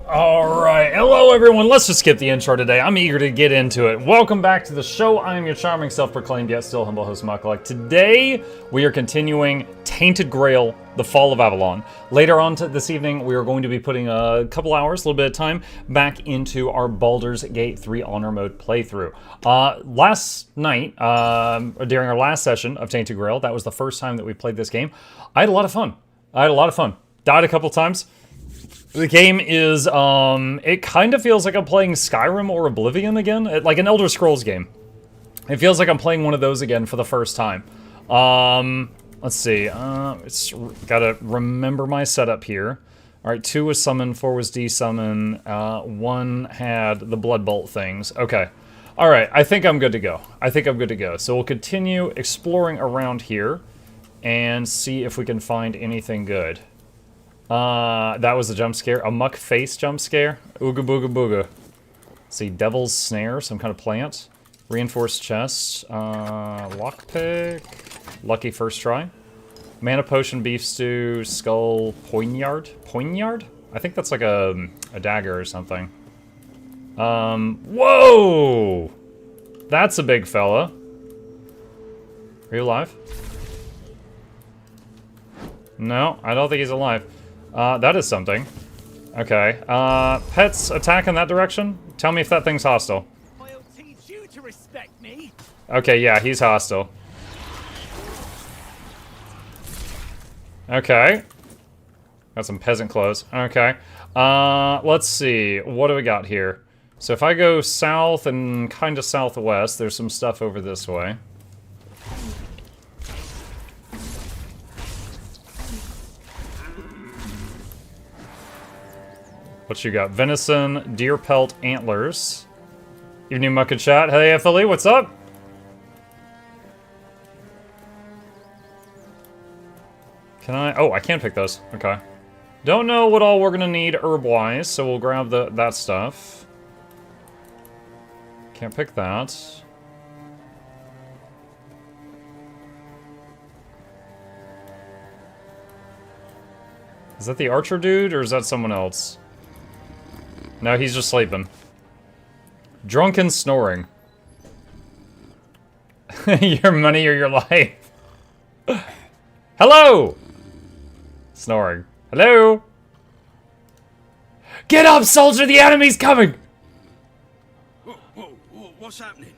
Alright, hello everyone, let's just skip the intro today. I'm eager to get into it. Welcome back to the show. I am your charming, self-proclaimed, yet still humble host, Mukluk. Today, we are continuing Tainted Grail, The Fall of Avalon. Later on this evening, we are going to be putting a couple hours, a little bit of time, back into our Baldur's Gate 3 Honor Mode playthrough. Last night, during our last session of Tainted Grail, that was the first time that we played this game. I had a lot of fun. Died a couple times. The game is, it kind of feels like I'm playing Skyrim or Oblivion again, like an Elder Scrolls game. It feels like I'm playing one of those again for the first time. Let's see, it's gotta remember my setup here. Alright, 2 was summon, 4 was desummon, 1 had the blood bolt things. Okay. Alright, I think I'm good to go. So we'll continue exploring around here and see if we can find anything good. That was a jump scare. A muck face jump scare. Ooga booga booga. Let's see, Devil's Snare, some kind of plant. Reinforced chest. Lockpick. Lucky first try. Mana potion, beef stew, skull, poignard. Poignard? I think that's like a dagger or something. Whoa! That's a big fella. Are you alive? No, I don't think he's alive. That is something. Okay. Pets attack in that direction? Tell me if that thing's hostile. I'll teach you to respect me. Okay, yeah, he's hostile. Okay. Got some peasant clothes. Okay. Let's see. What do we got here? So if I go south and kind of southwest, there's some stuff over this way. What you got? Venison, deer pelt, antlers. Evening, Muck and Chat. Hey, Philly, what's up? Can I? Oh, I can pick those. Okay. Don't know what all we're gonna need herb-wise, so we'll grab that stuff. Can't pick that. Is that the archer dude, or is that someone else? No, he's just sleeping. Drunken snoring. Your money or your life. Hello! Snoring. Hello? Get up, soldier! The enemy's coming! Whoa, what's happening?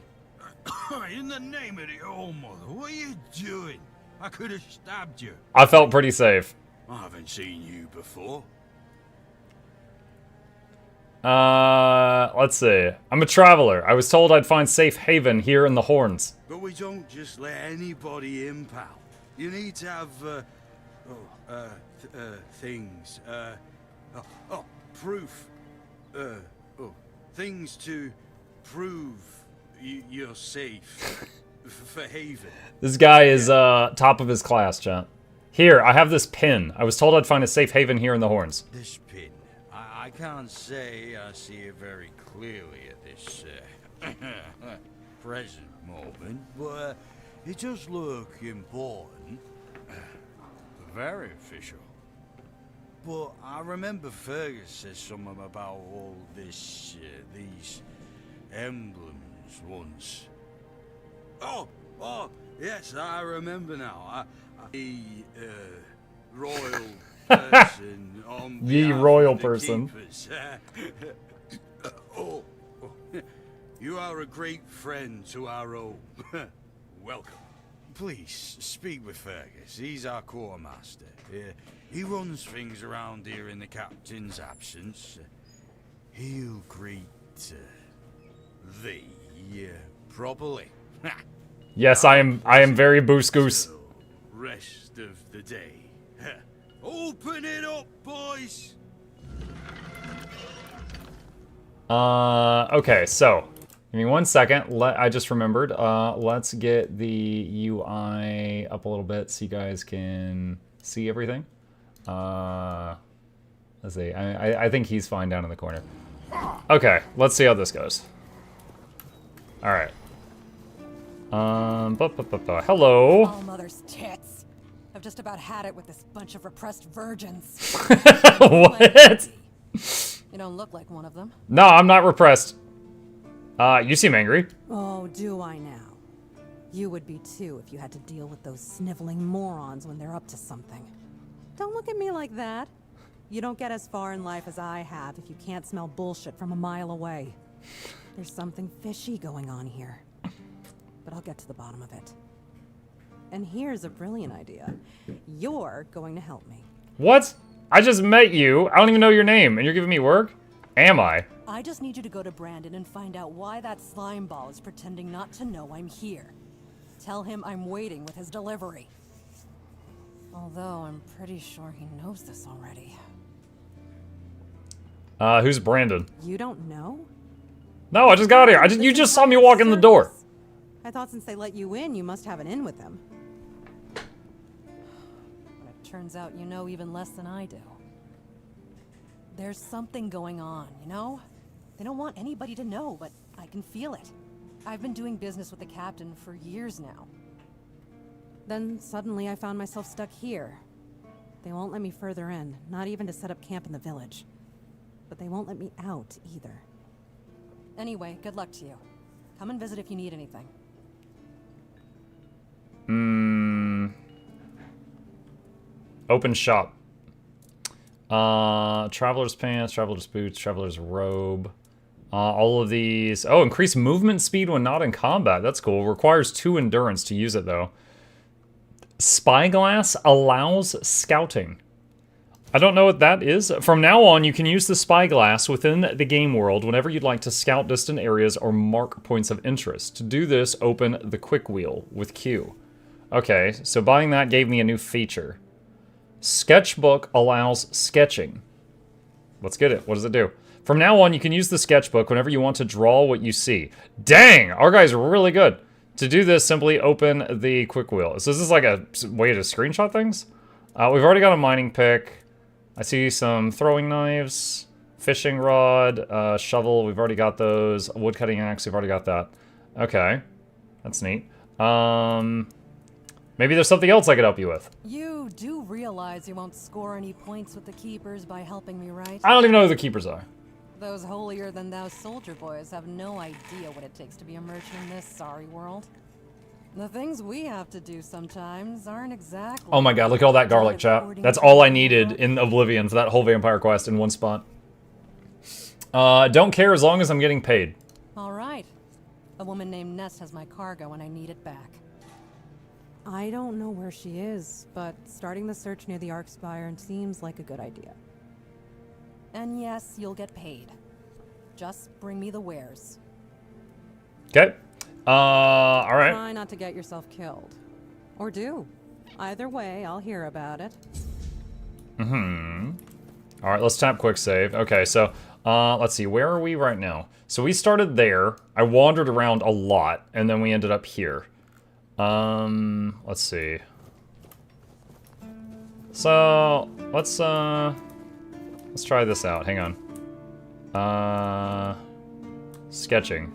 In the name of the All Mother, what are you doing? I could have stabbed you. I felt pretty safe. I haven't seen you before. Let's see. I'm a traveler. I was told I'd find safe haven here in the Horns. But we don't just let anybody in, pal. You need to have, things, proof. Things to prove you're safe for haven. This guy is, top of his class, chat. Here, I have this pin. I was told I'd find a safe haven here in the Horns. This pin. I can't say I see it very clearly at this present moment, but it does look important. Very official. But I remember Fergus said something about all this, these emblems once. Oh, yes, I remember now. The royal person on the royal person. You are a great friend to our own. Welcome. Please speak with Fergus. He's our quartermaster. He runs things around here in the captain's absence. He'll greet thee properly. Yes, I am very boost goose. Rest of the day. Open it up, boys. Okay, so give me 1 second. I just remembered. Let's get the UI up a little bit so you guys can see everything. Let's see. I think he's fine down in the corner. Okay, let's see how this goes. All right. Hello. All mother's tits. I've just about had it with this bunch of repressed virgins. What? You don't look like one of them. No, I'm not repressed. You seem angry. Oh, do I now? You would be too if you had to deal with those sniveling morons when they're up to something. Don't look at me like that. You don't get as far in life as I have if you can't smell bullshit from a mile away. There's something fishy going on here. But I'll get to the bottom of it. And here's a brilliant idea. You're going to help me. What? I just met you. I don't even know your name, and you're giving me work? Am I? I just need you to go to Brandon and find out why that slime ball is pretending not to know I'm here. Tell him I'm waiting with his delivery. Although I'm pretty sure he knows this already. Who's Brandon? You don't know? No, I just got here. You just saw me walk in the door. I thought since they let you in, you must have an in with them. But it turns out you know even less than I do. There's something going on, you know? They don't want anybody to know, but I can feel it. I've been doing business with the captain for years now. Then suddenly I found myself stuck here. They won't let me further in, not even to set up camp in the village. But they won't let me out either. Anyway, good luck to you. Come and visit if you need anything. Open shop. Traveler's pants, traveler's boots, traveler's robe. All of these. Oh, increase movement speed when not in combat. That's cool. Requires 2 endurance to use it, though. Spyglass allows scouting. I don't know what that is. From now on, you can use the spyglass within the game world whenever you'd like to scout distant areas or mark points of interest. To do this, open the quick wheel with Q. Okay, so buying that gave me a new feature. Sketchbook allows sketching. Let's get it. What does it do? From now on, you can use the sketchbook whenever you want to draw what you see. Dang! Our guy's really good. To do this, simply open the quick wheel. So is this like a way to screenshot things? We've already got a mining pick. I see some throwing knives, fishing rod, shovel. We've already got those. A wood cutting axe. We've already got that. Okay. That's neat. Maybe there's something else I could help you with. You do realize you won't score any points with the keepers by helping me, right? I don't even know who the keepers are. Those holier-than-thou soldier boys have no idea what it takes to be a merchant in this sorry world. The things we have to do sometimes aren't exactly... Oh my god, look at all that garlic, chat. That's all I needed in Oblivion for that whole vampire quest in one spot. Don't care as long as I'm getting paid. Alright. A woman named Ness has my cargo and I need it back. I don't know where she is, but starting the search near the Arkspire seems like a good idea. And yes, you'll get paid. Just bring me the wares. Okay. Alright. Try not to get yourself killed. Or do. Either way, I'll hear about it. Alright, let's tap quick save. Okay, so, let's see, where are we right now? So we started there, I wandered around a lot, and then we ended up here. Let's see. So, let's try this out, hang on. Sketching.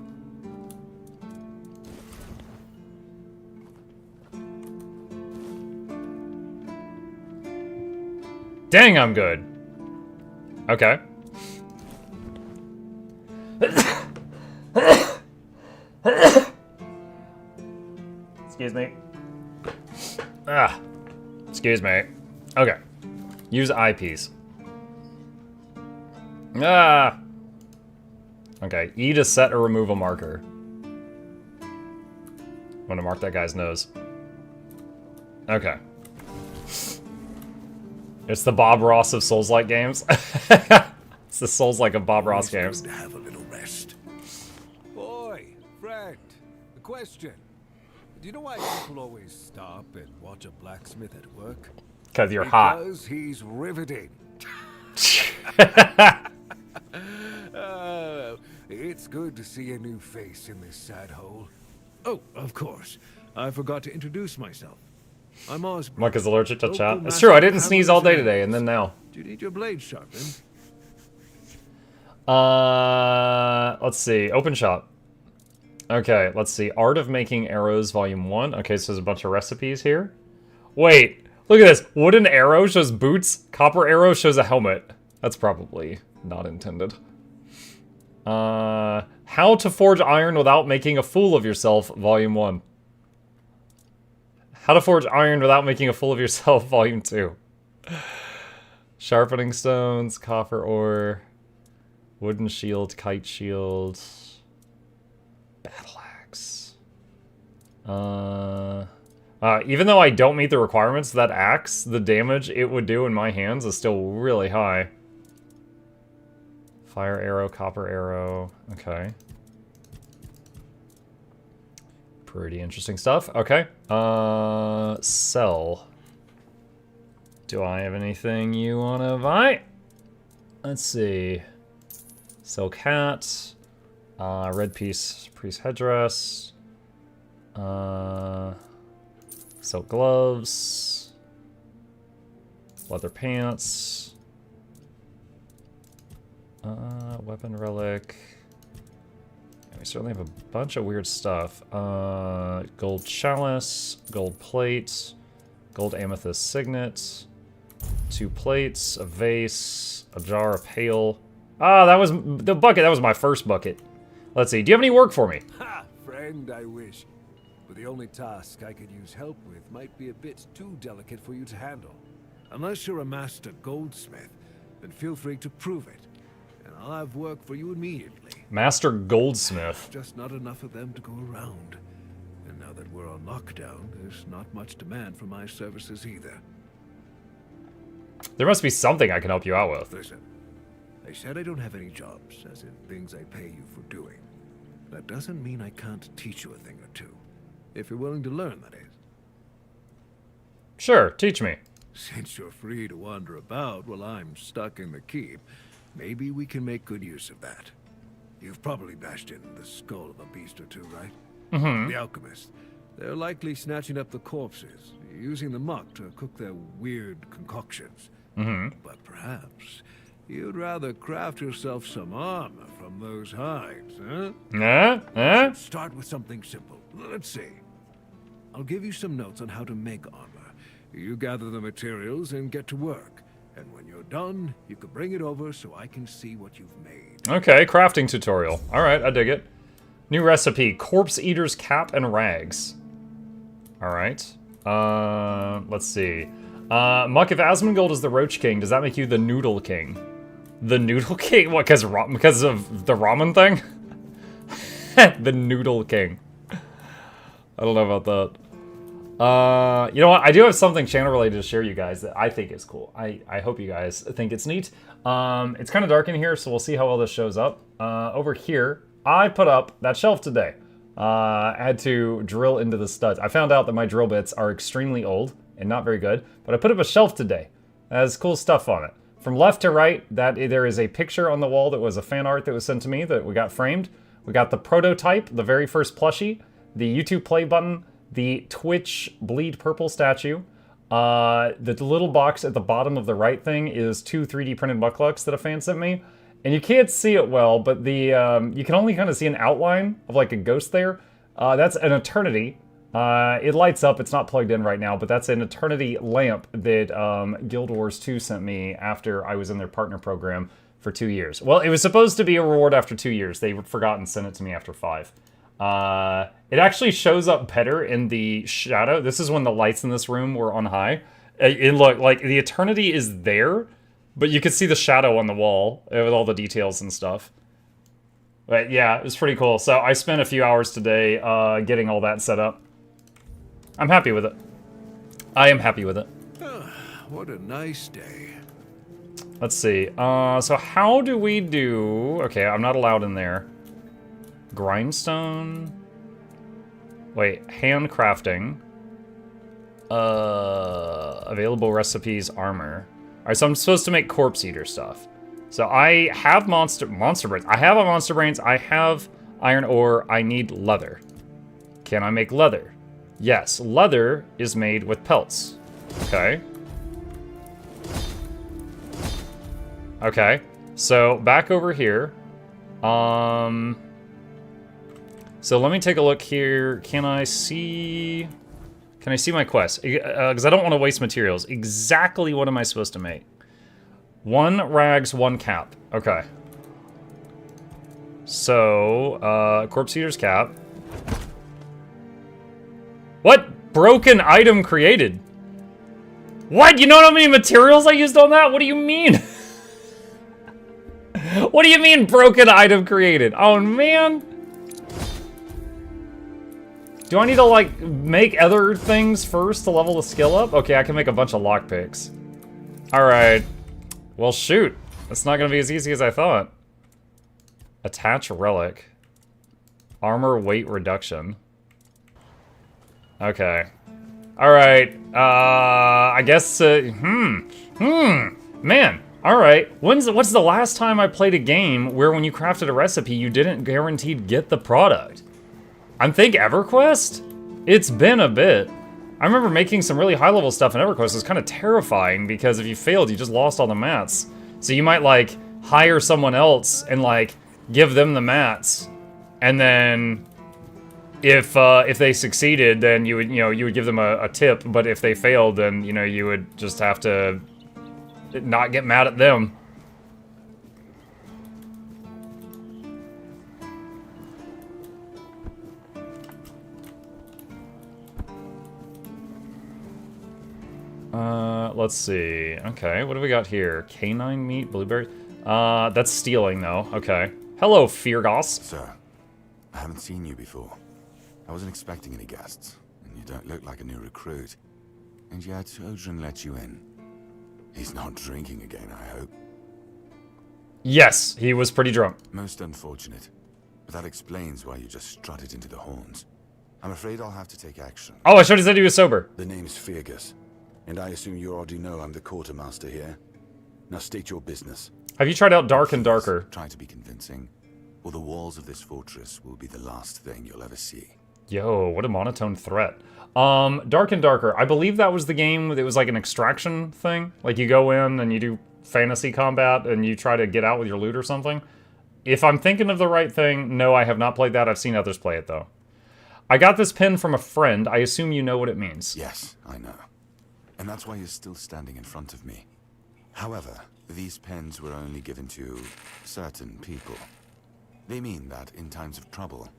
Dang, I'm good. Okay. Excuse me. Excuse me. Okay. Use eyepiece. Okay, E to set or remove a marker. I'm gonna mark that guy's nose. Okay. It's the Bob Ross of Souls-like games. It's the Souls-like of Bob Ross games. To have a little rest. Boy, friend, a question. Do you know why people always stop and watch a blacksmith at work? Because you're hot. Because he's riveting. It's good to see a new face in this sad hole. Oh, of course. I forgot to introduce myself. I'm Osborne. Mike is allergic to Local chat. It's master true, I didn't of sneeze all day Avalon. today, and then now. Do you need your blade sharpened? Let's see. Open shop. Okay, let's see. Art of Making Arrows, Volume 1. Okay, so there's a bunch of recipes here. Wait, look at this. Wooden arrow shows boots. Copper arrow shows a helmet. That's probably Not intended. How to Forge Iron Without Making a Fool of Yourself, Volume 1. How to Forge Iron Without Making a Fool of Yourself, Volume 2. Sharpening Stones, Copper Ore, Wooden Shield, Kite Shield, Battle Axe. Even though I don't meet the requirements, that axe, the damage it would do in my hands is still really high. Fire Arrow, Copper Arrow, okay. Pretty interesting stuff. Okay. Sell. Do I have anything you want to buy? Let's see. Sell cat. Red piece, priest headdress. Sell gloves. Leather pants. Weapon relic. We certainly have a bunch of weird stuff. Gold chalice, gold plate, gold amethyst signet, 2 plates, a vase, a jar, a pail. Ah, that was the bucket. That was my first bucket. Let's see. Do you have any work for me? Ha! Friend, I wish. But the only task I could use help with might be a bit too delicate for you to handle. Unless you're a master goldsmith, then feel free to prove it. And I'll have work for you immediately. Master Goldsmith. Just not enough of them to go around. And now that we're on lockdown, there's not much demand for my services either. There must be something I can help you out with. Listen, I said I don't have any jobs, as in things I pay you for doing. That doesn't mean I can't teach you a thing or two. If you're willing to learn, that is. Sure, teach me. Since you're free to wander about while I'm stuck in the keep, maybe we can make good use of that. You've probably bashed in the skull of a beast or two, right? Mm-hmm. The Alchemist. They're likely snatching up the corpses, using the muck to cook their weird concoctions. Mm-hmm. But perhaps you'd rather craft yourself some armor from those hides, huh? Start with something simple. Let's see. I'll give you some notes on how to make armor. You gather the materials and get to work. And when you're done, you can bring it over so I can see what you've made. Okay, crafting tutorial. Alright, I dig it. New recipe, Corpse Eater's Cap and Rags. Alright. Let's see. Muck, if Asmongold is the Roach King, does that make you the Noodle King? The Noodle King? What, because of the ramen thing? The Noodle King. I don't know about that. You know what? I do have something channel related to share you guys that I think is cool. I hope you guys think it's neat. It's kind of dark in here, so we'll see how well this shows up. Over here, I put up that shelf today. I had to drill into the studs. I found out that my drill bits are extremely old and not very good, but I put up a shelf today. It has cool stuff on it. From left to right, there is a picture on the wall that was a fan art that was sent to me that we got framed. We got the prototype, the very first plushie, the YouTube play button, the Twitch bleed purple statue. The little box at the bottom of the right thing is 2 3D printed Mukluks that a fan sent me. And you can't see it well, but the you can only kind of see an outline of like a ghost there. That's an Eternity. It lights up, it's not plugged in right now, but that's an Eternity lamp that Guild Wars 2 sent me after I was in their partner program for 2 years. Well, it was supposed to be a reward after 2 years. They forgot and sent it to me after 5. It actually shows up better in the shadow. This is when the lights in this room were on high. It looked like the Eternity is there, but you could see the shadow on the wall with all the details and stuff. But yeah, it was pretty cool. So I spent a few hours today getting all that set up. I'm happy with it. I am happy with it. What a nice day. Let's see. So how do we do... Okay, I'm not allowed in there. Grindstone. Wait, handcrafting. Available recipes, armor. Alright, so I'm supposed to make corpse eater stuff. So I have monster brains. I have a monster brains. I have iron ore. I need leather. Can I make leather? Yes, leather is made with pelts. Okay. Okay. So back over here. So let me take a look here. Can I see my quest? Because I don't want to waste materials. Exactly what am I supposed to make? 1 rags, 1 cap. Okay. So, corpse eater's cap. What? Broken item created. What? You know how many materials I used on that? What do you mean? What do you mean broken item created? Oh, man. Do I need to, like, make other things first to level the skill up? Okay, I can make a bunch of lockpicks. Alright. Well, shoot. It's not going to be as easy as I thought. Attach relic. Armor weight reduction. Okay. Alright. I guess, man. Alright. What's the last time I played a game where when you crafted a recipe, you didn't guaranteed get the product? I think EverQuest? It's been a bit. I remember making some really high-level stuff in EverQuest. It was kind of terrifying because if you failed, you just lost all the mats. So you might, like, hire someone else and, like, give them the mats. And then if they succeeded, then you would give them a tip. But if they failed, then, you would just have to not get mad at them. Let's see. Okay, what do we got here? Canine meat, blueberry. That's stealing, though. Okay. Hello, Feargoss. Sir, I haven't seen you before. I wasn't expecting any guests, and you don't look like a new recruit. And yet, Odrin let you in. He's not drinking again, I hope. Yes, he was pretty drunk. Most unfortunate. But that explains why you just strutted into the horns. I'm afraid I'll have to take action. Oh, I should have said he was sober. The name's Feargus, and I assume you already know I'm the quartermaster here. Now state your business. Have you tried out Dark and Darker? Try to be convincing, or the walls of this fortress will be the last thing you'll ever see. Yo, what a monotone threat. Dark and Darker. I believe that was the game that was like an extraction thing. Like you go in and you do fantasy combat and you try to get out with your loot or something. If I'm thinking of the right thing, no, I have not played that. I've seen others play it though. I got this pin from a friend. I assume you know what it means. Yes, I know. And that's why you're still standing in front of me. However, these pens were only given to certain people. They mean that in times of trouble,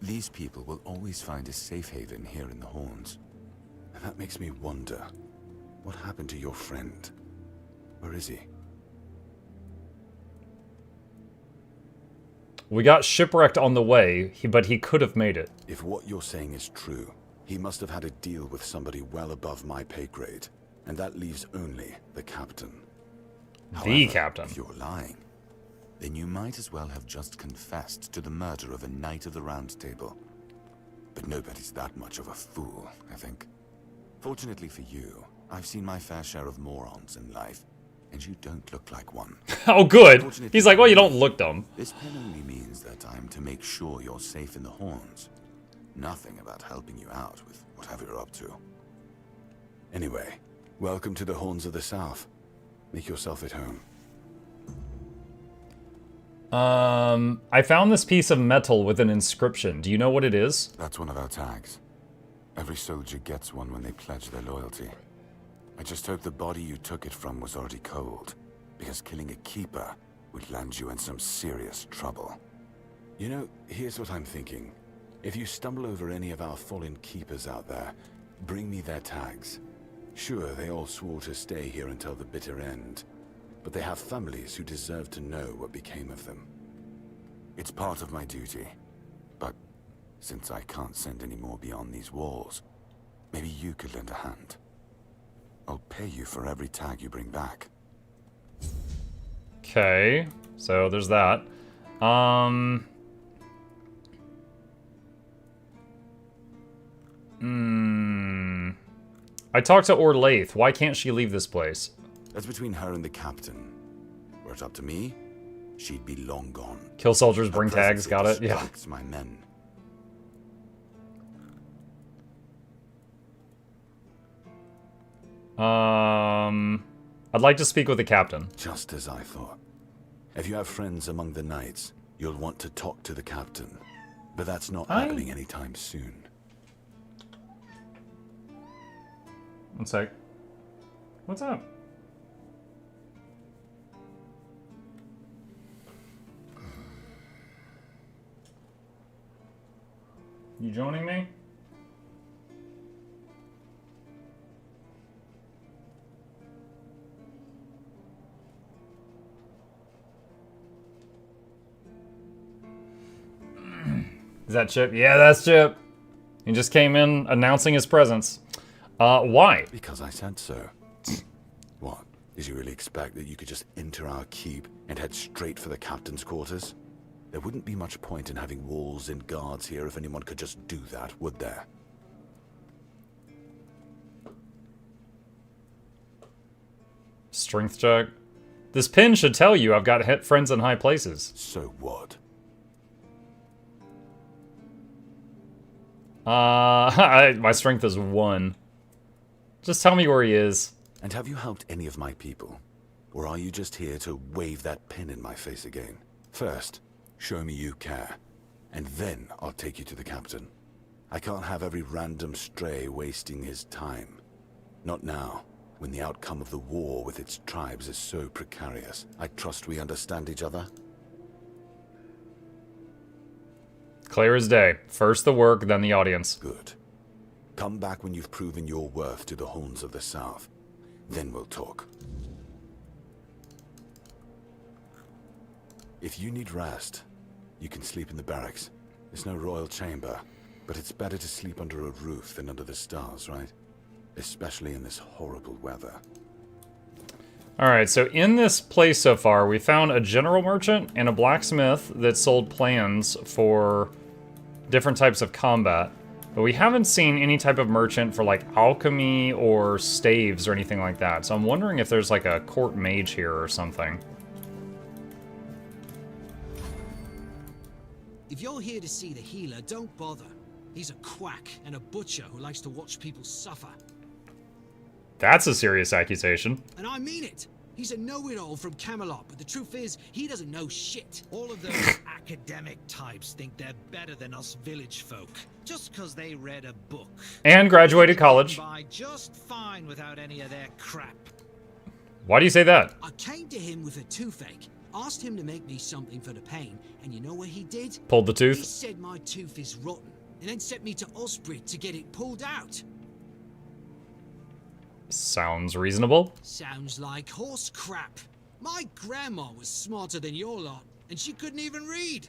these people will always find a safe haven here in the Horns. And that makes me wonder, what happened to your friend? Where is he? We got shipwrecked on the way, but he could have made it. If what you're saying is true, he must have had a deal with somebody well above my pay grade. And that leaves only the captain. The However, captain. If you're lying, then you might as well have just confessed to the murder of a Knight of the Round Table. But nobody's that much of a fool, I think. Fortunately for you, I've seen my fair share of morons in life, and you don't look like one. Oh, good. He's like, well, you don't look dumb. This pen only means that I'm to make sure you're safe in the Horns. Nothing about helping you out with whatever you're up to. Anyway, welcome to the Horns of the South. Make yourself at home. I found this piece of metal with an inscription. Do you know what it is? That's one of our tags. Every soldier gets one when they pledge their loyalty. I just hope the body you took it from was already cold, because killing a keeper would land you in some serious trouble. You know, here's what I'm thinking. If you stumble over any of our fallen keepers out there, bring me their tags. Sure, they all swore to stay here until the bitter end, but they have families who deserve to know what became of them. It's part of my duty, but since I can't send any more beyond these walls, maybe you could lend a hand. I'll pay you for every tag you bring back. Okay, so there's that. I talked to Orlaith. Why can't she leave this place? That's between her and the captain. Were it up to me, she'd be long gone. Kill soldiers, bring Her tags, got it? presence Yeah. distracts my men. I'd like to speak with the captain. Just as I thought. If you have friends among the knights, you'll want to talk to the captain. But that's not happening anytime soon. One sec. What's up? You joining me? Is that Chip? Yeah, that's Chip. He just came in announcing his presence. Why? Because I said so. What? Did you really expect that you could just enter our keep and head straight for the captain's quarters? There wouldn't be much point in having walls and guards here if anyone could just do that, would there? Strength check. This pin should tell you I've got hit friends in high places. So what? My strength is 1. Just tell me where he is. And have you helped any of my people? Or are you just here to wave that pin in my face again? First, show me you care. And then I'll take you to the captain. I can't have every random stray wasting his time. Not now, when the outcome of the war with its tribes is so precarious. I trust we understand each other? Clear as day. First the work, then the audience. Good. Come back when you've proven your worth to the Horns of the South. Then we'll talk. If you need rest, you can sleep in the barracks. It's no royal chamber, but it's better to sleep under a roof than under the stars, right? Especially in this horrible weather. Alright, so in this place so far, we found a general merchant and a blacksmith that sold plans for different types of combat. But we haven't seen any type of merchant for like alchemy or staves or anything like that. So I'm wondering if there's like a court mage here or something. If you're here to see the healer, don't bother. He's a quack and a butcher who likes to watch people suffer. That's a serious accusation. And I mean it. He's a know-it-all from Camelot, but the truth is, he doesn't know shit. All of those academic types think they're better than us village folk, just because they read a book. And graduated college. By just fine without any of their crap. Why do you say that? I came to him with a toothache, asked him to make me something for the pain, and you know what he did? Pulled the He tooth? said my tooth is rotten, and then sent me to Osprey to get it pulled out. Sounds reasonable. Sounds like horse crap. My grandma was smarter than your lot, and she couldn't even read.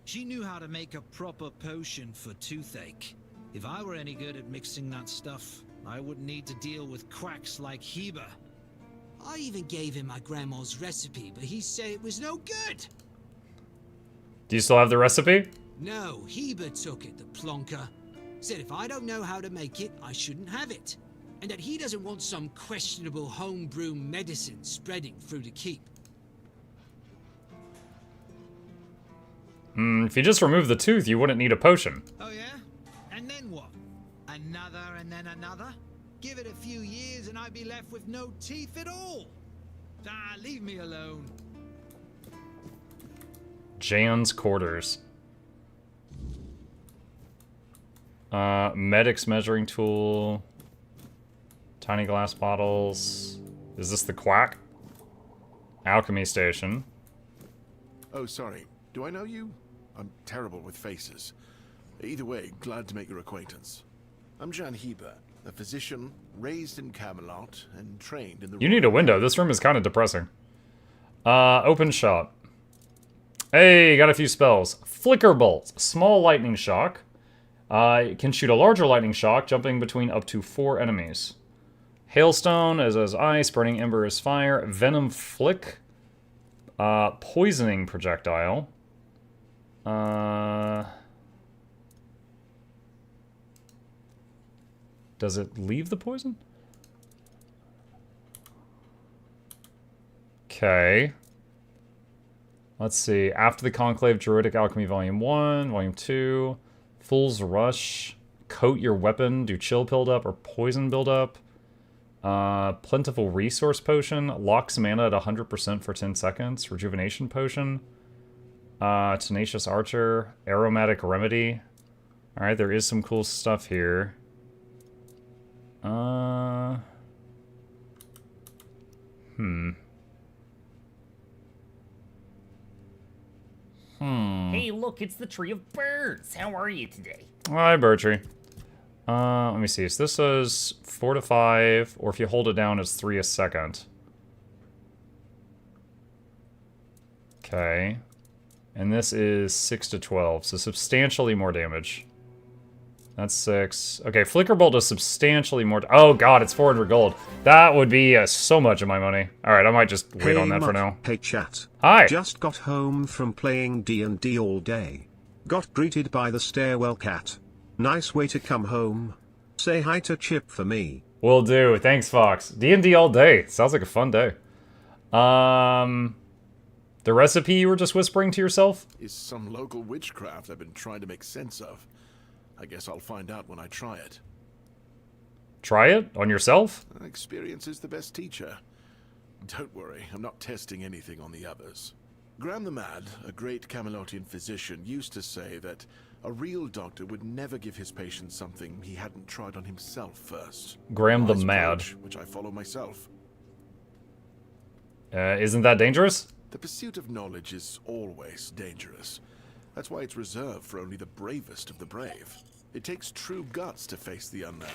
She knew how to make a proper potion for toothache. If I were any good at mixing that stuff, I wouldn't need to deal with quacks like Heber. I even gave him my grandma's recipe, but he said it was no good. Do you still have the recipe? No, Heber took it, the plonker. Said if I don't know how to make it, I shouldn't have it. And that he doesn't want some questionable homebrew medicine spreading through the keep. If you just remove the tooth, you wouldn't need a potion. Oh yeah? And then what? Another and then another? Give it a few years and I'd be left with no teeth at all. Ah, leave me alone. Jan's quarters. Medic's measuring tool. Tiny glass bottles. Is this the quack? Alchemy station. Oh, sorry. Do I know you? I'm terrible with faces. Either way, glad to make your acquaintance. I'm Jan Heber, a physician raised in Camelot and trained in the... You need a window. This room is kind of depressing. Open shop. Hey, got a few spells. Flicker Bolt. Small lightning shock. It can shoot a larger lightning shock, jumping between up to 4 enemies. Hailstone as ice, burning ember as fire, venom flick, poisoning projectile. Does it leave the poison? Okay. Let's see. After the Conclave, Druidic Alchemy Volume 1, Volume 2, Fool's Rush, coat your weapon, do chill buildup or poison buildup. Plentiful Resource Potion, locks mana at 100% for 10 seconds. Rejuvenation Potion. Tenacious Archer, Aromatic Remedy. Alright, there is some cool stuff here. Hey, look, it's the Tree of Birds. How are you today? Hi, Bertree. Let me see. So this is 4 to 5, or if you hold it down, it's 3 a second. Okay. And this is 6 to 12, so substantially more damage. That's 6. Okay, Flicker Bolt does substantially more. Oh god, it's 400 gold. That would be so much of my money. Alright, I might just wait on that for now. Hey chat. Hi. Just got home from playing D&D all day. Got greeted by the stairwell cat. Nice way to come home. Say hi to Chip for me. Will do. Thanks, Fox. D&D all day. Sounds like a fun day. The recipe you were just whispering to yourself? Is some local witchcraft I've been trying to make sense of. I guess I'll find out when I try it. Try it? On yourself? Experience is the best teacher. Don't worry, I'm not testing anything on the others. Graham the Mad, a great Camelotian physician, used to say that a real doctor would never give his patients something he hadn't tried on himself first. Graham the Wise Mad. approach, which I follow myself. Isn't that dangerous? The pursuit of knowledge is always dangerous. That's why it's reserved for only the bravest of the brave. It takes true guts to face the unknown,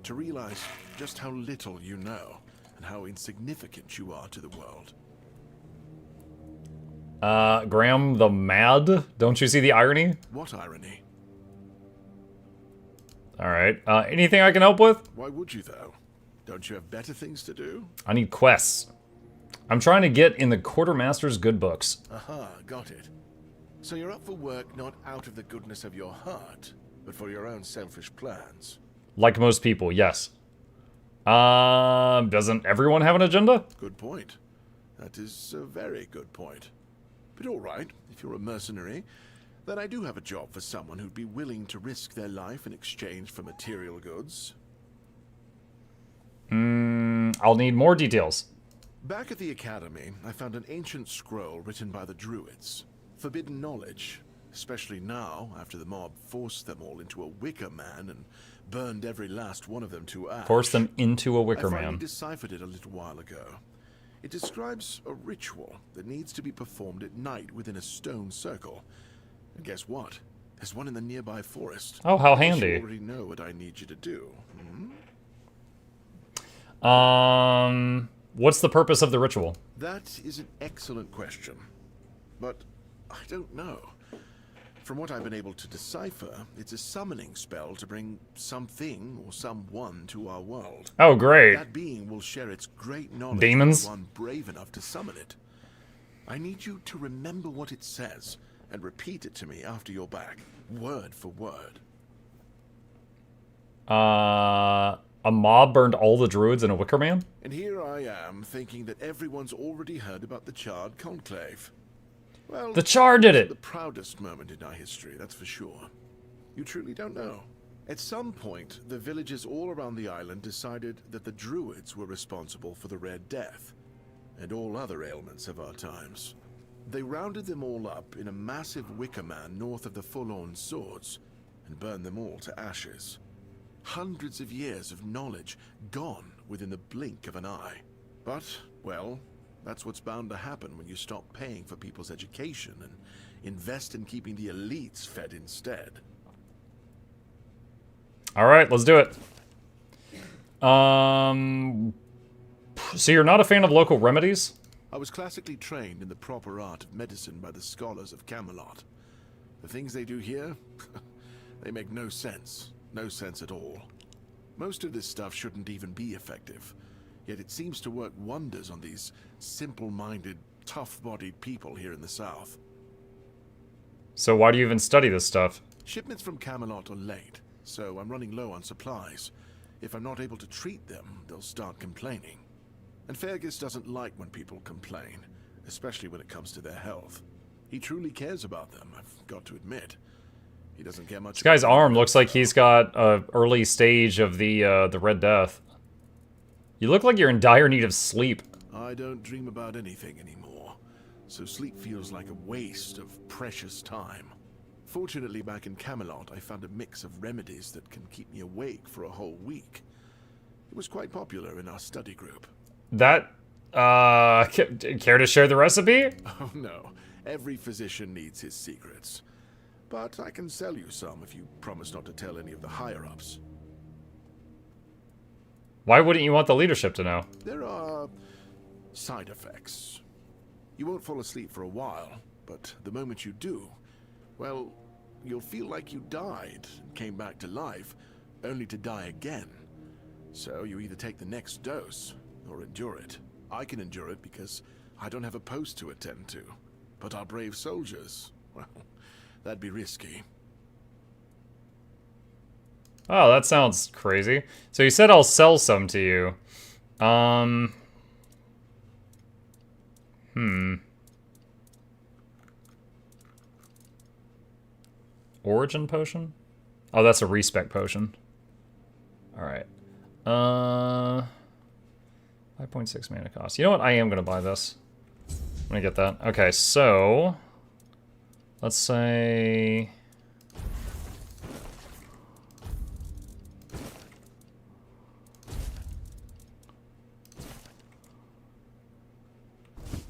to realize just how little you know, and how insignificant you are to the world. Graham the Mad? Don't you see the irony? What irony? Alright, anything I can help with? Why would you, though? Don't you have better things to do? I need quests. I'm trying to get in the Quartermaster's good books. Aha, got it. So you're up for work not out of the goodness of your heart, but for your own selfish plans. Like most people, yes. Doesn't everyone have an agenda? Good point. That is a very good point. But all right, if you're a mercenary, then I do have a job for someone who'd be willing to risk their life in exchange for material goods. I'll need more details. Back at the academy, I found an ancient scroll written by the druids. Forbidden knowledge, especially now, after the mob forced them all into a wicker man and burned every last one of them to ash. Force them into a wicker I finally man. deciphered it a little while ago. It describes a ritual that needs to be performed at night within a stone circle. And guess what? There's one in the nearby forest. Oh, how I guess handy. You already know what I need you to do. What's the purpose of the ritual? That is an excellent question. But I don't know. From what I've been able to decipher, it's a summoning spell to bring something or someone to our world. Oh, great. That being will share its great knowledge Demons? with one brave enough to summon it. I need you to remember what it says and repeat it to me after you're back, word for word. A mob burned all the druids in a wicker man? And here I am, thinking that everyone's already heard about the Charred Conclave. Well, The Char did it! The proudest moment in our history, that's for sure. You truly don't know. At some point, the villagers all around the island decided that the druids were responsible for the Red Death, and all other ailments of our times. They rounded them all up in a massive wicker man north of the Forlorn Swords, and burned them all to ashes. Hundreds of years of knowledge gone within the blink of an eye. But, well, that's what's bound to happen when you stop paying for people's education and invest in keeping the elites fed instead. Alright, let's do it. So you're not a fan of local remedies? I was classically trained in the proper art of medicine by the scholars of Camelot. The things they do here, they make no sense. No sense at all. Most of this stuff shouldn't even be effective, yet it seems to work wonders on these simple-minded, tough-bodied people here in the south. So why do you even study this stuff? Shipments from Camelot are late, so I'm running low on supplies. If I'm not able to treat them, they'll start complaining. And Fergus doesn't like when people complain, especially when it comes to their health. He truly cares about them, I've got to admit. He doesn't care much. This guy's arm looks like he's got a early stage of the Red Death. You look like you're in dire need of sleep. I don't dream about anything anymore, so sleep feels like a waste of precious time. Fortunately, back in Camelot, I found a mix of remedies that can keep me awake for a whole week. It was quite popular in our study group. That, care to share the recipe? Oh no, Every physician needs his secrets. But I can sell you some if you promise not to tell any of the higher-ups. Why wouldn't you want the leadership to know? There are side effects. You won't fall asleep for a while, but the moment you do, well, you'll feel like you died and came back to life, only to die again. So you either take the next dose, or endure it. I can endure it because I don't have a post to attend to. But our brave soldiers, well, that'd be risky. Oh, that sounds crazy. So you said I'll sell some to you. Origin potion? Oh, that's a respec potion. Alright. 5.6 mana cost. You know what? I am going to buy this. I'm going to get that. Okay, so... let's say...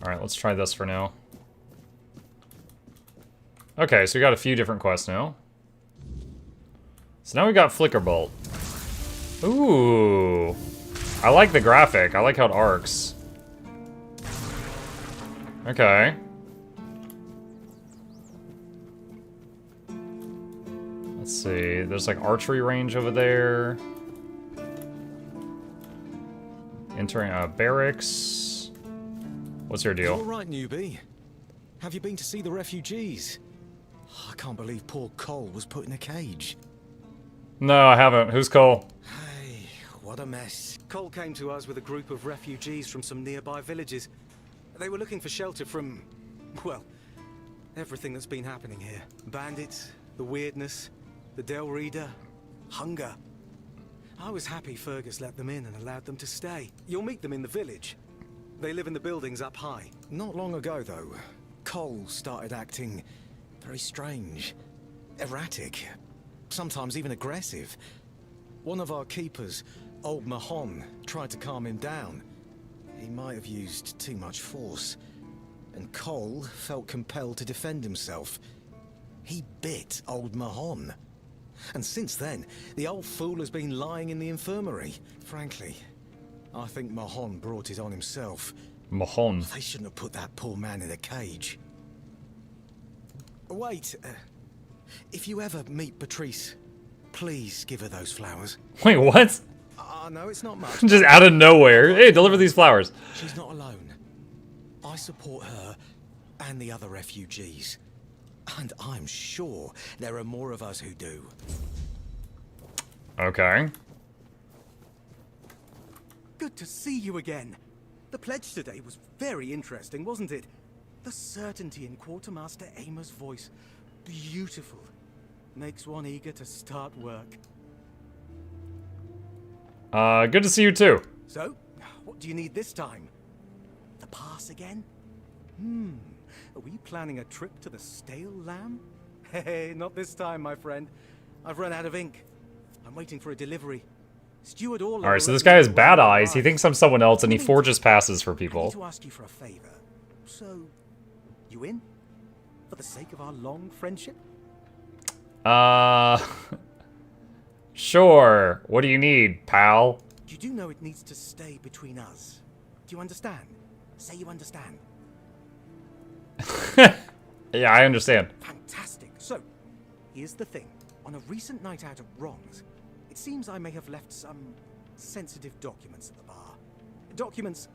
Alright, let's try this for now. Okay, so we got a few different quests now. So now we got Flicker Bolt. Ooh. I like the graphic. I like how it arcs. Okay. Let's see. There's like archery range over there. Entering barracks. What's your deal? All right, newbie. Have you been to see the refugees? I can't believe poor Cole was put in a cage. No, I haven't. Who's Cole? Hey, what a mess. Cole came to us with a group of refugees from some nearby villages. They were looking for shelter from, well, everything that's been happening here. Bandits, the weirdness, the Del Reader, hunger. I was happy Fergus let them in and allowed them to stay. You'll meet them in the village. They live in the buildings up high. Not long ago, though, Cole started acting very strange, erratic, sometimes even aggressive. One of our keepers, Old Mahon, tried to calm him down. He might have used too much force, and Cole felt compelled to defend himself. He bit Old Mahon. And since then, the old fool has been lying in the infirmary. Frankly, I think Mahon brought it on himself. Mahon. They shouldn't have put that poor man in a cage. Wait, if you ever meet Patrice, please give her those flowers. Wait, what? No, it's not much. Just out of nowhere. Hey, deliver these flowers. She's not alone. I support her and the other refugees. And I'm sure there are more of us who do. Okay. Good to see you again. The pledge today was very interesting, wasn't it? The certainty in Quartermaster Aymer's voice. Beautiful. Makes one eager to start work. Good to see you too. So, what do you need this time? The pass again? Are we planning a trip to the Stale Lamb? Hey, not this time, my friend. I've run out of ink. I'm waiting for a delivery. Steward Alright, so this guy has bad eyes. He thinks I'm someone else and he forges passes for people. I need to ask you for a favor. So, you in? For the sake of our long friendship? Sure. What do you need, pal? You do know it needs to stay between us. Do you understand? Say you understand. Yeah, I understand. Fantastic. So, here's the thing. On a recent night out of Wrongs, it seems I may have left some sensitive documents at the bar. Documents,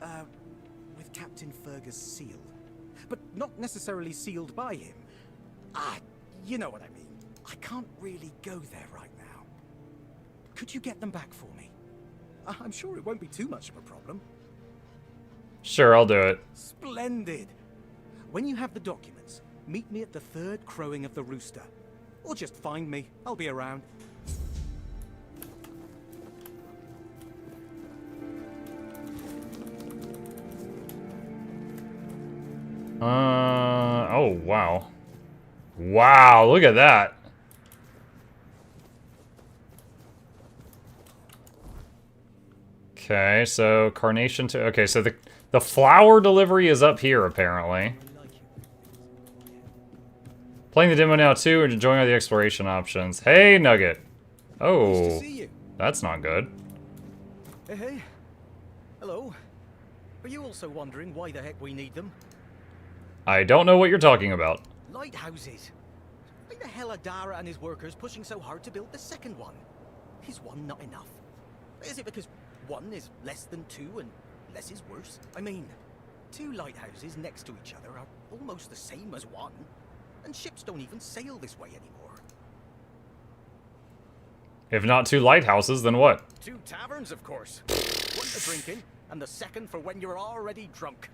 with Captain Fergus' seal. But not necessarily sealed by him. You know what I mean. I can't really go there right now. Could you get them back for me? I'm sure it won't be too much of a problem. Sure, I'll do it. Splendid. When you have the documents, meet me at the third crowing of the rooster. Or just find me. I'll be around. Oh, wow. Wow, look at that. Okay, so Carnation to... Okay, so the flower delivery is up here, apparently. Playing the demo now too, and enjoying all the exploration options. Hey, Nugget. Oh, Nice to see you. that's not good. Hey. Hello. Are you also wondering why the heck we need them? I don't know what you're talking about. Lighthouses. Why the hell are Dara and his workers pushing so hard to build the second one? Is one not enough? Is it because one is less than two and less is worse? I mean, two lighthouses next to each other are almost the same as one, and ships don't even sail this way anymore. If not two lighthouses, then what? Two taverns, of course. One for drinking, and the second for when you're already drunk.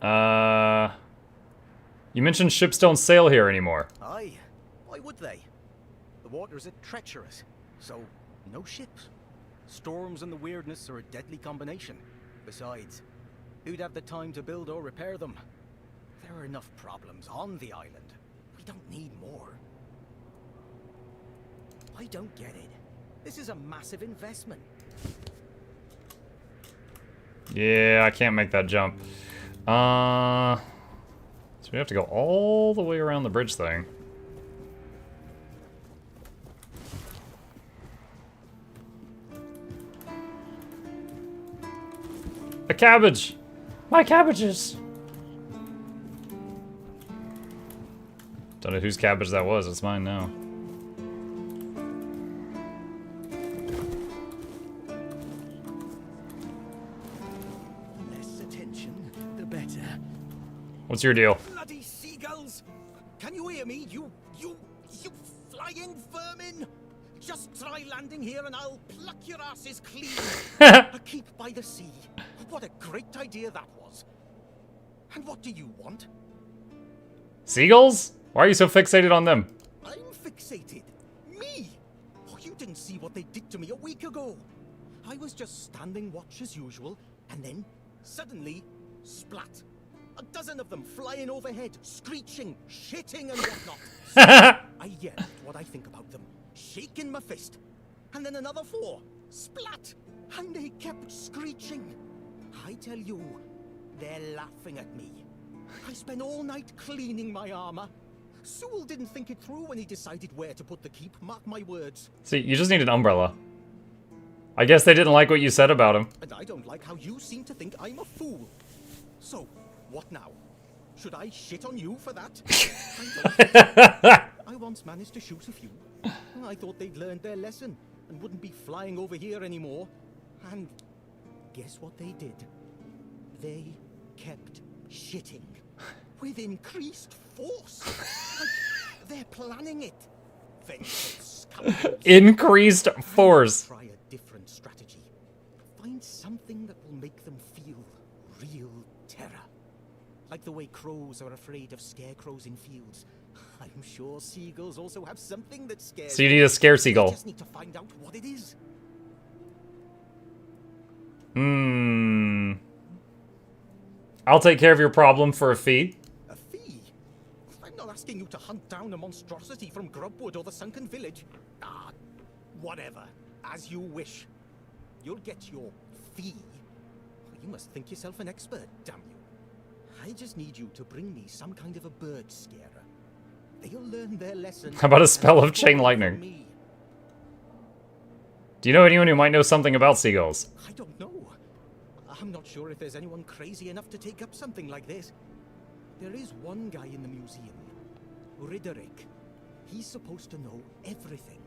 Ha! You mentioned ships don't sail here anymore. Aye. Why would they? The waters are treacherous, so no ships. Storms and the weirdness are a deadly combination. Besides, who'd have the time to build or repair them? There are enough problems on the island. We don't need more. I don't get it. This is a massive investment. Yeah, I can't make that jump. So we have to go all the way around the bridge thing. A cabbage! My cabbages! Don't know whose cabbage that was, it's mine now. Less attention, the better. What's your deal? Bloody seagulls! Can you hear me? You flying vermin! Just try landing here and I'll pluck your asses clean. A keep by the sea. What a great idea that was. And what do you want? Seagulls? Why are you so fixated on them? I'm fixated. Me? Oh, you didn't see what they did to me a week ago. I was just standing watch as usual, and then, suddenly, splat. A dozen of them flying overhead, screeching, shitting and whatnot. So I yelled what I think about them, shaking my fist. And then another 4, splat. And they kept screeching. I tell you, they're laughing at me. I spent all night cleaning my armor. Sewell didn't think it through when he decided where to put the keep, mark my words. See, you just need an umbrella. I guess they didn't like what you said about him. And I don't like how you seem to think I'm a fool. So, what now? Should I shit on you for that? I once managed to shoot a few. I thought they'd learned their lesson and wouldn't be flying over here anymore. And guess what they did? They kept shitting. With increased force. Like they're planning it. Vengeance. Increased force. Try a different strategy. Find something that will make them feel real terror. Like the way crows are afraid of scarecrows in fields. I'm sure seagulls also have something that scares. So you need a scare seagull. I just need to find out what it is. I'll take care of your problem for a fee. A fee? I'm not asking you to hunt down a monstrosity from Grubwood or the Sunken Village. Ah, whatever. As you wish. You'll get your fee. You must think yourself an expert, damn you. I just need you to bring me some kind of a bird scarer. They'll learn their lesson. How about a spell of chain lightning? Do you know anyone who might know something about seagulls? I don't know. I'm not sure if there's anyone crazy enough to take up something like this. There is one guy in the museum, Riderick. He's supposed to know everything.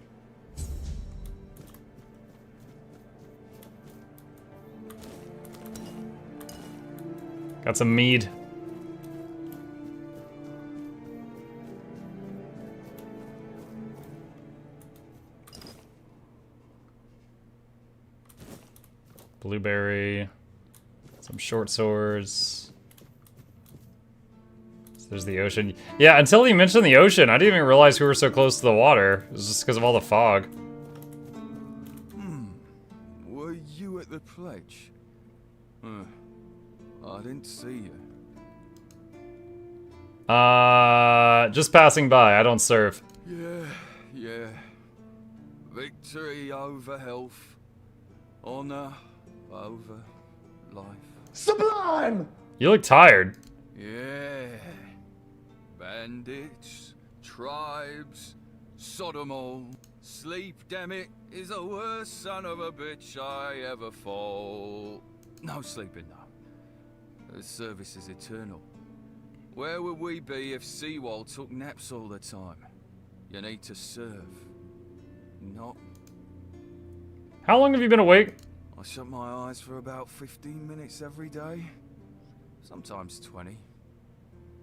Got some mead. Blueberry. Some short swords. There's the ocean. Yeah, until you mentioned the ocean, I didn't even realize we were so close to the water. It was just because of all the fog. Were you at the pledge? I didn't see you. Just passing by. I don't serve. Yeah. Victory over health. Honor over life. Sublime! You look tired. Yeah. Bandits, tribes, Sodom all. Sleep, damn it, is the worst son of a bitch I ever fall. No sleeping, though. The service is eternal. Where would we be if Seawall took naps all the time? You need to serve. Not. How long have you been awake? I shut my eyes for about 15 minutes every day. Sometimes 20.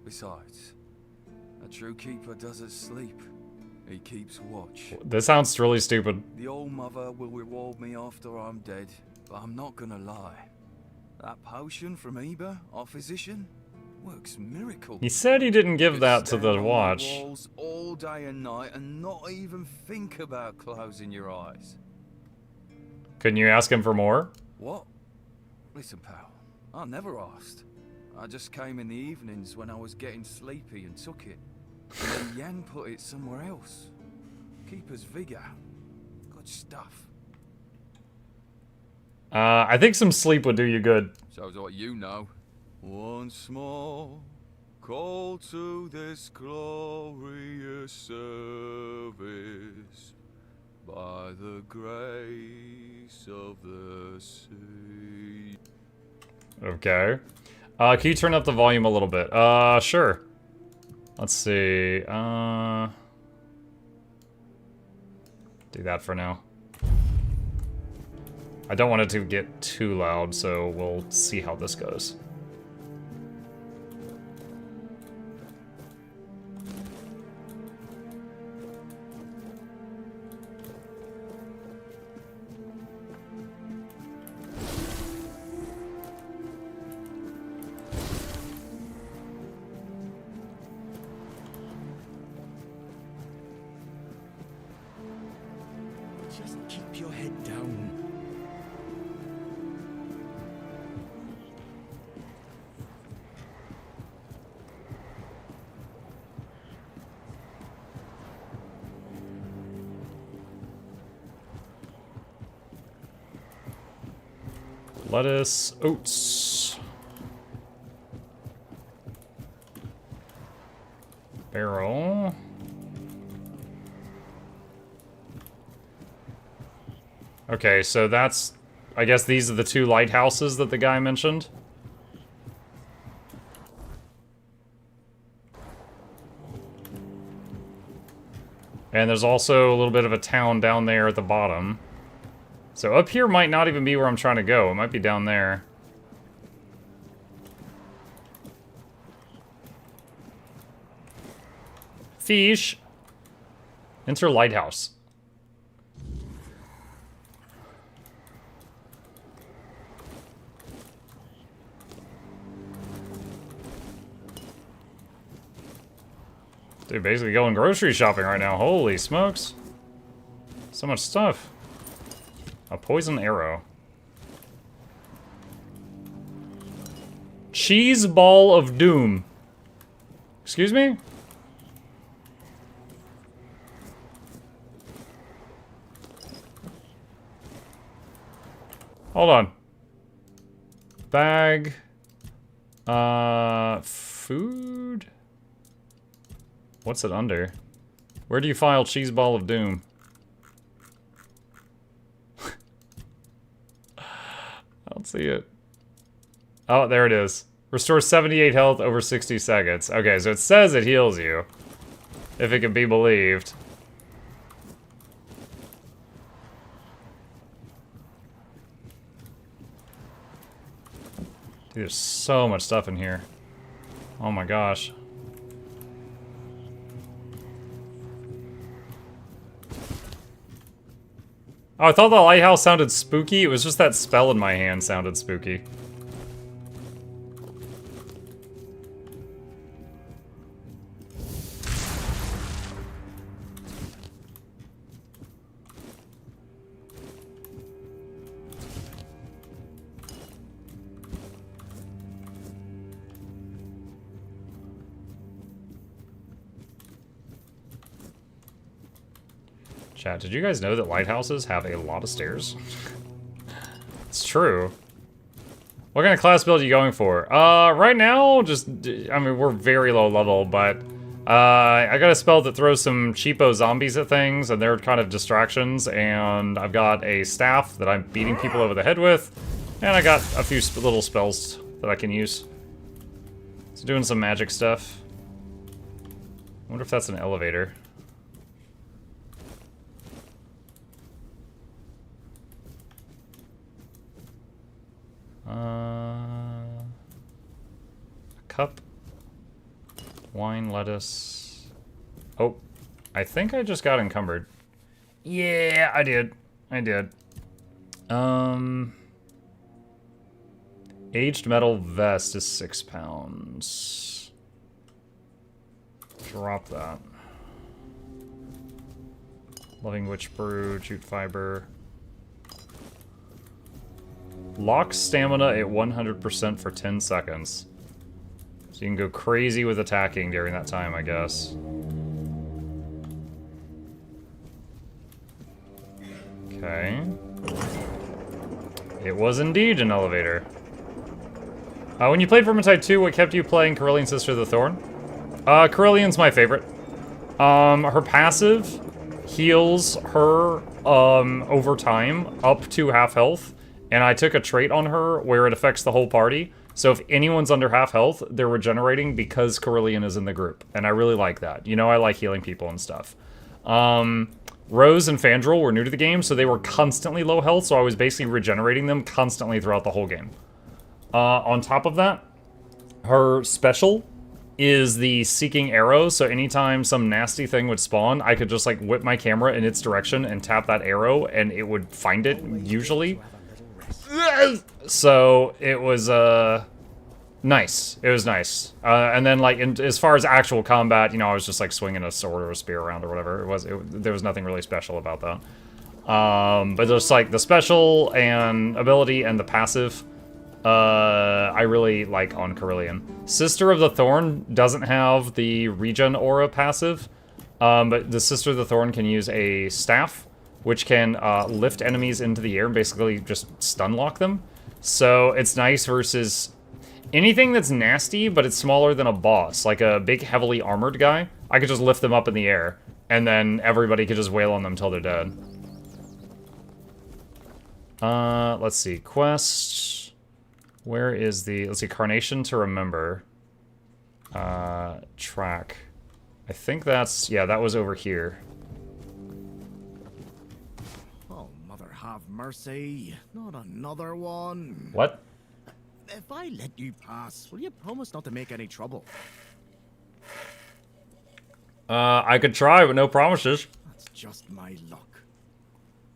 Besides, a true keeper doesn't sleep. He keeps watch. This sounds really stupid. The old mother will reward me after I'm dead, but I'm not gonna lie. That potion from Eber, our physician, works miracles. He said he didn't give that to the Stand on watch. walls all day and night and not even think about closing your eyes. Couldn't you ask him for more? What? Listen, pal, I never asked. I just came in the evenings when I was getting sleepy and took it. And then Yan put it somewhere else. Keeper's vigor. Good stuff. I think some sleep would do you good. Shows what you know. Once more, call to this glorious service by the grace of the sea. Okay. Can you turn up the volume a little bit? Sure. Let's see. Do that for now. I don't want it to get too loud, so we'll see how this goes. Just keep your head down. Lettuce, oats. Barrel. Okay, so that's... I guess these are the two lighthouses that the guy mentioned. And there's also a little bit of a town down there at the bottom. So up here might not even be where I'm trying to go. It might be down there. Fish. Enter lighthouse. Dude, basically going grocery shopping right now. Holy smokes. So much stuff. A poison arrow. Cheese ball of doom. Excuse me? Hold on. Bag. Food? What's it under? Where do you file cheese ball of doom? I don't see it. Oh, there it is. Restores 78 health over 60 seconds. Okay, so it says it heals you. If it can be believed. Dude, there's so much stuff in here. Oh my gosh. Oh, I thought the lighthouse sounded spooky. It was just that spell in my hand sounded spooky. Chat, did you guys know that lighthouses have a lot of stairs? It's true. What kind of class build are you going for? Right now, just, I mean, we're very low level, but I got a spell that throws some cheapo zombies at things, and they're kind of distractions, and I've got a staff that I'm beating people over the head with, and I got a few little spells that I can use. So doing some magic stuff. I wonder if that's an elevator. A cup. Wine, lettuce. Oh, I think I just got encumbered. Yeah, I did. I did. Aged metal vest is 6 pounds. Drop that. Loving Witch Brew, jute fiber. Lock stamina at 100% for 10 seconds. So you can go crazy with attacking during that time, I guess. Okay. It was indeed an elevator. When you played Vermintide 2, what kept you playing Carillion Sister of the Thorn? Carillion's my favorite. Her passive heals her over time up to half health, and I took a trait on her where it affects the whole party. So if anyone's under half health, they're regenerating because Carillion is in the group, and I really like that. You know, I like healing people and stuff. Rose and Fandral were new to the game, so they were constantly low health, so I was basically regenerating them constantly throughout the whole game. On top of that, her special is the Seeking Arrow, so anytime some nasty thing would spawn, I could just like whip my camera in its direction and tap that arrow, and it would find it, usually. So, it was, nice. It was nice. And then, like, as far as actual combat, you know, I was just, like, swinging a sword or a spear around or whatever. There was nothing really special about that. But just, like, the special and ability and the passive, I really like on Carillion. Sister of the Thorn doesn't have the regen aura passive, but the Sister of the Thorn can use a staff, which can lift enemies into the air and basically just stun lock them. So it's nice versus anything that's nasty, but it's smaller than a boss, like a big, heavily armored guy. I could just lift them up in the air, and then everybody could just wail on them until they're dead. Let's see, quest. Where is the, let's see, Carnation to Remember. Track. I think that's, yeah, that was over here. Oh, mother have mercy. Not another one. What? If I let you pass, will you promise not to make any trouble? I could try, but no promises. That's just my luck.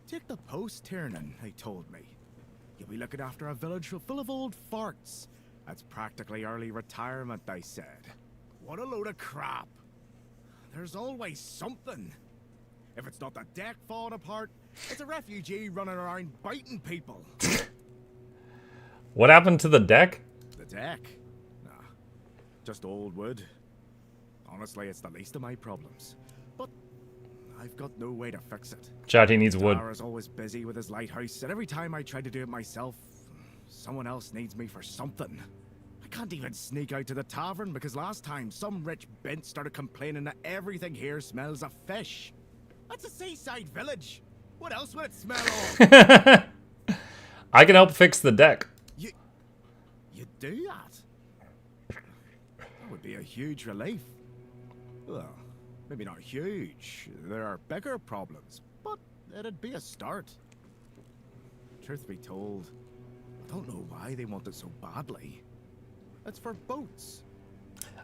Take the post, Tiernan, they told me. You'll be looking after a village full of old farts. That's practically early retirement, they said. What a load of crap. There's always something. If it's not the deck falling apart, it's a refugee running around biting people. What happened to the deck? The deck? Nah, just old wood. Honestly, it's the least of my problems. But I've got no way to fix it. Chat, he needs wood. Tara's always busy with his lighthouse, and every time I try to do it myself, someone else needs me for something. I can't even sneak out to the tavern because last time some rich bent started complaining that everything here smells of fish. That's a seaside village. What else would it smell of? I can help fix the deck. You do that? That would be a huge relief. Well, maybe not huge. There are bigger problems, but it'd be a start. Truth be told, I don't know why they want it so badly. It's for boats.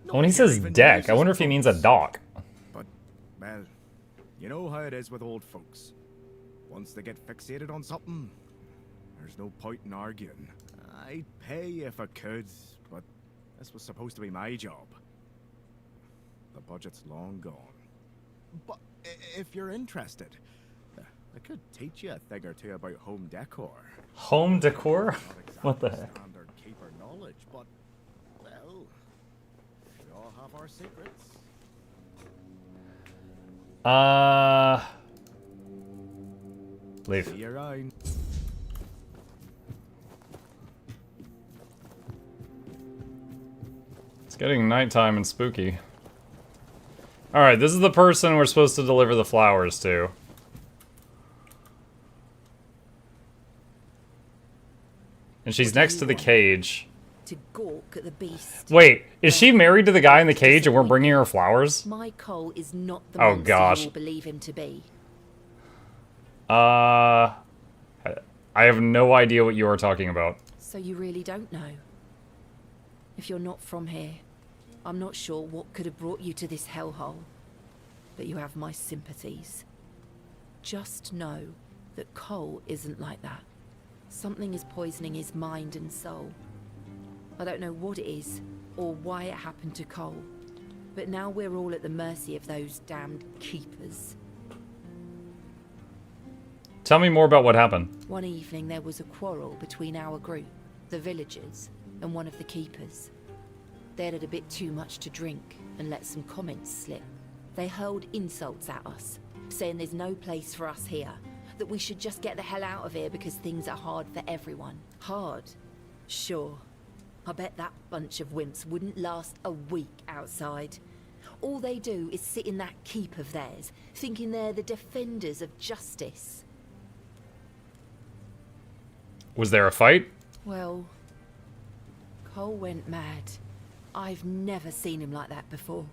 When he says deck, I wonder if he means a dock. But, well, you know how it is with old folks. Once they get fixated on something, there's no point in arguing. I'd pay if I could, but this was supposed to be my job. The budget's long gone. But if you're interested, I could teach you a thing or two about home decor. Home decor? What the heck? Standard keeper knowledge, but, well, we all have our secrets. Leave. See you around. It's getting nighttime and spooky. Alright, this is the person we're supposed to deliver the flowers to. And she's next to the cage. To gawk at the beast. Wait, is she married to the guy in the cage and we're bringing her flowers? My Cole is not the monster you all believe him to be. I have no idea what you are talking about. So you really don't know? If you're not from here, I'm not sure what could have brought you to this hellhole. But you have my sympathies. Just know that Cole isn't like that. Something is poisoning his mind and soul. I don't know what it is, or why it happened to Cole. But now we're all at the mercy of those damned keepers. Tell me more about what happened. One evening there was a quarrel between our group, the villagers, and one of the keepers. They'd had a bit too much to drink and let some comments slip. They hurled insults at us, saying there's no place for us here, that we should just get the hell out of here because things are hard for everyone. Hard? Sure. I bet that bunch of wimps wouldn't last a week outside. All they do is sit in that keep of theirs, thinking they're the defenders of justice. Was there a fight? Well, Cole went mad. I've never seen him like that before.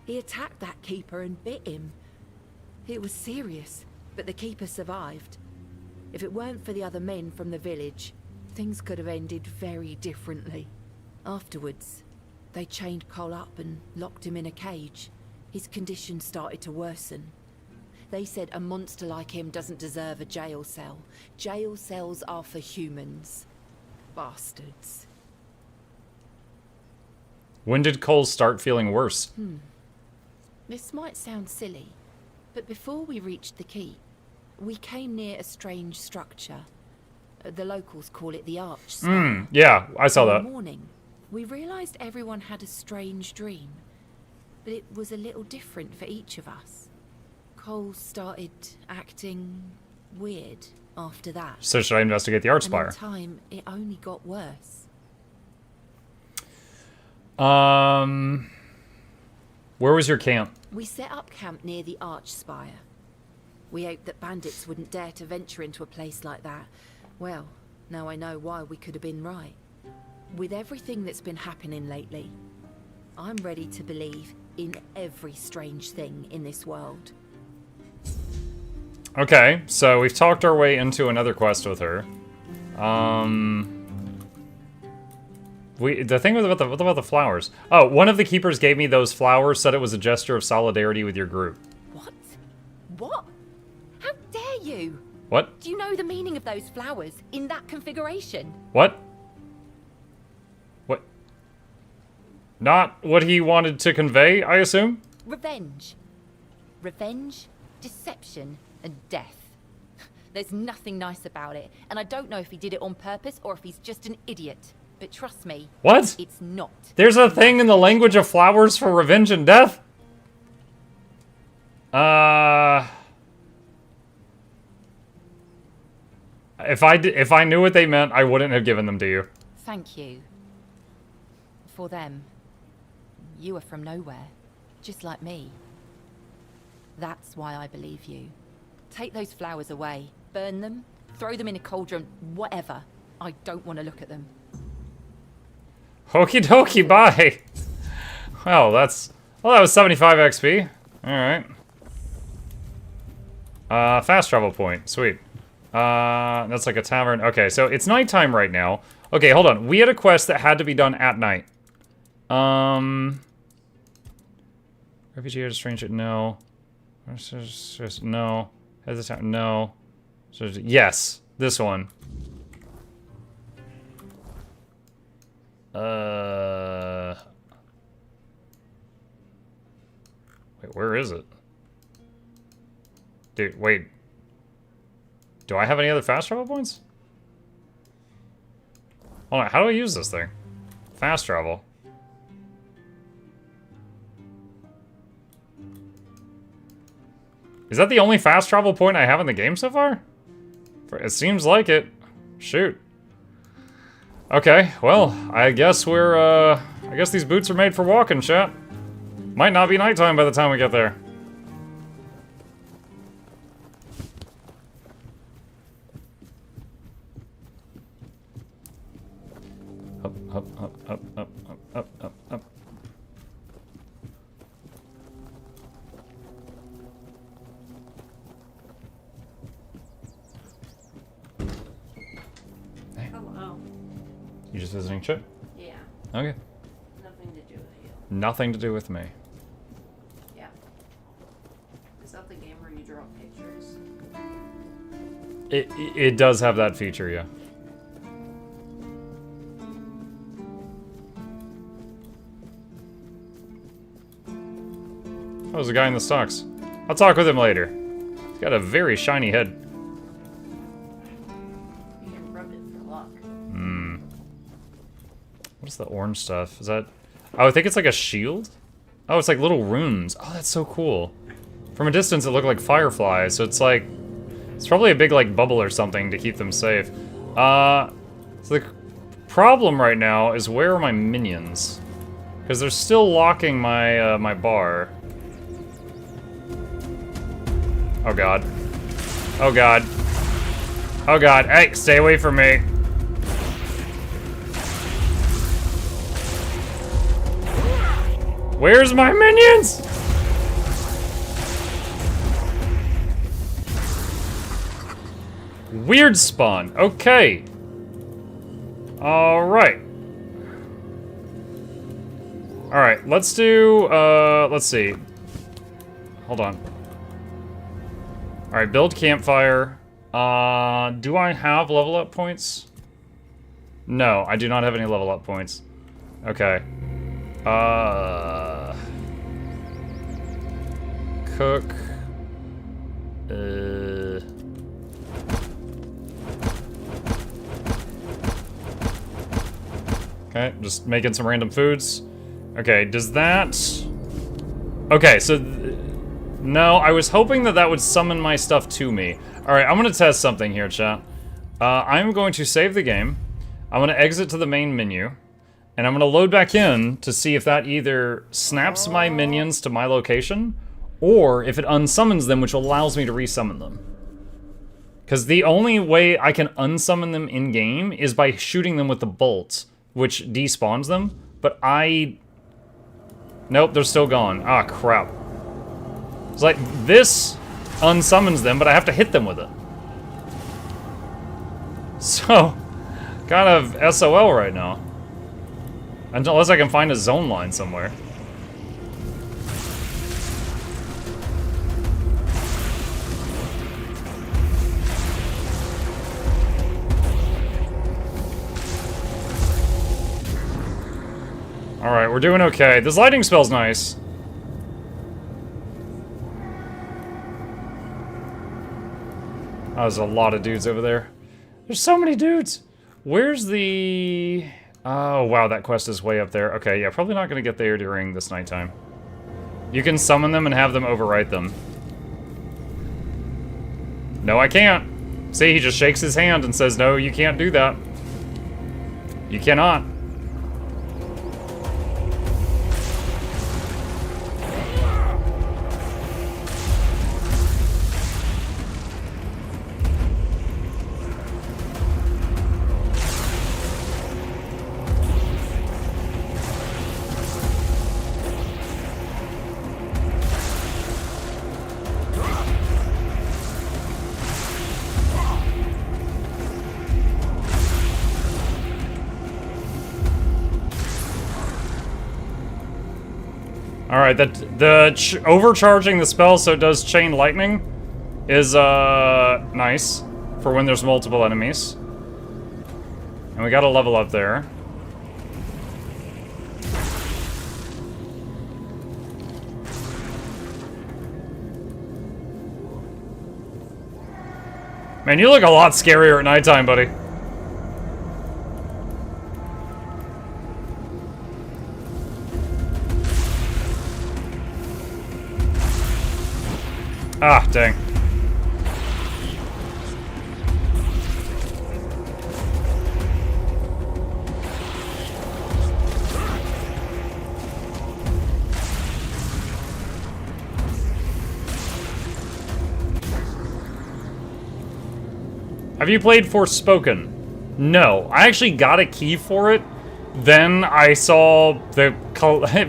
He attacked that keeper and bit him. It was serious, but the keeper survived. If it weren't for the other men from the village, things could have ended very differently. Afterwards, they chained Cole up and locked him in a cage. His condition started to worsen. They said a monster like him doesn't deserve a jail cell. Jail cells are for humans. Bastards. When did Cole start feeling worse? This might sound silly, but before we reached the keep, we came near a strange structure. The locals call it the Arch Spire. Yeah, I saw that. In the morning, we realized everyone had a strange dream, but it was a little different for each of us. Cole started acting weird after that. So should I investigate the Arch Spire? And in time, it only got worse. Where was your camp? We set up camp near the Arch Spire. We hoped that bandits wouldn't dare to venture into a place like that. Well, now I know why we could have been right. With everything that's been happening lately, I'm ready to believe in every strange thing in this world. Okay, so we've talked our way into another quest with her. The thing was about the flowers. Oh, one of the keepers gave me those flowers, said it was a gesture of solidarity with your group. What? What? How dare you? What? Do you know the meaning of those flowers in that configuration? What? What? Not what he wanted to convey, I assume? Revenge. Revenge, deception, and death. There's nothing nice about it, and I don't know if he did it on purpose or if he's just an idiot. But trust me, what? It's not. There's a thing in the language of flowers for revenge and death? If I knew what they meant, I wouldn't have given them to you. Thank you. For them, you are from nowhere, just like me. That's why I believe you. Take those flowers away, burn them, throw them in a cauldron, whatever. I don't want to look at them. Okie dokie, bye. Well, that was 75 XP. Alright. Fast travel point. Sweet. That's like a tavern. Okay, so it's nighttime right now. Okay, hold on. We had a quest that had to be done at night. Refugee had a strange... No. No. Has this time? No. So, yes. This one. Wait, where is it? Dude, wait. Do I have any other fast travel points? Hold on, how do I use this thing? Fast travel. Is that the only fast travel point I have in the game so far? It seems like it. Shoot. Okay, well, I guess we're, I guess these boots are made for walking, chat. Might not be nighttime by the time we get there. Up, up, up, up, up, up, up, up, up. Hey. Hello. You just visiting Chip? Yeah. Okay. Nothing to do with you. Nothing to do with me. Yeah. Is that the game where you draw pictures? It does have that feature, yeah. Oh, there's a guy in the stocks. I'll talk with him later. He's got a very shiny head. You can rub it for luck. Hmm. What's the orange stuff? Is that... Oh, I think it's like a shield? Oh, it's like little runes. Oh, that's so cool. From a distance, it looked like fireflies, so it's like... It's probably a big, like, bubble or something to keep them safe. So the problem right now is where are my minions? Because they're still locking my, my bar. Oh god. Oh god. Oh god. Hey, stay away from me. Where's my minions? Weird spawn. Okay. Alright. Alright, let's do, let's see. Hold on. Alright, build campfire. Do I have level up points? No, I do not have any level up points. Okay. Cook. Okay, just making some random foods. Okay, does that... Okay, so... No, I was hoping that that would summon my stuff to me. Alright, I'm gonna test something here, chat. I'm going to save the game. I'm gonna exit to the main menu. And I'm gonna load back in to see if that either snaps my minions to my location, or if it unsummons them, which allows me to resummon them. Because the only way I can unsummon them in-game is by shooting them with the bolt, which despawns them, but I... Nope, they're still gone. Ah, crap. It's like, this unsummons them, but I have to hit them with it. So, kind of SOL right now. Unless I can find a zone line somewhere. Alright, we're doing okay. This lighting spell's nice. Oh, there's a lot of dudes over there. There's so many dudes! Where's the... Oh, wow, that quest is way up there. Okay, yeah, probably not gonna get there during this nighttime. You can summon them and have them overwrite them. No, I can't. See, he just shakes his hand and says, no, you can't do that. You cannot. Alright, overcharging the spell so it does chain lightning is, nice for when there's multiple enemies. And we got a level up there. Man, you look a lot scarier at nighttime, buddy. Ah, dang. Have you played Forspoken? No. I actually got a key for it. Then I saw the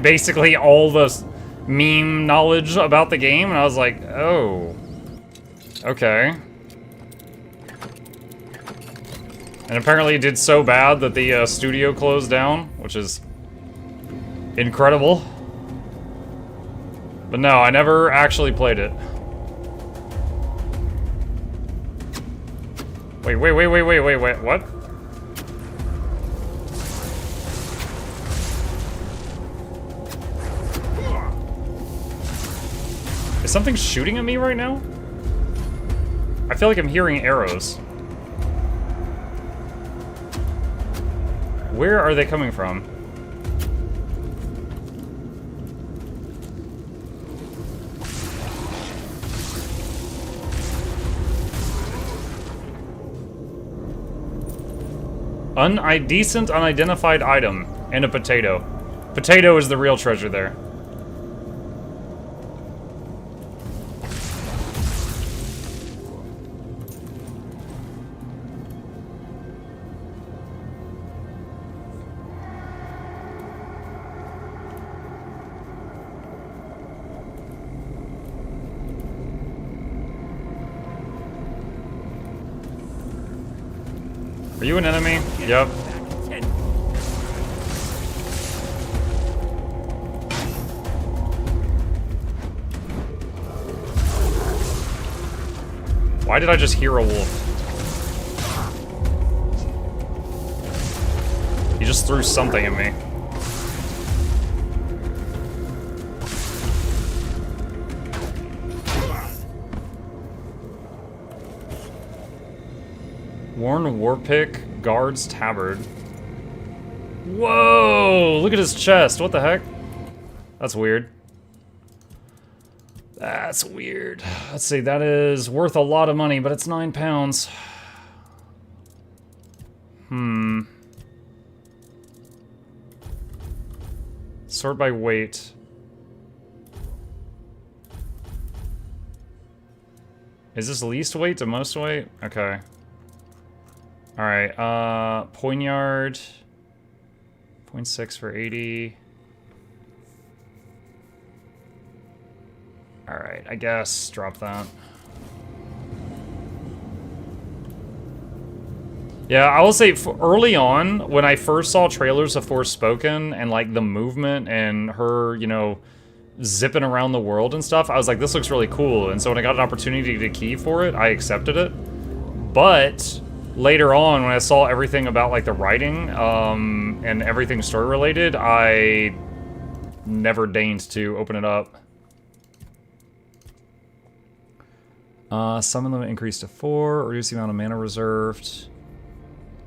basically all the meme knowledge about the game, and I was like, oh. Okay. And apparently it did so bad that the studio closed down, which is incredible. But no, I never actually played it. Wait, what? Is something shooting at me right now? I feel like I'm hearing arrows. Where are they coming from? Decent unidentified item and a potato. Potato is the real treasure there. Are you an enemy? Yep. Why did I just hear a wolf? He just threw something at me. Worn Warpick, guards tabard. Whoa! Look at his chest. What the heck? That's weird. That's weird. Let's see. That is worth a lot of money, but it's £9. Sort by weight. Is this least weight to most weight? Okay. Alright, Poignard. 0.6 for 80. Alright, I guess drop that. Yeah, I will say early on, when I first saw trailers of Forspoken and like the movement and her, you know, zipping around the world and stuff, I was like, this looks really cool. And so when I got an opportunity to get a key for it, I accepted it. But later on, when I saw everything about like the writing and everything story related, I never deigned to open it up. Summon limit increased to 4, reduce the amount of mana reserved.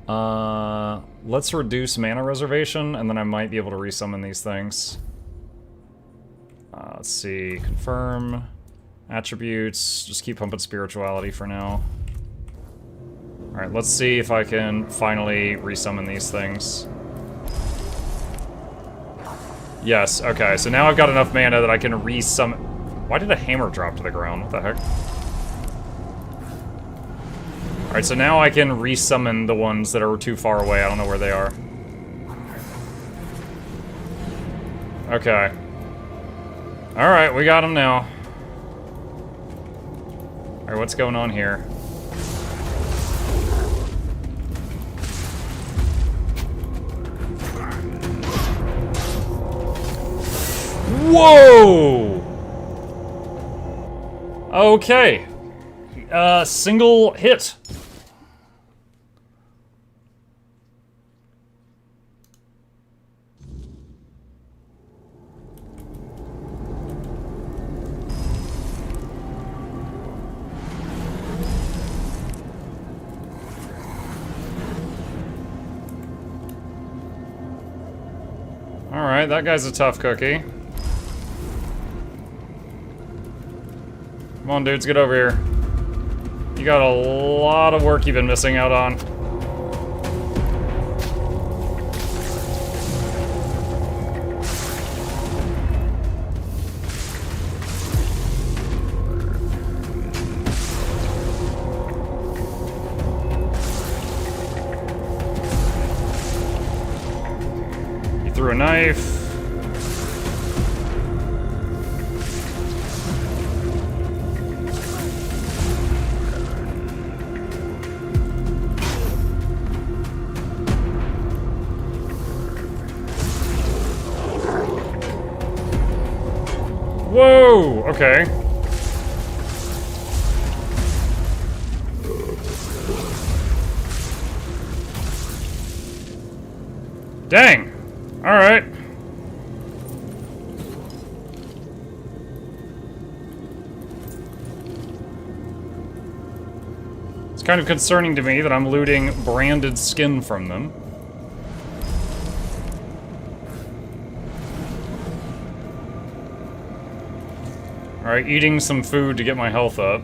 Let's reduce mana reservation, and then I might be able to resummon these things. Let's see, confirm, attributes, just keep pumping spirituality for now. Alright, let's see if I can finally resummon these things. Yes, okay, so now I've got enough mana that I can resummon. Why did a hammer drop to the ground? What the heck? Alright, so now I can resummon the ones that are too far away. I don't know where they are. Okay. Alright, we got them now. Alright, what's going on here? Whoa! Okay. Single hit. Alright, that guy's a tough cookie. Come on, dudes, get over here. You got a lot of work you've been missing out on. knife. Whoa! Okay. Dang! Alright. It's kind of concerning to me that I'm looting branded skin from them. Alright, eating some food to get my health up.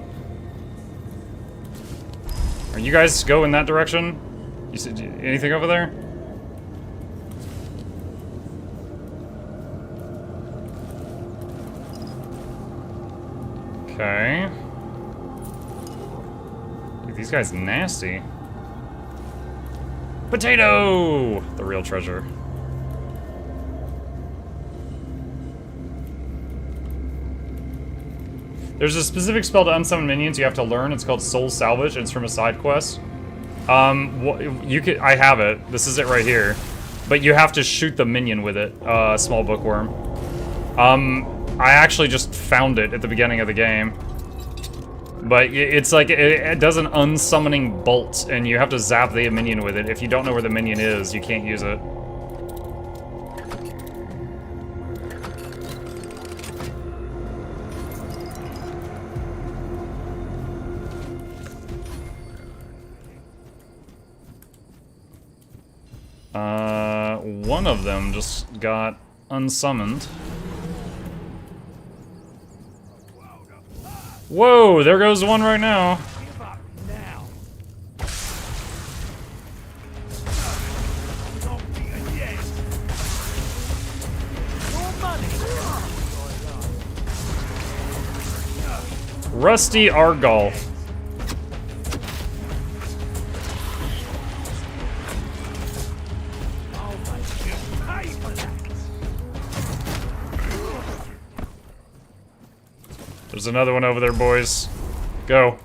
Are you guys go in that direction? You said anything over there? Okay. Dude, these guys nasty. Potato! The real treasure. There's a specific spell to unsummon minions you have to learn. It's called Soul Salvage. It's from a side quest. You could. I have it. This is it right here. But you have to shoot the minion with it. Small bookworm. I actually just found it at the beginning of the game. But it's like, it does an unsummoning bolt, and you have to zap the minion with it. If you don't know where the minion is, you can't use it. One of them just got unsummoned. Whoa, there goes one right now. Rusty Argyle. There's another one over there, boys. Go.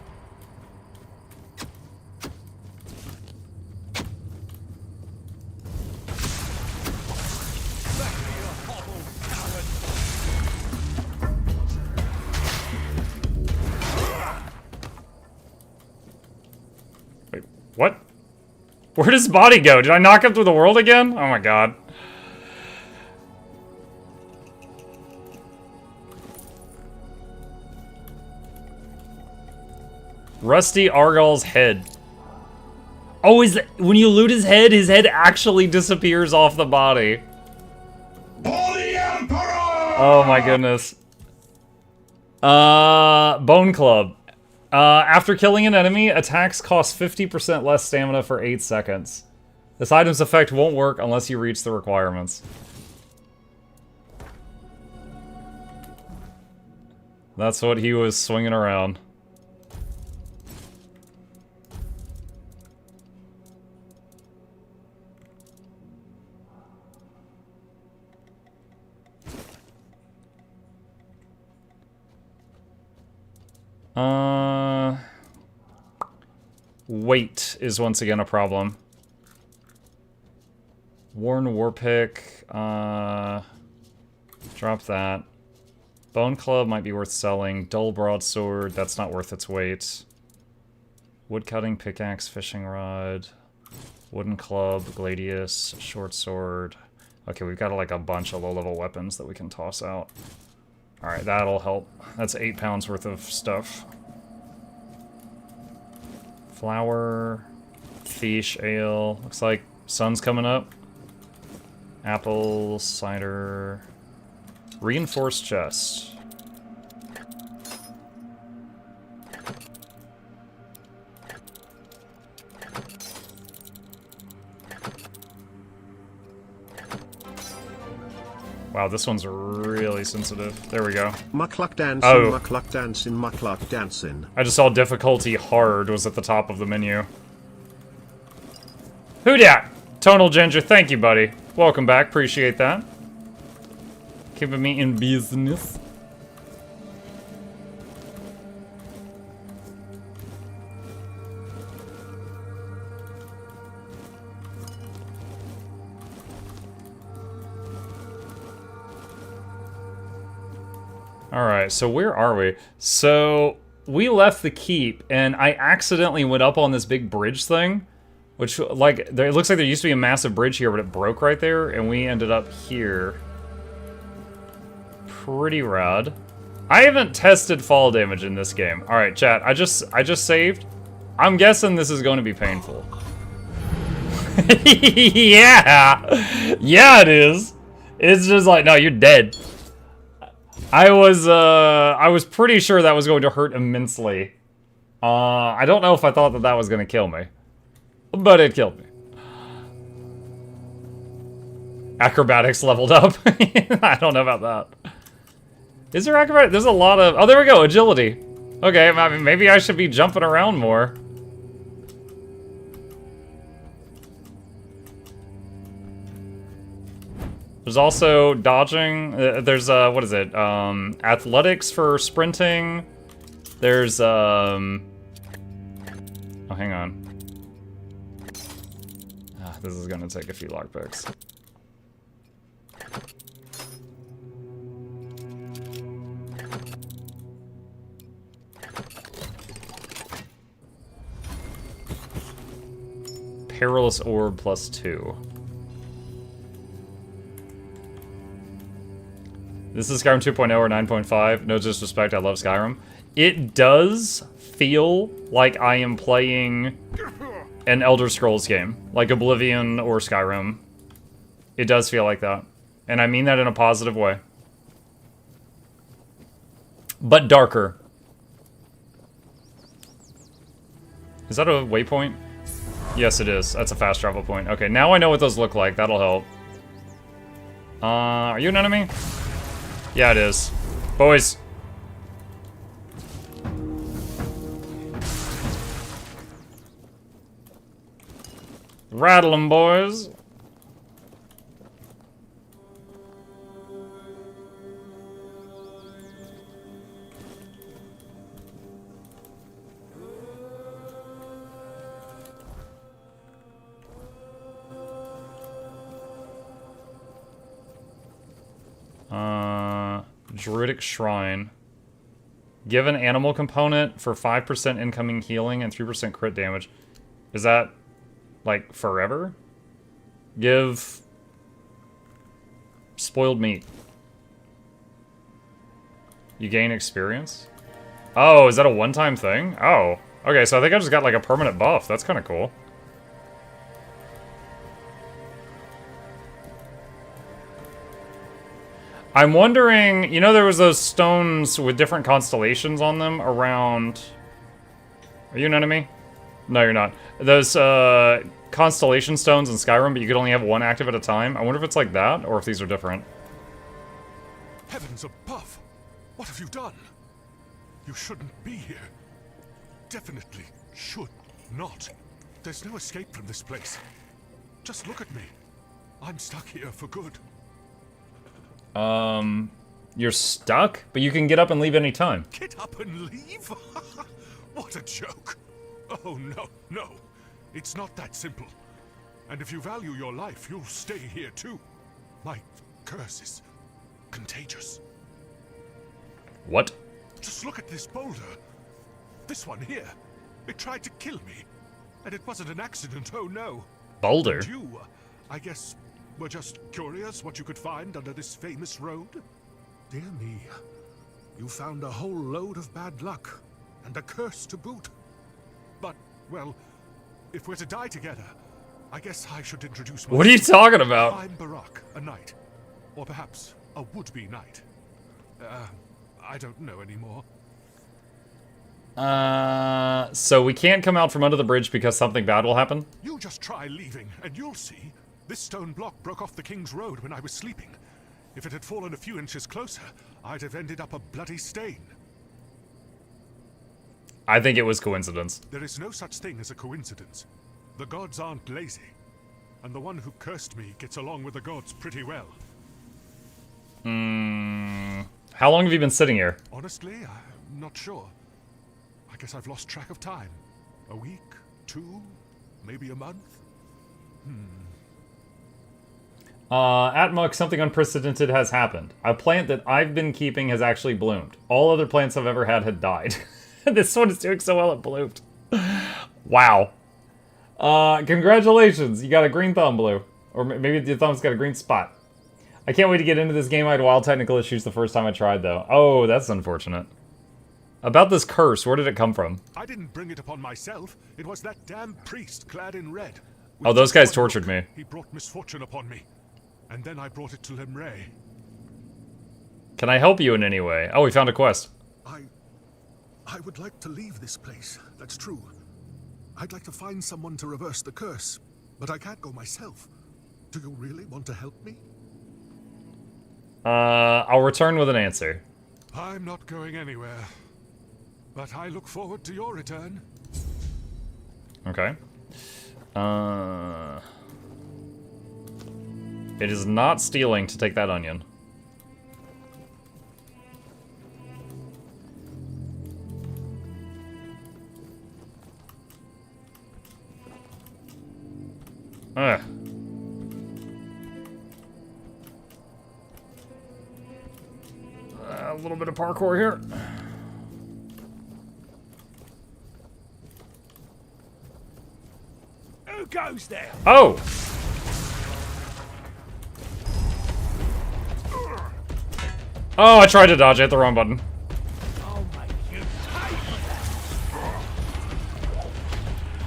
Wait, what? Where did his body go? Did I knock him through the world again? Oh my god. Rusty Argyle's head. Oh, when you loot his head actually disappears off the body. Oh my goodness. Bone Club. After killing an enemy, attacks cost 50% less stamina for 8 seconds. This item's effect won't work unless you reach the requirements. That's what he was swinging around. Weight is once again a problem. Worn Warpick, drop that. Bone Club might be worth selling. Dull Broadsword, that's not worth its weight. Woodcutting Pickaxe, Fishing Rod. Wooden Club, Gladius, Short Sword. Okay, we've got like a bunch of low-level weapons that we can toss out. Alright, that'll help. That's 8 pounds worth of stuff. Flour, fish, ale. Looks like sun's coming up. Apple, cider. Reinforced chest. Wow, this one's really sensitive. There we go. Mukluk dancing, oh. Mukluk dancing, Mukluk dancing. I just saw difficulty hard was at the top of the menu. Who dat? Tonal Ginger, thank you, buddy. Welcome back. Appreciate that. Keeping me in business. Alright, so where are we? So, we left the keep, and I accidentally went up on this big bridge thing, which, like, it looks like there used to be a massive bridge here, but it broke right there, and we ended up here. Pretty rad. I haven't tested fall damage in this game. Alright, chat, I just saved. I'm guessing this is going to be painful. Yeah! Yeah, it is! It's just like, no, you're dead. I was pretty sure that was going to hurt immensely. I don't know if I thought that that was going to kill me. But it killed me. Acrobatics leveled up. I don't know about that. Is there acrobatics? There's a lot of... Oh, there we go. Agility. Okay, I mean, maybe I should be jumping around more. There's also dodging. There's, what is it? Athletics for sprinting. There's, oh, hang on. This is gonna take a few lockpicks. Perilous Orb +2. This is Skyrim 2.0 or 9.5. No disrespect, I love Skyrim. It does feel like I am playing an Elder Scrolls game. Like Oblivion or Skyrim. It does feel like that. And I mean that in a positive way. But darker. Is that a waypoint? Yes, it is. That's a fast travel point. Okay, now I know what those look like. That'll help. Are you an enemy? Yeah, it is. Boys. Rattle 'em, boys. Druidic Shrine. Give an animal component for 5% incoming healing and 3% crit damage. Is that, like, forever? Give... spoiled meat. You gain experience? Oh, is that a one-time thing? Oh. Okay, so I think I just got, like, a permanent buff. That's kind of cool. I'm wondering, you know there was those stones with different constellations on them around... Are you an enemy? No, you're not. Those constellation stones in Skyrim, but you could only have one active at a time. I wonder if it's like that, or if these are different. Heavens above! What have you done? You shouldn't be here. Definitely should not. There's no escape from this place. Just look at me. I'm stuck here for good. You're stuck? But you can get up and leave any time. Get up and leave? What a joke. Oh, no, no. It's not that simple. And if you value your life, you'll stay here too. My curse is contagious. What? Just look at this boulder. This one here. It tried to kill me. And it wasn't an accident, oh no. Boulder? And you, I guess, were just curious what you could find under this famous road? Dear me. You found a whole load of bad luck. And a curse to boot. But, well, if we're to die together, I guess I should introduce myself. What are you talking about? I'm Barak, a knight. Or perhaps a would-be knight. I don't know anymore. So we can't come out from under the bridge because something bad will happen? You just try leaving, and you'll see. This stone block broke off the King's Road when I was sleeping. If it had fallen a few inches closer, I'd have ended up a bloody stain. I think it was coincidence. There is no such thing as a coincidence. The gods aren't lazy. and the one who cursed me gets along with the gods pretty well. How long have you been sitting here? Honestly, I'm not sure. I guess I've lost track of time. A week? 2? Maybe a month? At Muck, something unprecedented has happened. A plant that I've been keeping has actually bloomed. All other plants I've ever had died. This one is doing so well it bloomed. Wow. Congratulations, you got a green thumb, Blue. Or maybe your thumb's got a green spot. I can't wait to get into this game. I had wild technical issues the first time I tried, though. Oh, that's unfortunate. About this curse, where did it come from? I didn't bring it upon myself. It was that damn priest clad in red. Oh, those guys tortured me. He brought misfortune upon me. And then I brought it to Limray. Can I help you in any way? Oh, we found a quest. I would like to leave this place, that's true. I'd like to find someone to reverse the curse, but I can't go myself. Do you really want to help me? I'll return with an answer. I'm not going anywhere, but I look forward to your return. Okay. It is not stealing to take that onion. Ugh. A little bit of parkour here. Who goes there? Oh! Oh, I tried to dodge. I hit the wrong button.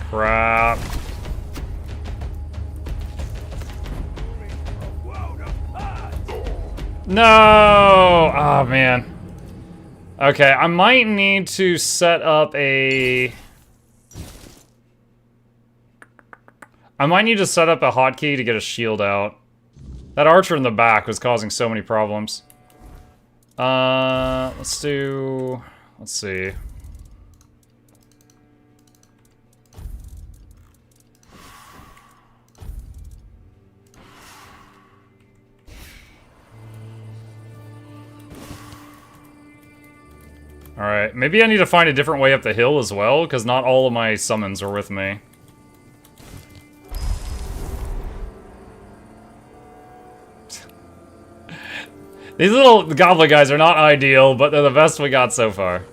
Crap. No! Oh, man. Okay, I might need to set up a... I might need to set up a hotkey to get a shield out. That archer in the back was causing so many problems. Let's see. Alright, maybe I need to find a different way up the hill as well, because not all of my summons are with me. These little goblin guys are not ideal, but they're the best we got so far.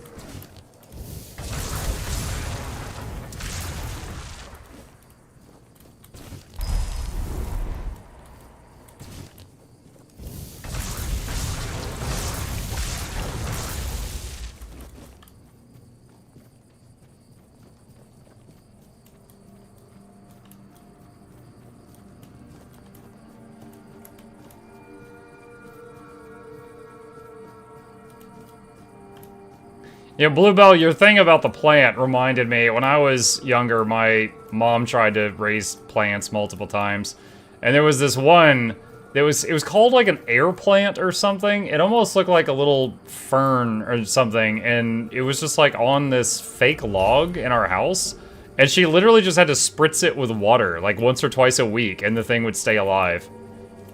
Yeah, Bluebell, your thing about the plant reminded me, when I was younger, my mom tried to raise plants multiple times. And there was this one, it was called like an air plant or something. It almost looked like a little fern or something, and it was just like on this fake log in our house. And she literally just had to spritz it with water, like once or twice a week, and the thing would stay alive.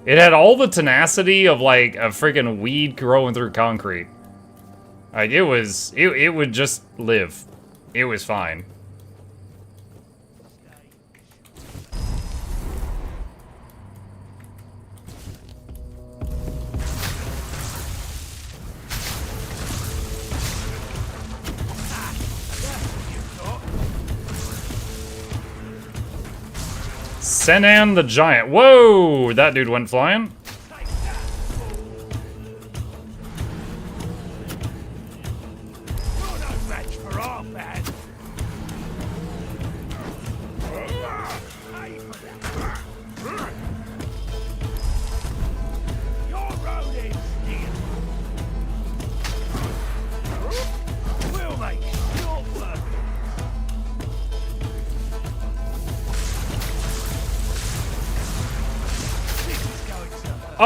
It had all the tenacity of like a freaking weed growing through concrete. Like, it would just live. It was fine. Senan the Giant. Whoa! That dude went flying.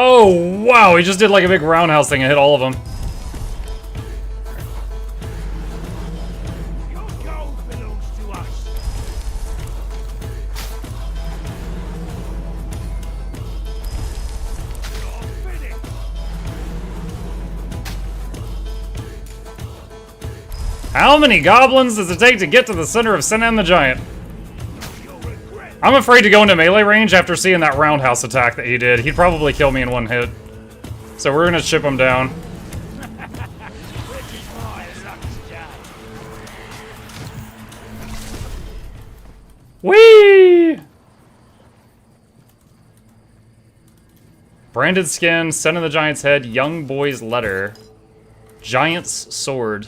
Oh, wow, he just did like a big roundhouse thing and hit all of them. How many goblins does it take to get to the center of Senin the Giant? I'm afraid to go into melee range after seeing that roundhouse attack that he did. He'd probably kill me in one hit. So we're gonna chip him down. Whee! Branded skin, Senin the Giant's head, young boy's letter, giant's sword.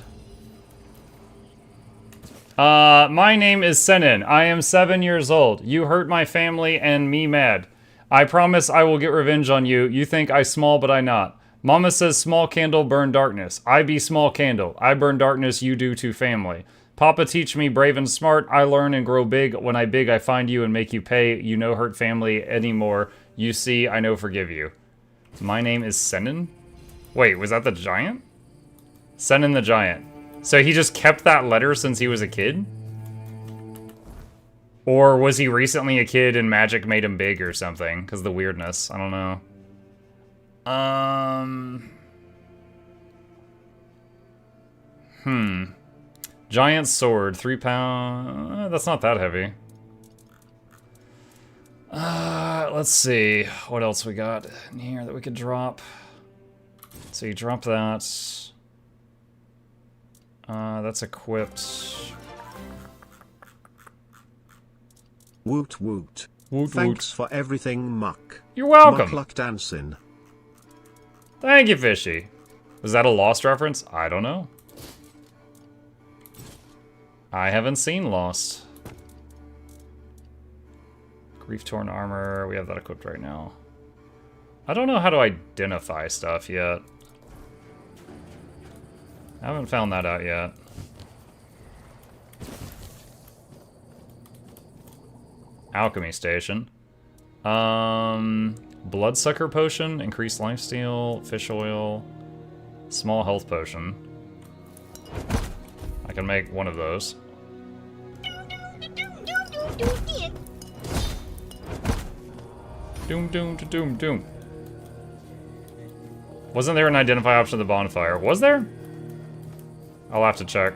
My name is Senin. I am 7 years old. You hurt my family and me mad. I promise I will get revenge on you. You think I small, but I not. Mama says small candle burn darkness. I be small candle. I burn darkness, you do to family. Papa teach me brave and smart. I learn and grow big. When I big, I find you and make you pay. You no hurt family anymore. You see, I no forgive you. My name is Senin? Wait, was that the giant? Senin the Giant. So he just kept that letter since he was a kid? Or was he recently a kid and magic made him big or something? Because the weirdness. I don't know. Giant sword, 3 pound. That's not that heavy. Let's see. What else we got in here that we could drop? So you drop that. That's equipped. Woot woot. Woot Thanks for everything, Muck. You're welcome. Mukluk dancing. Thank you, Fishy. Was that a Lost reference? I don't know. I haven't seen Lost. Grief-torn armor. We have that equipped right now. I don't know how to identify stuff yet. I haven't found that out yet. Alchemy station. Bloodsucker potion, increased lifesteal, fish oil, small health potion. I can make one of those. Doom, doom, doom, doom. Wasn't there an identify option of the bonfire? Was there? I'll have to check.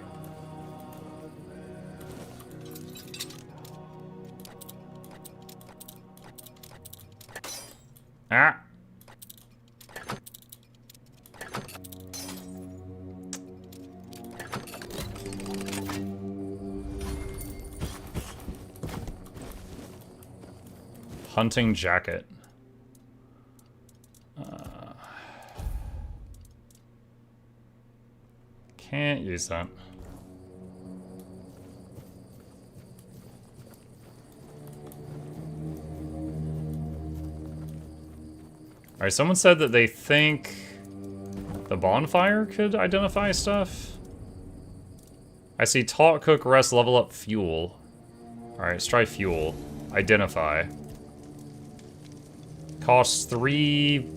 Ah. Hunting jacket. Can't use that. Alright, someone said that they think the bonfire could identify stuff. I see talk, cook, rest, level up, fuel. Alright, let's try fuel. Identify. Costs 3...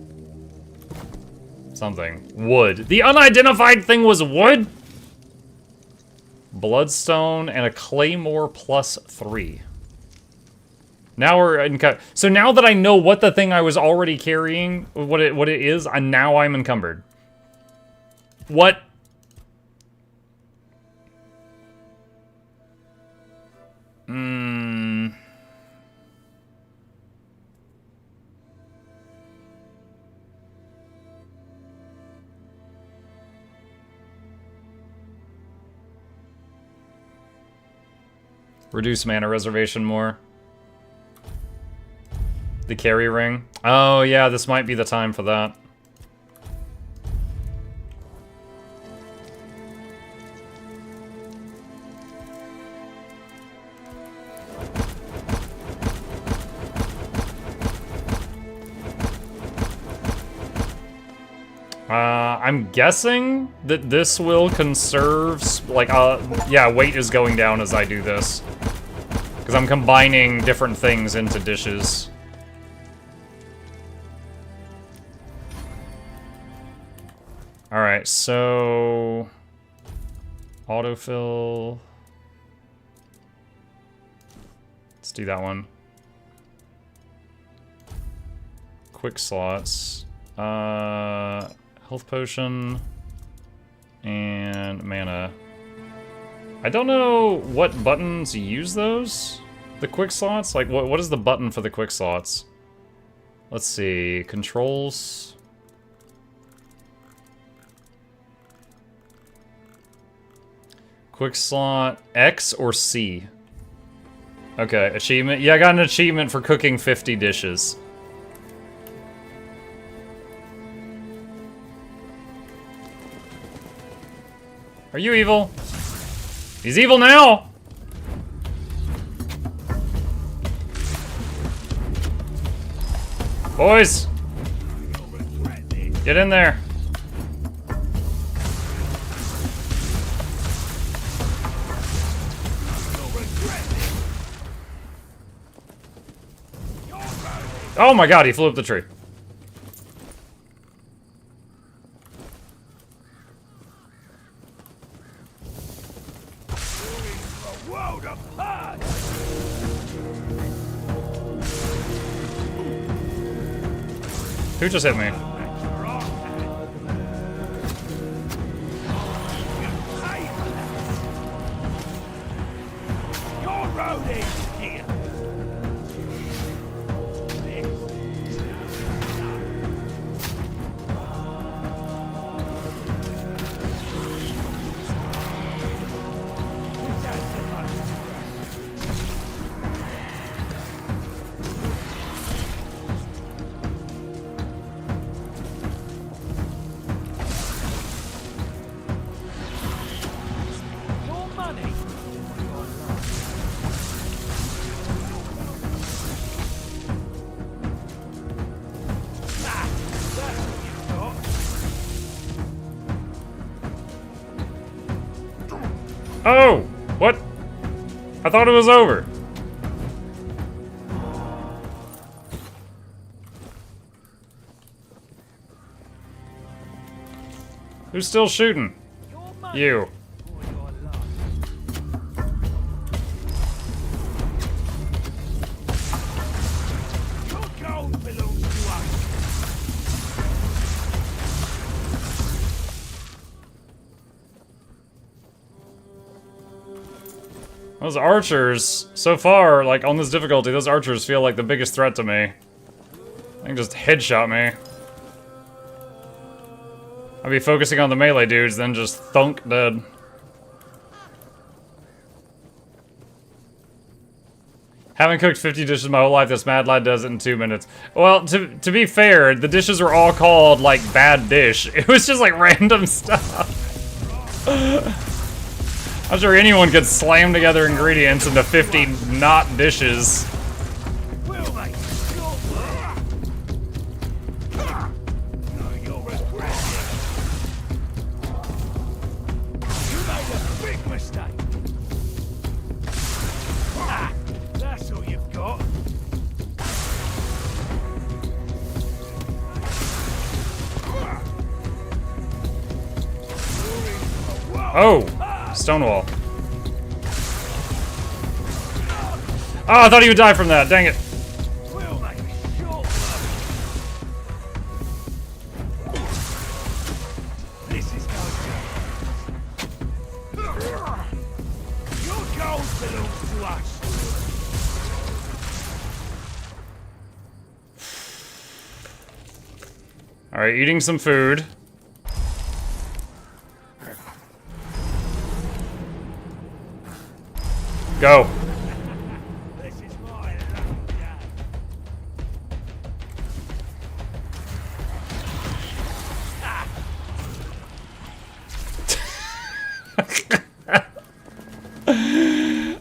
something. Wood. The unidentified thing was wood? Bloodstone and a claymore plus 3. Now we're in... So now that I know what the thing I was already carrying, what it is, now I'm encumbered. What? Reduce mana reservation more. The carry ring. Oh yeah, this might be the time for that. I'm guessing that this will conserve, like, yeah, weight is going down as I do this. Because I'm combining different things into dishes. Alright, so... autofill... Let's do that one. Quick slots. Health potion. And mana. I don't know what buttons use those. The quick slots? Like, what is the button for the quick slots? Let's see. Controls. Quick slot, X or C? Okay, achievement. Yeah, I got an achievement for cooking 50 dishes. Are you evil? He's evil now! Boys! Get in there. Oh my god, he flew up the tree. Who just hit me? Oh! What? I thought it was over. Who's still shooting? You. Those archers, so far, like, on this difficulty, those archers feel like the biggest threat to me. They can just headshot me. I'd be focusing on the melee dudes, then just thunk dead. Haven't cooked 50 dishes my whole life, this mad lad does it in 2 minutes. Well, to be fair, the dishes were all called, like, bad dish. It was just, like, random stuff. I'm sure anyone could slam together ingredients into 50 not dishes. Oh! Stonewall. Oh, I thought he would die from that. Dang it. Alright, eating some food. Go.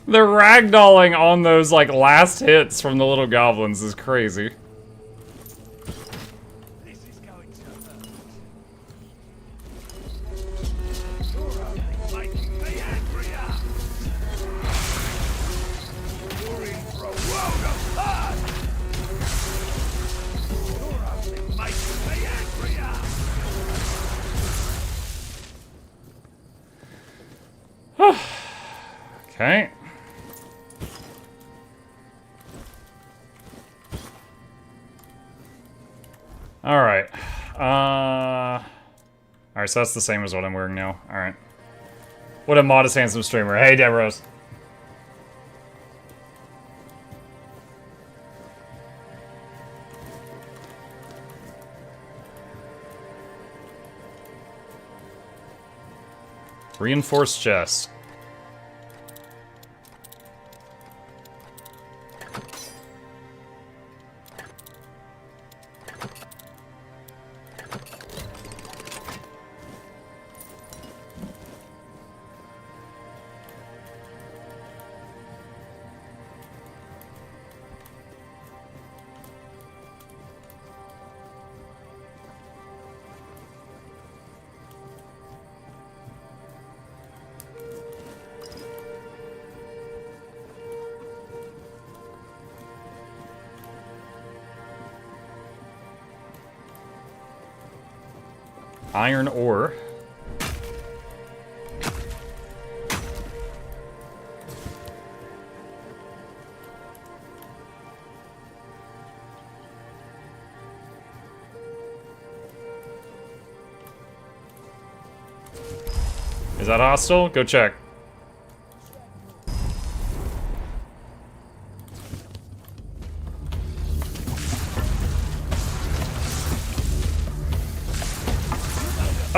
The ragdolling on those, like, last hits from the little goblins is crazy. Okay. Alright. Alright, so that's the same as what I'm wearing now. Alright. What a modest, handsome streamer. Hey, Deveros. Reinforced chest. Iron ore. Is that hostile? Go check.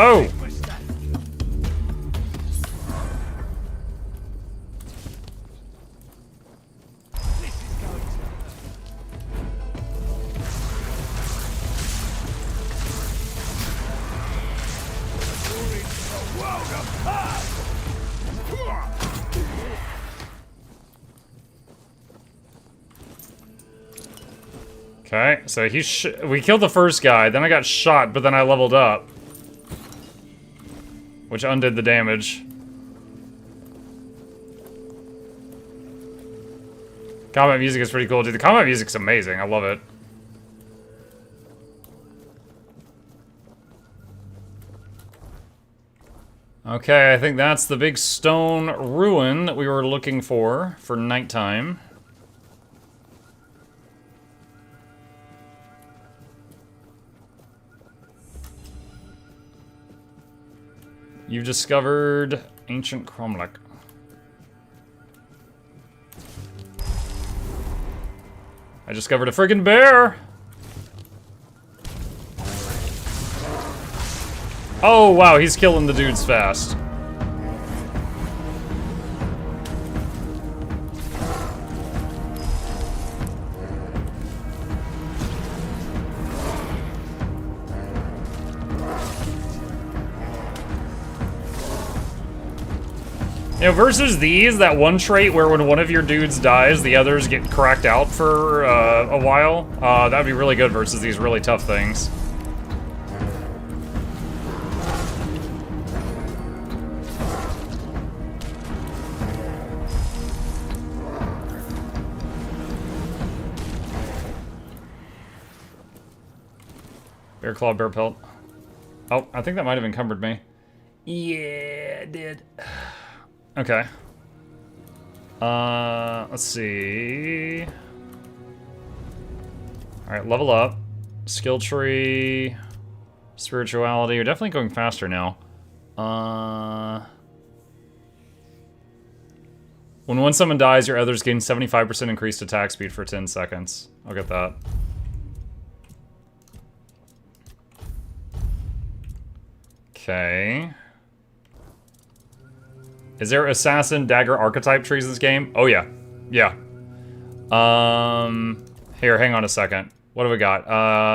Oh! Okay, so we killed the first guy, then I got shot, but then I leveled up. Which undid the damage. Combat music is pretty cool, dude. The combat music's amazing. I love it. Okay, I think that's the big stone ruin that we were looking for nighttime. You've discovered ancient cromlech. I discovered a friggin' bear! Oh wow, he's killing the dudes fast. You know, versus these, that one trait where when one of your dudes dies, the others get cracked out for a while, that'd be really good versus these really tough things. Bear claw, bear pelt. Oh, I think that might have encumbered me. Yeah, it did. Okay. Let's see. Alright, level up. Skill tree. Spirituality. You're definitely going faster now. When one summon dies, your others gain 75% increased attack speed for 10 seconds. I'll get that. Okay. Is there assassin dagger archetype trees in this game? Oh yeah. Yeah. Here, hang on a second. What do we got?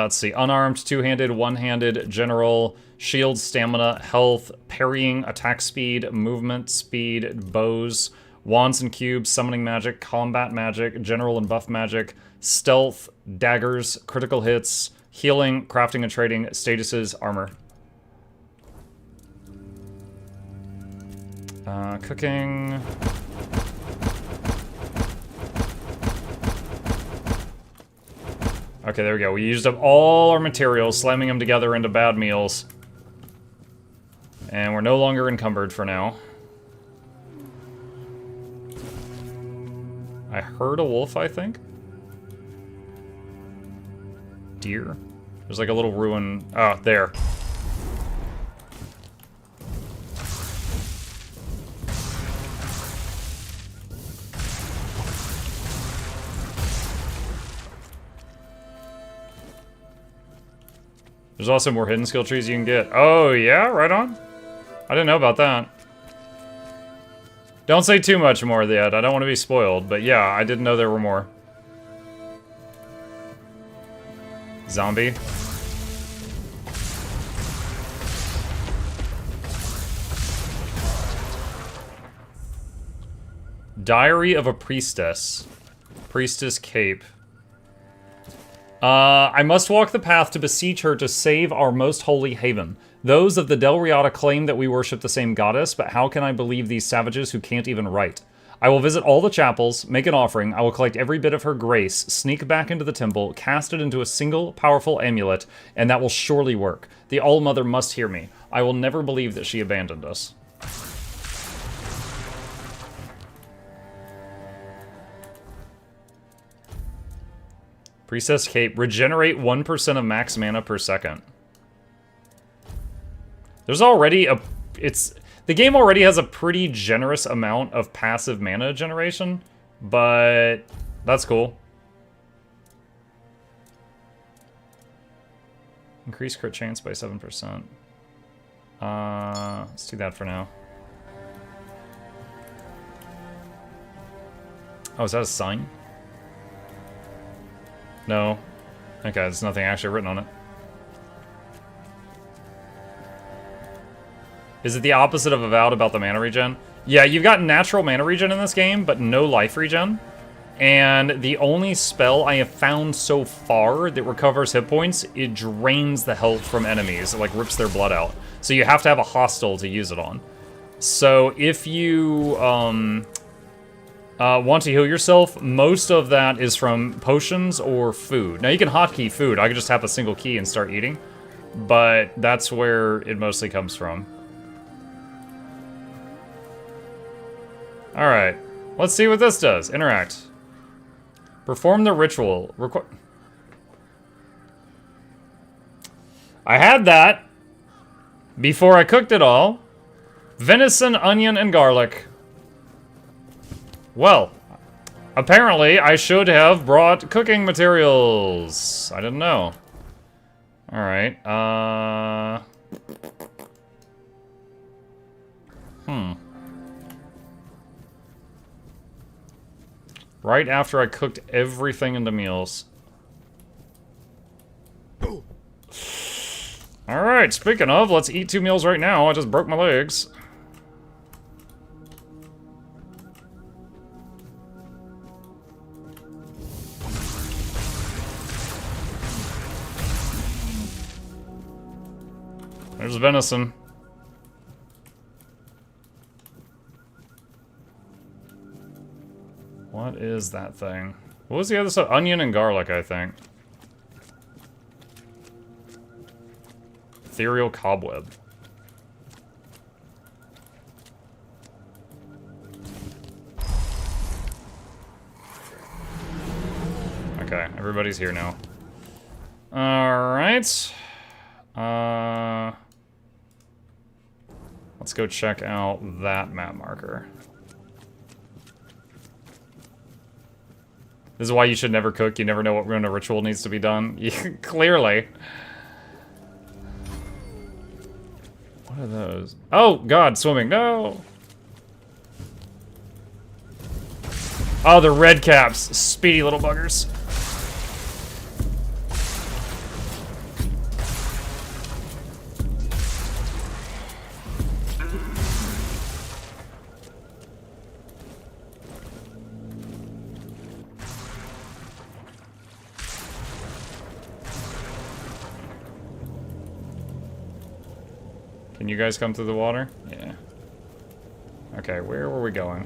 Let's see. Unarmed, two-handed, one-handed, general, shield, stamina, health, parrying, attack speed, movement speed, bows, wands and cubes, summoning magic, combat magic, general and buff magic, stealth, daggers, critical hits, healing, crafting and trading, statuses, armor. Cooking. Okay, there we go. We used up all our materials, slamming them together into bad meals. And we're no longer encumbered for now. I heard a wolf, I think. Deer. There's like a little ruin. Oh, there. There's also more hidden skill trees you can get. Oh, yeah? Right on. I didn't know about that. Don't say too much more yet. I don't want to be spoiled. But yeah, I didn't know there were more. Zombie. Diary of a Priestess. Priestess Cape. I must walk the path to beseech her to save our most holy haven. Those of the Del Riata claim that we worship the same goddess, but how can I believe these savages who can't even write? I will visit all the chapels, make an offering, I will collect every bit of her grace, sneak back into the temple, cast it into a single powerful amulet, and that will surely work. The All-Mother must hear me. I will never believe that she abandoned us. Priestess Cape. Regenerate 1% of max mana per second. There's already a... The game already has a pretty generous amount of passive mana generation, but that's cool. Increase crit chance by 7%. Let's do that for now. Oh, is that a sign? No. Okay, there's nothing actually written on it. Is it the opposite of Avowed about the mana regen? Yeah, you've got natural mana regen in this game, but no life regen. And the only spell I have found so far that recovers hit points, it drains the health from enemies. It like rips their blood out. So you have to have a hostile to use it on. So if you want to heal yourself, most of that is from potions or food. Now you can hotkey food. I could just tap a single key and start eating. But that's where it mostly comes from. Alright, let's see what this does. Interact. Perform the ritual. I had that before I cooked it all. Venison, onion, and garlic. Well, apparently I should have brought cooking materials. I didn't know. Alright, Right after I cooked everything into meals. Alright, speaking of, let's eat 2 meals right now. I just broke my legs. There's venison. What is that thing? What was the other stuff? Onion and garlic, I think. Ethereal cobweb. Okay, everybody's here now. Alright. Let's go check out that map marker. This is why you should never cook. You never know when a ritual needs to be done. Clearly. What are those? Oh, God, swimming. No! Oh, the red caps. Speedy little buggers. Can you guys come through the water? Yeah. Okay, where were we going?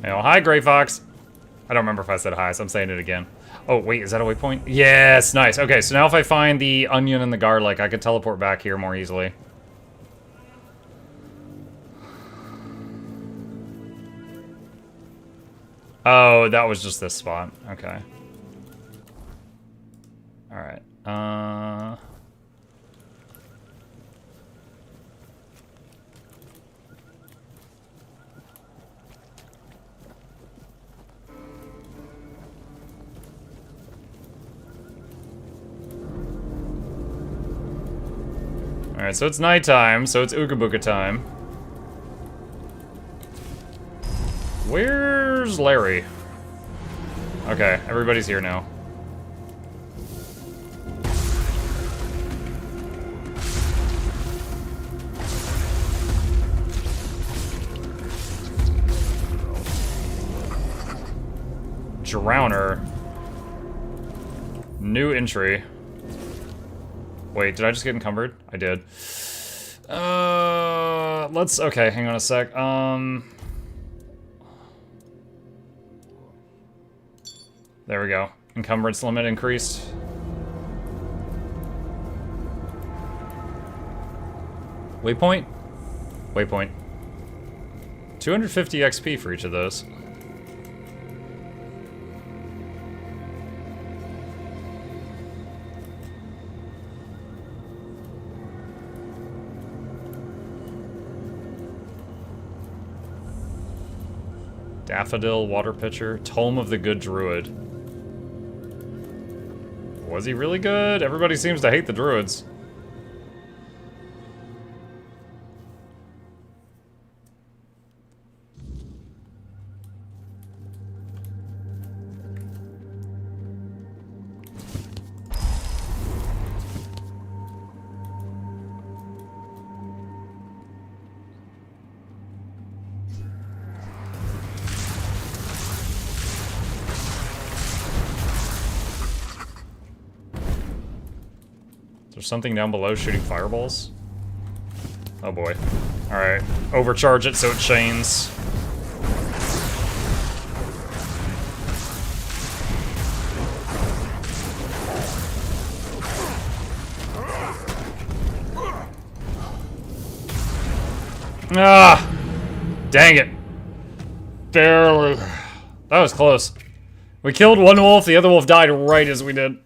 Hey, oh, hi, Gray Fox. I don't remember if I said hi, so I'm saying it again. Oh, wait, is that a waypoint? Yes, nice. Okay, so now if I find the onion and the garlic, I can teleport back here more easily. Oh, that was just this spot. Okay. Alright. Alright, so it's nighttime, so it's Ooga Booga time. Where's Larry? Okay, everybody's here now. Drowner. New entry. Wait, did I just get encumbered? I did. Okay, hang on a sec. There we go. Encumbrance limit increased. Waypoint? Waypoint. 250 XP for each of those. Daffodil, water pitcher, Tome of the Good Druid. Was he really good? Everybody seems to hate the druids. There's something down below shooting fireballs. Oh boy. Alright. Overcharge it so it chains. Ah! Dang it. Barely. That was close. We killed one wolf, the other wolf died right as we did.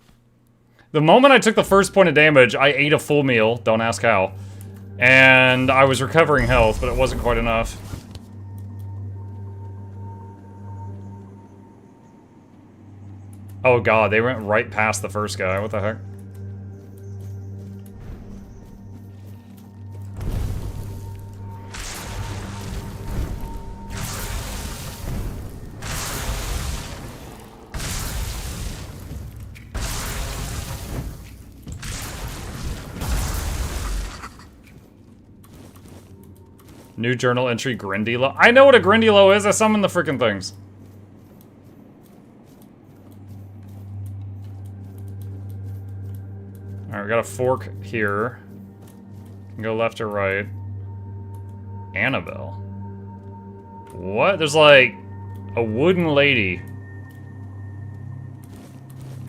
The moment I took the first point of damage, I ate a full meal, don't ask how. And I was recovering health, but it wasn't quite enough. Oh god, they went right past the first guy, what the heck? New journal entry, Grindilo. I know what a Grindilo is, I summoned the freaking things. Alright, we got a fork here. Can go left or right. Annabelle. What? There's like a wooden lady.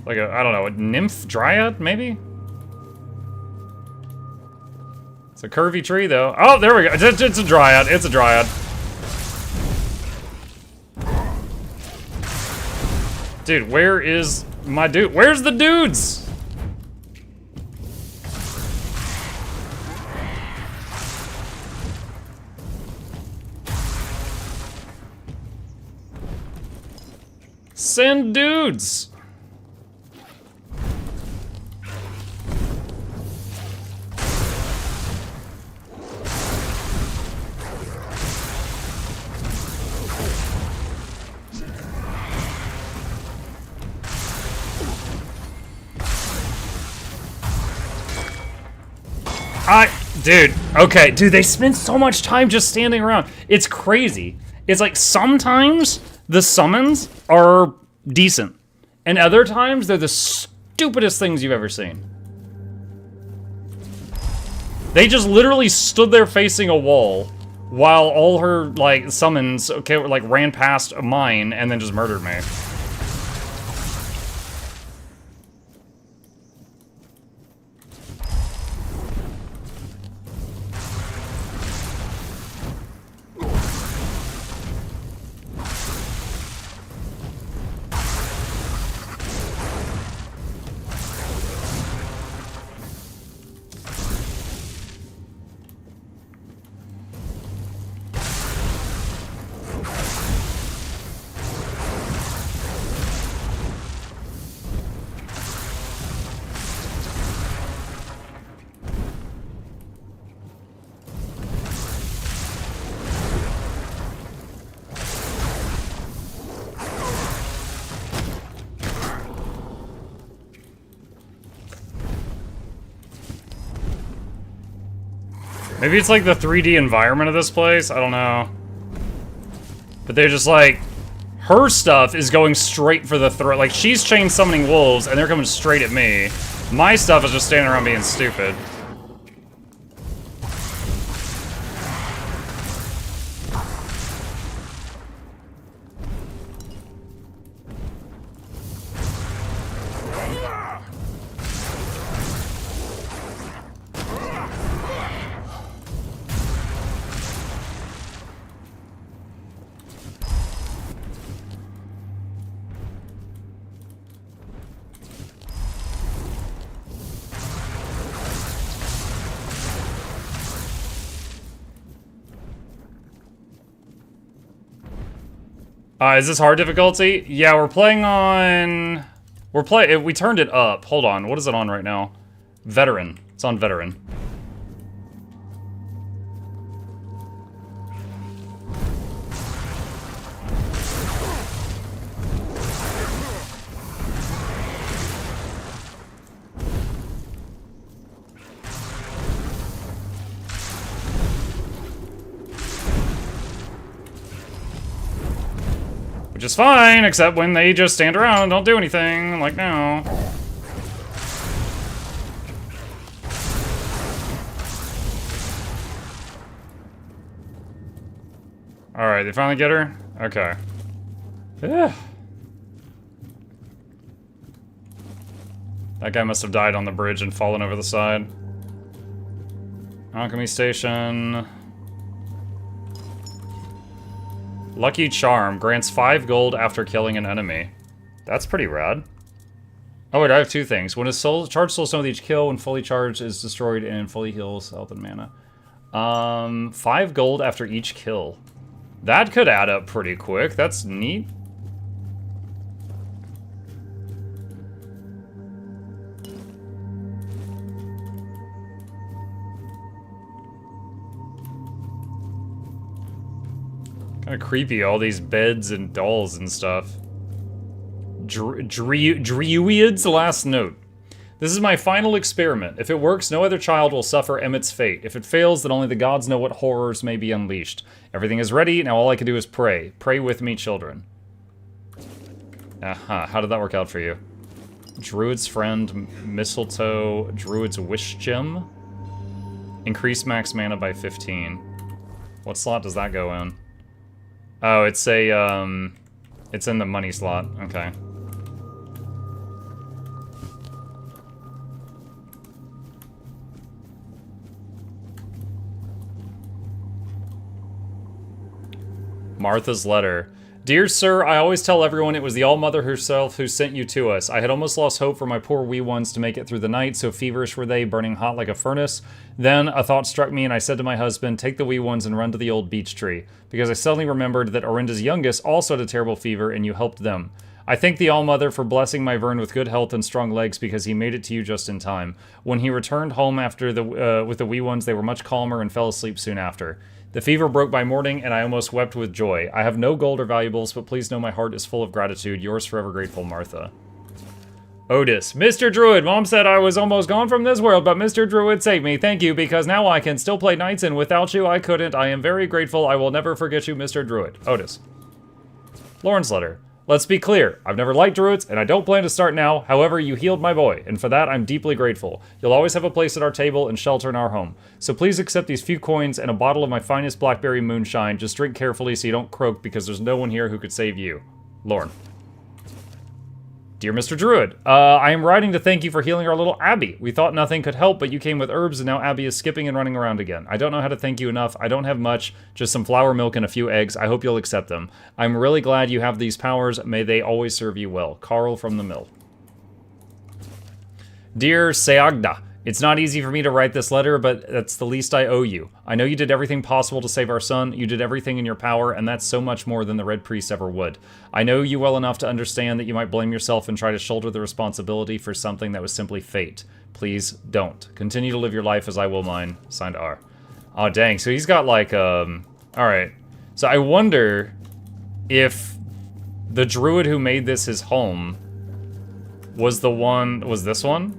Like a, I don't know, a nymph dryad, maybe? It's a curvy tree, though. Oh, there we go. It's a dryad. It's a dryad. Dude, where is my dude? Where's the dudes? Send dudes. Dude, okay, dude, they spend so much time just standing around. It's crazy. It's like sometimes the summons are decent, and other times they're the stupidest things you've ever seen. They just literally stood there facing a wall while all her, like, summons, okay, like, ran past mine and then just murdered me. Maybe it's like the 3D environment of this place? I don't know. But they're just like... Her stuff is going straight for the throat. Like, she's chain summoning wolves, and they're coming straight at me. My stuff is just standing around being stupid. Is this hard difficulty? Yeah, we're playing on... We turned it up. Hold on, what is it on right now? Veteran. It's on Veteran. Which is fine, except when they just stand around and don't do anything, like now. Alright, they finally get her? Okay. Yeah. That guy must have died on the bridge and fallen over the side. Alchemy station. Lucky Charm grants 5 gold after killing an enemy. That's pretty rad. Oh wait, I have 2 things. When a charged soul stone with each kill, when fully charged is destroyed and fully heals health and mana. 5 gold after each kill. That could add up pretty quick. That's neat. Kind of creepy, all these beds and dolls and stuff. Druid's last note. This is my final experiment. If it works, no other child will suffer Emmett's fate. If it fails, then only the gods know what horrors may be unleashed. Everything is ready, now all I can do is pray. Pray with me, children. How did that work out for you? Druid's friend, mistletoe, Druid's wish gem. Increase max mana by 15. What slot does that go in? Oh, it's a, it's in the money slot. Okay. Martha's letter. Dear sir, I always tell everyone it was the All-Mother herself who sent you to us. I had almost lost hope for my poor wee ones to make it through the night, so feverish were they, burning hot like a furnace. Then a thought struck me and I said to my husband, take the wee ones and run to the old beech tree, because I suddenly remembered that Orinda's youngest also had a terrible fever and you helped them. I thank the All-Mother for blessing my Vern with good health and strong legs because he made it to you just in time. When he returned home after with the wee ones, they were much calmer and fell asleep soon after. The fever broke by morning, and I almost wept with joy. I have no gold or valuables, but please know my heart is full of gratitude. Yours forever grateful, Martha. Otis. Mr. Druid, Mom said I was almost gone from this world, but Mr. Druid saved me. Thank you, because now I can still play Knights, and without you, I couldn't. I am very grateful. I will never forget you, Mr. Druid. Otis. Lauren's letter. Let's be clear. I've never liked druids, and I don't plan to start now. However, you healed my boy, and for that, I'm deeply grateful. You'll always have a place at our table and shelter in our home. So please accept these few coins and a bottle of my finest blackberry moonshine. Just drink carefully so you don't croak, because there's no one here who could save you. Lauren. Dear Mr. Druid, I am writing to thank you for healing our little Abby. We thought nothing could help, but you came with herbs, and now Abby is skipping and running around again. I don't know how to thank you enough. I don't have much, just some flour, milk, and a few eggs. I hope you'll accept them. I'm really glad you have these powers. May they always serve you well. Carl from the mill. Dear Seagda, it's not easy for me to write this letter, but that's the least I owe you. I know you did everything possible to save our son. You did everything in your power, and that's so much more than the Red Priest ever would. I know you well enough to understand that you might blame yourself and try to shoulder the responsibility for something that was simply fate. Please don't. Continue to live your life as I will mine. Signed, R. Oh, dang. So he's got like, alright. So I wonder if the druid who made this his home was the one, was this one?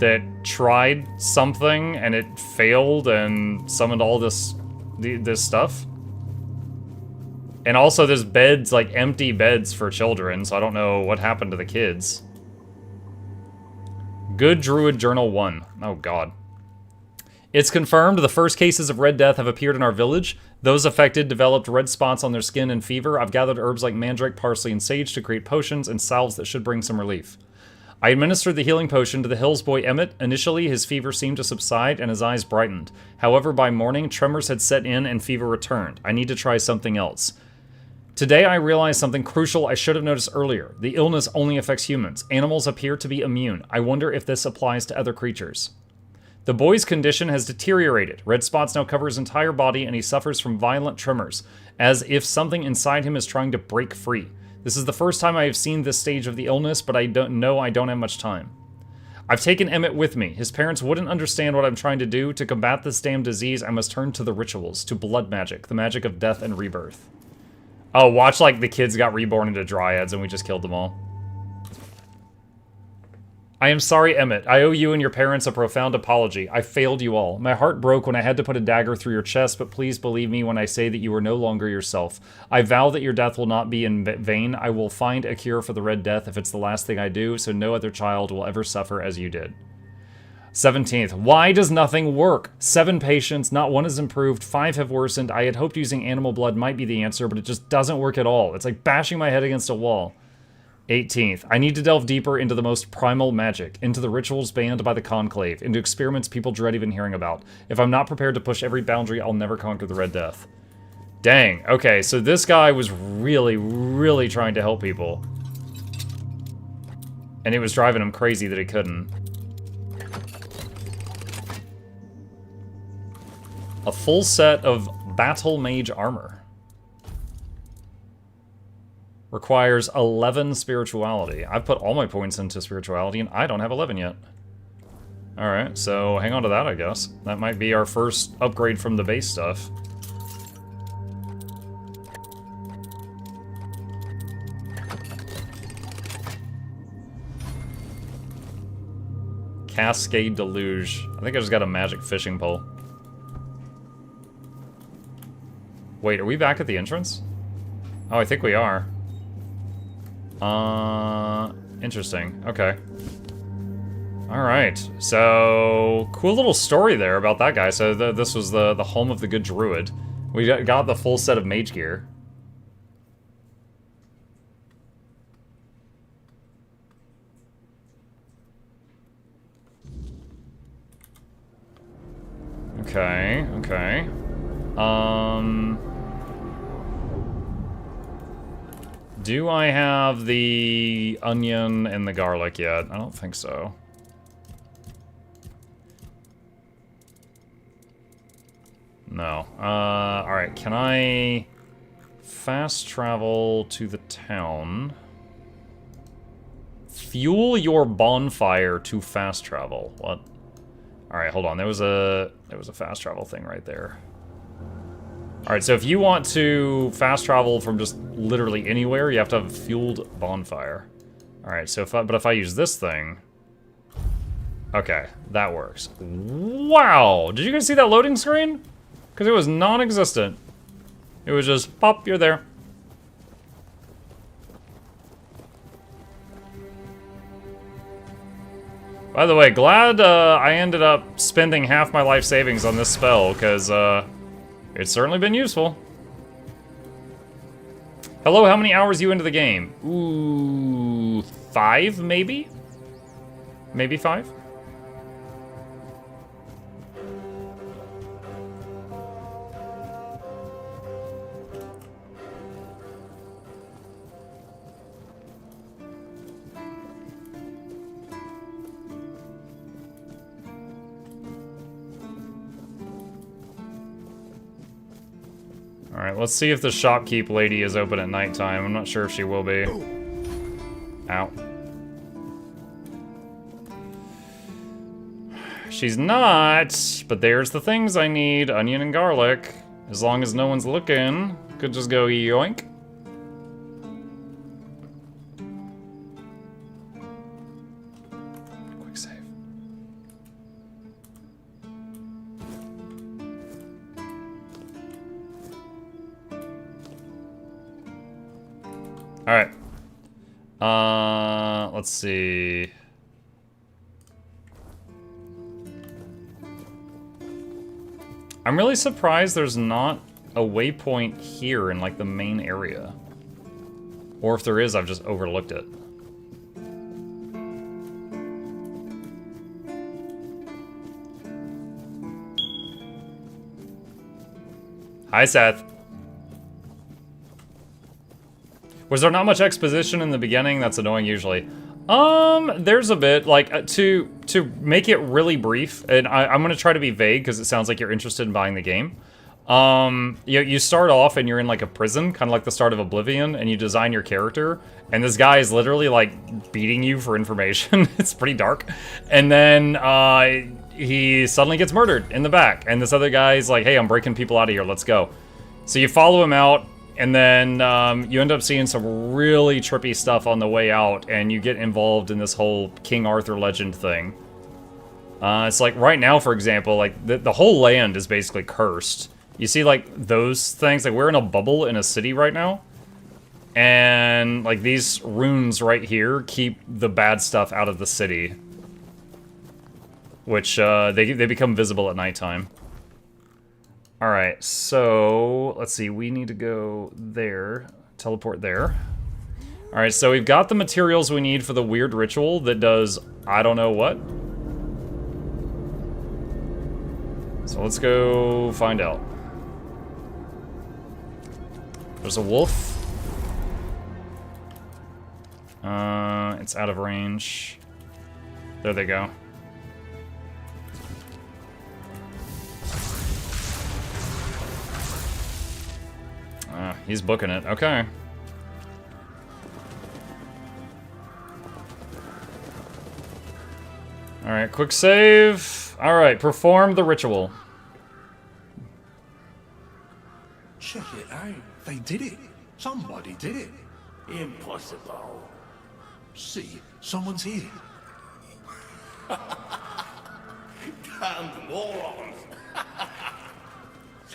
that tried something and it failed and summoned all this stuff. And also there's beds, like empty beds for children, so I don't know what happened to the kids. Good Druid Journal 1. Oh god. It's confirmed the first cases of Red Death have appeared in our village. Those affected developed red spots on their skin and fever. I've gathered herbs like mandrake, parsley, and sage to create potions and salves that should bring some relief. I administered the healing potion to the Hills boy Emmett. Initially, his fever seemed to subside and his eyes brightened. However, by morning, tremors had set in and fever returned. I need to try something else. Today, I realized something crucial I should have noticed earlier. The illness only affects humans. Animals appear to be immune. I wonder if this applies to other creatures. The boy's condition has deteriorated. Red spots now cover his entire body, and he suffers from violent tremors, as if something inside him is trying to break free. This is the first time I have seen this stage of the illness, but I don't have much time. I've taken Emmett with me. His parents wouldn't understand what I'm trying to do. To combat this damn disease, I must turn to the rituals, to blood magic, the magic of death and rebirth. Oh, watch like the kids got reborn into dryads and we just killed them all. I am sorry, Emmett. I owe you and your parents a profound apology. I failed you all. My heart broke when I had to put a dagger through your chest, but please believe me when I say that you are no longer yourself. I vow that your death will not be in vain. I will find a cure for the Red Death if it's the last thing I do, so no other child will ever suffer as you did. 17th. Why does nothing work? 7 patients, not one has improved, 5 have worsened. I had hoped using animal blood might be the answer, but it just doesn't work at all. It's like bashing my head against a wall. 18th. I need to delve deeper into the most primal magic, into the rituals banned by the Conclave, into experiments people dread even hearing about. If I'm not prepared to push every boundary, I'll never conquer the Red Death. Dang. Okay, so this guy was really, really trying to help people. And it was driving him crazy that he couldn't. A full set of Battle Mage armor. Requires 11 spirituality. I've put all my points into spirituality and I don't have 11 yet. Alright, so hang on to that, I guess. That might be our first upgrade from the base stuff. Cascade Deluge. I think I just got a magic fishing pole. Wait, are we back at the entrance? Oh, I think we are. Interesting. Okay. Alright, so cool little story there about that guy. So this was the home of the good druid. We got the full set of mage gear. Okay, okay. Do I have the onion and the garlic yet? I don't think so. No. Alright, can I fast travel to the town? Fuel your bonfire to fast travel. What? Alright, hold on. There was a fast travel thing right there. Alright, so if you want to fast travel from just literally anywhere, you have to have a fueled bonfire. Alright, so if I use this thing... Okay, that works. Wow! Did you guys see that loading screen? Because it was non-existent. It was just, pop, you're there. By the way, glad I ended up spending half my life savings on this spell, because it's certainly been useful. Hello, how many hours are you into the game? Ooh, 5 maybe? Maybe 5? Alright, let's see if the shopkeep lady is open at nighttime. I'm not sure if she will be. Ow. She's not, but there's the things I need. Onion and garlic. As long as no one's looking. Could just go yoink. Quick save. Alright. Let's see. I'm really surprised there's not a waypoint here in, like, the main area. Or if there is, I've just overlooked it. Hi, Seth. Was there not much exposition in the beginning? That's annoying usually. There's a bit, like, to make it really brief, and I'm gonna try to be vague because it sounds like you're interested in buying the game. You start off and you're in, like, a prison, kind of like the start of Oblivion, and you design your character, and this guy is literally, like, beating you for information. It's pretty dark. And then, he suddenly gets murdered in the back, and this other guy's like, hey, I'm breaking people out of here, let's go. So you follow him out, and then you end up seeing some really trippy stuff on the way out, and you get involved in this whole King Arthur legend thing. It's like, right now, for example, like, the whole land is basically cursed. You see, like, those things, like, we're in a bubble in a city right now, and, like, these runes right here keep the bad stuff out of the city. Which, they become visible at nighttime. Alright, so, let's see, we need to go there, teleport there. Alright, so we've got the materials we need for the weird ritual that does I don't know what. So let's go find out. There's a wolf. It's out of range. There they go. He's booking it. Okay. Alright, quick save. Alright, perform the ritual. Check it out. They did it. Somebody did it. Impossible. See, someone's here. Damn morons.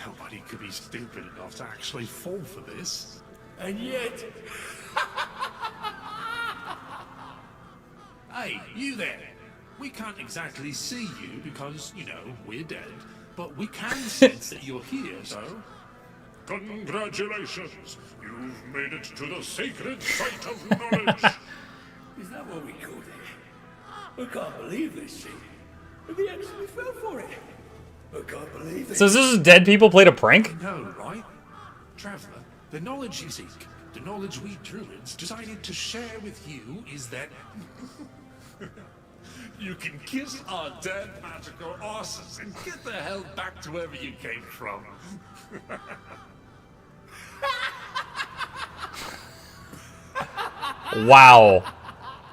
Nobody could be stupid enough to actually fall for this. And yet... Hey, you there. We can't exactly see you because, you know, we're dead. But we can sense that you're here, so... Congratulations! You've made it to the sacred site of knowledge! Is that what we called it? I can't believe this thing. We actually fell for it. I can't believe it. So this is dead people played a prank? No, right? Traveler, the knowledge you seek, the knowledge we druids decided to share with you is that... You can kiss our dead magical asses and get the hell back to wherever you came from. Wow.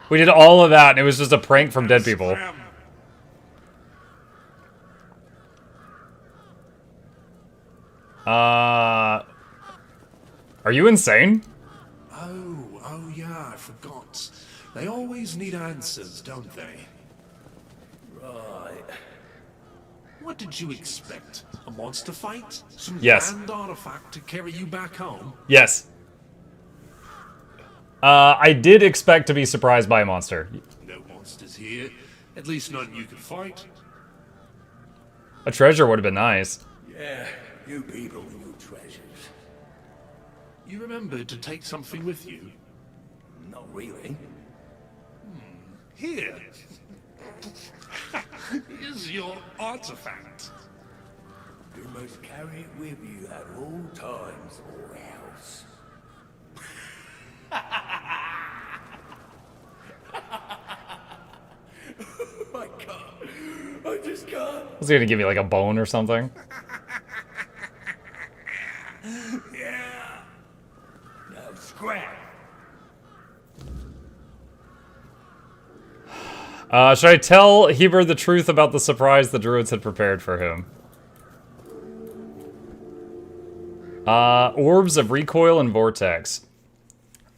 We did all of that and it was just a prank from dead people. Are you insane? Oh yeah, I forgot. They always need answers, don't they? Right. What did you expect? A monster fight? Some Yes. grand artifact to carry you back home? Yes. I did expect to be surprised by a monster. No monsters here. At least none you could fight. A treasure would have been nice. Yeah, you people and your treasures. You remembered to take something with you? Not really. Here. Here's your artifact. You must carry it with you at all times or else. I can't. I just can't. Was he gonna give me like a bone or something? Yeah. Now scrap. Should I tell Heber the truth about the surprise the druids had prepared for him? Orbs of recoil and vortex.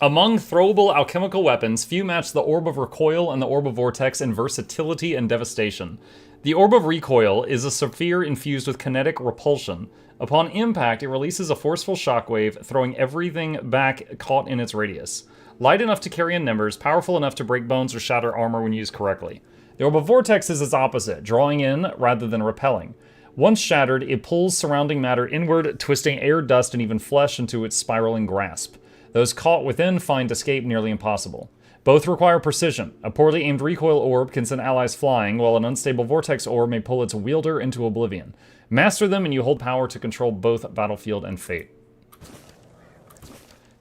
Among throwable alchemical weapons, few match the Orb of Recoil and the Orb of Vortex in versatility and devastation. The Orb of Recoil is a sphere infused with kinetic repulsion. Upon impact, it releases a forceful shockwave, throwing everything back caught in its radius. Light enough to carry in numbers, powerful enough to break bones or shatter armor when used correctly. The Orb of Vortex is its opposite, drawing in rather than repelling. Once shattered, it pulls surrounding matter inward, twisting air, dust, and even flesh into its spiraling grasp. Those caught within find escape nearly impossible. Both require precision. A poorly aimed recoil orb can send allies flying, while an unstable vortex orb may pull its wielder into oblivion. Master them and you hold power to control both battlefield and fate.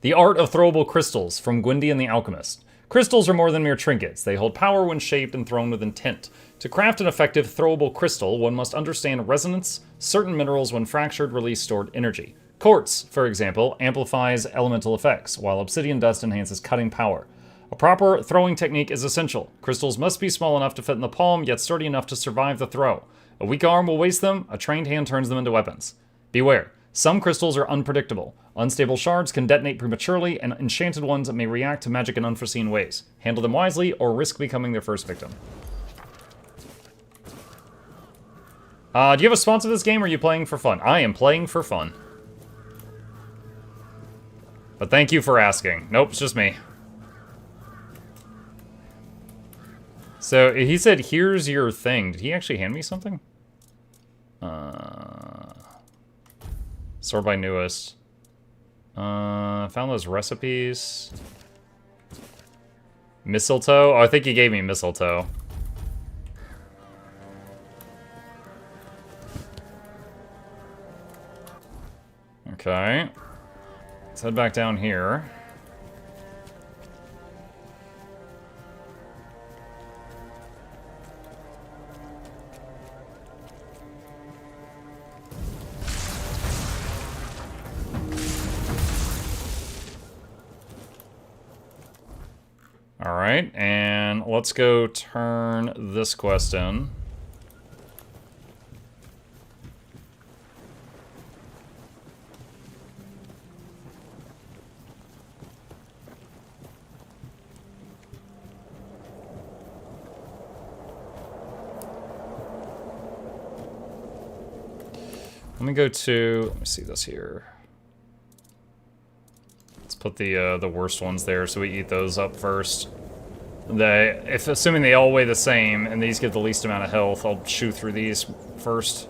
The Art of Throwable Crystals, from Githyanki the Alchemist. Crystals are more than mere trinkets. They hold power when shaped and thrown with intent. To craft an effective throwable crystal, one must understand resonance. Certain minerals, when fractured, release stored energy. Quartz, for example, amplifies elemental effects, while obsidian dust enhances cutting power. A proper throwing technique is essential. Crystals must be small enough to fit in the palm, yet sturdy enough to survive the throw. A weak arm will waste them, a trained hand turns them into weapons. Beware. Some crystals are unpredictable. Unstable shards can detonate prematurely, and enchanted ones may react to magic in unforeseen ways. Handle them wisely, or risk becoming their first victim. Do you have a sponsor for this game, or are you playing for fun? I am playing for fun. But thank you for asking. Nope, it's just me. So, he said, here's your thing. Did he actually hand me something? Sort by newest. Found those recipes. Mistletoe? Oh, I think he gave me mistletoe. Okay. Let's head back down here. Alright, and let's go turn this quest in. Let me go to, let me see this here. Let's put the worst ones there so we eat those up first. If assuming they all weigh the same and these give the least amount of health, I'll chew through these first.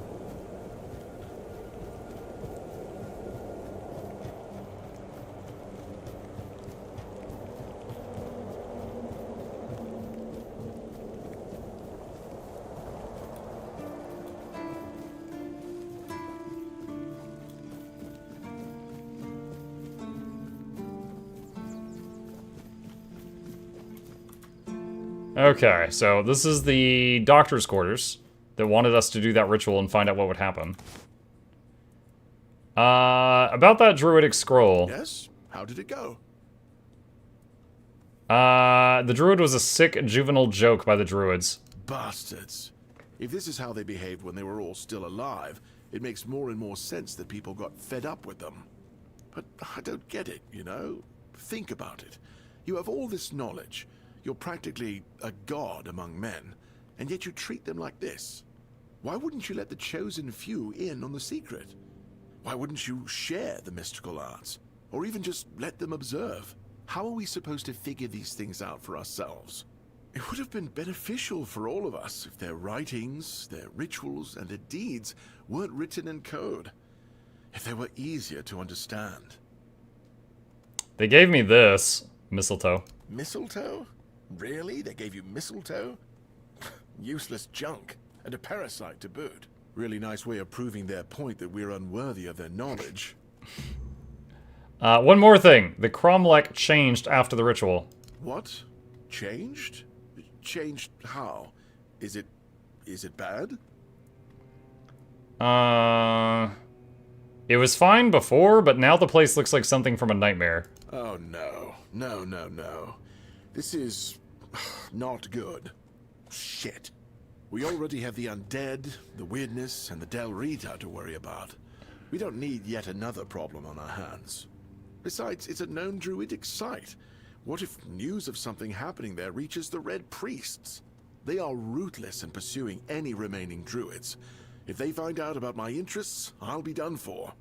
Okay, so this is the doctor's quarters that wanted us to do that ritual and find out what would happen. About that druidic scroll. Yes? How did it go? The druid was a sick juvenile joke by the druids. Bastards. If this is how they behaved when they were all still alive, it makes more and more sense that people got fed up with them. But I don't get it, you know? Think about it. You have all this knowledge. You're practically a god among men, and yet you treat them like this. Why wouldn't you let the chosen few in on the secret? Why wouldn't you share the mystical arts? Or even just let them observe? How are we supposed to figure these things out for ourselves? It would have been beneficial for all of us if their writings, their rituals, and their deeds weren't written in code. If they were easier to understand. They gave me this. Mistletoe. Mistletoe? Really? They gave you mistletoe? Useless junk. And a parasite to boot. Really nice way of proving their point that we're unworthy of their knowledge. One more thing. The cromlech changed after the ritual. What? Changed? Changed how? Is it bad? It was fine before, but now the place looks like something from a nightmare. Oh no. No, no, no. This is not good. Shit. We already have the undead, the weirdness, and the Del Rita to worry about. We don't need yet another problem on our hands. Besides, it's a known druidic site. What if news of something happening there reaches the Red Priests? They are ruthless in pursuing any remaining druids. If they find out about my interests, I'll be done for.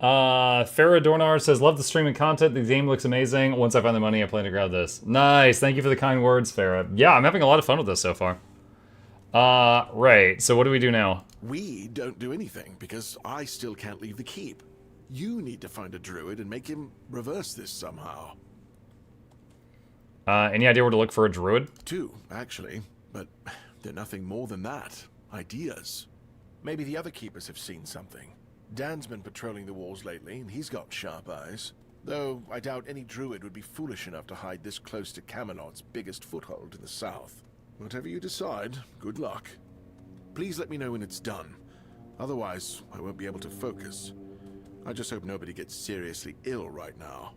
Farrah Dornar says, love the streaming content. The game looks amazing. Once I find the money, I plan to grab this. Nice. Thank you for the kind words, Farrah. Yeah, I'm having a lot of fun with this so far. Right. So what do we do now? We don't do anything because I still can't leave the keep. You need to find a druid and make him reverse this somehow. Any idea where to look for a druid? 2, actually, but they're nothing more than that. Ideas. Maybe the other keepers have seen something. Dan's been patrolling the walls lately, and he's got sharp eyes. Though I doubt any druid would be foolish enough to hide this close to Camelot's biggest foothold in the south. Whatever you decide, good luck. Please let me know when it's done. Otherwise, I won't be able to focus. I just hope nobody gets seriously ill right now.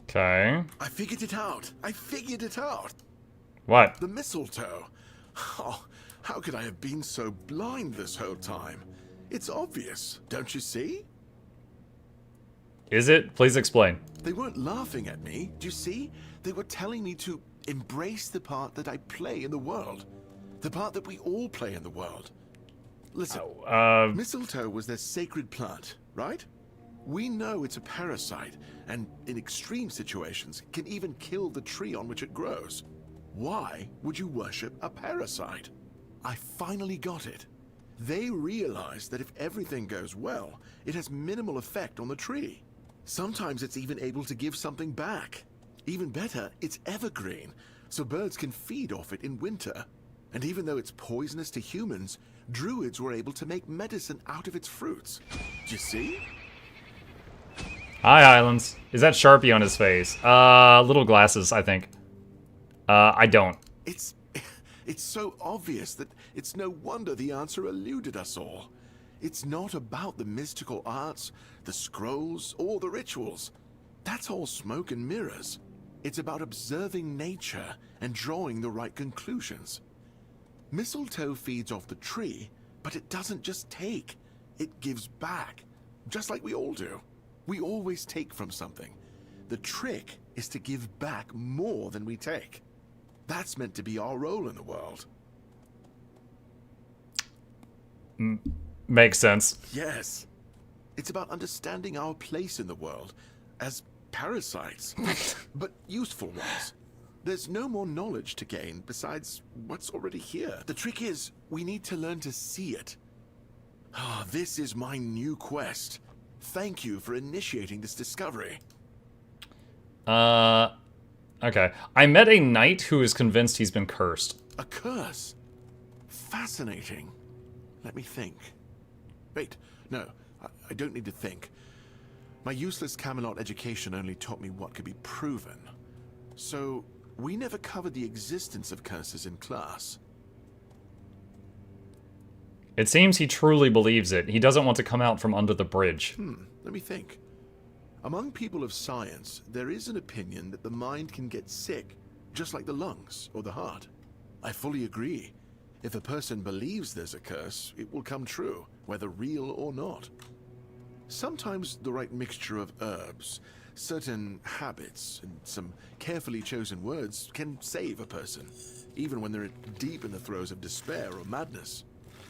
Okay. I figured it out! I figured it out! What? The mistletoe. Oh, how could I have been so blind this whole time? It's obvious, don't you see? Is it? Please explain. They weren't laughing at me, do you see? They were telling me to embrace the part that I play in the world. The part that we all play in the world. Listen, mistletoe was their sacred plant, right? We know it's a parasite, and in extreme situations, can even kill the tree on which it grows. Why would you worship a parasite? I finally got it. They realized that if everything goes well, it has minimal effect on the tree. Sometimes it's even able to give something back. Even better, it's evergreen, so birds can feed off it in winter. And even though it's poisonous to humans, druids were able to make medicine out of its fruits. Do you see? Hi, Islands. Is that Sharpie on his face? Little glasses, I think. I don't. It's so obvious that it's no wonder the answer eluded us all. It's not about the mystical arts, the scrolls, or the rituals. That's all smoke and mirrors. It's about observing nature and drawing the right conclusions. Mistletoe feeds off the tree, but it doesn't just take. It gives back, just like we all do. We always take from something. The trick is to give back more than we take. That's meant to be our role in the world. Makes sense. Yes. It's about understanding our place in the world as parasites, but useful ones. There's no more knowledge to gain besides what's already here. The trick is, we need to learn to see it. Ah, this is my new quest. Thank you for initiating this discovery. Okay. I met a knight who is convinced he's been cursed. A curse? Fascinating. Let me think. Wait, no, I don't need to think. My useless Camelot education only taught me what could be proven. So, we never covered the existence of curses in class. It seems he truly believes it. He doesn't want to come out from under the bridge. Let me think. Among people of science, there is an opinion that the mind can get sick, just like the lungs or the heart. I fully agree. If a person believes there's a curse, it will come true, whether real or not. Sometimes the right mixture of herbs, certain habits, and some carefully chosen words can save a person, even when they're deep in the throes of despair or madness.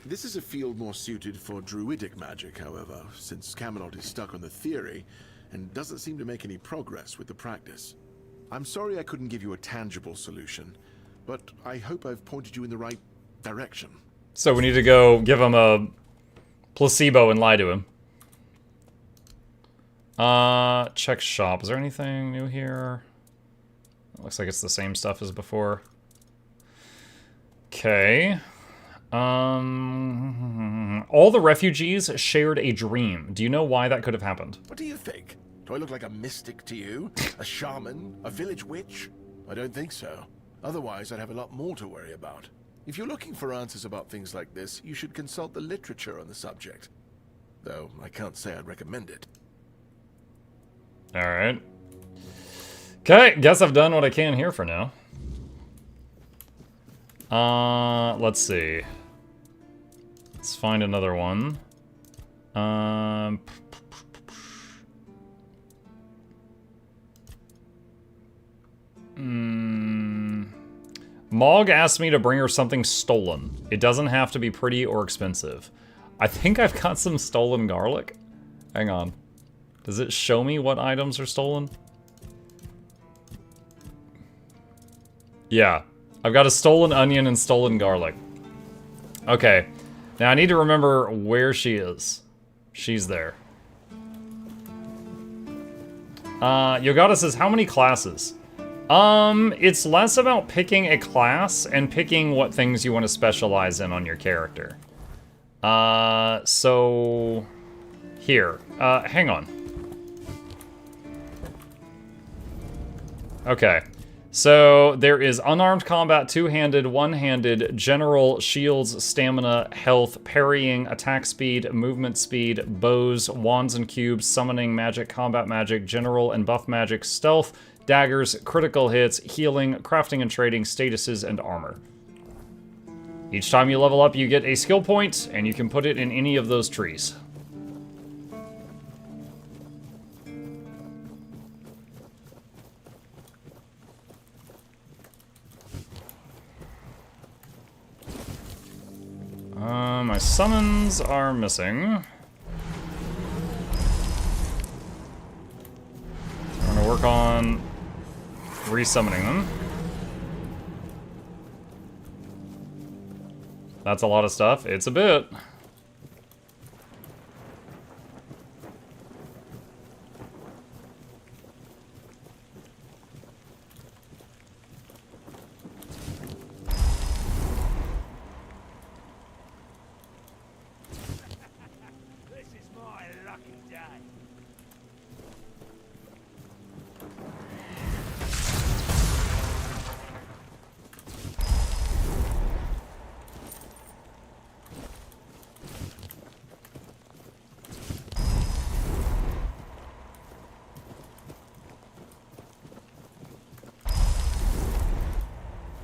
This is a field more suited for druidic magic, however, since Camelot is stuck on the theory and doesn't seem to make any progress with the practice. I'm sorry I couldn't give you a tangible solution, but I hope I've pointed you in the right direction. So we need to go give him a placebo and lie to him. Check shop. Is there anything new here? It looks like it's the same stuff as before. Okay. All the refugees shared a dream. Do you know why that could have happened? What do you think? Do I look like a mystic to you? A shaman? A village witch? I don't think so. Otherwise, I'd have a lot more to worry about. If you're looking for answers about things like this, you should consult the literature on the subject. Though, I can't say I'd recommend it. Alright. Okay, guess I've done what I can here for now. Let's see. Let's find another one. Mog asked me to bring her something stolen. It doesn't have to be pretty or expensive. I think I've got some stolen garlic. Hang on. Does it show me what items are stolen? Yeah. I've got a stolen onion and stolen garlic. Okay. Now I need to remember where she is. She's there. Yogata says, how many classes? It's less about picking a class and picking what things you want to specialize in on your character. So... Here. Hang on. Okay. So, there is unarmed combat, two-handed, one-handed, general, shields, stamina, health, parrying, attack speed, movement speed, bows, wands and cubes, summoning magic, combat magic, general and buff magic, stealth, daggers, critical hits, healing, crafting and trading, statuses, and armor. Each time you level up, you get a skill point, and you can put it in any of those trees. My summons are missing. I'm gonna work on resummoning them. That's a lot of stuff. It's a bit.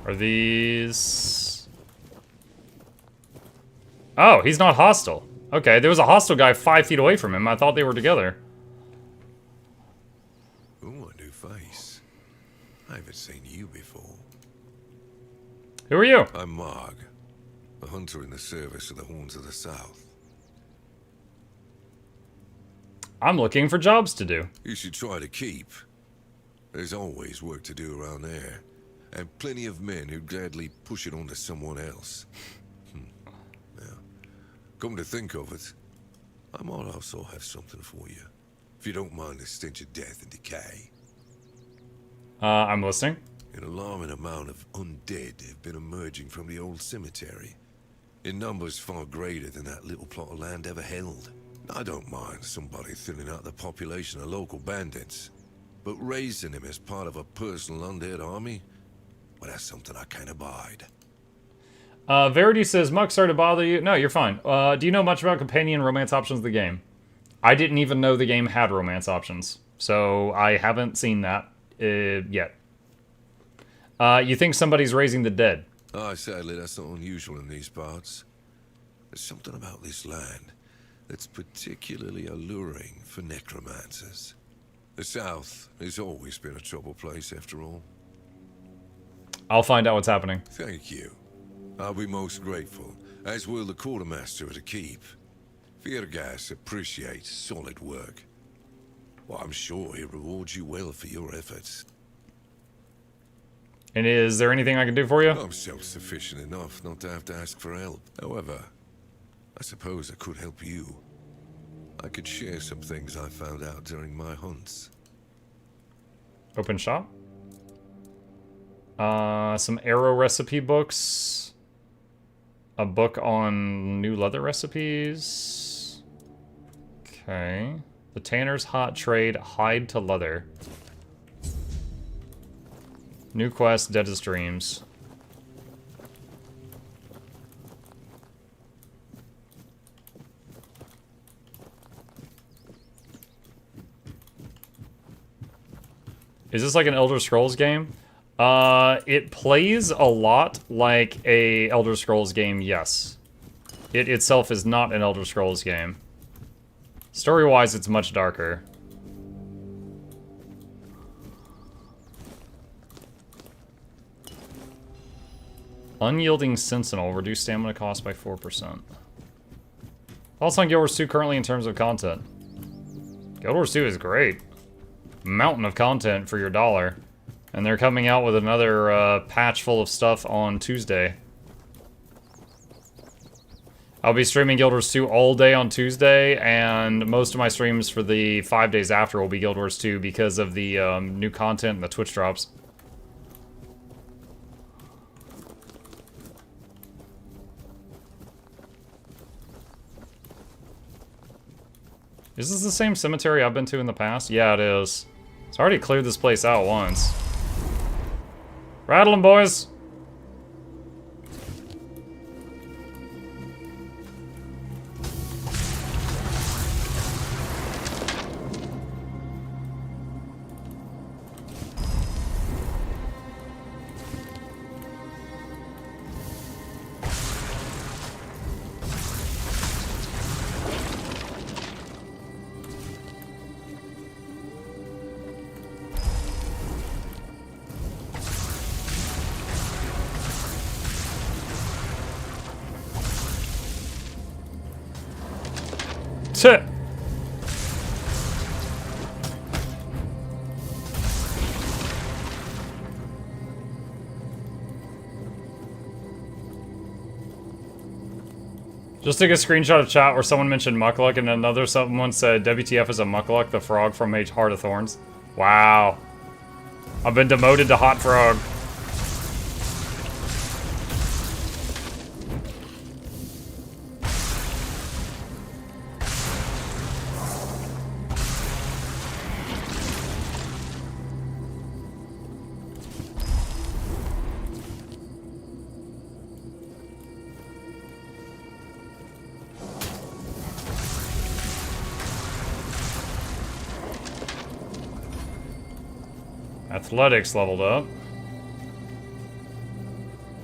Are these... Oh, he's not hostile. Okay, there was a hostile guy 5 feet away from him. I thought they were together. Ooh, a new face. I haven't seen you before. Who are you? I'm Mog, a hunter in the service of the Horns of the South. I'm looking for jobs to do. You should try to keep. There's always work to do around there. And plenty of men who'd gladly push it onto someone else. Now, come to think of it, I might also have something for you. If you don't mind the stench of death and decay. I'm listening. An alarming amount of undead have been emerging from the old cemetery. In numbers far greater than that little plot of land ever held. I don't mind somebody thinning out the population of local bandits. But raising them as part of a personal undead army? Well, that's something I can't abide. Verity says, Muck, sorry to bother you. No, you're fine. Do you know much about companion romance options of the game? I didn't even know the game had romance options. So I haven't seen that yet. You think somebody's raising the dead? Sadly, that's not unusual in these parts. There's something about this land that's particularly alluring for necromancers. The South has always been a troubled place, after all. I'll find out what's happening. Thank you. I'll be most grateful, as will the quartermaster of the keep. Viergas appreciates solid work. Well, I'm sure he rewards you well for your efforts. And is there anything I can do for you? I'm self-sufficient enough not to have to ask for help. However, I suppose I could help you. I could share some things I found out during my hunts. Open shop? Some arrow recipe books. A book on new leather recipes. Okay. The Tanner's Hot Trade, Hide to Leather. New quest, Deadest Dreams. Is this like an Elder Scrolls game? It plays a lot like a Elder Scrolls game, yes. It itself is not an Elder Scrolls game. Story-wise, it's much darker. Unyielding Sentinel. Reduce stamina cost by 4%. Also on Guild Wars 2 currently in terms of content. Guild Wars 2 is great. Mountain of content for your $1. And they're coming out with another patch full of stuff on Tuesday. I'll be streaming Guild Wars 2 all day on Tuesday, and most of my streams for the 5 days after will be Guild Wars 2 because of the new content and the Twitch drops. Is this the same cemetery I've been to in the past? Yeah, it is. It's already cleared this place out once. Rattle 'em, boys! Shit. Just took a screenshot of chat where someone mentioned Mukluk and another someone said WTF is a Mukluk, the frog from Heart of Thorns. Wow. I've been demoted to Hot Frog. Athletics leveled up.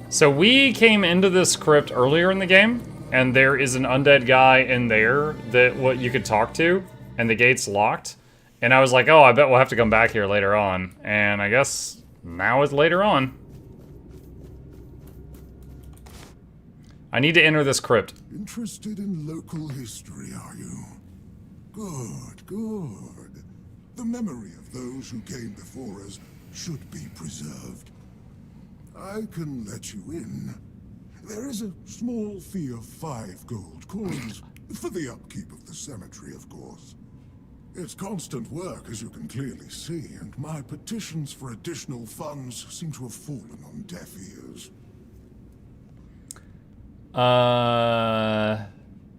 So we came into this crypt earlier in the game, and there is an undead guy in there that what you could talk to, and the gate's locked. And I was like, oh, I bet we'll have to come back here later on. And I guess now is later on. I need to enter this crypt. Interested in local history, are you? Good, good. The memory of those who came before us should be preserved. I can let you in. There is a small fee of 5 gold coins for the upkeep of the cemetery, of course. It's constant work, as you can clearly see, and my petitions for additional funds seem to have fallen on deaf ears. I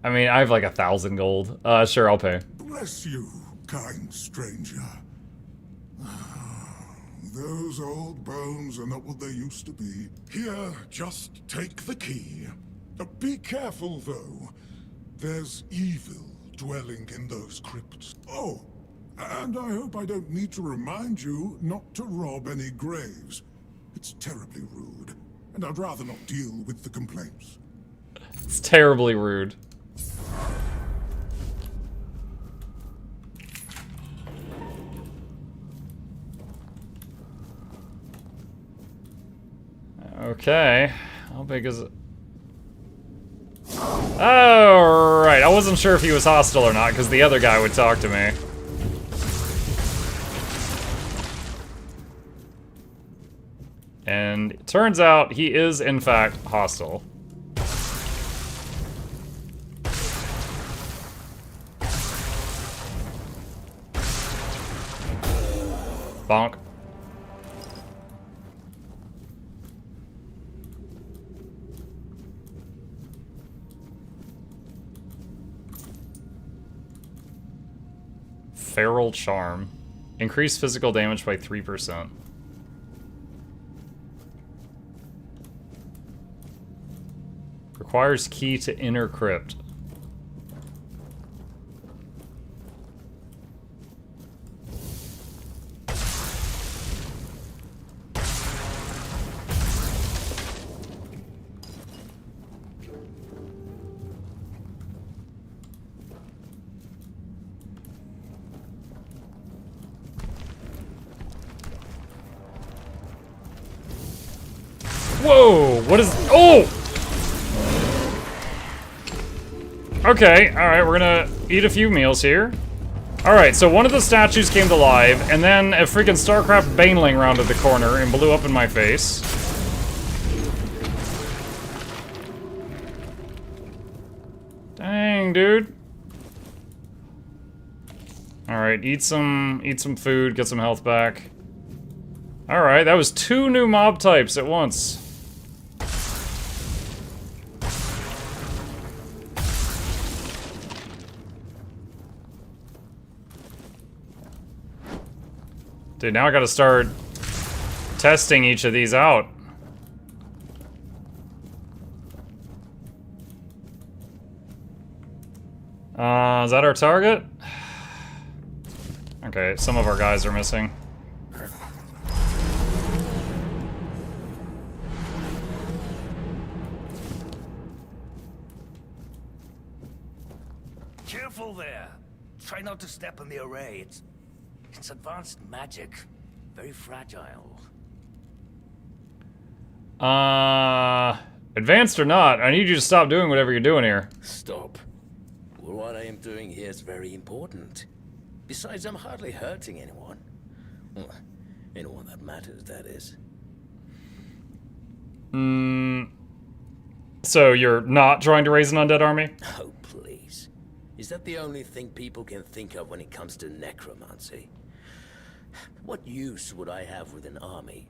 mean, I have like 1,000 gold. Sure, I'll pay. Bless you, kind stranger. Those old bones are not what they used to be. Here, just take the key. Be careful, though. There's evil dwelling in those crypts. Oh, and I hope I don't need to remind you not to rob any graves. It's terribly rude, and I'd rather not deal with the complaints. It's terribly rude. Okay, how big is it? Oh, right. I wasn't sure if he was hostile or not, because the other guy would talk to me. And it turns out he is, in fact, hostile. Bonk. Feral Charm. Increase physical damage by 3%. Requires key to inner crypt. Whoa! What is... Oh! Okay, alright, we're gonna eat a few meals here. Alright, so one of the statues came to life, and then a freaking StarCraft Baneling rounded the corner and blew up in my face. Dang, dude. Alright, eat some food, get some health back. Alright, that was 2 new mob types at once. Dude, now I gotta start testing each of these out. Is that our target? Okay, some of our guys are missing. Careful there. Try not to step on the array. It's advanced magic. Very fragile. Advanced or not, I need you to stop doing whatever you're doing here. Stop. Well, what I am doing here is very important. Besides, I'm hardly hurting anyone. Well, anyone that matters, that is. So you're not trying to raise an undead army? Oh, please. Is that the only thing people can think of when it comes to necromancy? What use would I have with an army?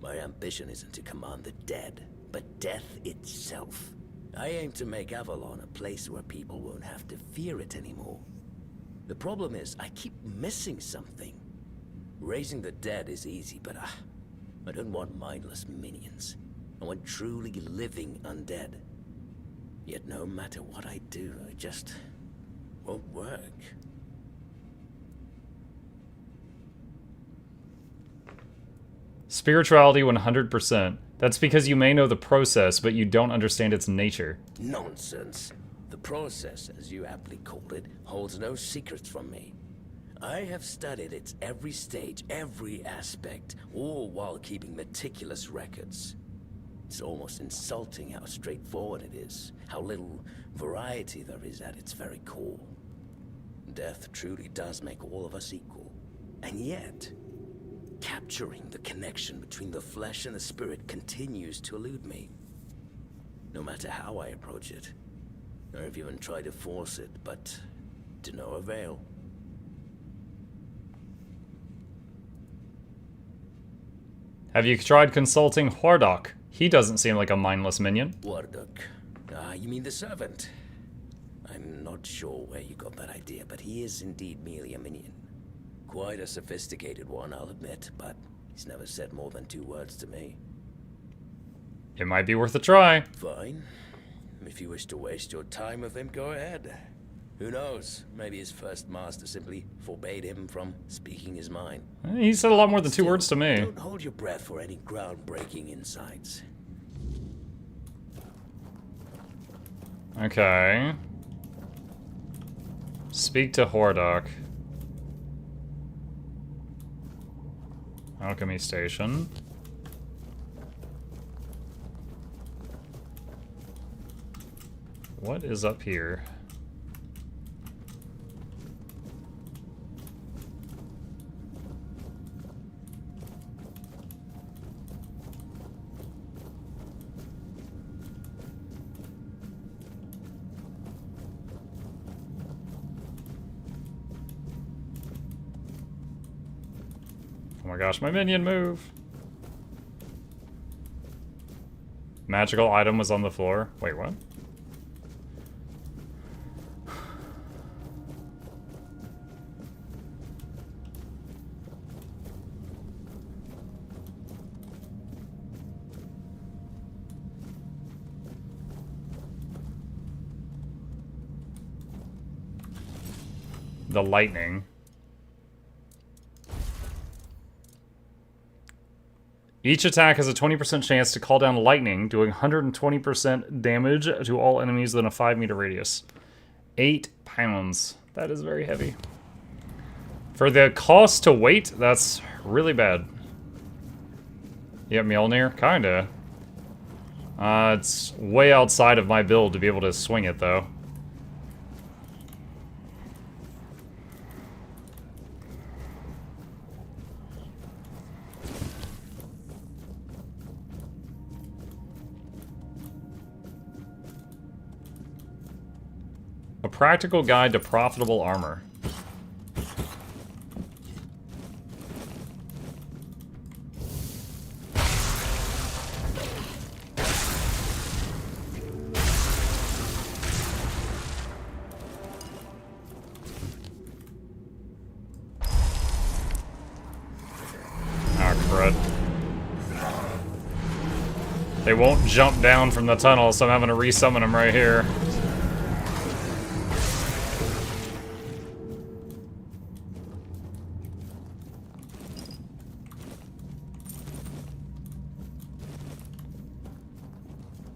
My ambition isn't to command the dead, but death itself. I aim to make Avalon a place where people won't have to fear it anymore. The problem is, I keep missing something. Raising the dead is easy, but I don't want mindless minions. I want truly living undead. Yet no matter what I do, it just won't work. Spirituality 100%. That's because you may know the process, but you don't understand its nature. Nonsense. The process, as you aptly called it, holds no secrets from me. I have studied its every stage, every aspect, all while keeping meticulous records. It's almost insulting how straightforward it is, how little variety there is at its very core. Death truly does make all of us equal. And yet, capturing the connection between the flesh and the spirit continues to elude me. No matter how I approach it. I've even tried to force it, but to no avail. Have you tried consulting Hordak? He doesn't seem like a mindless minion. Hordak? You mean the servant? I'm not sure where you got that idea, but he is indeed merely a minion. Quite a sophisticated one, I'll admit, but he's never said more than 2 words to me. It might be worth a try. Fine. If you wish to waste your time with him, go ahead. Who knows? Maybe his first master simply forbade him from speaking his mind. He said a lot more than 2 words to me. Don't hold your breath for any groundbreaking insights. Okay. Speak to Hordak. Alchemy station. What is up here? Oh my gosh, my minion move! Magical item was on the floor. Wait, what? The lightning. Each attack has a 20% chance to call down lightning, doing 120% damage to all enemies within a 5-meter radius. 8 pounds. That is very heavy. For the cost to weight, that's really bad. Yep, Mjolnir, kinda. It's way outside of my build to be able to swing it, though. A practical guide to profitable armor. They won't jump down from the tunnel, so I'm having to resummon them right here.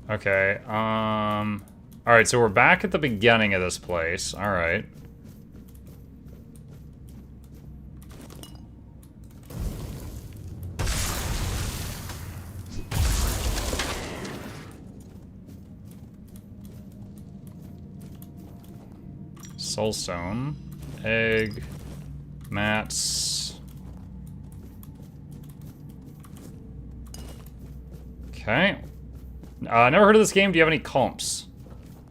Okay, alright, so we're back at the beginning of this place. Alright. Soulstone, egg, mats. Okay. Never heard of this game. Do you have any comps?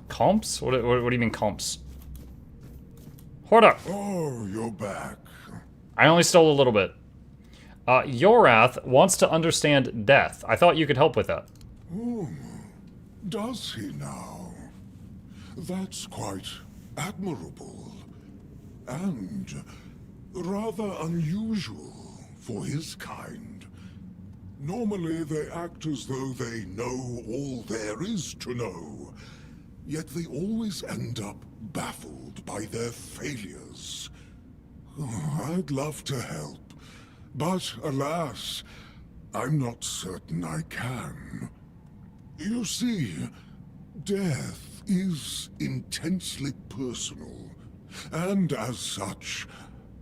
Comps? What do you mean comps? Hold up. Oh, you're back. I only stole a little bit. Yorath wants to understand death. I thought you could help with that. Oh, does he now? That's quite admirable. And rather unusual for his kind. Normally they act as though they know all there is to know, yet they always end up baffled by their failures. Oh, I'd love to help, but alas, I'm not certain I can. You see, death is intensely personal, and as such,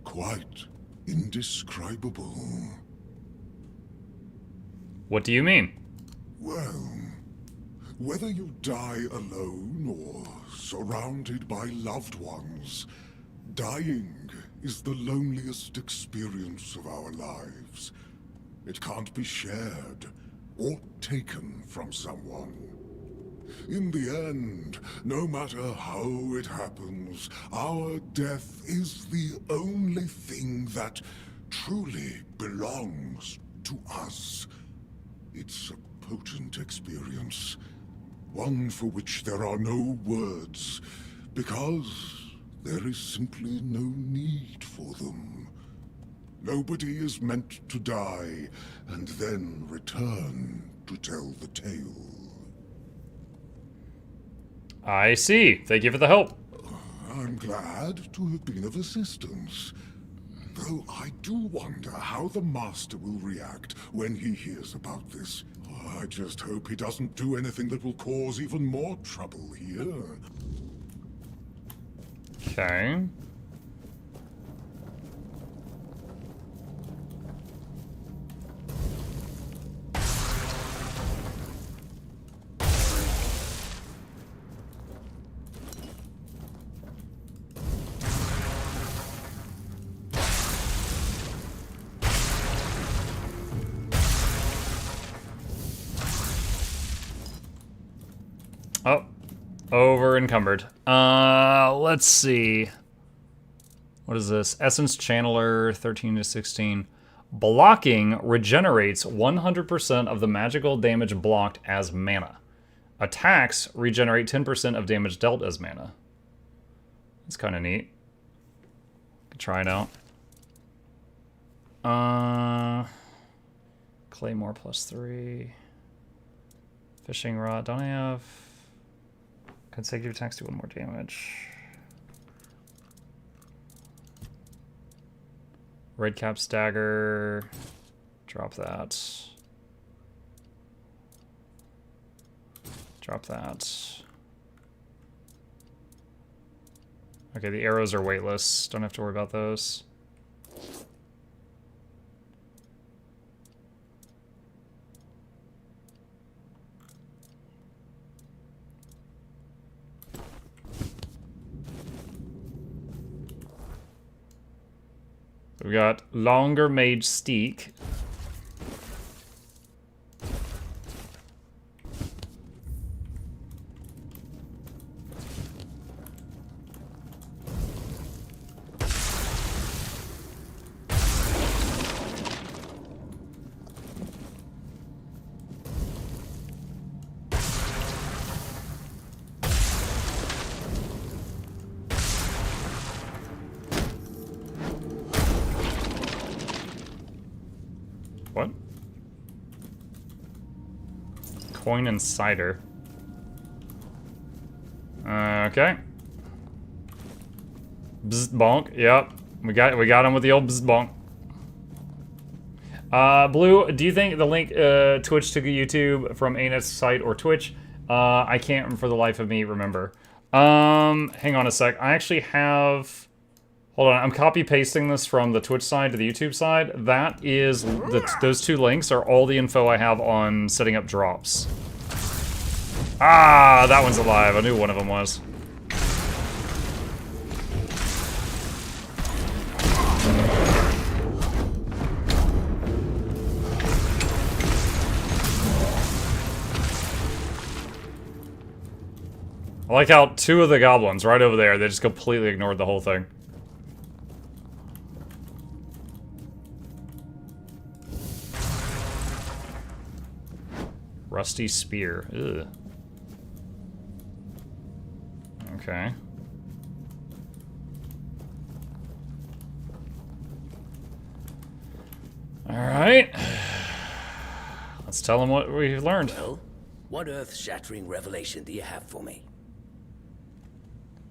quite indescribable. What do you mean? Well, whether you die alone or surrounded by loved ones, dying is the loneliest experience of our lives. It can't be shared or taken from someone. In the end, no matter how it happens, our death is the only thing that truly belongs to us. It's a potent experience, one for which there are no words, because there is simply no need for them. Nobody is meant to die and then return to tell the tale. I see. Thank you for the help. I'm glad to have been of assistance. Though I do wonder how the Master will react when he hears about this. I just hope he doesn't do anything that will cause even more trouble here. Okay. Oh, over encumbered. Let's see. What is this? Essence Channeler 13 to 16. Blocking regenerates 100% of the magical damage blocked as mana. Attacks regenerate 10% of damage dealt as mana. That's kind of neat. Could try it out. Claymore +3. Fishing rod. Don't I have consecutive attacks do 1 more damage? Red Cap's dagger. Drop that. Drop that. Okay, the arrows are weightless. Don't have to worry about those. So we got longer mage steak. What? Coin and cider. Okay. Bzz bonk. Yep. We got him with the old bzz bonk. Blue, do you think the link Twitch to YouTube from Anet's site or Twitch? I can't for the life of me remember. Hang on a sec. I actually have... Hold on, I'm copy-pasting this from the Twitch side to the YouTube side. That is... those two links are all the info I have on setting up drops. Ah, that one's alive. I knew one of them was. I like how two of the goblins right over there, they just completely ignored the whole thing. Rusty spear. Ugh. Okay. Alright. Let's tell them what we learned. Well, what earth-shattering revelation do you have for me?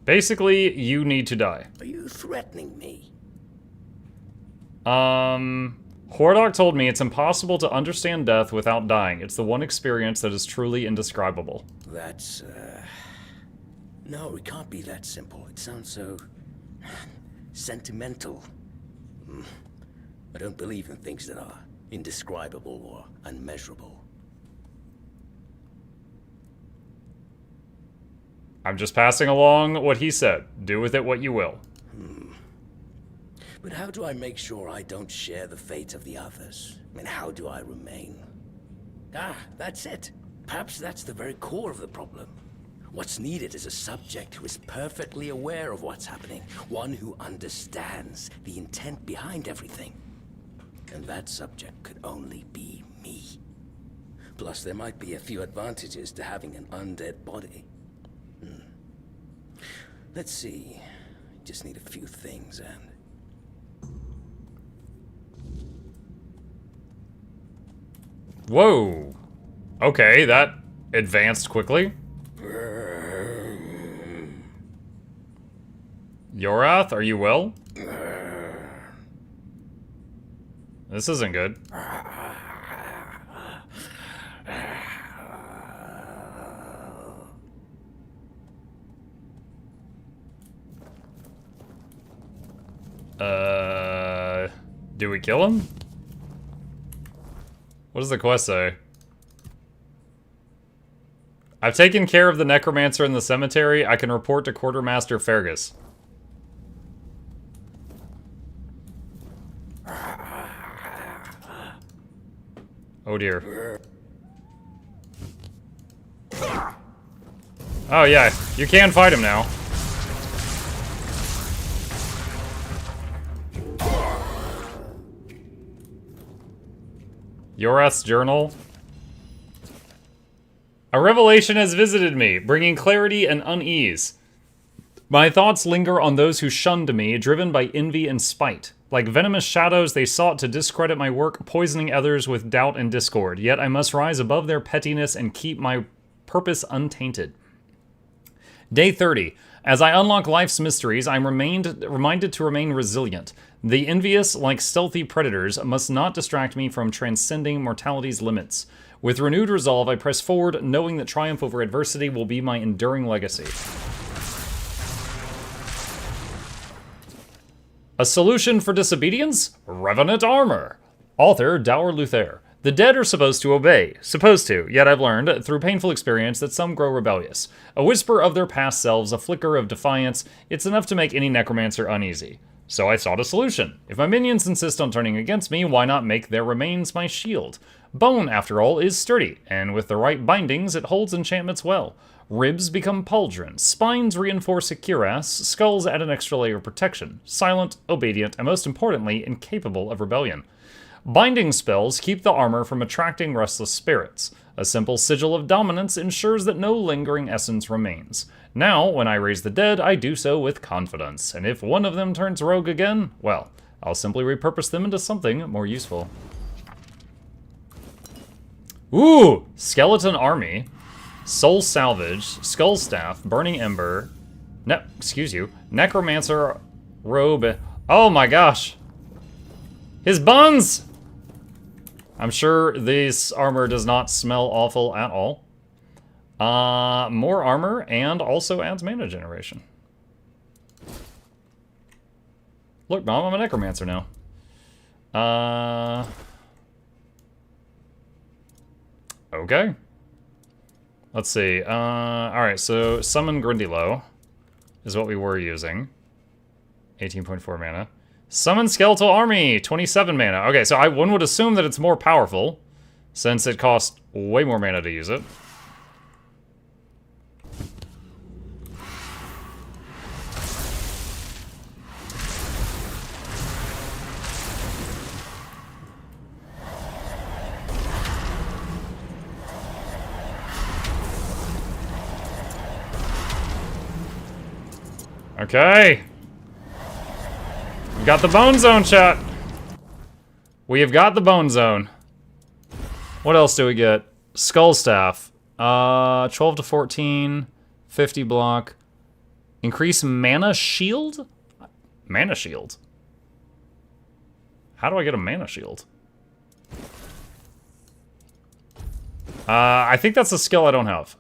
Basically, you need to die. Are you threatening me? Hordok told me it's impossible to understand death without dying. It's the one experience that is truly indescribable. That's, no, it can't be that simple. It sounds so... sentimental. I don't believe in things that are indescribable or unmeasurable. I'm just passing along what he said. Do with it what you will. But how do I make sure I don't share the fate of the others? I mean, how do I remain? Ah, that's it. Perhaps that's the very core of the problem. What's needed is a subject who is perfectly aware of what's happening. One who understands the intent behind everything. And that subject could only be me. Plus, there might be a few advantages to having an undead body. Let's see. Just need a few things and... Whoa. Okay, that advanced quickly. Yorath, are you well? This isn't good. Do we kill him? What does the quest say? I've taken care of the necromancer in the cemetery. I can report to Quartermaster Fergus. Oh dear. Oh yeah, you can fight him now. Yorath's journal. A revelation has visited me, bringing clarity and unease. My thoughts linger on those who shunned me, driven by envy and spite. Like venomous shadows, they sought to discredit my work, poisoning others with doubt and discord. Yet I must rise above their pettiness and keep my purpose untainted. Day 30. As I unlock life's mysteries, I'm reminded to remain resilient. The envious, like stealthy predators, must not distract me from transcending mortality's limits. With renewed resolve, I press forward, knowing that triumph over adversity will be my enduring legacy. A solution for disobedience? Revenant armor. Author, Dower Luther. The dead are supposed to obey. Supposed to, yet I've learned, through painful experience, that some grow rebellious. A whisper of their past selves, a flicker of defiance, it's enough to make any necromancer uneasy. So I sought a solution. If my minions insist on turning against me, why not make their remains my shield? Bone, after all, is sturdy, and with the right bindings, it holds enchantments well. Ribs become pauldrons, spines reinforce a cuirass, skulls add an extra layer of protection. Silent, obedient, and most importantly, incapable of rebellion. Binding spells keep the armor from attracting restless spirits. A simple sigil of dominance ensures that no lingering essence remains. Now, when I raise the dead, I do so with confidence, and if one of them turns rogue again, well, I'll simply repurpose them into something more useful. Ooh! Skeleton Army, Soul Salvage, Skull Staff, Burning Ember, Necromancer Robe. Oh my gosh! His buns! I'm sure this armor does not smell awful at all. More armor, and also adds mana generation. Look, Mom, I'm a necromancer now. Okay. Let's see. Alright, so Summon Grundylow is what we were using. 18.4 mana. Summon Skeletal Army, 27 mana. Okay, so one would assume that it's more powerful, since it costs way more mana to use it. Okay. We've got the Bone Zone, chat. We have got the Bone Zone. What else do we get? Skull Staff. 12 to 14. 50 block. Increase mana shield? Mana shield? How do I get a mana shield? I think that's a skill I don't have.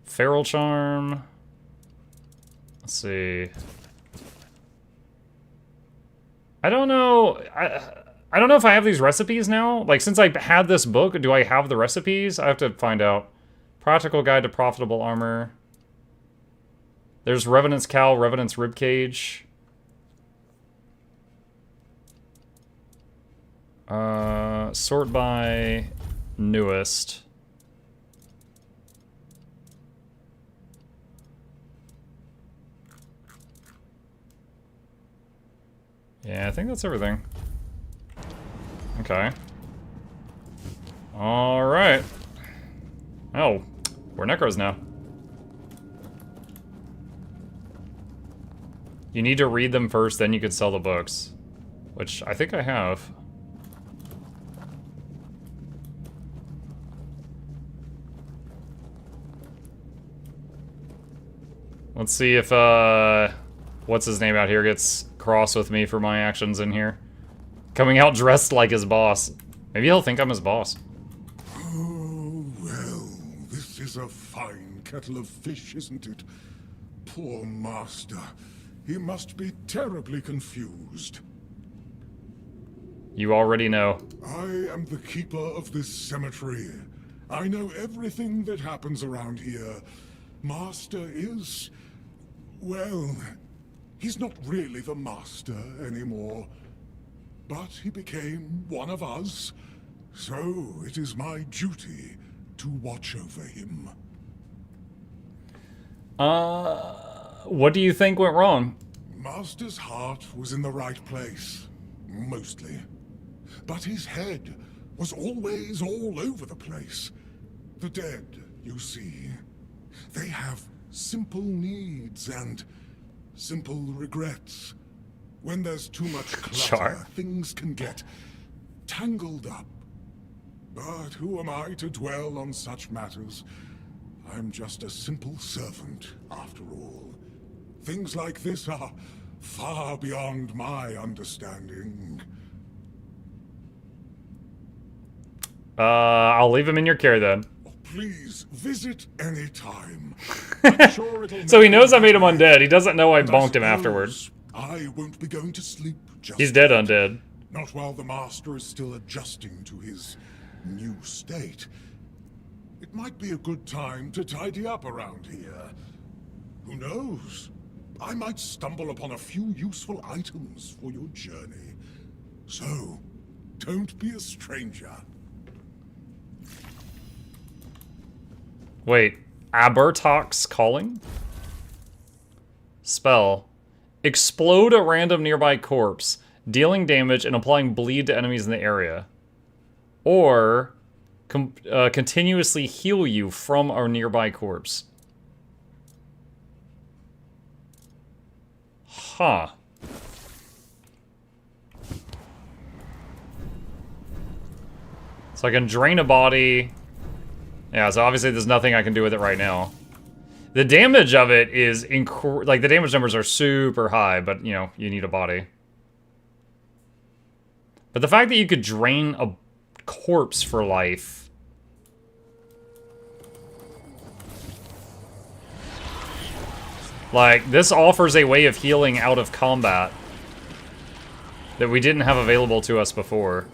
Feral Charm. Let's see. I don't know. I don't know if I have these recipes now. Like, since I had this book, do I have the recipes? I have to find out. Practical Guide to Profitable Armor. There's Revenant's Cowl, Revenant's Ribcage. Sort by newest. Yeah, I think that's everything. Okay. Alright. Oh, we're necros now. You need to read them first, then you could sell the books. Which I think I have. Let's see if, what's his name out here gets cross with me for my actions in here. Coming out dressed like his boss. Maybe he'll think I'm his boss. Oh, well, this is a fine kettle of fish, isn't it? Poor master. He must be terribly confused. You already know. I am the keeper of this cemetery. I know everything that happens around here. Master is... well... he's not really the master anymore. But he became one of us. So it is my duty to watch over him. What do you think went wrong? Master's heart was in the right place. Mostly. But his head was always all over the place. The dead, you see. They have simple needs and simple regrets. When there's too much clutter, things can get tangled up. But who am I to dwell on such matters? I'm just a simple servant, after all. Things like this are far beyond my understanding. I'll leave him in your care then. Please visit any time. So he knows I made him undead. He doesn't know I bonked him afterwards. I won't be going to sleep just He's dead undead. Not while the master is still adjusting to his new state. It might be a good time to tidy up around here. Who knows? I might stumble upon a few useful items for your journey. So, don't be a stranger. Wait, Abertox calling? Spell. Explode a random nearby corpse, dealing damage and applying bleed to enemies in the area. Or continuously heal you from a nearby corpse. Huh. So I can drain a body. Yeah, so obviously there's nothing I can do with it right now. The damage of it is like the damage numbers are super high, but you know, you need a body. But the fact that you could drain a corpse for life. Like, this offers a way of healing out of combat that we didn't have available to us before.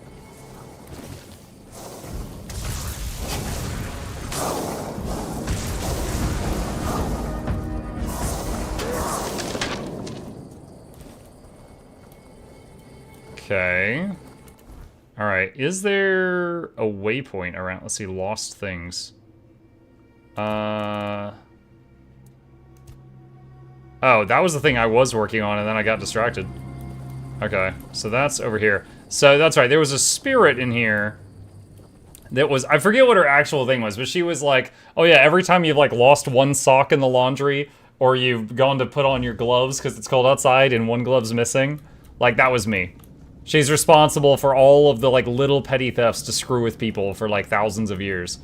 Okay. Alright, is there a waypoint around? Let's see, lost things. Oh, that was the thing I was working on, and then I got distracted. Okay, so that's over here. So that's right, there was a spirit in here that was, I forget what her actual thing was, but she was like, oh yeah, every time you've like lost one sock in the laundry, or you've gone to put on your gloves because it's cold outside and one glove's missing, like that was me. She's responsible for all of the like little petty thefts to screw with people for like thousands of years.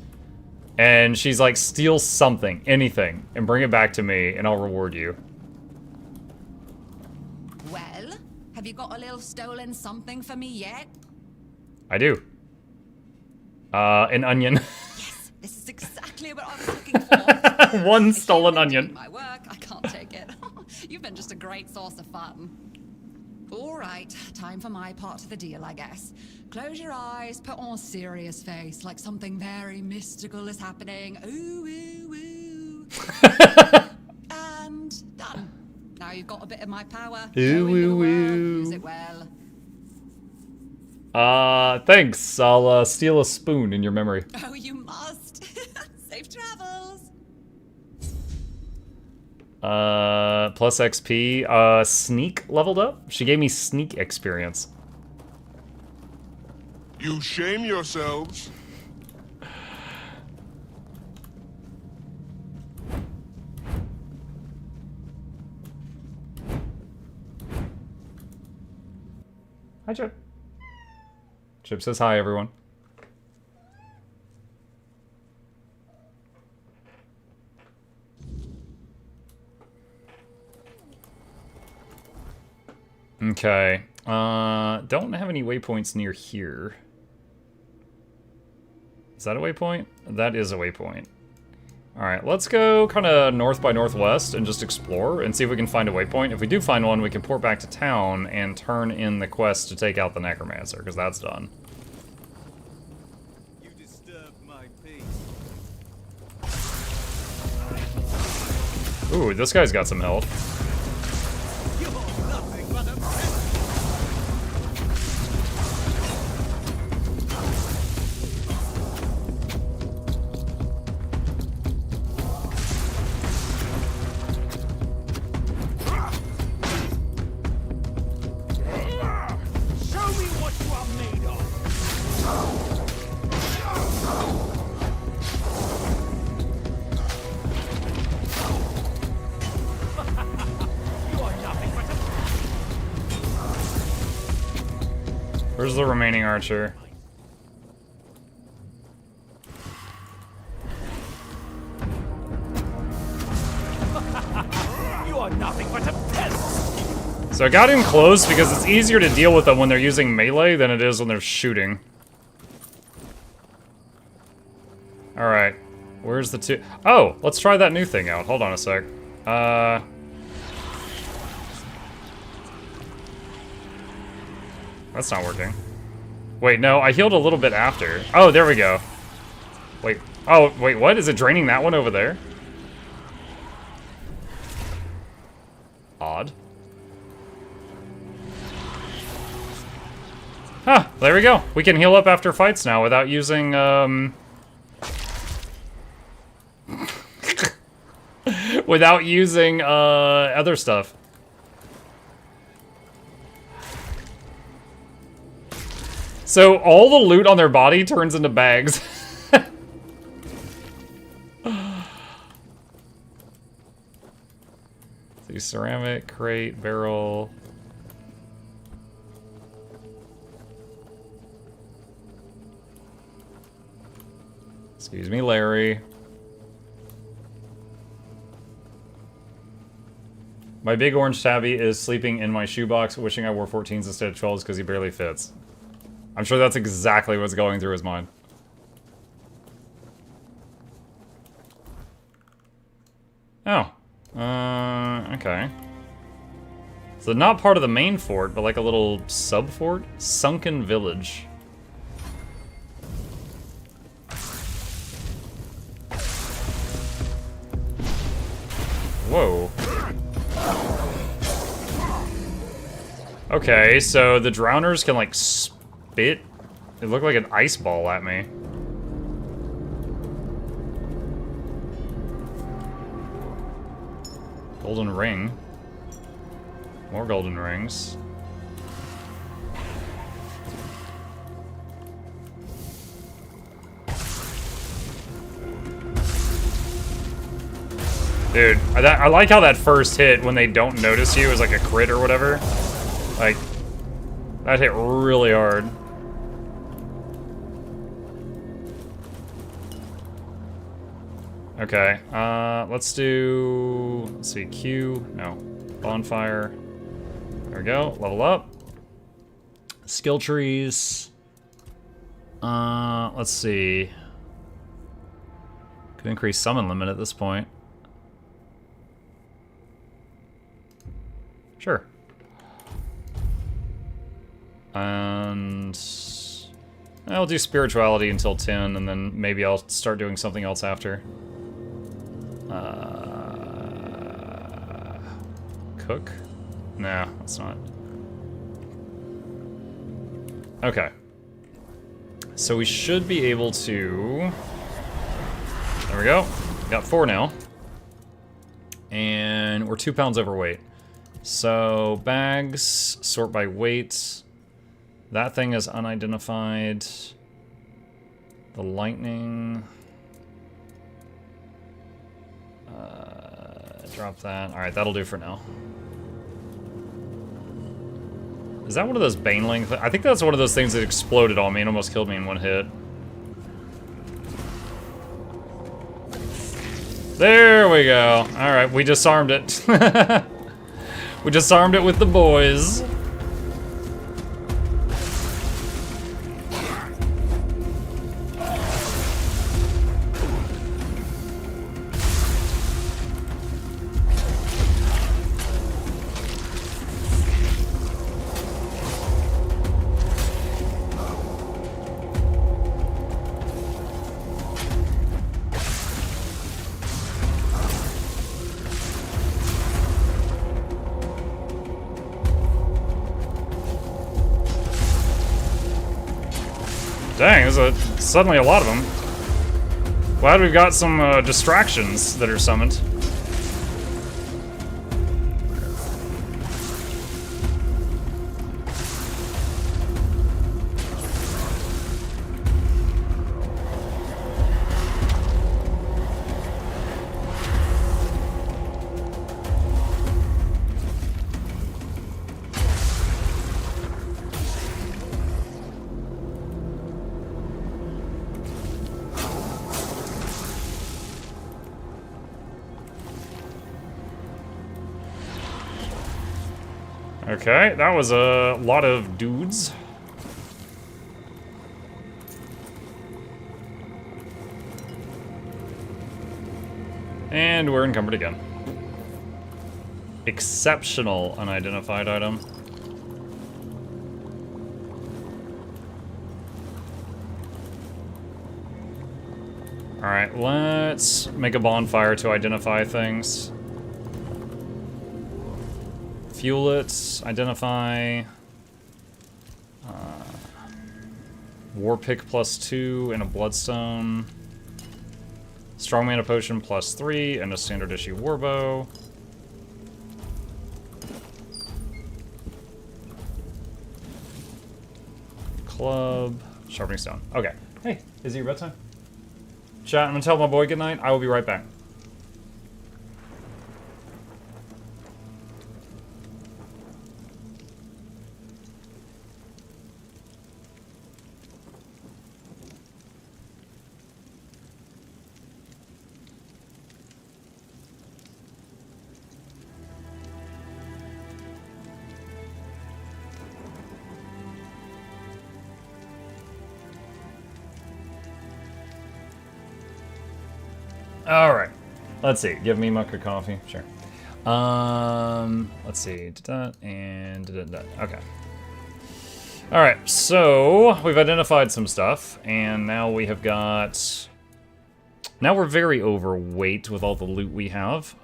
And she's like, steal something, anything, and bring it back to me, and I'll reward you. Well, have you got a little stolen something for me yet? I do. An onion. Yes, this is exactly what I was looking for. One stolen onion. My work, I can't take it. You've been just a great source of fun. All right, time for my part of the deal, I guess. Close your eyes, put on a serious face, like something very mystical is happening. Ooh, ooh, ooh. And done. Now you've got a bit of my power. Ooh, ooh, ooh. Use it well. Thanks. I'll steal a spoon in your memory. Oh, you must. Safe travels. Plus XP. Sneak leveled up? She gave me sneak experience. You shame yourselves. Hi, Chip. Chip says hi, everyone. Okay. Don't have any waypoints near here. Is that a waypoint? That is a waypoint. Alright, let's go kind of north by northwest and just explore and see if we can find a waypoint. If we do find one, we can port back to town and turn in the quest to take out the necromancer, because that's done. You disturbed my peace. Ooh, this guy's got some health. You're nothing but a peasant. Show me what you are made of! You are nothing but a... Where's the remaining archer? You are nothing but a peasant! So I got in close because it's easier to deal with them when they're using melee than it is when they're shooting. Alright. Where's the two? Oh, let's try that new thing out. Hold on a sec. That's not working. Wait, no, I healed a little bit after. Oh, there we go. Wait. Oh, wait, what? Is it draining that one over there? Ah, there we go. We can heal up after fights now without using, without using, other stuff. So all the loot on their body turns into bags. See, ceramic, crate, barrel. Excuse me, Larry. My big orange tabby is sleeping in my shoebox, wishing I wore 14s instead of 12s because he barely fits. I'm sure that's exactly what's going through his mind. Oh. Okay. So not part of the main fort, but like a little sub-fort? Sunken Village. Whoa. Okay, so the drowners can like spit. It looked like an ice ball at me. Golden ring. More golden rings. Dude, I like how that first hit, when they don't notice you, is like a crit or whatever. Like, that hit really hard. Okay, let's see, Q, no, bonfire. There we go, level up. Skill trees. Let's see. Could increase summon limit at this point. Sure. And I'll do spirituality until 10, and then maybe I'll start doing something else after. Cook? No, that's not. Okay. So we should be able to... There we go. Got 4 now. And we're 2 pounds overweight. So, bags, sort by weight. That thing is unidentified. The lightning. Drop that. Alright, that'll do for now. Is that one of those Baneling things? I think that's one of those things that exploded on me and almost killed me in one hit. There we go. Alright, we disarmed it. We disarmed it with the boys. Dang, there's suddenly a lot of them. Glad we've got some distractions that are summoned. Okay, that was a lot of dudes. And we're encumbered again. Exceptional unidentified item. Alright, let's make a bonfire to identify things. Fuel it, identify. War pick +2 and a bloodstone. Strong mana potion +3 and a standard issue warbow. Club. Sharpening stone. Okay. Hey, is it your bedtime? Chat, I'm gonna tell my boy goodnight. I will be right back. All right, let's see. Give me Mucker coffee, sure. Let's see, okay. All right, so we've identified some stuff, and now we have got. Now we're very overweight with all the loot we have.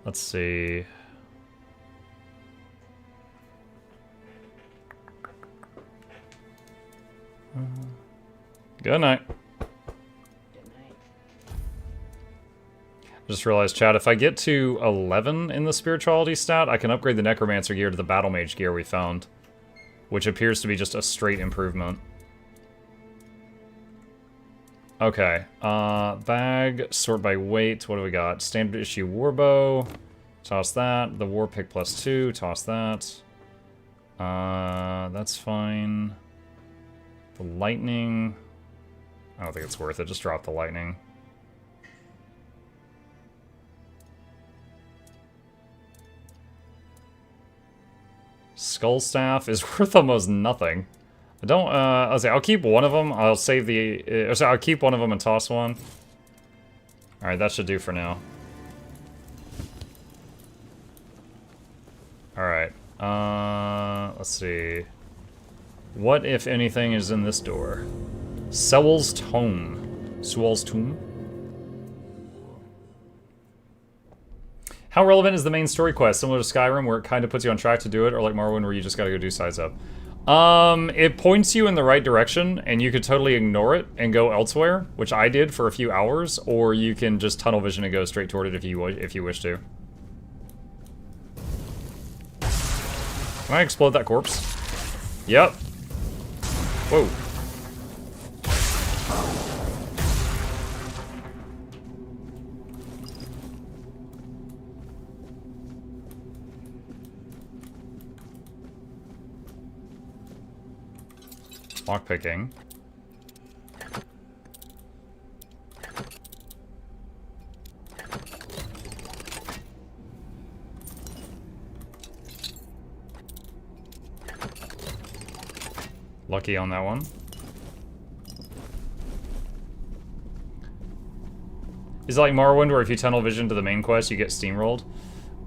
Let's see. Good night. Just realized, chat, if I get to 11 in the spirituality stat, I can upgrade the necromancer gear to the battle mage gear we found, which appears to be just a straight improvement. Okay, bag, sort by weight, what do we got? Standard issue warbow, toss that. The war pick +2, toss that. That's fine. The lightning, I don't think it's worth it, just drop the lightning. Skull staff is worth almost nothing. I don't, I'll say, I'll keep one of them, I'll save the, sorry, I'll keep one of them and toss one. Alright, that should do for now. Alright, let's see. What, if anything, is in this door? Sewell's Tome. Sewell's Tomb? How relevant is the main story quest? Similar to Skyrim, where it kind of puts you on track to do it, or like Morrowind, where you just gotta go do sides up? It points you in the right direction, and you could totally ignore it and go elsewhere, which I did for a few hours, or you can just tunnel vision and go straight toward it if you wish to. Can I explode that corpse? Yep. Whoa. Lockpicking. Lucky on that one. Is it like Morrowind, where if you tunnel vision to the main quest, you get steamrolled?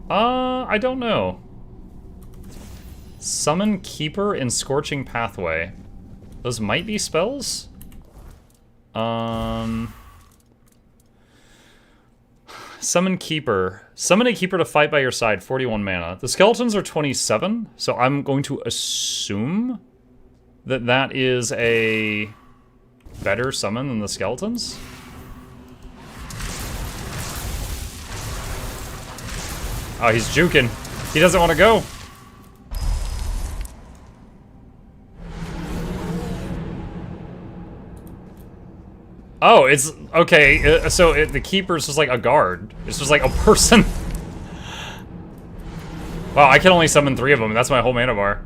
I don't know. Summon Keeper and Scorching Pathway. Those might be spells? Summon Keeper. Summon a Keeper to fight by your side, 41 mana. The skeletons are 27, so I'm going to assume that that is a better summon than the skeletons. Oh, he's juking. He doesn't want to go. Oh, it's okay. So the keeper's just like a guard. It's just like a person. Wow, I can only summon 3 of them. That's my whole mana bar.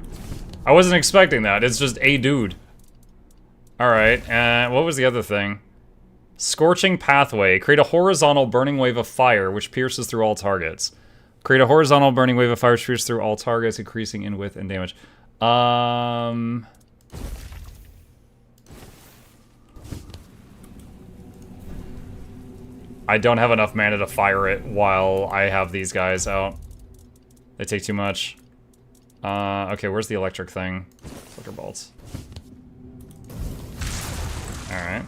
I wasn't expecting that. It's just a dude. Alright, and what was the other thing? Scorching Pathway. Create a horizontal burning wave of fire, which pierces through all targets. Create a horizontal burning wave of fire, which pierces through all targets, increasing in width and damage. I don't have enough mana to fire it while I have these guys out. They take too much. Okay, where's the electric thing? Flicker bolts. Alright.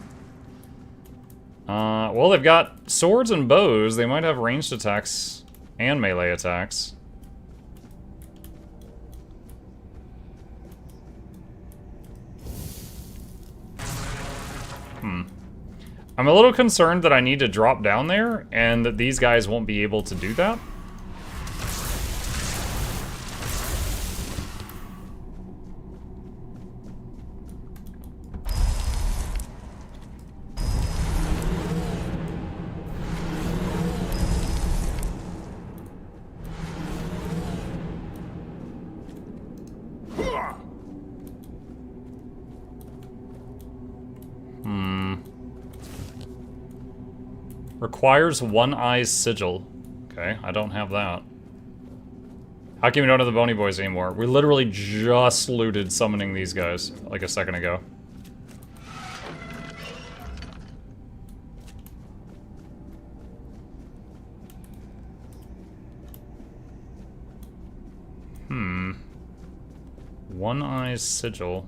Well, they've got swords and bows. They might have ranged attacks and melee attacks. I'm a little concerned that I need to drop down there and that these guys won't be able to do that. Requires one eye's sigil. Okay, I don't have that. How come we don't have the bony boys anymore? We literally just looted summoning these guys like a second ago. One eye's sigil.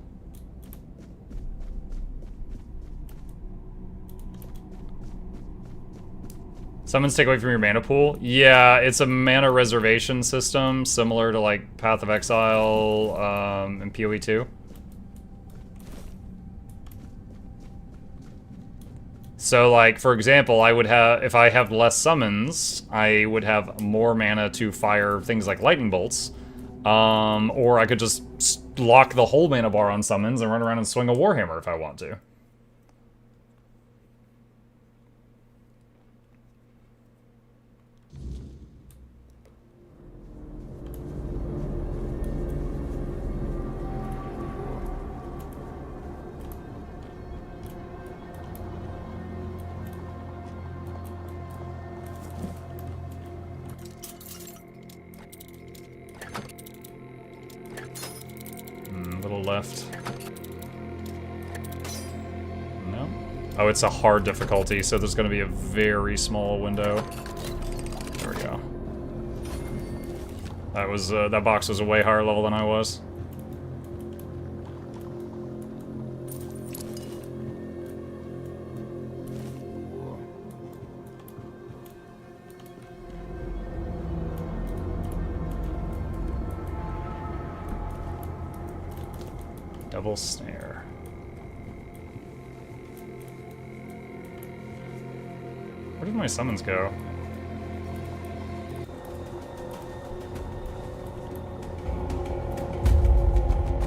Summons take away from your mana pool? Yeah, it's a mana reservation system, similar to like Path of Exile and PoE 2. So like, for example, I would have, if I have less summons, I would have more mana to fire things like lightning bolts. Or I could just lock the whole mana bar on summons and run around and swing a Warhammer if I want to. Left. No? Oh, it's a hard difficulty, so there's going to be a very small window. There we go. That was, that box was a way higher level than I was. Double snare. Where did my summons go?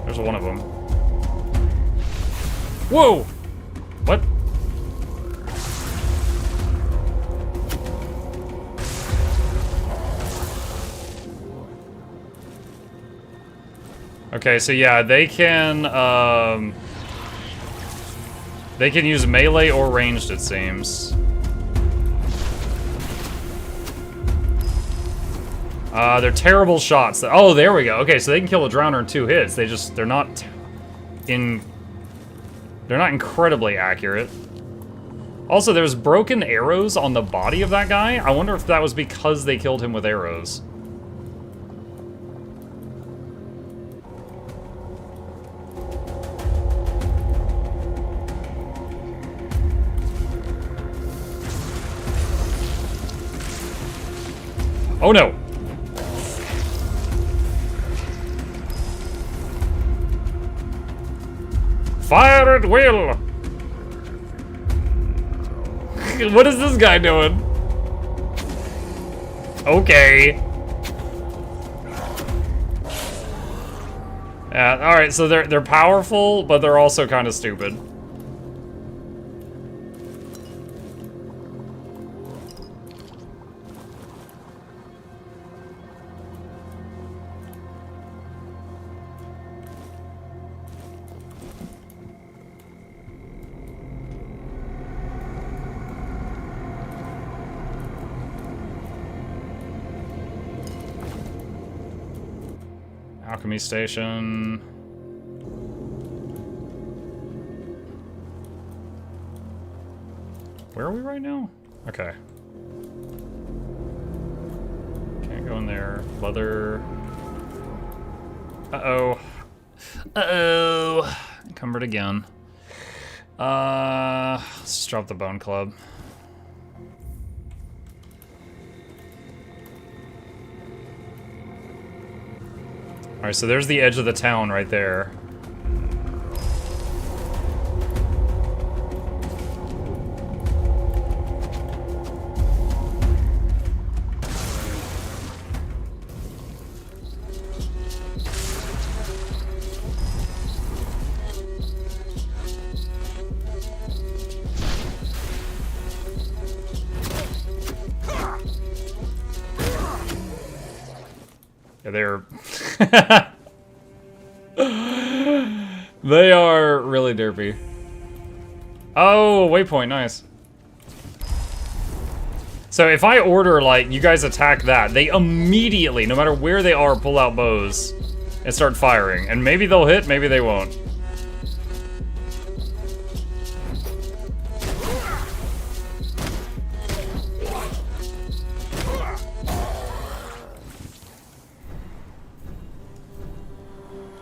There's one of them. Whoa! What? Okay, so yeah, they can use melee or ranged, it seems. They're terrible shots. Oh, there we go. Okay, so they can kill a Drowner in 2 hits. They're not incredibly accurate. Also, there's broken arrows on the body of that guy. I wonder if that was because they killed him with arrows. Oh no! Fire at will! What is this guy doing? Okay. Yeah, alright, so they're powerful, but they're also kind of stupid. Alchemy station. Where are we right now? Okay. Can't go in there. Leather. Uh-oh. Uh-oh. Encumbered again. Let's just drop the bone club. Alright, so there's the edge of the town right there. Yeah, they're... They are really derpy. Oh, waypoint, nice. So if I order, like, you guys attack that, they immediately, no matter where they are, pull out bows and start firing. And maybe they'll hit, maybe they won't.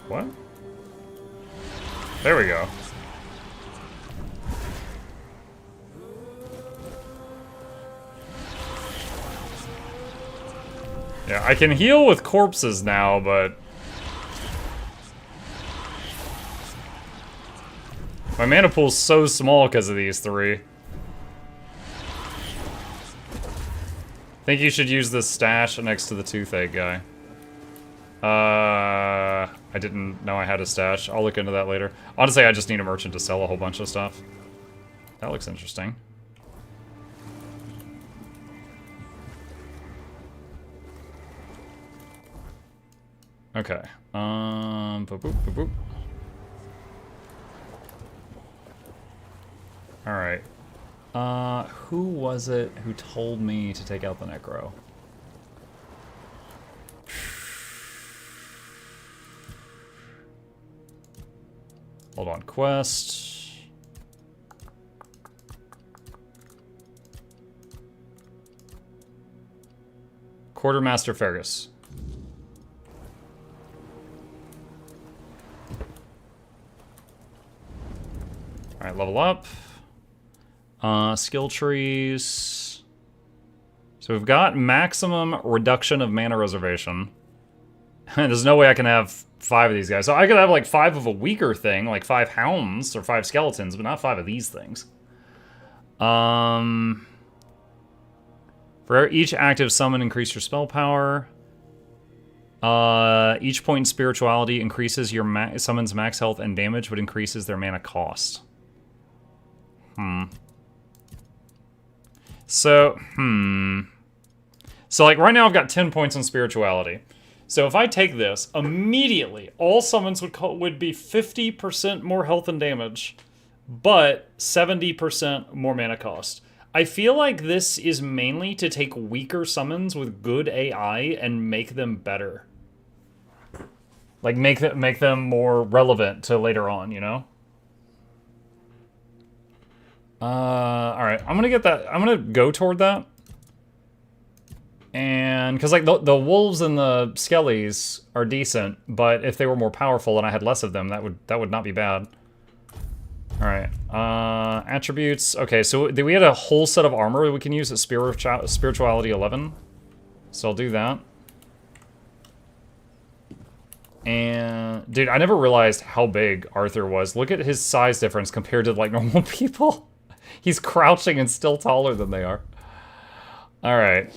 What? There we go. Yeah, I can heal with corpses now, but... my mana pool's so small because of these three. I think you should use this stash next to the toothache guy. I didn't know I had a stash. I'll look into that later. Honestly, I just need a merchant to sell a whole bunch of stuff. That looks interesting. Okay. Boop, boop, boop, boop. Alright. Who was it who told me to take out the necro? Hold on, quest. Quartermaster Fergus. Alright, level up. Skill trees. So we've got maximum reduction of mana reservation. There's no way I can have 5 of these guys. So I could have like 5 of a weaker thing, like 5 hounds or 5 skeletons, but not 5 of these things. For each active summon, increase your spell power. Each point in spirituality increases your summon's max health and damage, but increases their mana cost. So, So, like, right now I've got 10 points on spirituality. So if I take this, immediately, all summons would be 50% more health and damage, but 70% more mana cost. I feel like this is mainly to take weaker summons with good AI and make them better. Like, make them more relevant to later on, you know? Alright, I'm gonna get that. I'm gonna go toward that. And, because, like, the wolves and the skellies are decent, but if they were more powerful and I had less of them, that would not be bad. Alright, attributes. Okay, so we had a whole set of armor we can use at spirituality 11. So I'll do that. And, dude, I never realized how big Arthur was. Look at his size difference compared to, like, normal people. He's crouching and still taller than they are. Alright.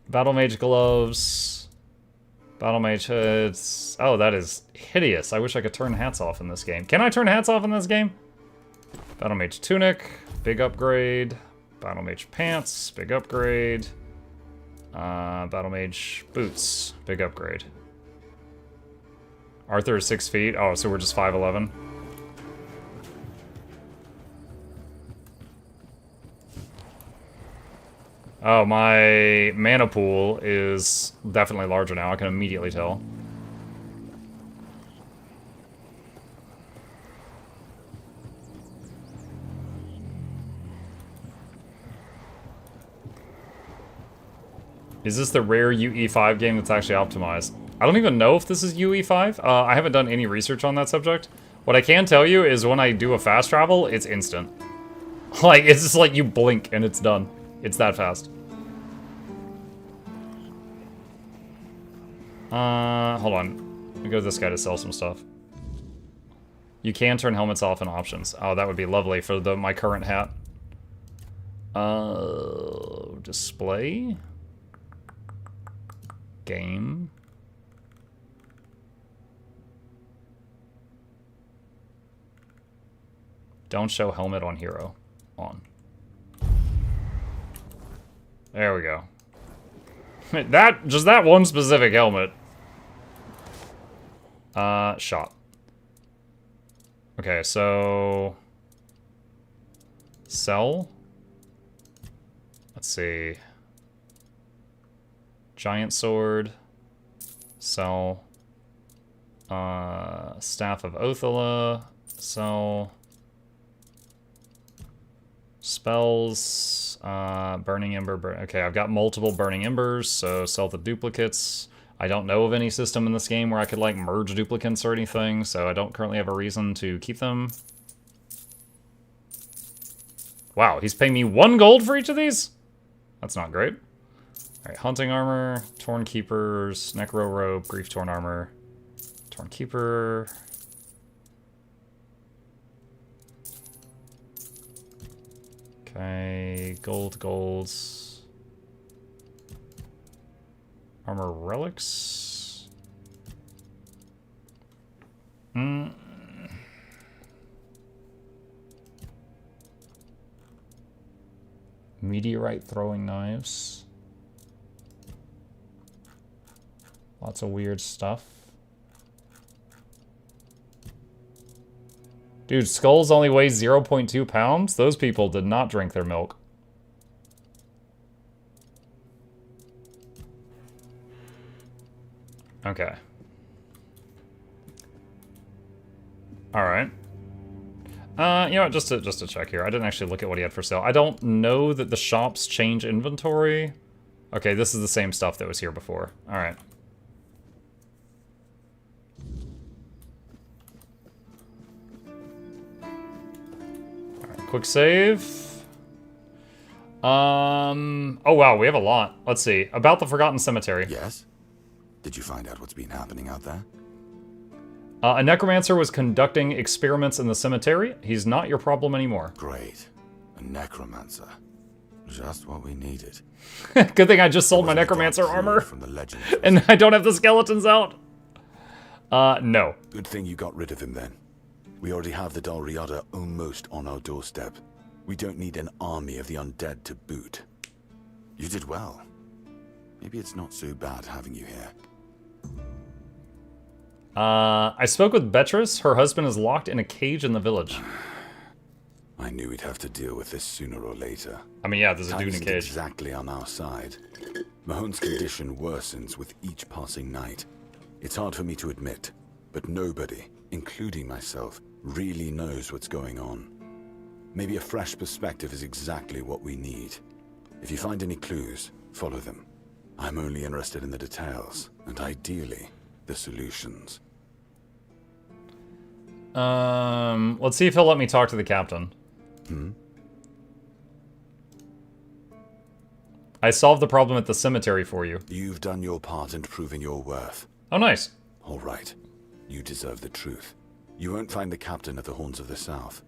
Battle Mage gloves. Battle Mage hoods. Oh, that is hideous. I wish I could turn hats off in this game. Can I turn hats off in this game? Battle Mage tunic. Big upgrade. Battle Mage pants. Big upgrade. Battle Mage boots. Big upgrade. Arthur is 6 feet. Oh, so we're just 5'11". Oh, my mana pool is definitely larger now. I can immediately tell. Is this the rare UE5 game that's actually optimized? I don't even know if this is UE5. I haven't done any research on that subject. What I can tell you is when I do a fast travel, it's instant. Like, it's just like you blink and it's done. It's that fast. Hold on. Let me go to this guy to sell some stuff. You can turn helmets off in options. Oh, that would be lovely for my current hat. Display. Game. Don't show helmet on hero. On. There we go. Just that one specific helmet Shop. Okay, so... Sell? Let's see. Giant sword. Sell. Staff of Othala. Sell. Spells. Burning Ember. Okay, I've got multiple Burning Embers, so sell the duplicates. I don't know of any system in this game where I could, like, merge duplicates or anything, so I don't currently have a reason to keep them. Wow, he's paying me 1 gold for each of these? That's not great. Alright, Hunting Armor, Torn Keepers, Necro Robe, Grief Torn Armor, Torn Keeper. Okay, golds. Armor relics. Meteorite throwing knives. Lots of weird stuff. Dude, skulls only weigh 0.2 pounds? Those people did not drink their milk. Okay. Alright. You know what, just to check here. I didn't actually look at what he had for sale. I don't know that the shops change inventory. Okay, this is the same stuff that was here before. Alright. Quick save. Oh wow, we have a lot. Let's see. About the Forgotten Cemetery. Yes? Did you find out what's been happening out there? A necromancer was conducting experiments in the cemetery. He's not your problem anymore. Great. A necromancer. Just what we needed. Good thing I just sold my necromancer armor. From the and I don't have the skeletons out. No. Good thing you got rid of him then. We already have the Dalriada almost on our doorstep. We don't need an army of the undead to boot. You did well. Maybe it's not so bad having you here. I spoke with Beatrice. Her husband is locked in a cage in the village. I knew we'd have to deal with this sooner or later. I mean, yeah, there's a dude in a Time's cage. Exactly on our side. Mahone's condition worsens with each passing night. It's hard for me to admit, but nobody, including myself, really knows what's going on. Maybe a fresh perspective is exactly what we need. If you find any clues, follow them. I'm only interested in the details, and ideally, the solutions. Let's see if he'll let me talk to the captain. I solved the problem at the cemetery for you. You've done your part in proving your worth. Oh, nice. All right. You deserve the truth. You won't find the captain at the Horns of the South.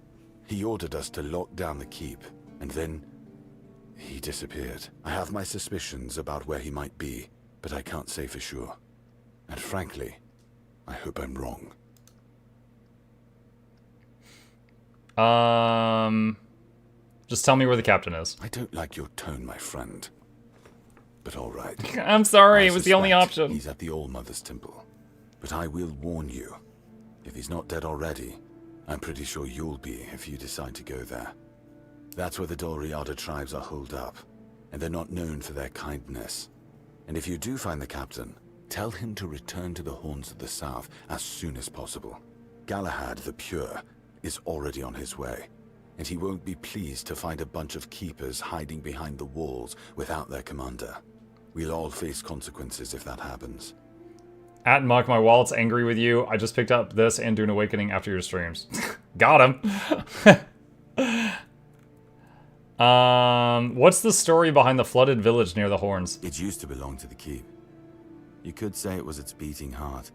He ordered us to lock down the keep, and then he disappeared. I have my suspicions about where he might be, but I can't say for sure. And frankly, I hope I'm wrong. Just tell me where the captain is. I don't like your tone, my friend. But all right. I'm sorry, it was the only option. He's at the All-Mother's Temple. But I will warn you. If he's not dead already, I'm pretty sure you'll be if you decide to go there. That's where the Dalriada tribes are holed up, and they're not known for their kindness. And if you do find the captain, tell him to return to the Horns of the South as soon as possible. Galahad the Pure is already on his way, and he won't be pleased to find a bunch of keepers hiding behind the walls without their commander. We'll all face consequences if that happens. At Muck, my wallet's angry with you. I just picked up this and Dune Awakening after your streams. Got him. What's the story behind the flooded village near the Horns? It used to belong to the keep. You could say it was its beating heart.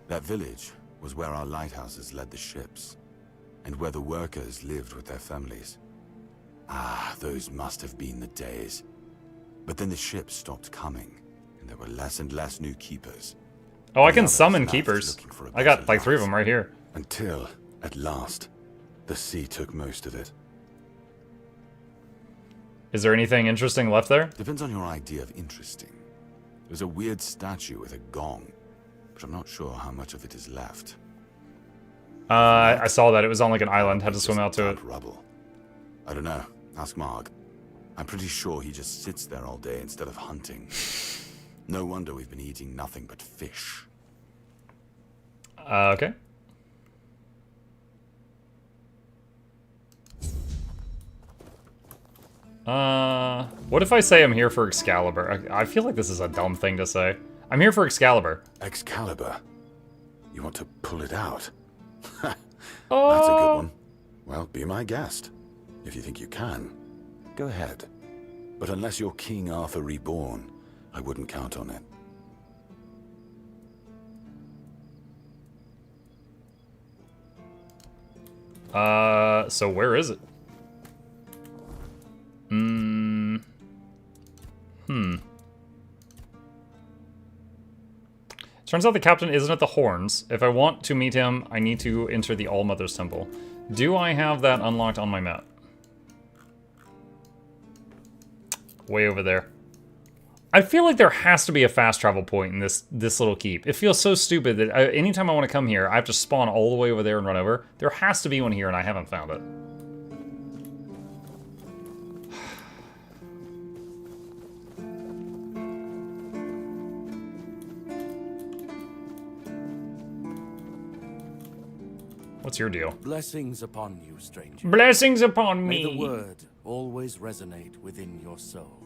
That village was where our lighthouses led the ships, and where the workers lived with their families. Ah, those must have been the days. But then the ships stopped coming, and there were less and less new keepers. Oh, I can summon keepers. I got like 3 of them right here. Until, at last, the sea took most of it. Is there anything interesting left there? Depends on your idea of interesting. There's a weird statue with a gong. I'm not sure how much of it is left. I saw that. It was on like an island. Had to swim out to it. Rubble. I don't know. Ask Marg. I'm pretty sure he just sits there all day instead of hunting. No wonder we've been eating nothing but fish. Okay. What if I say I'm here for Excalibur? I feel like this is a dumb thing to say. I'm here for Excalibur. Excalibur? You want to pull it out? That's a good one. Well, be my guest. If you think you can, go ahead. But unless you're King Arthur reborn, I wouldn't count on it. So where is it? Turns out the captain isn't at the Horns. If I want to meet him, I need to enter the All-Mother's Temple. Do I have that unlocked on my map? Way over there. I feel like there has to be a fast travel point in this little keep. It feels so stupid that anytime I want to come here, I have to spawn all the way over there and run over. There has to be one here, and I haven't found it. What's your deal? Blessings upon you, stranger. Blessings upon me. May the word always resonate within your soul.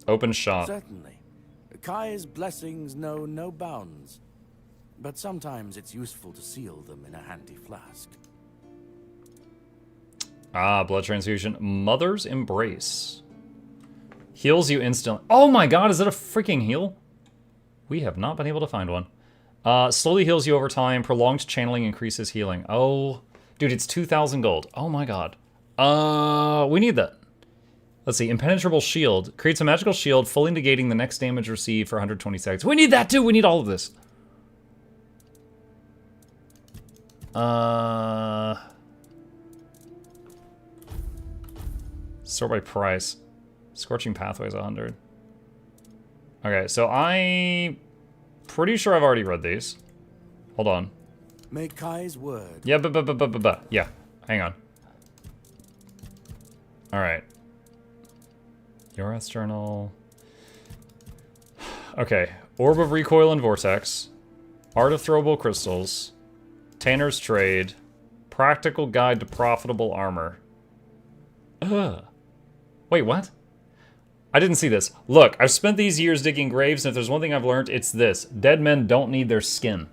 Open shop. Certainly. Kai's blessings know no bounds, but sometimes it's useful to seal them in a handy flask. Ah, blood transfusion. Mother's Embrace. Heals you instantly. Oh my god, is it a freaking heal? We have not been able to find one. Slowly heals you over time. Prolonged channeling increases healing. Oh, dude, it's 2,000 gold. Oh my god. We need that. Let's see. Impenetrable shield. Creates a magical shield, fully negating the next damage received for 120 seconds. We need that too. We need all of this. Sort by price. Scorching Pathways 100. Okay, so I'm pretty sure I've already read these. Hold on. May Kai's word. Yeah, yeah. Hang on. All right. Yorath's Journal. Okay. Orb of Recoil and Vortex. Art of Throwable Crystals. Tanner's Trade. Practical Guide to Profitable Armor. Ugh. Wait, what? I didn't see this. Look, I've spent these years digging graves, and if there's one thing I've learned, it's this. Dead men don't need their skin.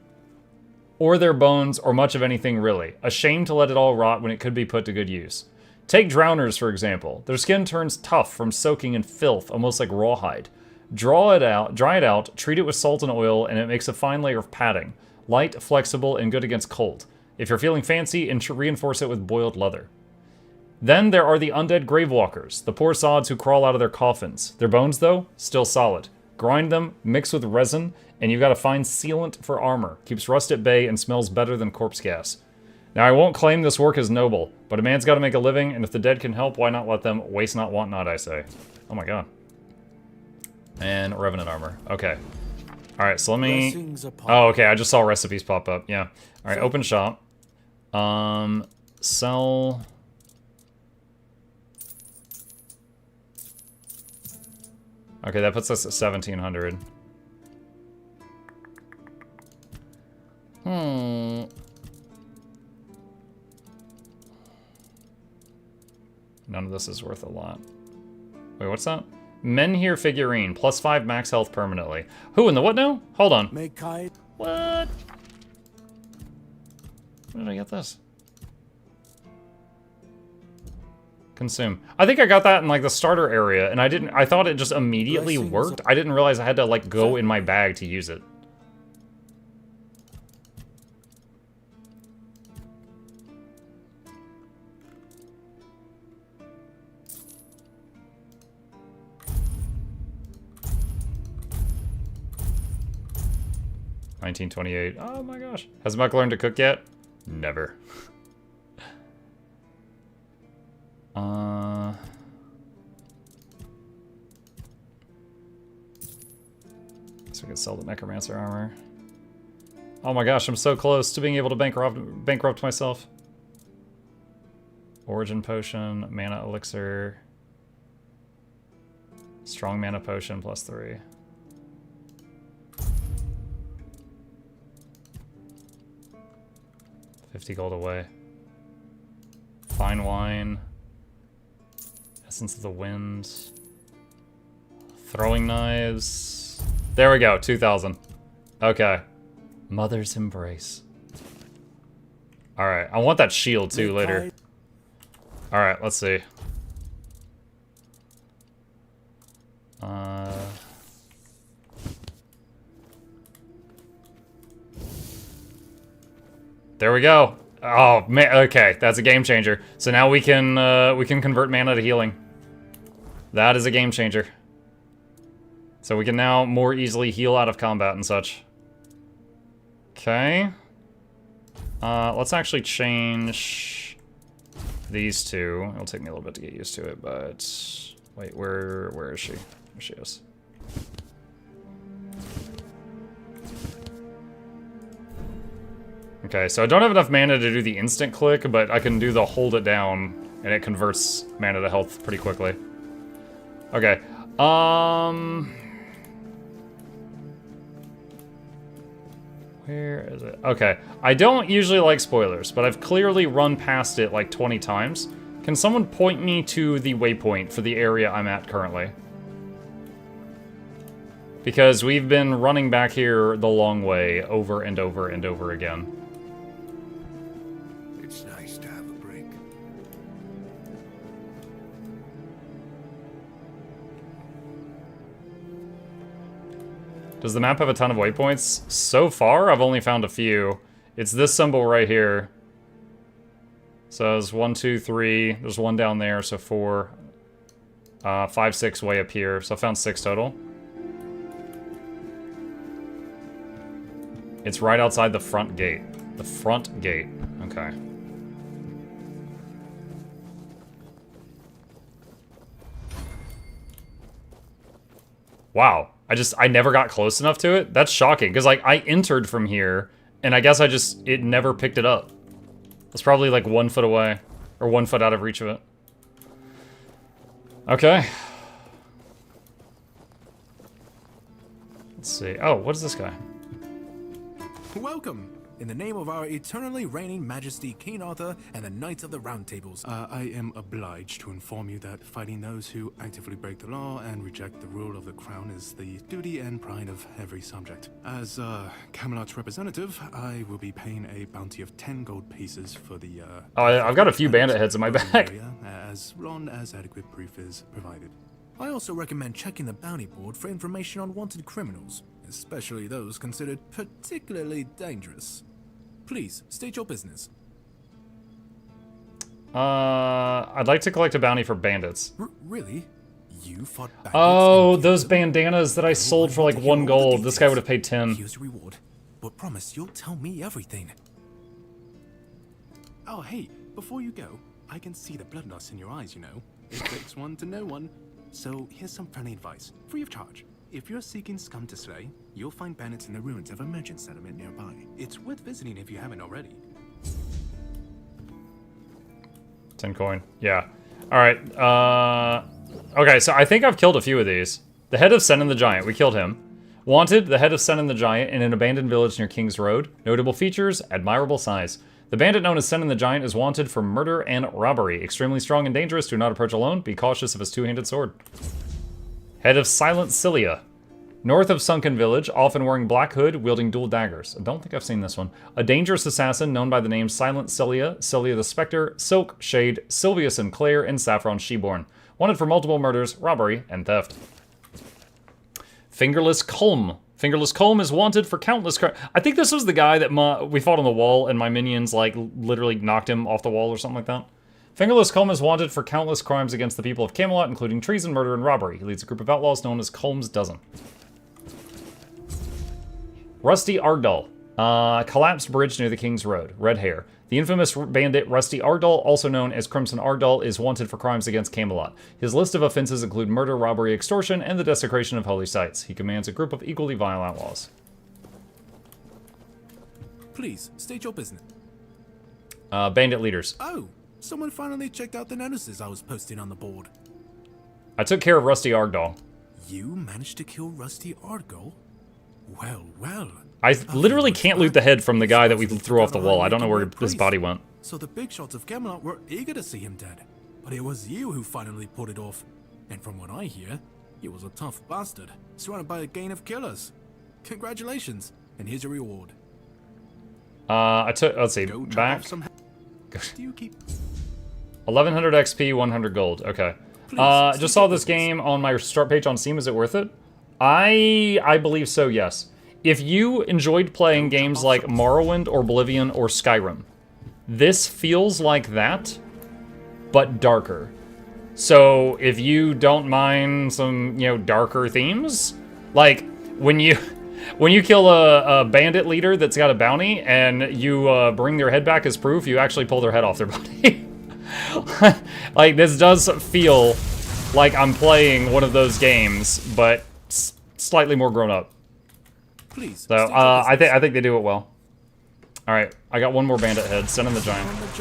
Or their bones, or much of anything, really. A shame to let it all rot when it could be put to good use. Take drowners, for example. Their skin turns tough from soaking in filth, almost like rawhide. Dry it out, treat it with salt and oil, and it makes a fine layer of padding. Light, flexible, and good against cold. If you're feeling fancy, reinforce it with boiled leather. Then there are the undead gravewalkers, the poor sods who crawl out of their coffins. Their bones, though, still solid. Grind them, mix with resin, and you've got a fine sealant for armor. Keeps rust at bay and smells better than corpse gas. Now, I won't claim this work is noble, but a man's got to make a living, and if the dead can help, why not let them? Waste not, want not, I say. Oh my god. And Revenant armor. Okay. Alright, so let me... Oh, okay, I just saw recipes pop up. Yeah. Alright, open shop. Sell... Okay, that puts us at 1,700. None of this is worth a lot. Wait, what's that? Menhir figurine, +5 max health permanently. Who in the what now? Hold on. What? Where did I get this? Consume. I think I got that in like the starter area, and I thought it just immediately worked. I didn't realize I had to like go in my bag to use it. $19.28. Oh my gosh. Has Muck learned to cook yet? Never. So we can sell the necromancer armor. Oh my gosh, I'm so close to being able to bankrupt myself. Origin potion, mana elixir. Strong mana potion +3. $50 gold away. Fine wine. Essence of the wind. Throwing knives. There we go, 2,000. Okay. Mother's embrace. Alright, I want that shield too later. Alright, let's see. There we go. Oh man, okay, that's a game changer. So now we can convert mana to healing. That is a game changer. So we can now more easily heal out of combat and such. Okay. Let's actually change these two. It'll take me a little bit to get used to it, but wait, where is she? There she is. Okay, so I don't have enough mana to do the instant click, but I can do the hold it down, and it converts mana to health pretty quickly. Okay, where is it? Okay, I don't usually like spoilers, but I've clearly run past it like 20 times. Can someone point me to the waypoint for the area I'm at currently? Because we've been running back here the long way over and over and over again. It's nice to have a break. Does the map have a ton of waypoints? So far, I've only found a few. It's this symbol right here. So there's 1, 2, 3. There's one down there, so 4. 5, 6 way up here. So I found 6 total. It's right outside the front gate. The front gate. Okay. Wow. I never got close enough to it? That's shocking, because like I entered from here, and I guess it never picked it up. It's probably like 1 foot away, or 1 foot out of reach of it. Okay. Let's see. Oh, what is this guy? Welcome! In the name of our eternally reigning majesty, King Arthur, and the Knights of the Round Tables. I am obliged to inform you that fighting those who actively break the law and reject the rule of the crown is the duty and pride of every subject. As Camelot's representative, I will be paying a bounty of 10 gold pieces for the Oh, I've got a few bandit heads in my back. As long as adequate proof is provided. I also recommend checking the bounty board for information on wanted criminals, especially those considered particularly dangerous. Please, state your business. I'd like to collect a bounty for bandits. Really? You fought bandits? Oh, those bandanas that I sold for like 1 gold. This guy would have paid 10. Here's your reward, but promise you'll tell me everything. Oh, hey, before you go, I can see the bloodlust in your eyes, you know. It takes one to know one. So here's some friendly advice, free of charge. If you're seeking scum to slay, you'll find bandits in the ruins of a merchant settlement nearby. It's worth visiting if you haven't already. 10 coin. Yeah. Alright. Okay, so I think I've killed a few of these. The head of Senin the Giant. We killed him. Wanted, the head of Senin the Giant in an abandoned village near King's Road. Notable features, admirable size. The bandit known as Senin the Giant is wanted for murder and robbery. Extremely strong and dangerous. Do not approach alone. Be cautious of his two-handed sword. Head of Silent Cilia. North of Sunken Village, often wearing black hood, wielding dual daggers. I don't think I've seen this one. A dangerous assassin known by the names Silent Cilia, Cilia the Spectre, Silk, Shade, Sylvia Sinclair, and Saffron Sheborn. Wanted for multiple murders, robbery, and theft. Fingerless Culm. Fingerless Culm is wanted for countless crimes. I think this was the guy that we fought on the wall and my minions like literally knocked him off the wall or something like that. Fingerless Culm is wanted for countless crimes against the people of Camelot, including treason, murder, and robbery. He leads a group of outlaws known as Culm's Dozen. Rusty Ardal. Collapsed bridge near the King's Road. Red hair. The infamous bandit Rusty Ardal, also known as Crimson Ardal, is wanted for crimes against Camelot. His list of offenses include murder, robbery, extortion, and the desecration of holy sites. He commands a group of equally vile outlaws. Please, state your business. Bandit leaders. Oh, someone finally checked out the notices I was posting on the board. I took care of Rusty Ardal. You managed to kill Rusty Ardal? Well, well. I literally can't loot the head from the guy that we threw off the wall. I don't know where his body went. So the big shots of Camelot were eager to see him dead. But it was you who finally pulled it off. And from what I hear, you was a tough bastard, surrounded by a gang of killers. Congratulations, and here's your reward. I took, let's see, back. Do you keep 1100 XP, 100 gold. Okay. Just saw this game on my start page on Steam. Is it worth it? I believe so, yes. If you enjoyed playing games like Morrowind or Oblivion or Skyrim, this feels like that, but darker. So if you don't mind some, you know, darker themes, like when you kill a bandit leader that's got a bounty and you bring their head back as proof, you actually pull their head off their body. Like, this does feel like I'm playing one of those games, but slightly more grown up. Please. So I think they do it well. All right, I got one more bandit head. Send in the giant. What was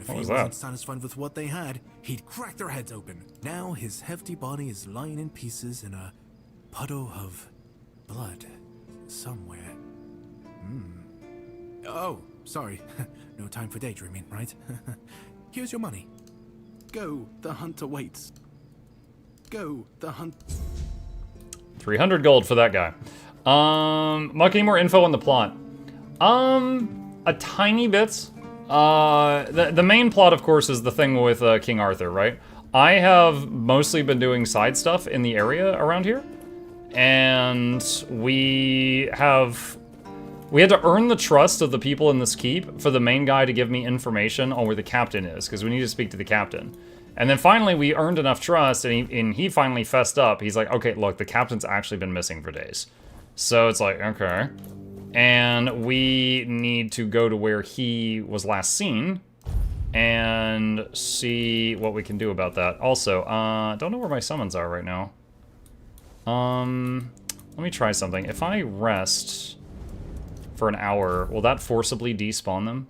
that? If he wasn't satisfied with what they had, he'd crack their heads open. Now his hefty body is lying in pieces in a puddle of blood somewhere. Oh, sorry. No time for daydreaming, right? Here's your money. Go, the hunter waits. Go, the hunt. 300 gold for that guy. Muck, any more info on the plot? A tiny bit. The main plot, of course, is the thing with King Arthur, right? I have mostly been doing side stuff in the area around here. And we had to earn the trust of the people in this keep for the main guy to give me information on where the captain is, because we need to speak to the captain. And then finally, we earned enough trust, and he finally fessed up. He's like, okay, look, the captain's actually been missing for days. So it's like, okay. And we need to go to where he was last seen and see what we can do about that. Also, don't know where my summons are right now. Let me try something. If I rest for an hour, will that forcibly despawn them?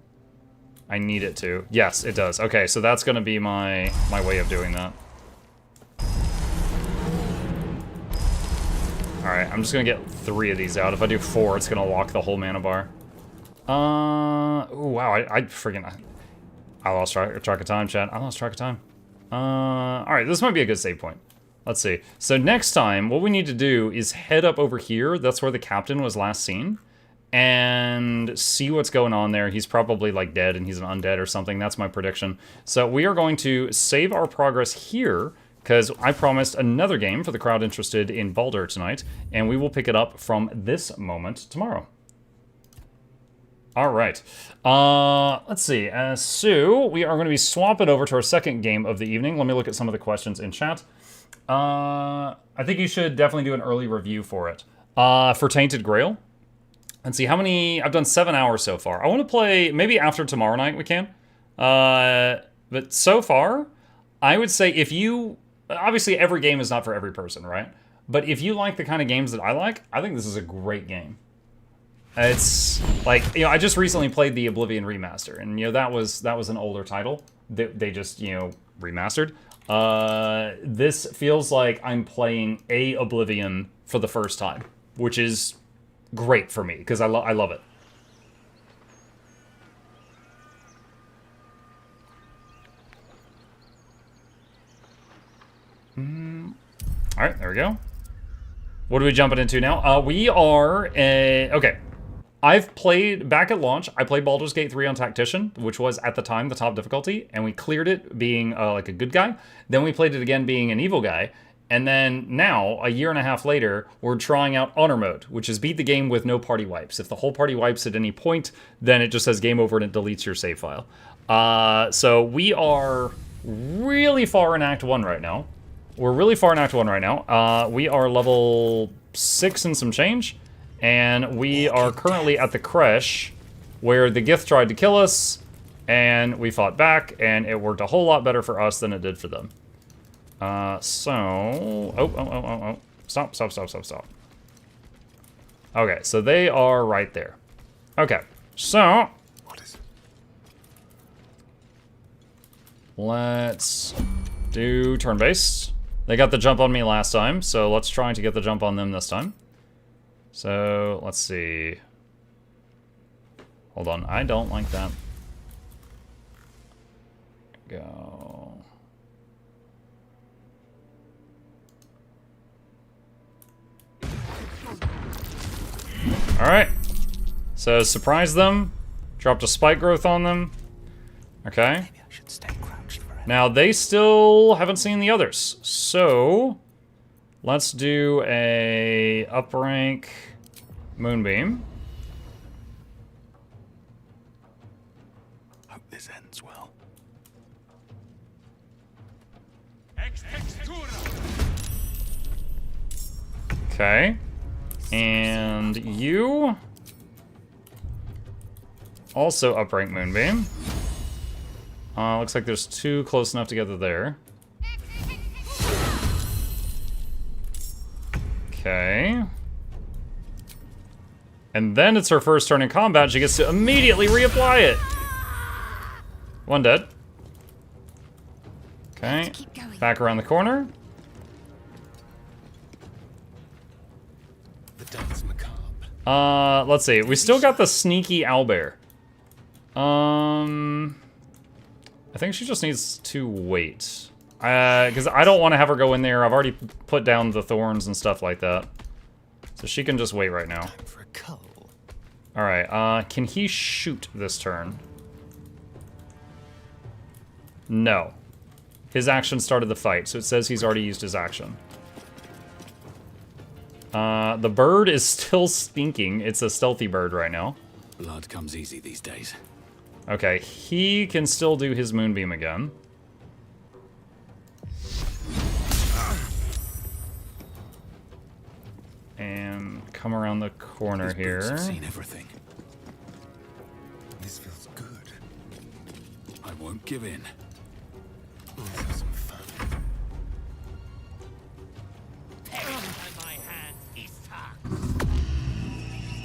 I need it to. Yes, it does. Okay, so that's gonna be my way of doing that. Alright, I'm just gonna get 3 of these out. If I do 4, it's gonna lock the whole mana bar. Ooh, wow, I freaking... I lost track of time, chat. I lost track of time. Alright, this might be a good save point. Let's see. So next time, what we need to do is head up over here. That's where the captain was last seen. And see what's going on there. He's probably like dead and he's an undead or something. That's my prediction. So we are going to save our progress here because I promised another game for the crowd interested in Baldur tonight, and we will pick it up from this moment tomorrow. All right. Let's see. So we are going to be swapping over to our second game of the evening. Let me look at some of the questions in chat. I think you should definitely do an early review for it. For Tainted Grail. Let's see, how many... I've done 7 hours so far. I want to play... Maybe after tomorrow night we can. But so far, I would say if you... Obviously, every game is not for every person, right? But if you like the kind of games that I like, I think this is a great game. It's... Like, you know, I just recently played the Oblivion remaster. And, you know, that was an older title. They just, you know, remastered. This feels like I'm playing a Oblivion for the first time. Which is... great for me, because I love it. Alright, there we go. What are we jumping into now? We are... okay. I've played... Back at launch, I played Baldur's Gate 3 on Tactician, which was, at the time, the top difficulty, and we cleared it being, like, a good guy. Then we played it again being an evil guy. And then now, a year and a half later, we're trying out Honor Mode, which is beat the game with no party wipes. If the whole party wipes at any point, then it just says game over and it deletes your save file. So we are really far in Act 1 right now. We're really far in Act 1 right now. We are level 6 and some change. And we are currently at the creche where the Gith tried to kill us, and we fought back, and it worked a whole lot better for us than it did for them. Oh. Stop. Okay, so they are right there. Okay, so... What is it? Let's do turn-based. They got the jump on me last time, so let's try to get the jump on them this time. So, let's see. Hold on, I don't like that. Go. Alright. So, surprise them. Dropped a spike growth on them. Okay. Maybe I should stay crouched forever. Now, they still haven't seen the others. So, let's do a uprank Moonbeam. Hope this ends well. Okay. And you also uprank Moonbeam. Looks like there's two close enough together there. Okay. And then it's her first turn in combat. She gets to immediately reapply it. One dead. Okay. Back around the corner. The dance macabre. Let's see. We still got the sneaky owlbear. I think she just needs to wait. Because I don't want to have her go in there. I've already put down the thorns and stuff like that. So she can just wait right now. Alright, can he shoot this turn? No. His action started the fight, so it says he's already used his action. The bird is still stinking. It's a stealthy bird right now. Blood comes easy these days. Okay, he can still do his moonbeam again. And come around the corner here. I've seen everything. This feels good. I won't give in. Let's have some fun.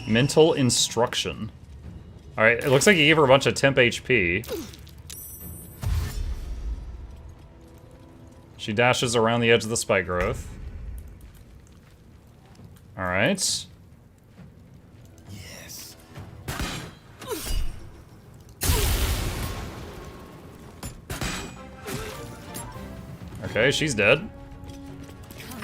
Mental instruction. Alright, it looks like he gave her a bunch of temp HP. She dashes around the edge of the spike growth. Alright. Yes. Okay, she's dead.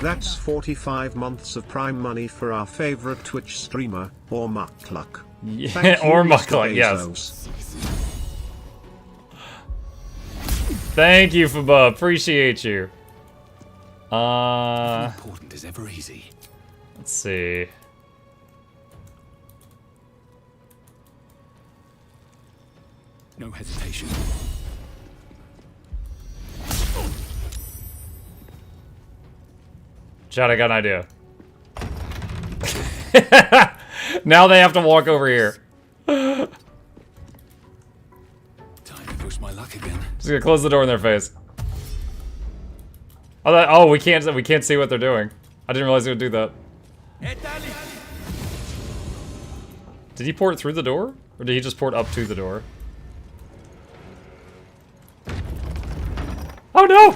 That's 45 months of Prime money for our favorite Twitch streamer, or Mukluk. Yeah, Thank you, or Mr. Mukluk, yes. Bezos. Thank you, Fuba. Appreciate you. Important is ever easy. Let's see. No hesitation. Chad, I got an idea. Now they have to walk over here. Time to push my luck again. Just gonna close the door in their face. Oh, we can't see what they're doing. I didn't realize they would do that. Did he port through the door? Or did he just port up to the door? Oh no!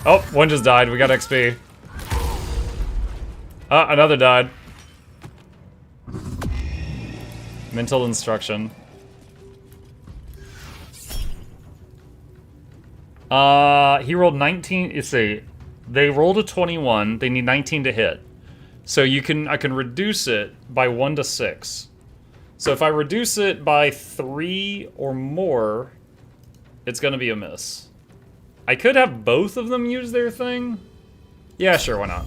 Oh, one just died. We got XP. Another died. Mental instruction. He rolled 19. You see, they rolled a 21. They need 19 to hit. So I can reduce it by 1 to 6. So if I reduce it by 3 or more, it's gonna be a miss. I could have both of them use their thing. Yeah, sure, why not?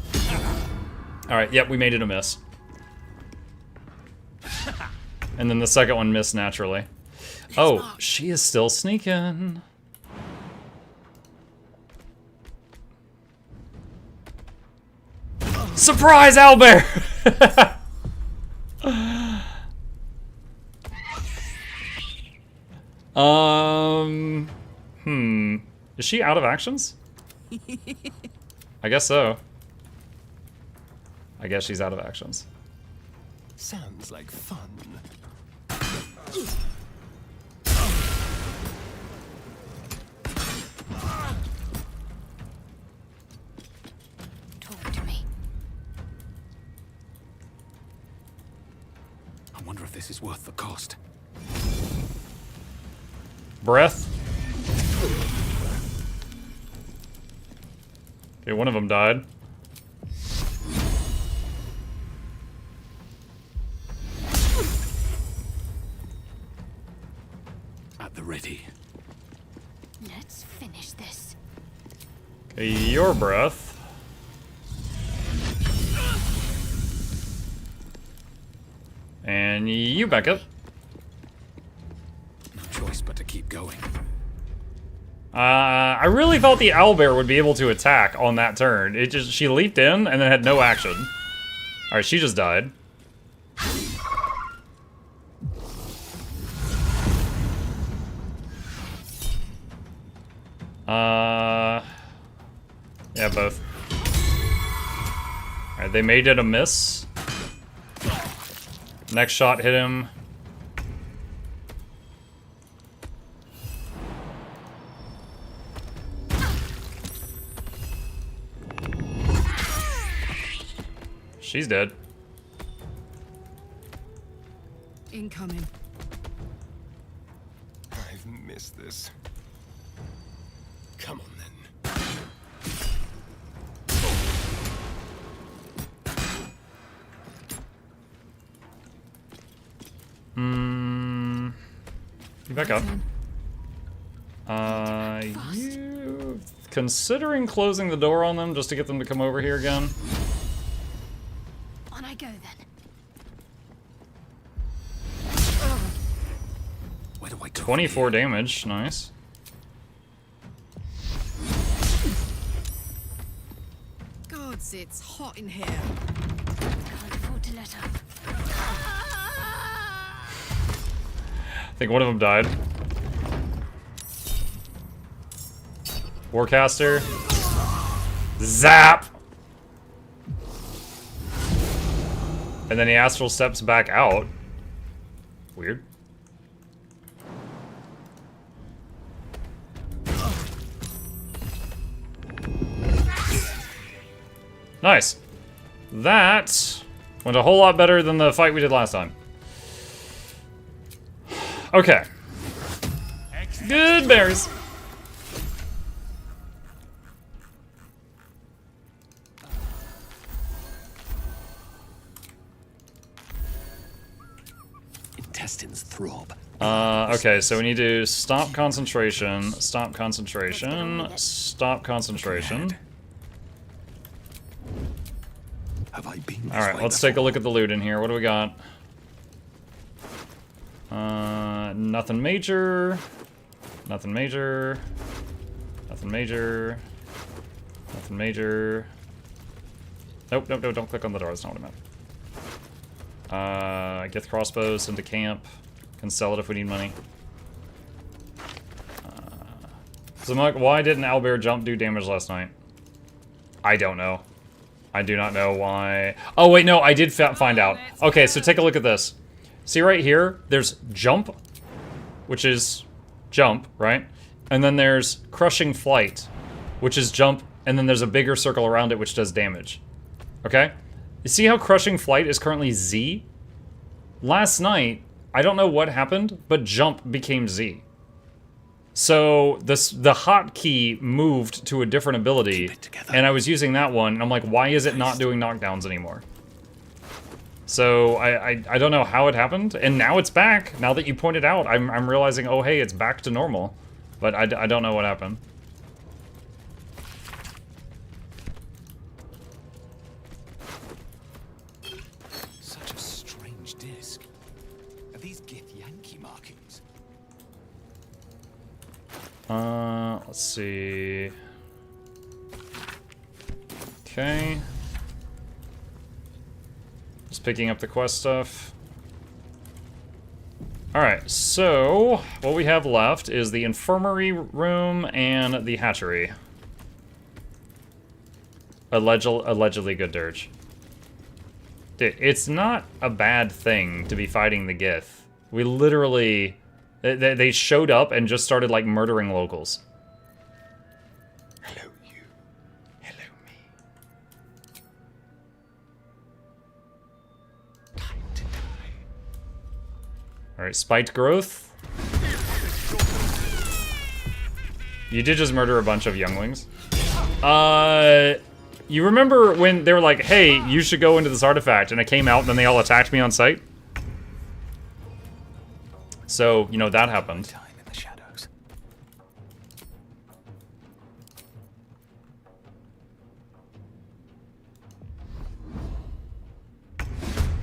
Alright, yep, we made it a miss. And then the second one missed naturally. Oh, she is still sneaking. Surprise, Owlbear! Is she out of actions? I guess so. I guess she's out of actions. Sounds like fun. Talk to me. I wonder if this is worth the cost. Breath. Okay, one of them died. At the ready. Let's finish this. Okay, your breath. And you back up. No choice but to keep going. I really thought the owlbear would be able to attack on that turn. She leaped in and then had no action. Alright, she just died. Yeah, both. Alright, they made it a miss. Next shot hit him. She's dead. Incoming. I've missed this. Come on then. You back up. You considering closing the door on them just to get them to come over here again? On I go then. Where do I go? 24 damage, nice. Gods, it's hot in here. Can't afford to let up. I think one of them died. Warcaster. Zap! And then the astral steps back out. Weird. Nice. That went a whole lot better than the fight we did last time. Okay. Good bears. Intestines throb. Okay, so we need to stop concentration, stop concentration, stop concentration. Have I been? Alright, let's take a look at the loot in here. What do we got? Nothing major. Nothing major. Nothing major. Nothing major. Nope, nope, no, don't click on the door. That's not what I meant. Get crossbows into camp. Can sell it if we need money. So, Mike, why didn't owlbear jump do damage last night? I don't know. I do not know why. Oh, wait, no, I did find out. Okay, so take a look at this. See right here, there's jump, which is jump, right? And then there's crushing flight, which is jump, and then there's a bigger circle around it which does damage. Okay? You see how crushing flight is currently Z? Last night, I don't know what happened, but jump became Z. So the hotkey moved to a different ability, and I was using that one, and I'm like, why is it not doing knockdowns anymore? So I don't know how it happened, and now it's back. Now that you pointed out, I'm realizing, oh hey, it's back to normal, but I don't know what happened. Such a strange disc. Are these Githyanki markings? Let's see. Okay. Just picking up the quest stuff. Alright, so what we have left is the infirmary room and the hatchery. Allegedly good dirge. Dude, it's not a bad thing to be fighting the Gith. We literally... They showed up and just started, like, murdering locals. Hello, you. Hello, me. Time to die. Alright, spiked growth. You did just murder a bunch of younglings. You remember when they were like, hey, you should go into this artifact, and I came out and then they all attacked me on sight? So, you know, that happened. Time in the shadows.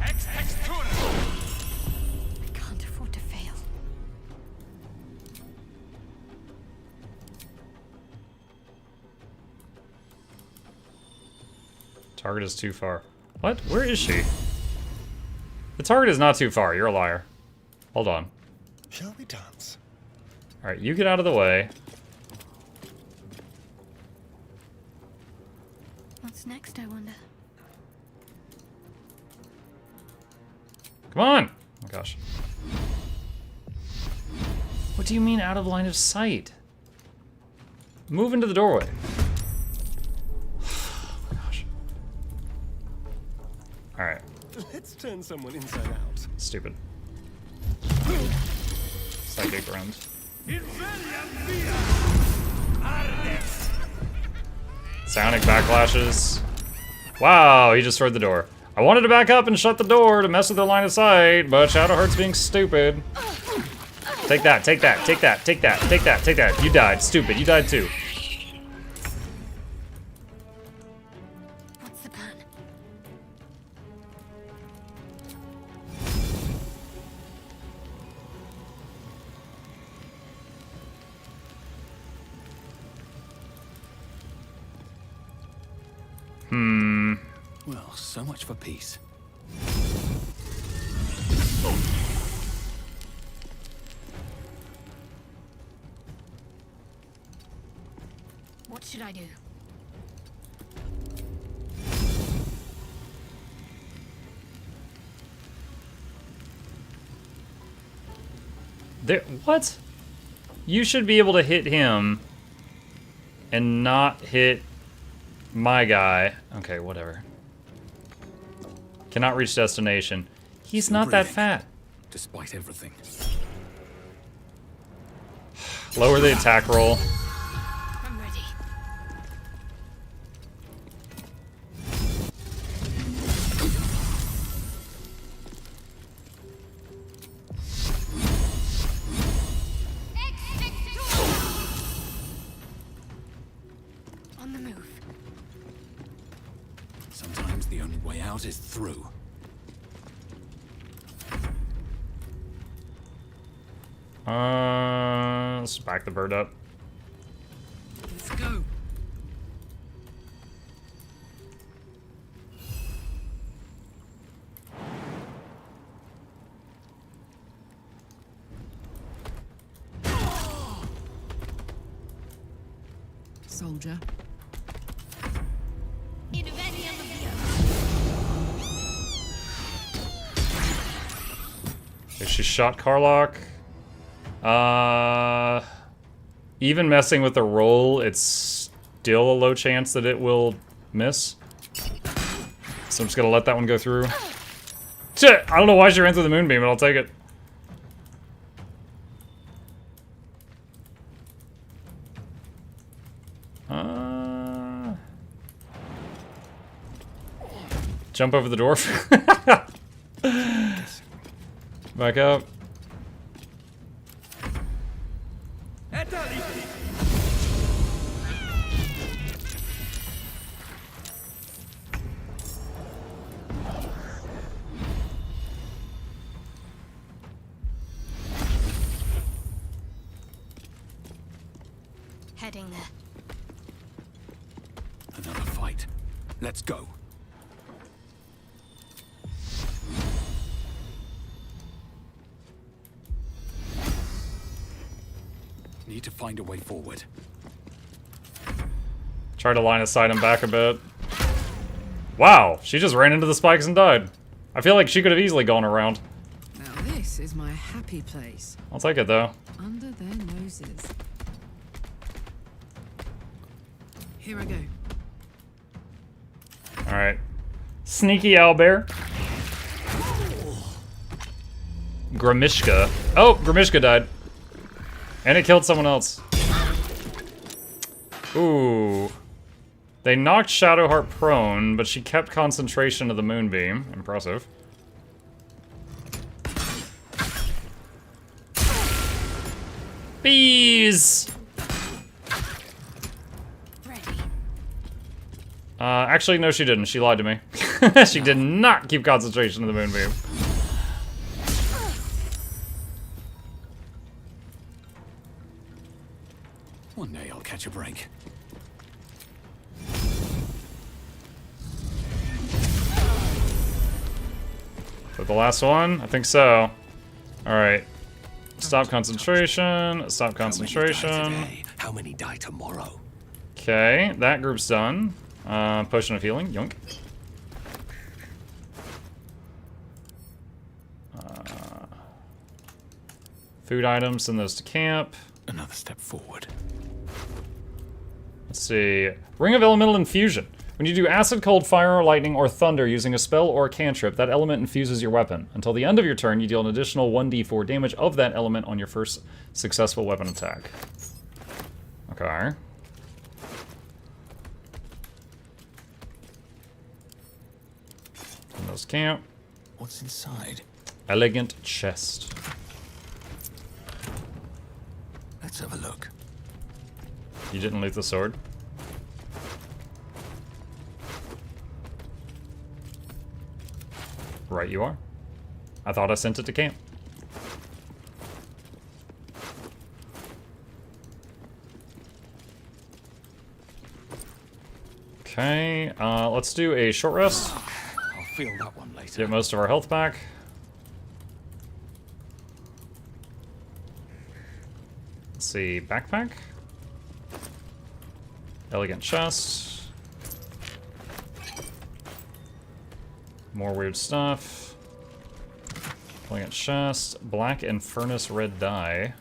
I can't afford to fail. Target is too far. What? Where is she? The target is not too far. You're a liar. Hold on. Shall we dance? Alright, you get out of the way. What's next, I wonder? Come on! Oh gosh. What do you mean out of line of sight? Move into the doorway. Oh my gosh. Alright. Let's turn someone inside out. Stupid. Psychic round. Psionic backlashes. Wow, he just destroyed the door. I wanted to back up and shut the door to mess with their line of sight, but Shadowheart's being stupid. Take that, take that, take that, take that, take that, take that. You died, stupid, you died too. What's the plan? Well, so much for peace. What should I do? What? You should be able to hit him and not hit my guy. Okay, whatever. Cannot reach destination. He's not that fat. Despite everything. Lower the attack roll. I'm ready. On the move. Sometimes the only way out is through. Let's back the bird up. Let's go. Soldier. Okay, she shot Karlach. Even messing with the roll, it's still a low chance that it will miss. So I'm just gonna let that one go through. Shit! I don't know why she ran through the moonbeam, but I'll take it. Jump over the dwarf. Back up. Heading there. Another fight. Let's go. need to find a way forward. Try to line of sight him back a bit. Wow, she just ran into the spikes and died. I feel like she could have easily gone around. Now this is my happy place. I'll take it though. Under their noses. Here I go. Alright. Sneaky owlbear. Grimishka. Oh, Grimishka died. And it killed someone else. Ooh. They knocked Shadowheart prone, but she kept concentration of the moonbeam. Impressive. Bees! Actually, no, she didn't. She lied to me. She did not keep concentration of the moonbeam. One day I'll catch a break. But the last one? I think so. Alright. Stop concentration. Stop concentration. How many die tomorrow? Okay, that group's done. Potion of healing. Yoink. Food items, send those to camp. Another step forward. Let's see. Ring of Elemental Infusion. When you do acid, cold, fire, lightning, or thunder using a spell or a cantrip, that element infuses your weapon. Until the end of your turn, you deal an additional 1d4 damage of that element on your first successful weapon attack. Okay. And those camp. What's inside? Elegant chest. Let's have a look. You didn't loot the sword? Right you are. I thought I sent it to camp. Okay, let's do a short rest. I'll feel that one later. Get most of our health back. Let's see, backpack. Elegant chest. More weird stuff. Elegant chest. Black and furnace red dye.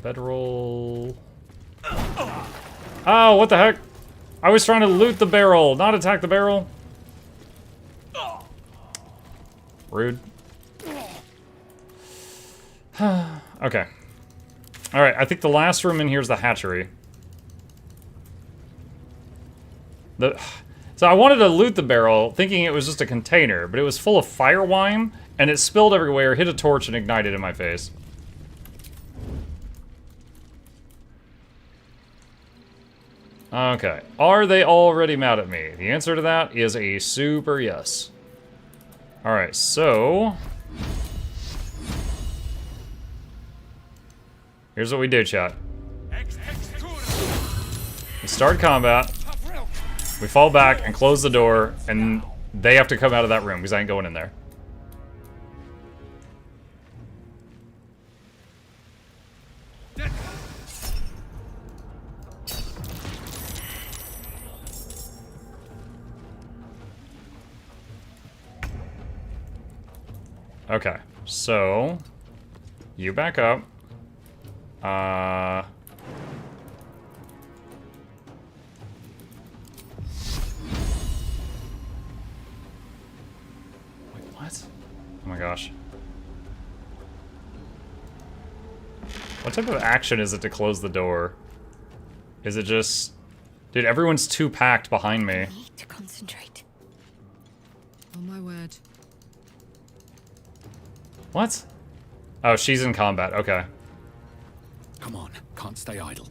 Bedroll. Oh, what the heck? I was trying to loot the barrel, not attack the barrel. Rude. Okay. Alright, I think the last room in here is the hatchery. So I wanted to loot the barrel, thinking it was just a container, but it was full of fire wine, and it spilled everywhere, hit a torch, and ignited in my face. Okay. Are they already mad at me? The answer to that is a super yes. Alright, so... here's what we do, chat. We start combat, we fall back and close the door, and they have to come out of that room, because I ain't going in there. Okay, so... you back up. Wait, what? Oh my gosh. What type of action is it to close the door? Is it just... dude, everyone's too packed behind me. I need to concentrate. On my word. What? Oh, she's in combat. Okay. Come on, can't stay idle.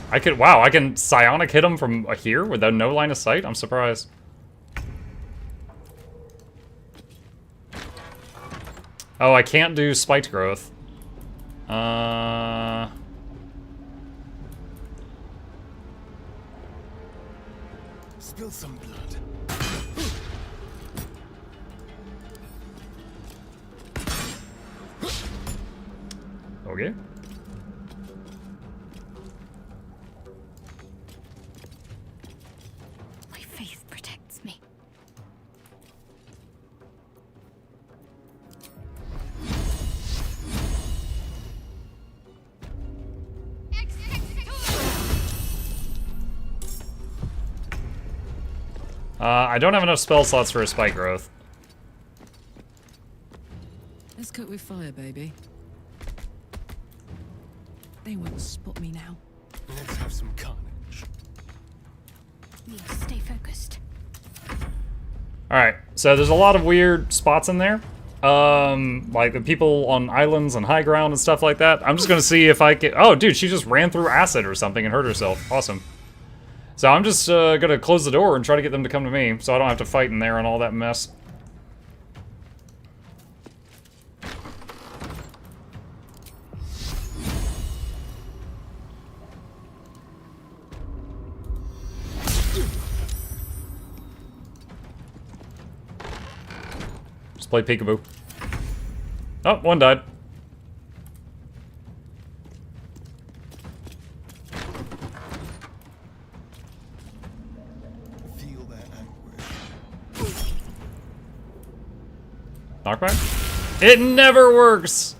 I could, wow, I can psionic hit him from here without no line of sight? I'm surprised. Oh, I can't do spiked growth. Spill some blood. Okay. My faith protects me. I don't have enough spell slots for a spike growth. Let's cook with fire, baby. They won't spot me now. Let's have some carnage. Need to stay focused. Alright, so there's a lot of weird spots in there. Like the people on islands and high ground and stuff like that. I'm just gonna see if I can... Oh, dude, she just ran through acid or something and hurt herself. Awesome. So I'm just gonna close the door and try to get them to come to me, so I don't have to fight in there and all that mess. Just play peekaboo. Oh, one died. Knockback? It never works!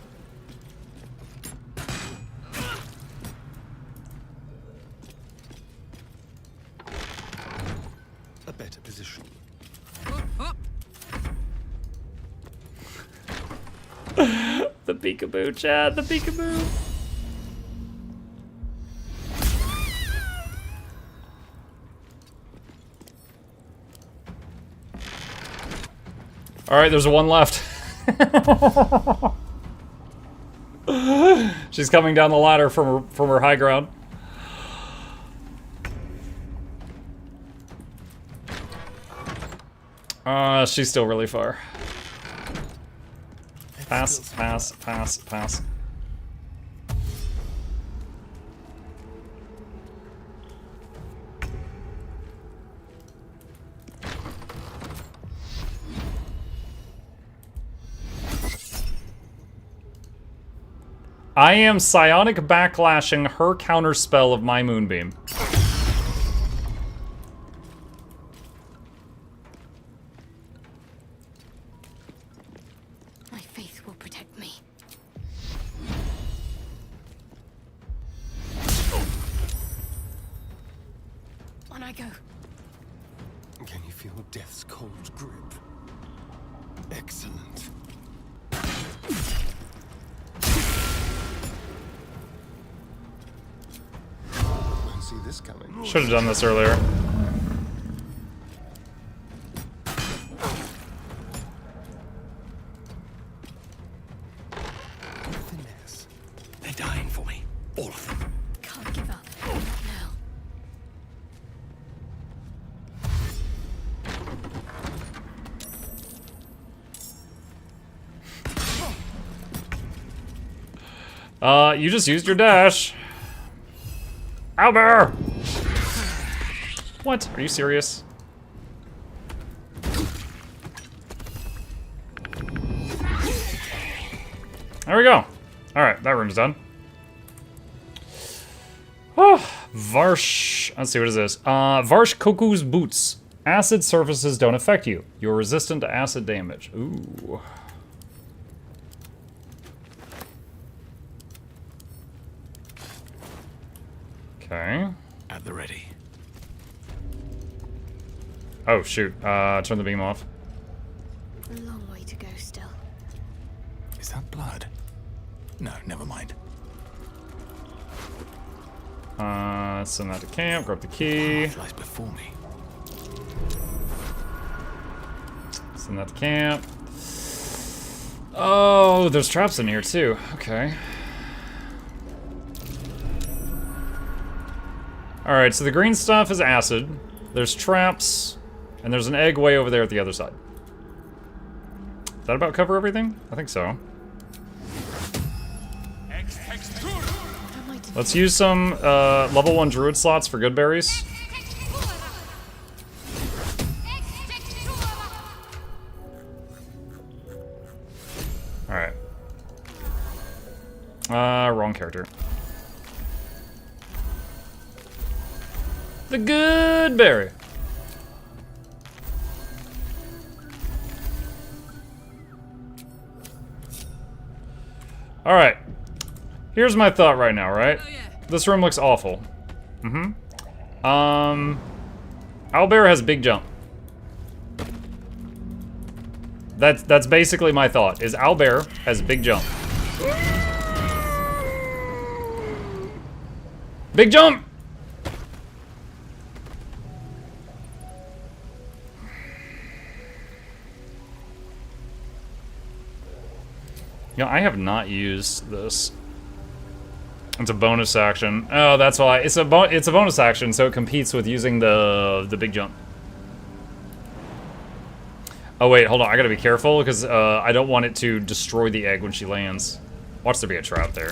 A better position. The peekaboo, Chad, the peekaboo. Alright, there's one left. She's coming down the ladder from her high ground. She's still really far. Pass, pass, pass, pass. I am psionic backlashing her counterspell of my moonbeam. My faith will protect me. On I go. Can you feel death's cold grip? Excellent. See this coming. Should have done this earlier. Finesse. They're dying for me. All of them. Can't give up. Not now. You just used your dash. Albert! What? Are you serious? There we go. Alright, that room's done. Oh, Varsh. Let's see, what is this? Varsh Koku's Boots. Acid surfaces don't affect you. You're resistant to acid damage. Ooh. Okay. At the ready. Oh, shoot. Turn the beam off. A long way to go still. Is that blood? No, never mind. Send that to camp, grab the key. Flies before me. Send that to camp. Oh, there's traps in here too. Okay. Alright, so the green stuff is acid. There's traps, and there's an egg way over there at the other side. Does that about cover everything? I think so. Let's use some level 1 druid slots for good berries. Alright. Wrong character. The good berry. Alright. Here's my thought right now, right? This room looks awful. Owlbear has big jump. That's basically my thought, is Owlbear has big jump. Big jump! You know, I have not used this. It's a bonus action. Oh, that's why. It's a bonus action, so it competes with using the big jump. Oh wait, hold on. I gotta be careful because I don't want it to destroy the egg when she lands. Watch there be a trap there.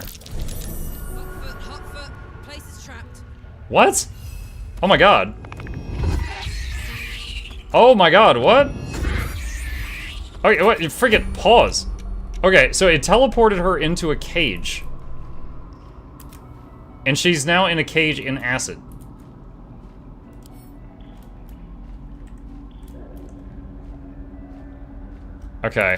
Hot foot. Place is trapped. What? Oh my god. Oh my god, what? Okay, what? Friggin' pause. Okay, so it teleported her into a cage. And she's now in a cage in acid. Okay,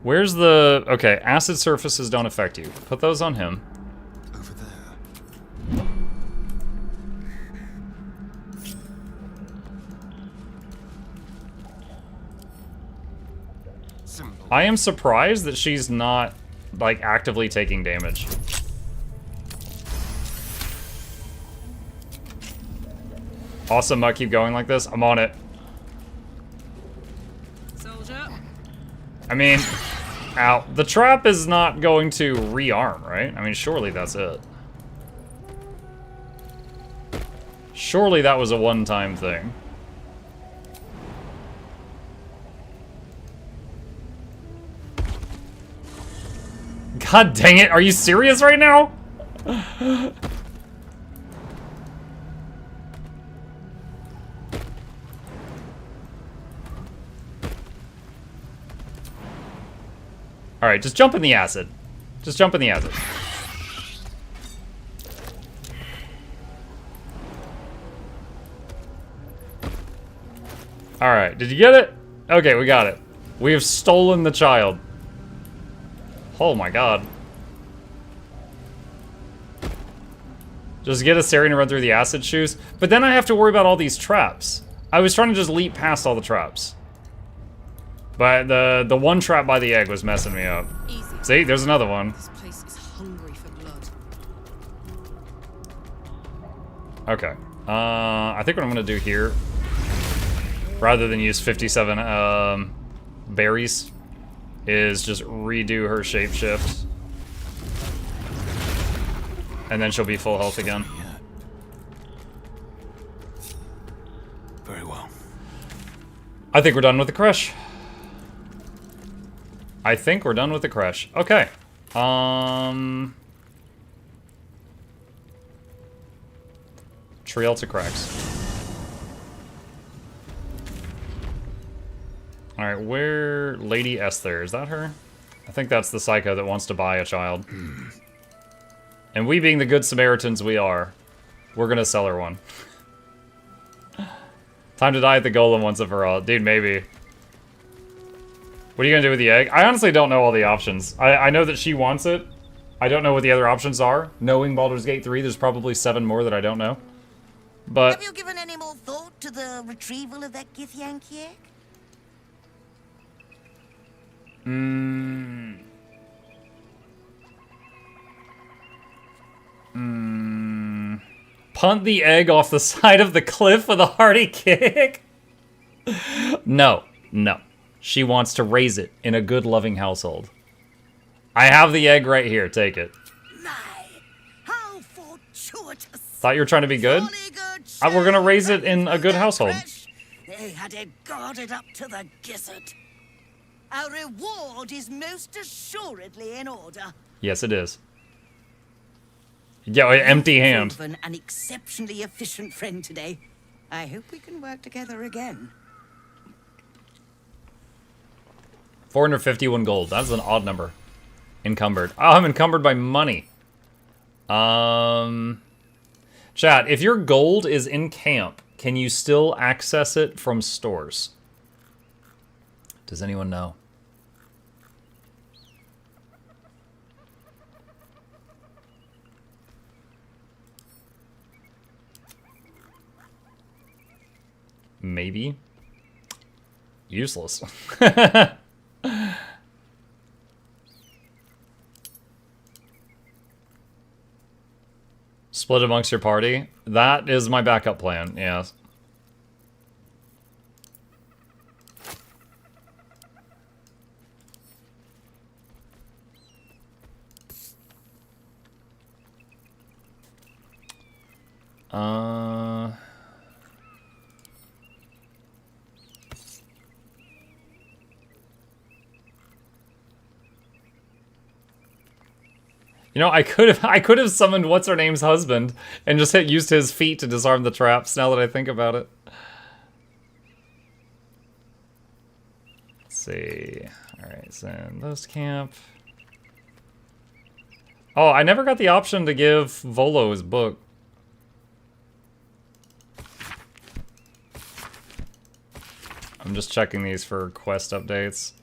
where's the... Okay, acid surfaces don't affect you. Put those on him. Over there. I am surprised that she's not, like, actively taking damage. Awesome, keep going like this. I'm on it. Soldier. I mean, ow. The trap is not going to rearm, right? I mean, surely that's it. Surely that was a one-time thing. God dang it, are you serious right now? Alright, just jump in the acid. Just jump in the acid. Alright, did you get it? Okay, we got it. We have stolen the child. Oh my god. Just get a Sarian to run through the acid shoes. But then I have to worry about all these traps. I was trying to just leap past all the traps. But the one trap by the egg was messing me up. Easy. See, there's another one. This place is hungry for blood. Okay. I think what I'm gonna do here, rather than use 57 berries, is just redo her shapeshift. And then she'll be full health again. Very well. I think we're done with the crush. I think we're done with the crush. Okay. Trail to cracks. Alright, where... Lady Esther, is that her? I think that's the psycho that wants to buy a child. And we being the good Samaritans we are, we're gonna sell her one. Time to die at the golem once and for all. Dude, maybe. What are you gonna do with the egg? I honestly don't know all the options. I know that she wants it. I don't know what the other options are. Knowing Baldur's Gate 3, there's probably 7 more that I don't know. But... Have you given any more thought to the retrieval of that Githyanki egg? Punt the egg off the side of the cliff with a hearty kick? No, no. She wants to raise it in a good, loving household. I have the egg right here. Take it. How fortuitous! Thought you were trying to be good? We're gonna raise it in a good household. They had it guarded up to the gizzard. Our reward is most assuredly in order. Yes, it is. Yeah, empty hand. You've proven an exceptionally efficient friend today. I hope we can work together again. 451 gold. That's an odd number. Encumbered. Oh, I'm encumbered by money. Chat, if your gold is in camp, can you still access it from stores? Does anyone know? Maybe. Useless. Split amongst your party. That is my backup plan, yes. You know, I could have summoned what's her name's husband and just used his feet to disarm the traps. Now that I think about it. Let's see. All right, send those camp. Oh, I never got the option to give Volo his book. I'm just checking these for quest updates.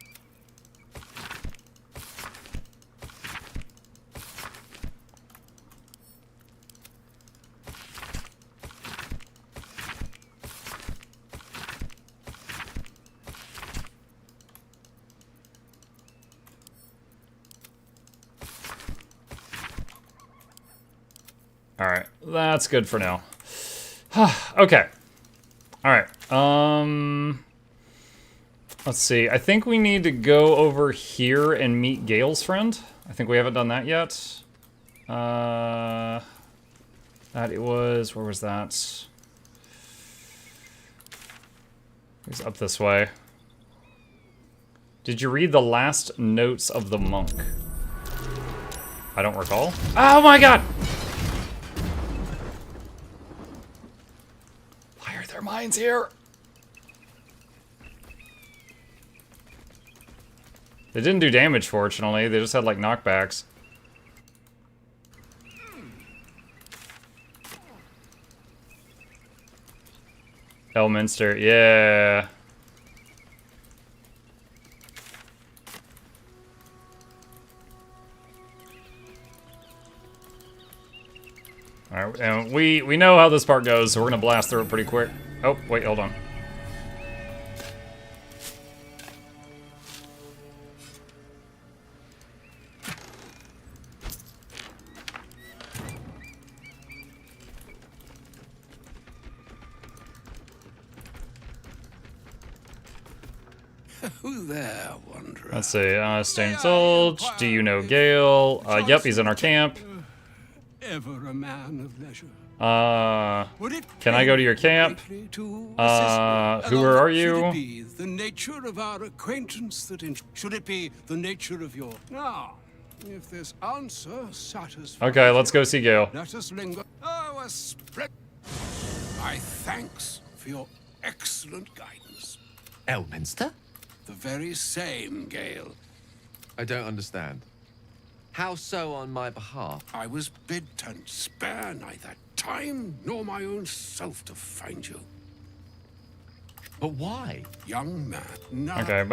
Alright, that's good for now. Okay. Alright, let's see. I think we need to go over here and meet Gale's friend. I think we haven't done that yet. That it was... Where was that? He's up this way. Did you read the last notes of the monk? I don't recall. Oh my god! Why are there mines here? They didn't do damage, fortunately. They just had, like, knockbacks. Elminster, yeah. Alright, and we know how this part goes, so we're gonna blast through it pretty quick. Oh, wait, hold on. Who there, wanderer? Let's see, Stained Soldier, do you know Gale? Yep, he's in our camp. Ever a man of leisure. Can I go to your camp? Who are you? Should it be the nature of our acquaintance that should it be the nature of your... Now, if this answer satisfies... Okay, let's go see Gale. Let us linger. Oh, a spread. My thanks for your excellent guidance. Elminster? The very same, Gale. I don't understand. How so on my behalf? I was bid to spare neither time nor my own self to find you. But why? Young man, Okay, and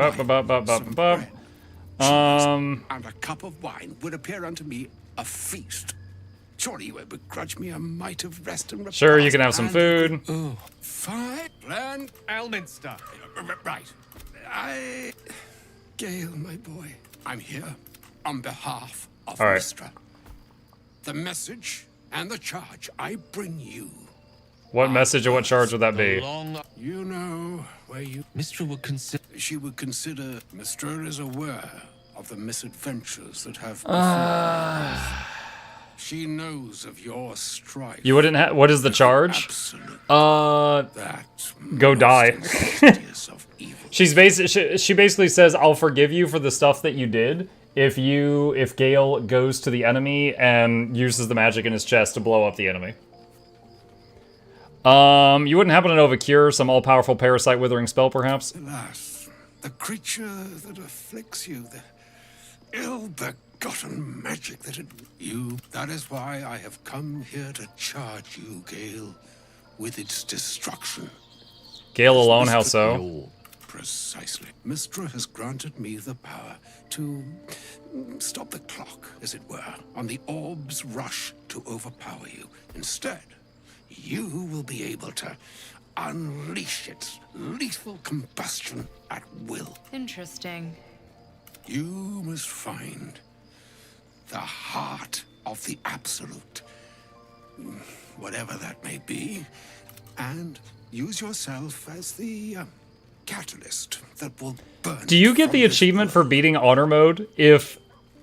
a cup of wine would appear unto me a feast. Surely you would begrudge me a mite of rest and repose. Sure, you can have some food. Oh, fine. Plan Elminster. Right. Gale, my boy, I'm here on behalf of Mistra. The message and the charge I bring you. What message or what charge would that be? You know where you... Mistra would consider... She would consider Mistra is aware of the misadventures that have befallen. She knows of your strife. You wouldn't have. What is the charge? Go die. She basically says, "I'll forgive you for the stuff that you did if Gale goes to the enemy and uses the magic in his chest to blow up the enemy." You wouldn't happen to know of a cure, some all-powerful parasite withering spell, perhaps? Alas, the creature that afflicts you, the ill-begotten magic that that is why I have come here to charge you, Gale, with its destruction. Gale alone, how so? Precisely. Mystra has granted me the power to stop the clock, as it were, on the orb's rush to overpower you. Instead, you will be able to unleash its lethal combustion at will. Interesting. You must find the heart of the Absolute, whatever that may be, and use yourself as the catalyst that will burn. Do you get the achievement for beating honor mode if,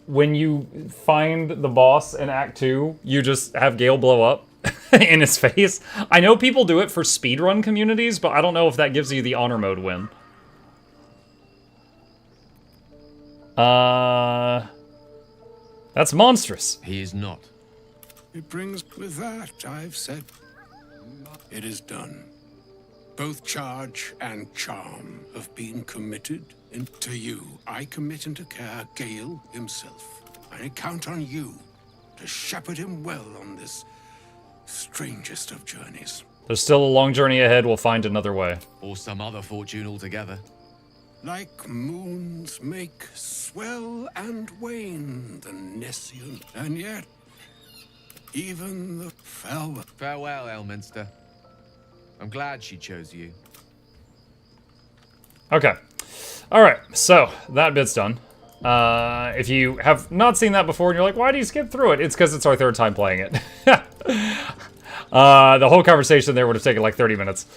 when you find the boss in Act 2, you just have Gale blow up in his face? I know people do it for speedrun communities, but I don't know if that gives you the honor mode win. That's monstrous. He is not. It brings with that, I've said. It is done. Both charge and charm have been committed. And to you, I commit into care Gale himself. I count on you to shepherd him well on this strangest of journeys. There's still a long journey ahead. We'll find another way. Or some other fortune altogether. Like moons make swell and wane the Nessian, and yet even the Farewell, Elminster. I'm glad she chose you. Okay. Alright, so that bit's done. If you have not seen that before and you're like, why do you skip through it? It's because it's our third time playing it. The whole conversation there would have taken like 30 minutes.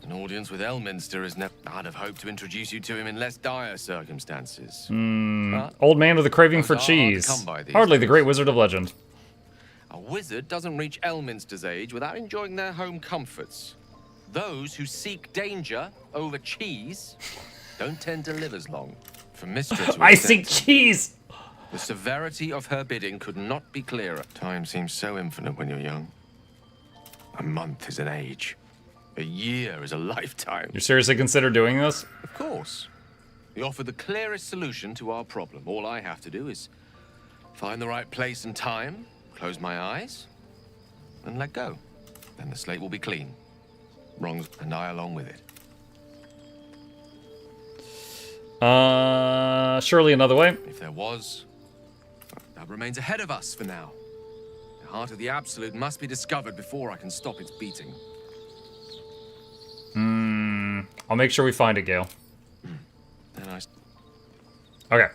An audience with Elminster is never... I'd have hoped to introduce you to him in less dire circumstances. Old man with a craving for cheese. Hardly the great wizard of legend. A wizard doesn't reach Elminster's age without enjoying their home comforts. Those who seek danger over cheese don't tend to live as long. For Mystra to I seek cheese! The severity of her bidding could not be clearer. Time seems so infinite when you're young. A month is an age. A year is a lifetime. You seriously consider doing this? Of course. We offer the clearest solution to our problem. All I have to do is find the right place and time, close my eyes, and let go. Then the slate will be clean. Wrongs, and I along with it. Surely another way. If there was, that remains ahead of us for now. The heart of the Absolute must be discovered before I can stop its beating. I'll make sure we find it, Gale. Then Okay.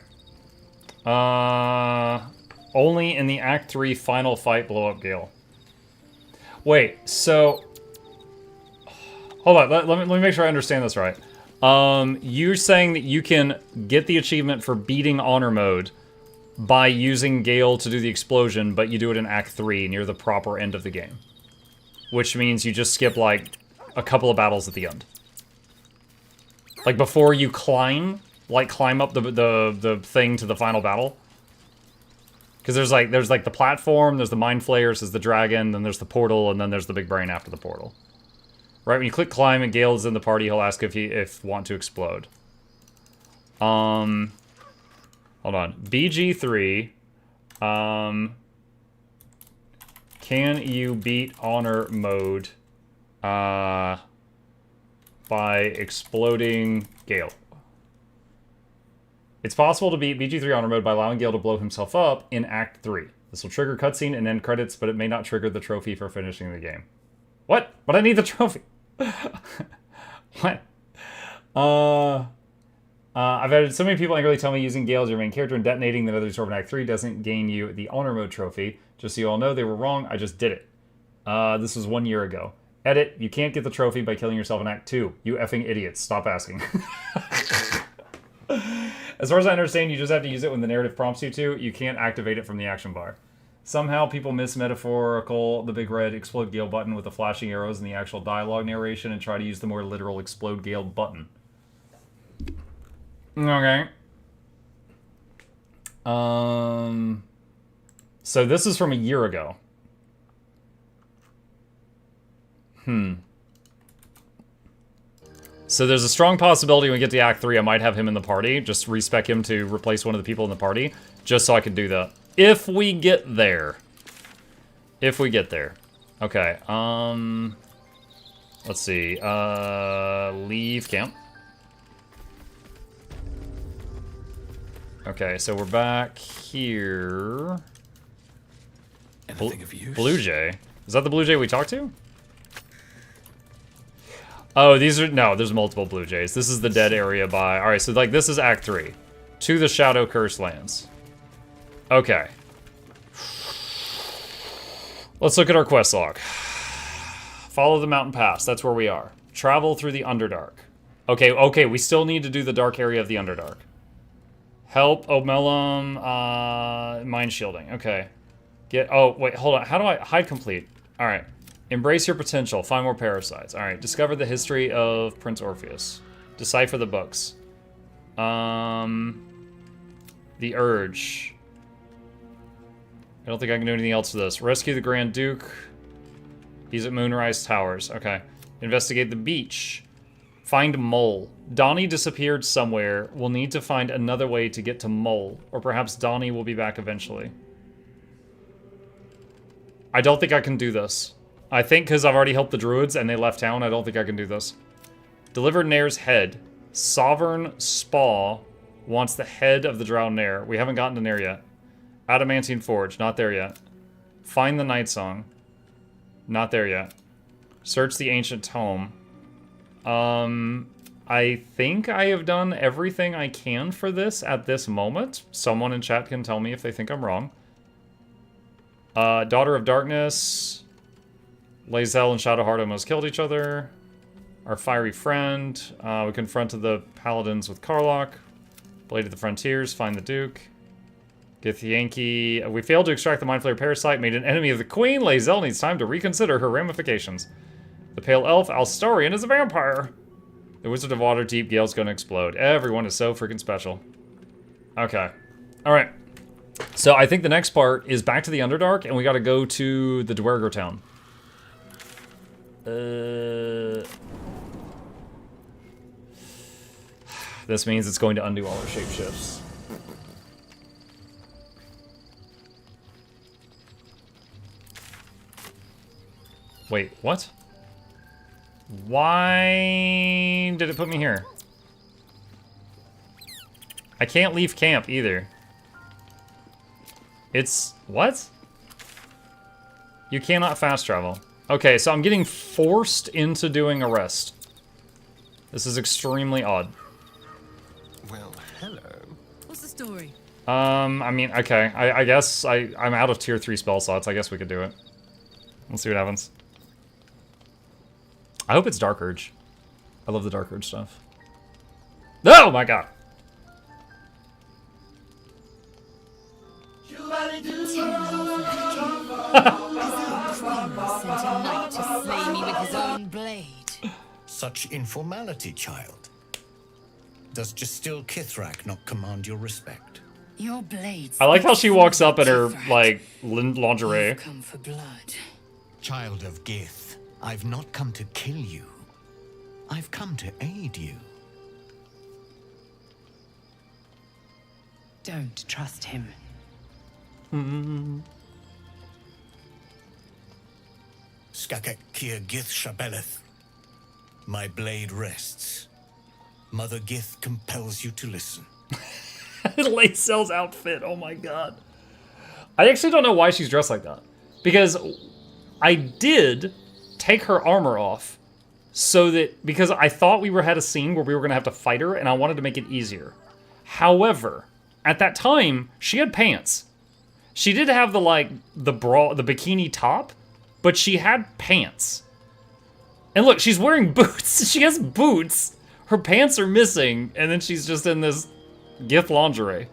Only in the Act 3 final fight blow up Gale. Wait, so... Hold on, let me make sure I understand this right. You're saying that you can get the achievement for beating honor mode by using Gale to do the explosion, but you do it in Act 3 near the proper end of the game. Which means you just skip, like, a couple of battles at the end. Like, before you climb up the thing to the final battle. Because there's like the platform, there's the mind flayers, there's the dragon, then there's the portal, and then there's the big brain after the portal. Right, when you click climb and Gale is in the party, he'll ask if want to explode. Hold on. BG3. Can you beat honor mode by exploding Gale? It's possible to beat BG3 honor mode by allowing Gale to blow himself up in Act 3. This will trigger cutscene and end credits, but it may not trigger the trophy for finishing the game. What? But I need the trophy. What? I've had so many people angrily tell me using Gale as your main character and detonating the Nether Sword in Act 3 doesn't gain you the honor mode trophy. Just so you all know, they were wrong. I just did it. This was 1 year ago. Edit, you can't get the trophy by killing yourself in Act 2. You effing idiots. Stop asking. As far as I understand, you just have to use it when the narrative prompts you to. You can't activate it from the action bar. Somehow people miss metaphorical the big red explode gale button with the flashing arrows in the actual dialogue narration and try to use the more literal explode gale button. Okay. So this is from a year ago. So there's a strong possibility when we get to Act 3, I might have him in the party. Just respec him to replace one of the people in the party. Just so I can do that. If we get there. If we get there. Okay, let's see. Leave camp. Okay, so we're back here. Anything of use? Blue Jay. Is that the Blue Jay we talked to? Oh, these are... No, there's multiple Blue Jays. This is the dead area by... Alright, so like this is Act 3. To the Shadow Curse lands. Okay. Let's look at our quest log. Follow the mountain pass. That's where we are. Travel through the Underdark. Okay, we still need to do the dark area of the Underdark. Help Omelum, mind shielding. Okay. Oh, wait, hold on. How do I hide complete? All right. Embrace your potential. Find more parasites. All right. Discover the history of Prince Orpheus. Decipher the books. The Urge. I don't think I can do anything else for this. Rescue the Grand Duke. He's at Moonrise Towers. Okay. Investigate the beach. Find Mole. Donnie disappeared somewhere. We'll need to find another way to get to Mole. Or perhaps Donnie will be back eventually. I don't think I can do this. I think because I've already helped the druids and they left town, I don't think I can do this. Deliver Nair's head. Sovereign Spa wants the head of the drowned Nair. We haven't gotten to Nair yet. Adamantine Forge. Not there yet. Find the Night Song. Not there yet. Search the Ancient Tome. I think I have done everything I can for this at this moment. Someone in chat can tell me if they think I'm wrong. Daughter of Darkness. Lae'zel and Shadowheart almost killed each other. Our fiery friend. We confronted the paladins with Karlach. Blade of the Frontiers. Find the Duke. Githyanki. We failed to extract the Mind Flayer parasite. Made an enemy of the Queen. Lae'zel needs time to reconsider her ramifications. The Pale Elf. Alstarian is a vampire. The Wizard of Waterdeep. Gale's gonna explode. Everyone is so freaking special. Okay. Alright. So I think the next part is back to the Underdark, and we gotta go to the Dwergo town. This means it's going to undo all our shapeshifts. Wait, what? Why did it put me here? I can't leave camp either. It's... what? You cannot fast travel. Okay, so I'm getting forced into doing a rest. This is extremely odd. Well, hello. What's the story? I mean, okay. I guess I'm out of tier 3 spell slots. I guess we could do it. Let's see what happens. I hope it's Dark Urge. I love the Dark Urge stuff. Oh my god! Such informality, child. Does Justil Kithrak not command your respect? Your blades. I like how she walks up in her, like, lingerie. Come for blood. Child of Gith, I've not come to kill you. I've come to aid you. Don't trust him. Skakek Kier Gith Shabeleth. My blade rests. Mother Gith compels you to listen. Lae'zel's outfit, oh my god. I actually don't know why she's dressed like that. Because I did take her armor off so that, because I thought we had a scene where we were going to have to fight her and I wanted to make it easier. However, at that time, she had pants. She did have the, like, the bikini top, but she had pants. And look, she's wearing boots. She has boots. Her pants are missing, and then she's just in this Gith lingerie.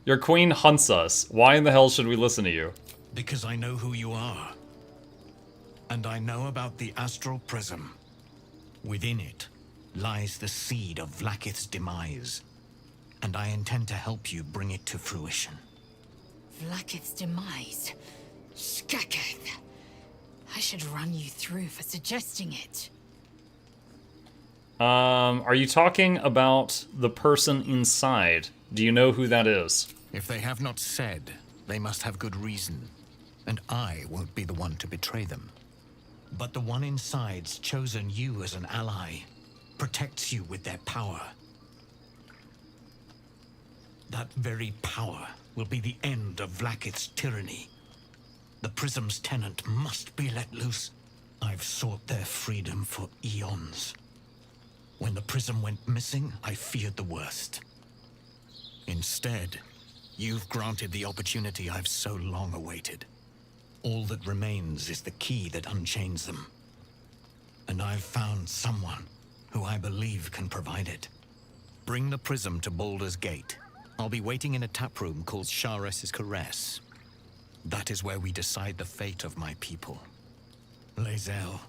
Your queen hunts us. Why in the hell should we listen to you? Because I know who you are. And I know about the astral prism. Within it lies the seed of Vlaakith's demise. And I intend to help you bring it to fruition. Vlaakith's demise? Skaketh. I should run you through for suggesting it. Are you talking about the person inside? Do you know who that is? If they have not said, they must have good reason. And I won't be the one to betray them. But the one inside's chosen you as an ally, protects you with their power. That very power will be the end of Vlaakith's tyranny. The prism's tenant must be let loose. I've sought their freedom for eons. When the prism went missing, I feared the worst. Instead, you've granted the opportunity I've so long awaited. All that remains is the key that unchains them. And I've found someone who I believe can provide it. Bring the prism to Baldur's Gate. I'll be waiting in a taproom called Shares's Caress. That is where we decide the fate of my people. Lae'zel,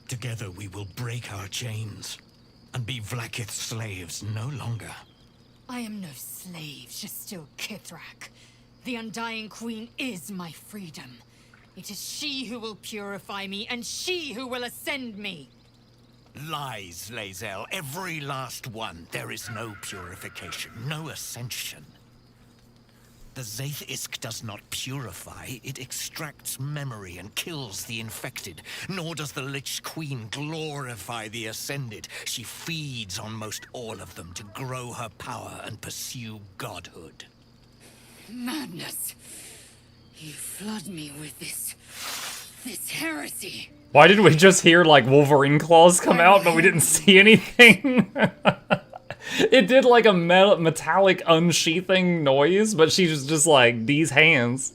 together we will break our chains and be Vlaakith's slaves no longer. I am no slave, just still Kithrak. The Undying Queen is my freedom. It is she who will purify me, and she who will ascend me. Lies, Lae'zel, every last one. There is no purification, no ascension. The Zaith-Isk does not purify, it extracts memory and kills the infected. Nor does the Lich Queen glorify the ascended. She feeds on most all of them to grow her power and pursue godhood. Madness. You flood me with this heresy. Why did we just hear, like, Wolverine claws come out, but we didn't see anything? It did, like, a metallic unsheathing noise, but she was just like, these hands.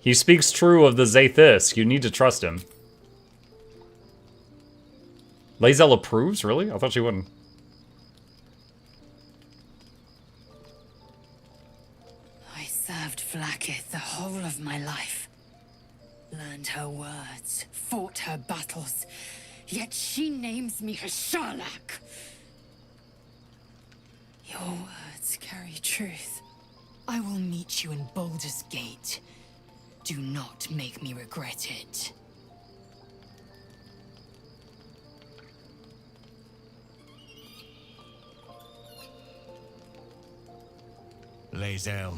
He speaks true of the Zaith-Isk. You need to trust him. Lae'zel approves? Really? I thought she wouldn't. I served Vlaakith the whole of my life. Learned her words, fought her battles, yet she names me her Sharlak. Your words carry truth. I will meet you in Baldur's Gate. Do not make me regret it. Lae'zel,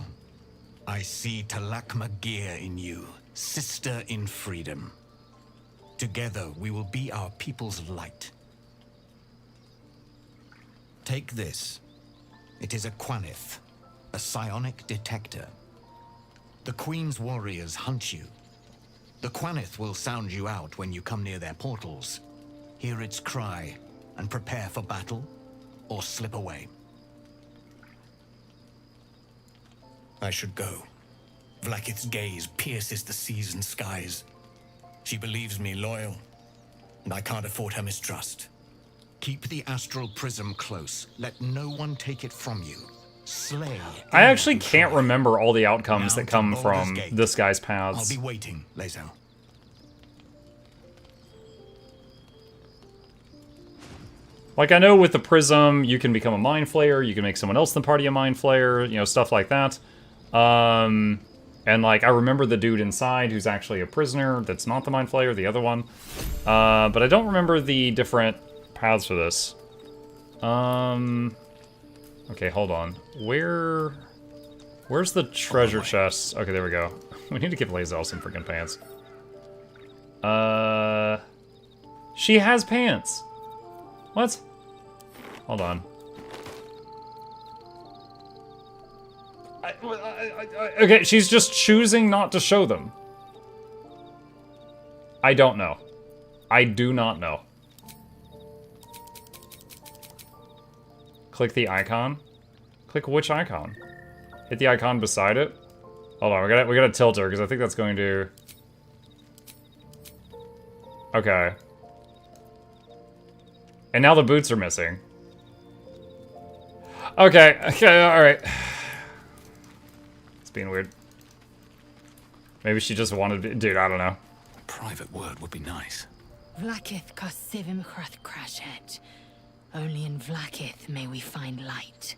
I see Talakma Gear in you. Sister in freedom. Together, we will be our people's light. Take this. It is a Quanith, a psionic detector. The Queen's warriors hunt you. The Quanith will sound you out when you come near their portals. Hear its cry and prepare for battle, or slip away. I should go. Vlaakith's gaze pierces the seas and skies. She believes me loyal, and I can't afford her mistrust. Keep the astral prism close. Let no one take it from you. Slay. I actually can't remember all the outcomes that come from this guy's paths. I'll be waiting, Lae'zel. Like, I know with the prism, you can become a mind flayer, you can make someone else in the party a mind flayer, you know, stuff like that. And, like, I remember the dude inside who's actually a prisoner that's not the Mind Flayer, the other one. But I don't remember the different paths for this. Okay, hold on. Where's the treasure chest? Okay, there we go. We need to give Lae'zel some freaking pants. She has pants! What? Hold on. Okay, she's just choosing not to show them. I don't know. I do not know. Click the icon. Click which icon? Hit the icon beside it. Hold on, we gotta tilt her because I think that's going to. Okay. And now the boots are missing. Okay, alright. It's being weird. Maybe she just wanted to... Dude, I don't know. A private word would be nice. Vlakith Kosivim Chrath Crashet. Only in Vlakith may we find light.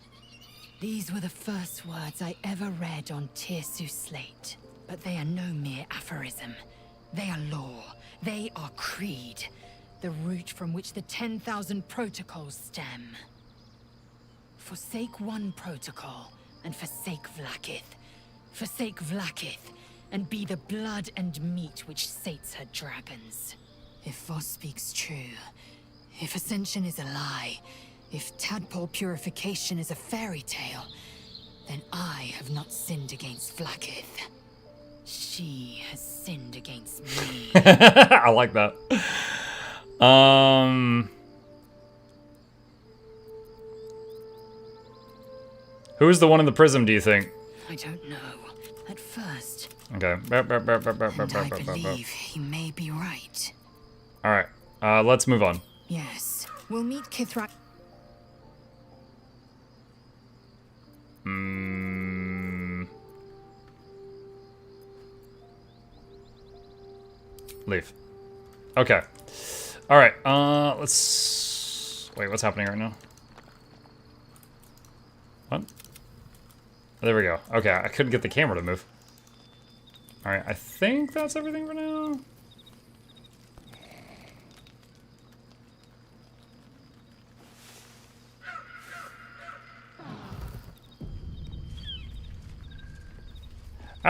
These were the first words I ever read on Tirsu's slate. But they are no mere aphorism. They are law. They are creed. The root from which the 10,000 protocols stem. Forsake one protocol, and forsake Vlakith. Forsake Vlakith, and be the blood and meat which sates her dragons. If Voss speaks true, if Ascension is a lie, if Tadpole purification is a fairy tale, then I have not sinned against Vlakith. She has sinned against me. I like that. Who's the one in the prism, do you think? I don't know. At first. Okay. And I believe he may be right. Alright. Let's move on. Yes. We'll meet Kithrak. Leave. Okay. Alright, let's... Wait, what's happening right now? What? There we go. Okay, I couldn't get the camera to move. Alright, I think that's everything for now.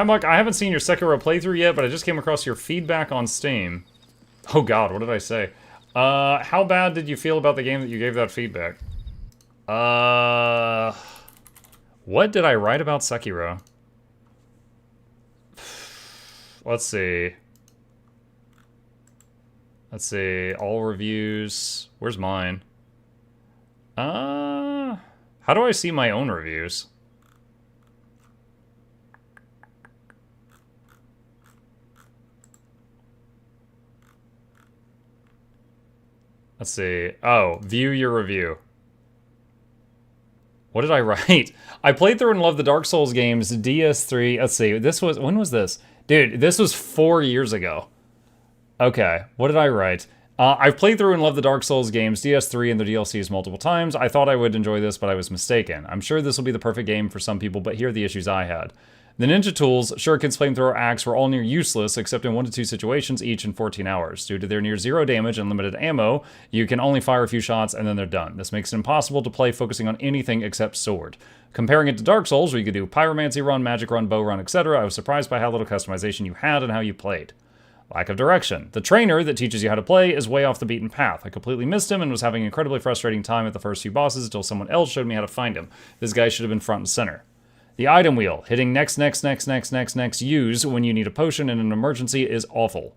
Mark, I haven't seen your Sekiro playthrough yet, but I just came across your feedback on Steam. Oh god, what did I say? How bad did you feel about the game that you gave that feedback? What did I write about Sekiro? Let's see. Let's see, all reviews. Where's mine? How do I see my own reviews? Let's see. Oh, view your review. What did I write? I played through and loved the Dark Souls games, DS3. Let's see. This was... When was this? Dude, this was 4 years ago. Okay. What did I write? I've played through and loved the Dark Souls games, DS3 and the DLCs multiple times. I thought I would enjoy this, but I was mistaken. I'm sure this will be the perfect game for some people, but here are the issues I had. The ninja tools, shurikens, flamethrower, axe, were all near useless, except in 1 to 2 situations each in 14 hours. Due to their near zero damage and limited ammo, you can only fire a few shots and then they're done. This makes it impossible to play focusing on anything except sword. Comparing it to Dark Souls, where you could do pyromancy run, magic run, bow run, etc., I was surprised by how little customization you had and how you played. Lack of direction. The trainer that teaches you how to play is way off the beaten path. I completely missed him and was having an incredibly frustrating time at the first few bosses until someone else showed me how to find him. This guy should have been front and center. The item wheel, hitting next, use when you need a potion in an emergency is awful.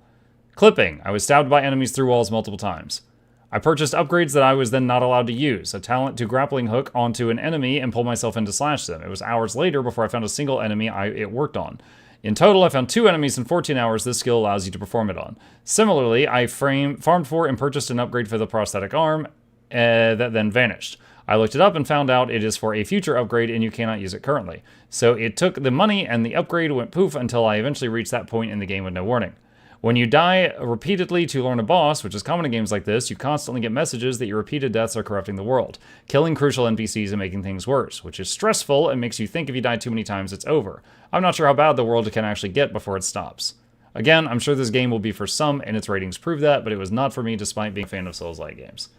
Clipping, I was stabbed by enemies through walls multiple times. I purchased upgrades that I was then not allowed to use. A talent to grappling hook onto an enemy and pull myself in to slash them. It was hours later before I found a single enemy it worked on. In total, I found 2 enemies in 14 hours this skill allows you to perform it on. Similarly, I farmed for and purchased an upgrade for the prosthetic arm that then vanished. I looked it up and found out it is for a future upgrade and you cannot use it currently. So it took the money and the upgrade went poof until I eventually reached that point in the game with no warning. When you die repeatedly to learn a boss, which is common in games like this, you constantly get messages that your repeated deaths are corrupting the world, killing crucial NPCs and making things worse, which is stressful and makes you think if you die too many times it's over. I'm not sure how bad the world can actually get before it stops. Again, I'm sure this game will be for some and its ratings prove that, but it was not for me despite being a fan of Souls-like games.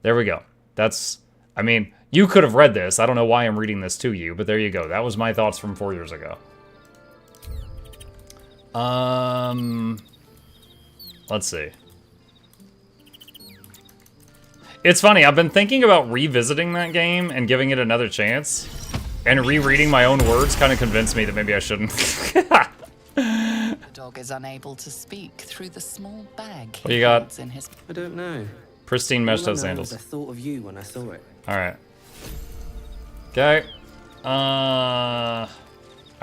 There we go. That's... I mean, you could have read this. I don't know why I'm reading this to you, but there you go. That was my thoughts from 4 years ago. Let's see. It's funny, I've been thinking about revisiting that game and giving it another chance, and rereading my own words kind of convinced me that maybe I shouldn't. The dog is unable to speak through the small bag What do you got? in his... I don't know. Pristine mesh toe sandals. I thought of you when I saw it. Alright. Okay. I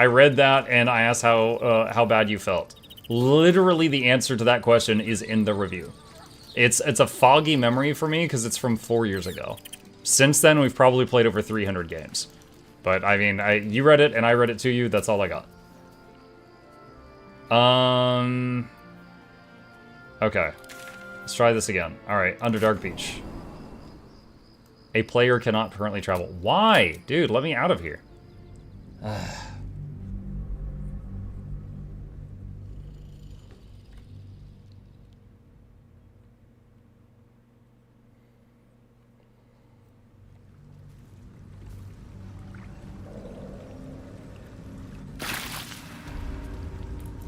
read that and I asked how bad you felt. Literally the answer to that question is in the review. It's a foggy memory for me because it's from 4 years ago. Since then, we've probably played over 300 games. But, I mean, you read it and I read it to you. That's all I got. Okay. Let's try this again. Alright, Underdark Beach. A player cannot currently travel. Why? Dude, let me out of here.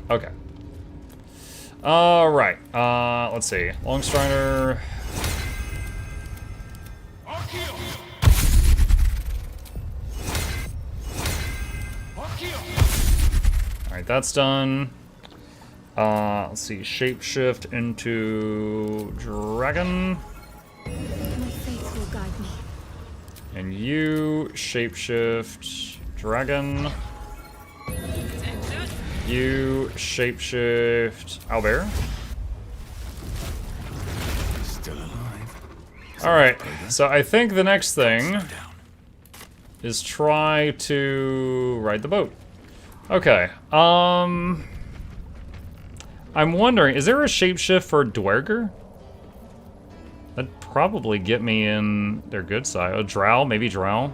Okay. Alright. Let's see. Longstrider. Alright, that's done. Let's see. Shapeshift into dragon. My faith will guide me. And you shapeshift dragon. You shapeshift owlbear. Still alive. Alright, so I think the next thing is try to ride the boat. Okay, I'm wondering, is there a shapeshift for Dwerger? That'd probably get me in their good side. Oh, Drow, maybe Drow.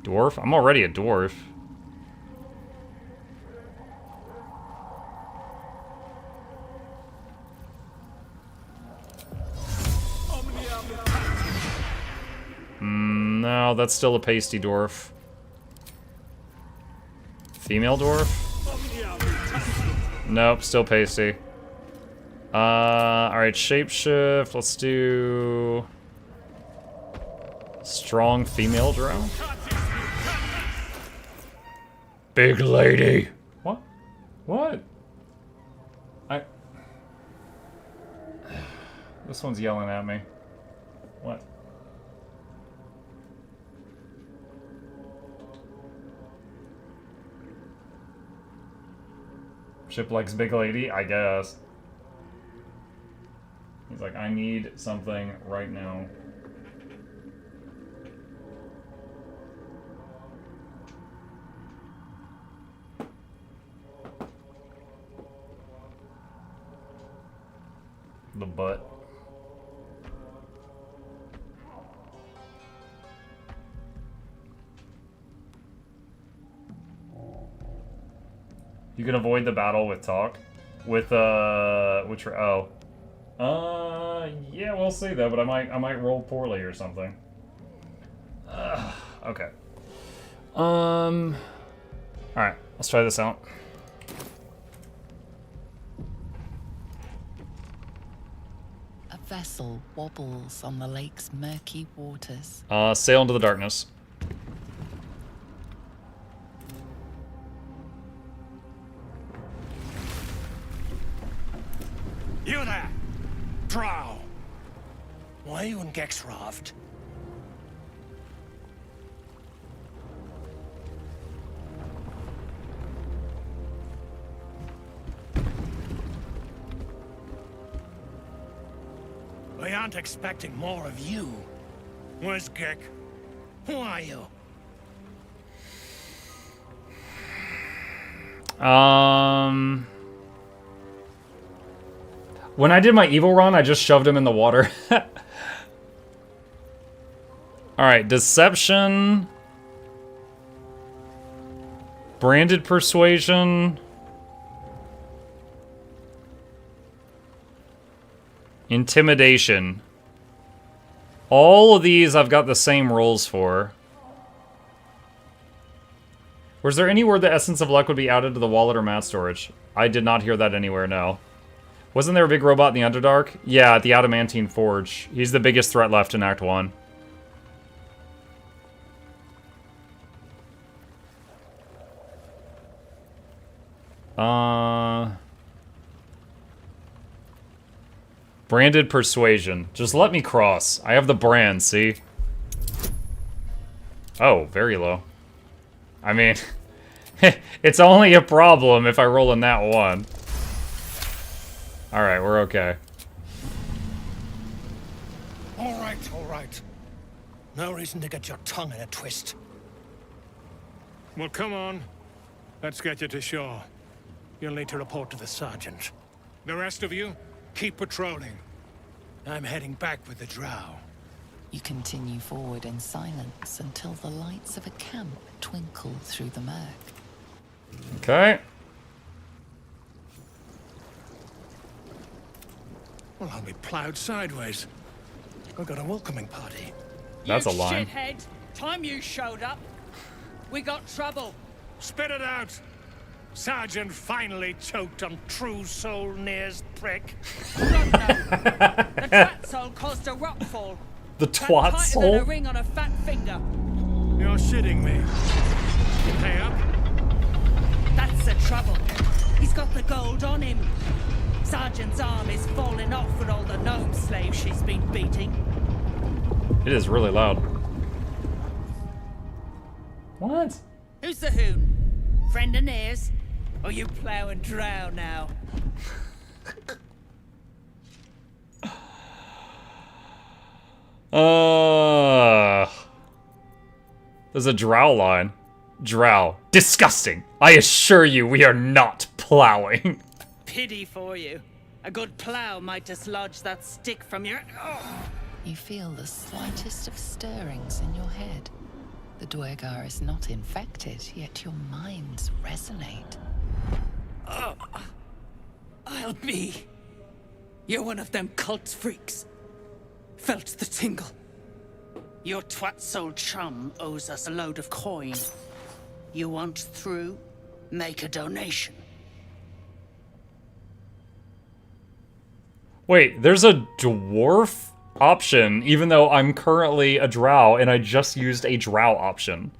Dwarf? I'm already a dwarf. No, that's still a pasty dwarf. Female dwarf? Nope, still pasty. Alright, shapeshift. Let's do... strong female drow? Big lady. What? What? This one's yelling at me. What? Ship likes big lady, I guess. He's like, I need something right now. The butt. You can avoid the battle with talk. With which yeah, we'll see though, but I might roll poorly or something. Okay. Alright, let's try this out. A vessel wobbles on the lake's murky waters. Sail into the darkness. You there! Drow! Why are you in Gexraft? We aren't expecting more of you. Where's Gek? Who are you? When I did my evil run, I just shoved him in the water. Alright, deception. Branded persuasion. Intimidation. All of these I've got the same rolls for. Was there anywhere the Essence of Luck would be added to the wallet or mat storage? I did not hear that anywhere, no. Wasn't there a big robot in the Underdark? Yeah, at the Adamantine Forge. He's the biggest threat left in Act 1. Branded persuasion. Just let me cross. I have the brand, see? Oh, very low. I mean, it's only a problem if I roll in that one. Alright, we're okay. All right. No reason to get your tongue in a twist. Well, come on. Let's get you to shore. You'll need to report to the sergeant. The rest of you, keep patrolling. I'm heading back with the drow. You continue forward in silence until the lights of a camp twinkle through the murk. Okay. Well, I'll be plowed sideways. We've got a welcoming party. That's a line. Shithead! Time you showed up, we got trouble. Spit it out! Sergeant finally choked on True Soul Near's prick. The twat soul caused a rock fall. The twat tighter soul? than a ring on a fat finger. You're shitting me. Pay up? That's the trouble. He's got the gold on him. Sergeant's arm is falling off with all the gnome slaves she's been beating. It is really loud. What? Who's the hoon? Friend of Near's? Or you plough and drow now? There's a drow line. Drow. Disgusting. I assure you we are not plowing. Pity for you. A good plough might dislodge that stick from your... Oh. You feel the slightest of stirrings in your head. The Duergar is not infected, yet your minds resonate. Oh. I'll be... You're one of them cult freaks. Felt the tingle. Your twat-soul chum owes us a load of coin. You want through? Make a donation. Wait, there's a dwarf option, even though I'm currently a drow and I just used a drow option.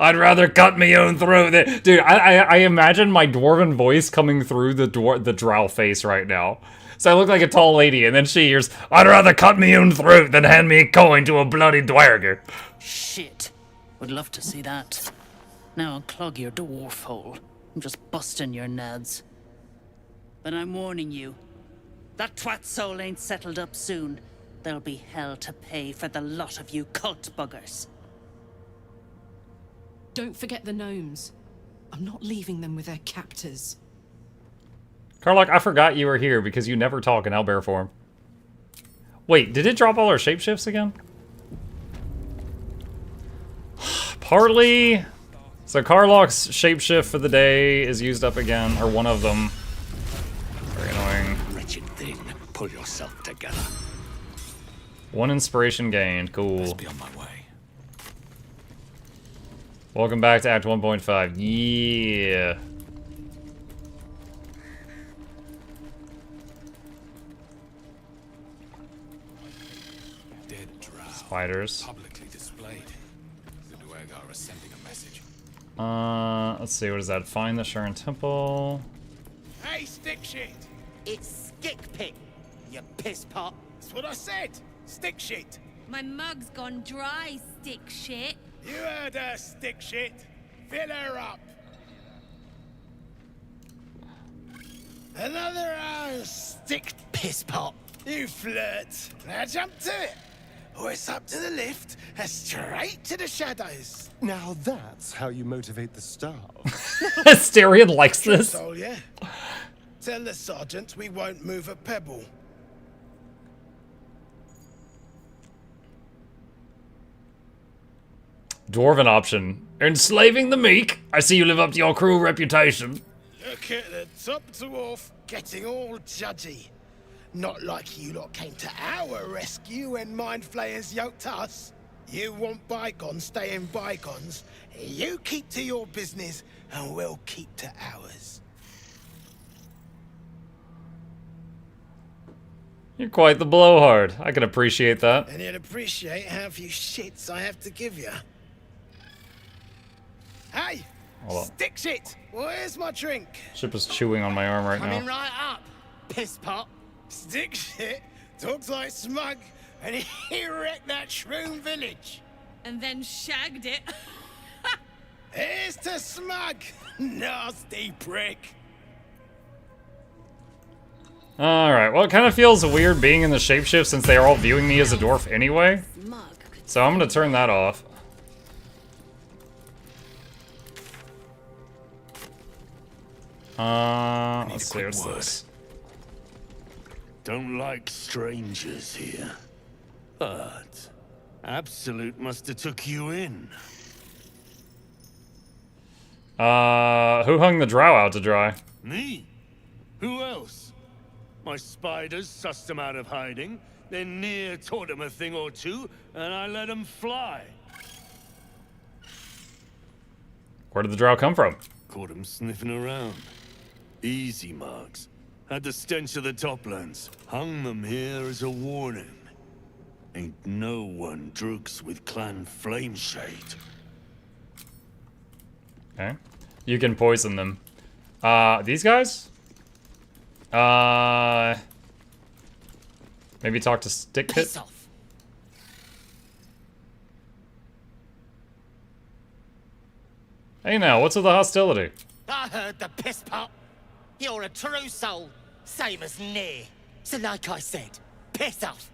I'd rather cut my own throat than... Dude, I imagine my dwarven voice coming through the drow face right now. So I look like a tall lady, and then she hears, I'd rather cut my own throat than hand me a coin to a bloody dwerger. Shit. Would love to see that. Now I'll clog your dwarf hole. I'm just busting your nads. But I'm warning you. That twat soul ain't settled up soon. There'll be hell to pay for the lot of you cult buggers. Don't forget the gnomes. I'm not leaving them with their captors. Karlach, I forgot you were here because you never talk in owlbear form. Wait, did it drop all our shapeshifts again? Partly. So Karlach's shapeshift for the day is used up again, or one of them. Very annoying. Wretched thing, pull yourself together. One inspiration gained. Cool. Must be on my way. Welcome back to Act 1.5. Yeah. Dead drow. Spiders. Publicly displayed. The Duergar are sending a message. Let's see, what is that? Find the Sharon Temple. Hey, stick shit! It's stick pick, you piss pot. That's what I said! Stick shit! My mug's gone dry, stick shit. You heard her, stick shit! Fill her up! Another stick piss pot! You flirt! Now jump to it! Or it's up to the lift and straight to the shadows! Now that's how you motivate the staff. Asterion likes this. Soul, yeah? Tell the sergeant we won't move a pebble. Dwarven option. Enslaving the meek. I see you live up to your cruel reputation. Look at the top dwarf getting all judgy. Not like you lot came to our rescue when mind flayers yoked us. You want bygones staying bygones. You keep to your business and we'll keep to ours. You're quite the blowhard. I can appreciate that. And you'd appreciate how few shits I have to give you. Hey! Hold on. Stick shit! Where's my drink? Ship is chewing on my arm right Coming now. right up, piss pot. Stick shit? Talks like smug, And he wrecked that shroom village. And then shagged it. Here's to Smug, nasty prick. Alright, well, it kind of feels weird being in the shapeshift since they are all viewing me as a dwarf anyway. So I'm gonna turn that off. Let's see, what's this? Don't like strangers here. But Absolute must have took you in. Who hung the drow out to dry? Me? Who else? My spiders sussed them out of hiding, then Near taught them a thing or two, and I let them fly. Where did the drow come from? Caught them sniffing around. Easy marks. Had the stench of the Toplands. Hung them here as a warning. Ain't no one drooks with Clan Flameshade. Okay. You can poison them. These guys? Maybe talk to Stick Pit? Hey now, what's with the hostility? I heard the piss pot. You're a true soul, same as Near. So like I said, piss off.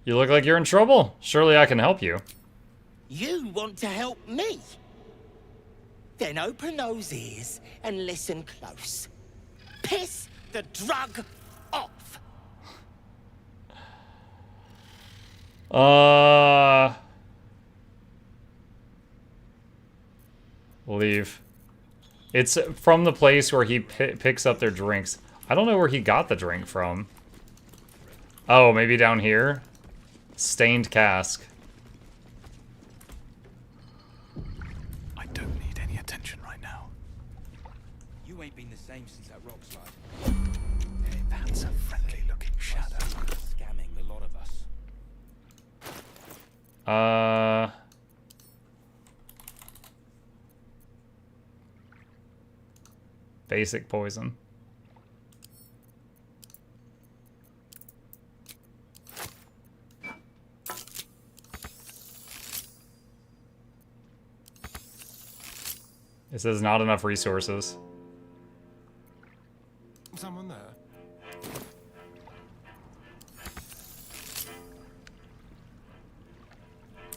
You look like you're in trouble. Surely I can help you. You want to help me? Then open those ears and listen close. Piss the drug off. Leave. It's from the place where he picks up their drinks. I don't know where he got the drink from. Oh, maybe down here? Stained cask. I don't need any attention right now. You ain't been the same since that rock slide. Hey, that's a friendly-looking shadow. Scamming the lot of us. Basic poison. It says not enough resources. Someone there?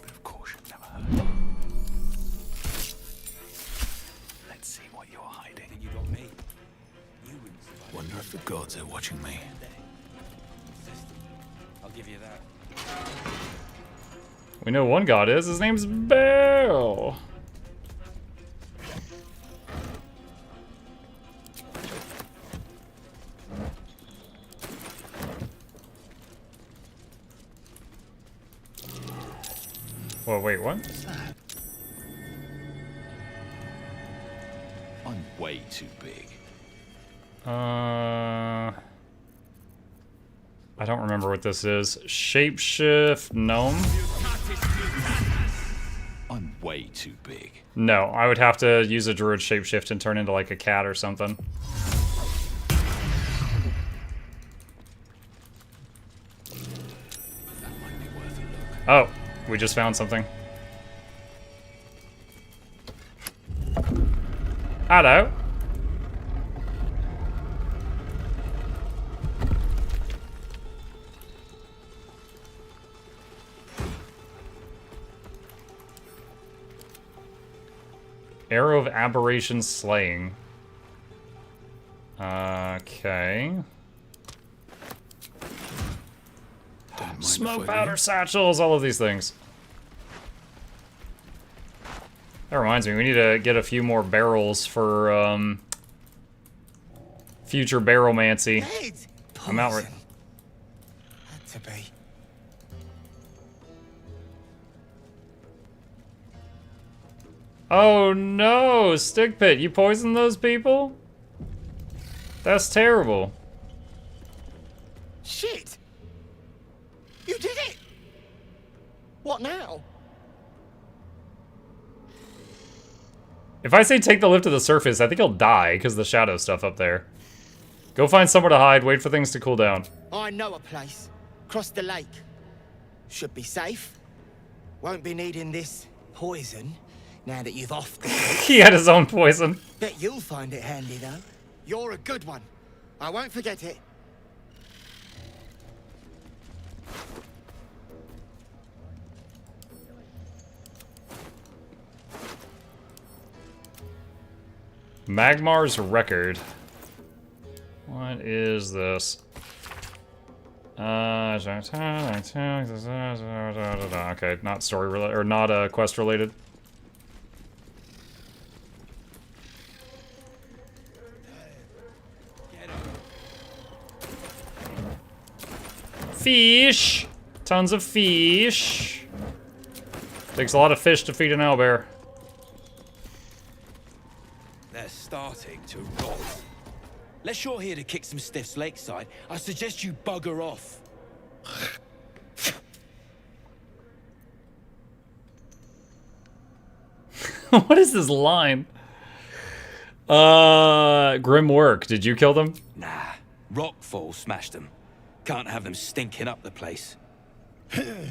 Bit of caution never hurt. Let's see what you're hiding. You got me. You wouldn't survive. Wonder if the gods are watching me. I'll give you that. We know one god is. His name's Bell. Whoa, wait, what? I'm way too big. I don't remember what this is. Shapeshift gnome? I'm way too big. No, I would have to use a druid shapeshift and turn into like a cat or something. Oh, we just found something. Hello. Arrow of Aberration Slaying. Okay. Smoke powder satchels, all of these things. That reminds me, we need to get a few more barrels for future barrelmancy. I'm out right. Had to be. Oh no, Stick Pit, you poisoned those people? That's terrible. Shit! You did it! What now? If I say take the lift to the surface, I think he'll die because of the shadow stuff up there. Go find somewhere to hide, wait for things to cool down. I know a place. Across the lake. Should be safe. Won't be needing this poison now that you've offed the He had his own poison. Bet you'll find it handy, though. You're a good one. I won't forget it. Magmar's record. What is this? Okay, not story related, or not quest related. Fish! Tons of fish. Takes a lot of fish to feed an owlbear. They're starting to rot. Unless you're here to kick some stiffs lakeside, I suggest you bugger off. What is this line? Grim work. Did you kill them? Nah, rockfall smashed them. Can't have them stinking up the place. The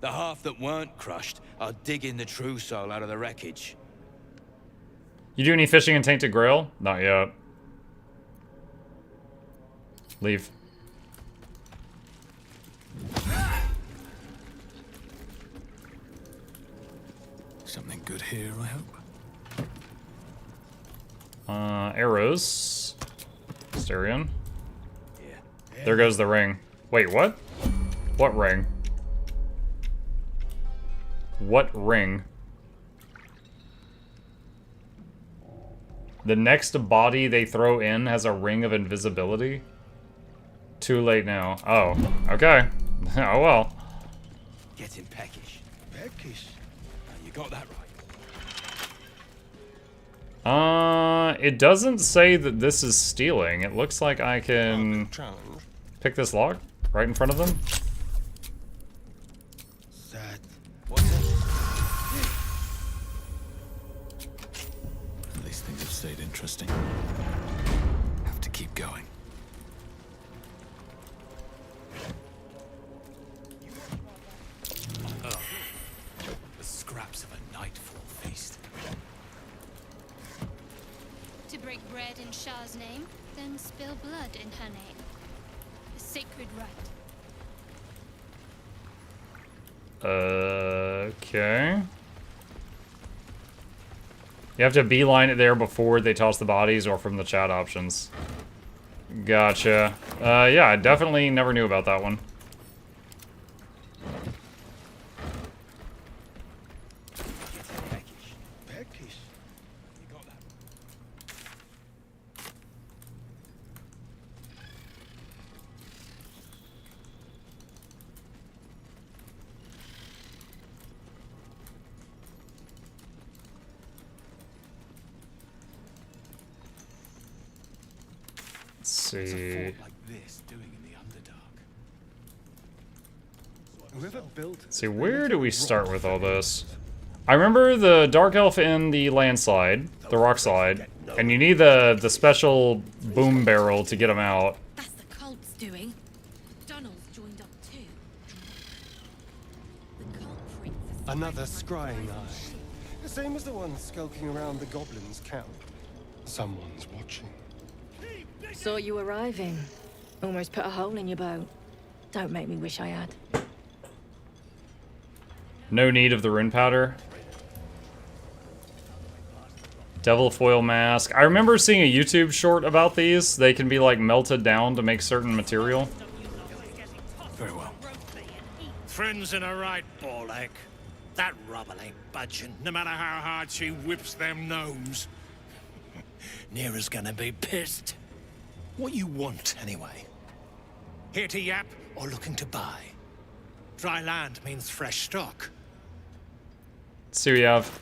half that weren't crushed are digging the true soul out of the wreckage. You do any fishing in Tainted Grail? Not yet. Leave. Something good here, I hope. Arrows. Asterion. There goes the ring. Wait, what? What ring? What ring? The next body they throw in has a ring of invisibility? Too late now. Oh, okay. Oh well. Getting peckish. Peckish? You got that right. It doesn't say that this is stealing. It looks like I can pick this lock right in front of them. Sad. What's it? These things have stayed interesting. Have to keep going. Oh, the scraps of a nightfall feast. To break bread in Shah's name, then spill blood in her name. A sacred rite. Okay. You have to beeline it there before they toss the bodies or from the chat options. Gotcha. Yeah, I definitely never knew about that one. Let's see. Like this doing in the Underdark. Whoever built Let's see, where do we start with all this? I remember the Dark Elf in the landslide, the rock slide, and you need the special boom barrel to get them out. That's the cult's doing. Donald's joined up too. The cult freaks are another scrying eye. The same as the one skulking around the goblins' camp. Someone's watching. Saw you arriving. Almost put a hole in your boat. Don't make me wish I had. No need of the rune powder. Devil foil mask. I remember seeing a YouTube short about these. They can be like melted down to make certain material. Very well. Friends in a right, Ballak. That rubble ain't budging, no matter how hard she whips them gnomes. Neera's gonna be pissed. What you want, anyway? Here to yap or looking to buy? Dry land means fresh stock. Let's see what we have.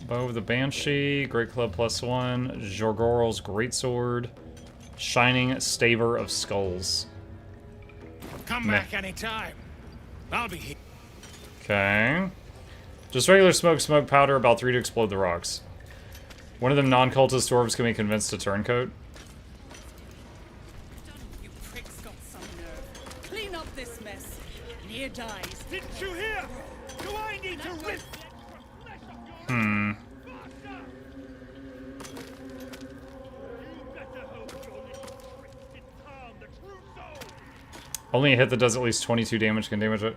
Bow of the Banshee, Great Club +1, Jorgorl's Greatsword, Shining Staver of Skulls. Come back anytime. I'll be here. Okay. Just regular smoke powder, about 3 to explode the rocks. One of them non-cultist dwarves can be convinced to turncoat. You pricks got some nerve. Clean up this mess. Near dies. Didn't you hear? Do I need to rip? Only a hit that does at least 22 damage can damage it.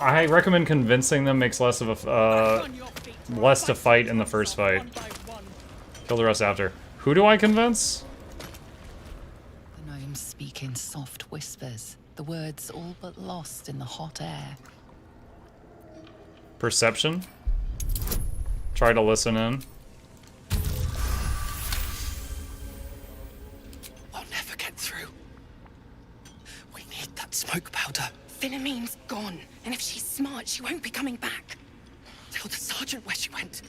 I recommend convincing them, makes less of a, less to fight in the first fight. Kill the rest after. Who do I convince? The gnomes speak in soft whispers, the words all but lost in the hot air. Perception? Try to listen in. I'll never get through. We need that smoke powder. Philommene's gone, and if she's smart, she won't be coming back. Tell the sergeant where she went.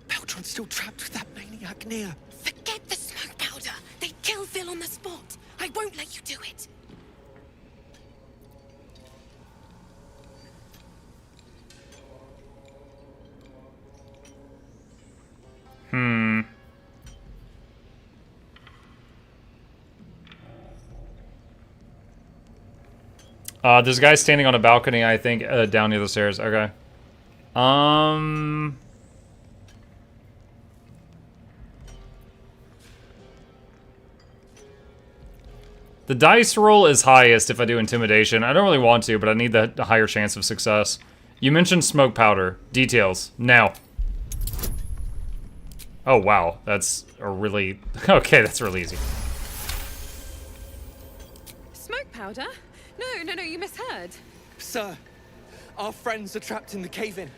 Beltron's still trapped with that maniac near. Forget the smoke powder. They'd kill Phil on the spot. I won't let you do it. There's a guy standing on a balcony, I think, down near the stairs. Okay. The dice roll is highest if I do intimidation. I don't really want to, but I need the higher chance of success. You mentioned smoke powder. Details. Now. Oh, wow. That's a really... Okay, that's really easy. Smoke powder? No, you misheard. Sir, our friends are trapped in the cave-in.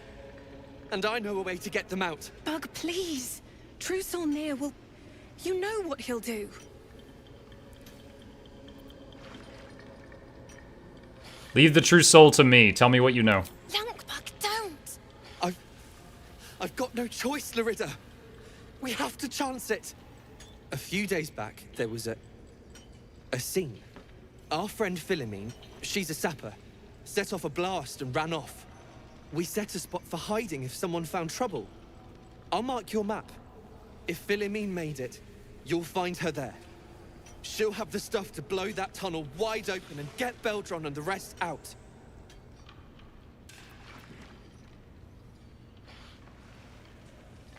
And I know a way to get them out. Bug, please. True Soul near will... You know what he'll do. Leave the true soul to me. Tell me what you know. Bug, don't! I've got no choice, Larida. We have to chance it. A few days back, there was a scene. Our friend Philomene, she's a sapper, set off a blast and ran off. We set a spot for hiding if someone found trouble. I'll mark your map. If Philomene made it, you'll find her there. She'll have the stuff to blow that tunnel wide open and get Beldron and the rest out.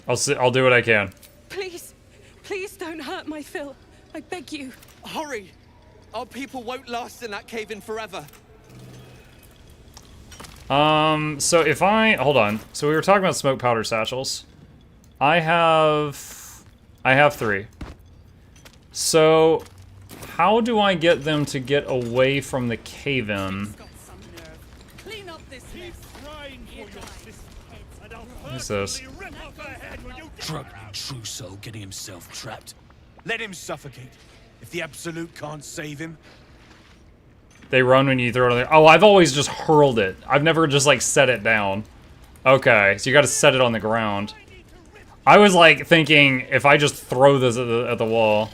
I'll do what I can. Please don't hurt my Phil. I beg you. Hurry! Our people won't last in that cave-in forever. So if hold on. So we were talking about smoke powder satchels. I have 3. So how do I get them to get away from the cave-in? What's this? Drug true soul getting himself trapped. Let him suffocate. If the Absolute can't save him. They run when you throw it on there. Oh, I've always just hurled it. I've never just, like, set it down. Okay, so you gotta set it on the ground. I was, like, thinking if I just throw this at the wall.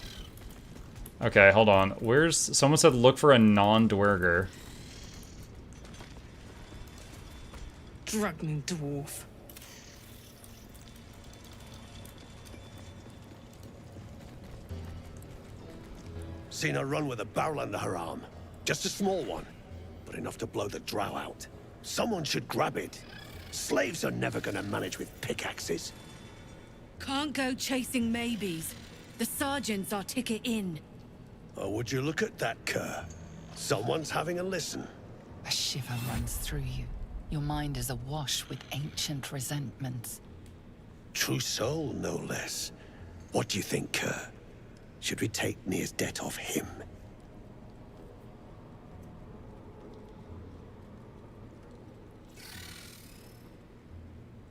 Okay, hold on. Where's... Someone said look for a non-dwerger. Drugman dwarf. Seen her run with a barrel under her arm. Just a small one, but enough to blow the drow out. Someone should grab it. Slaves are never gonna manage with pickaxes. Can't go chasing maybes. The sergeant's our ticket in. Oh, would you look at that, Kerr? Someone's having a listen. A shiver runs through you. Your mind is awash with ancient resentments. True soul, no less. What do you think, Kerr? Should we take Nir's debt off him?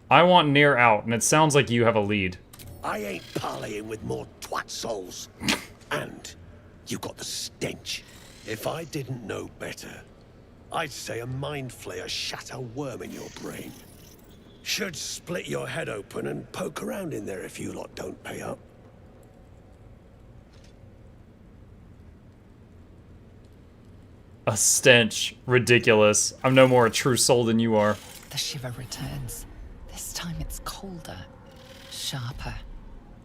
I want Nir out, and it sounds like you have a lead. I ain't parleying with more twat souls. And you got the stench. If I didn't know better, I'd say a mind flayer shat a worm in your brain. Should split your head open and poke around in there if you lot don't pay up. A stench. Ridiculous. I'm no more a true soul than you are. The shiver returns. This time it's colder, sharper.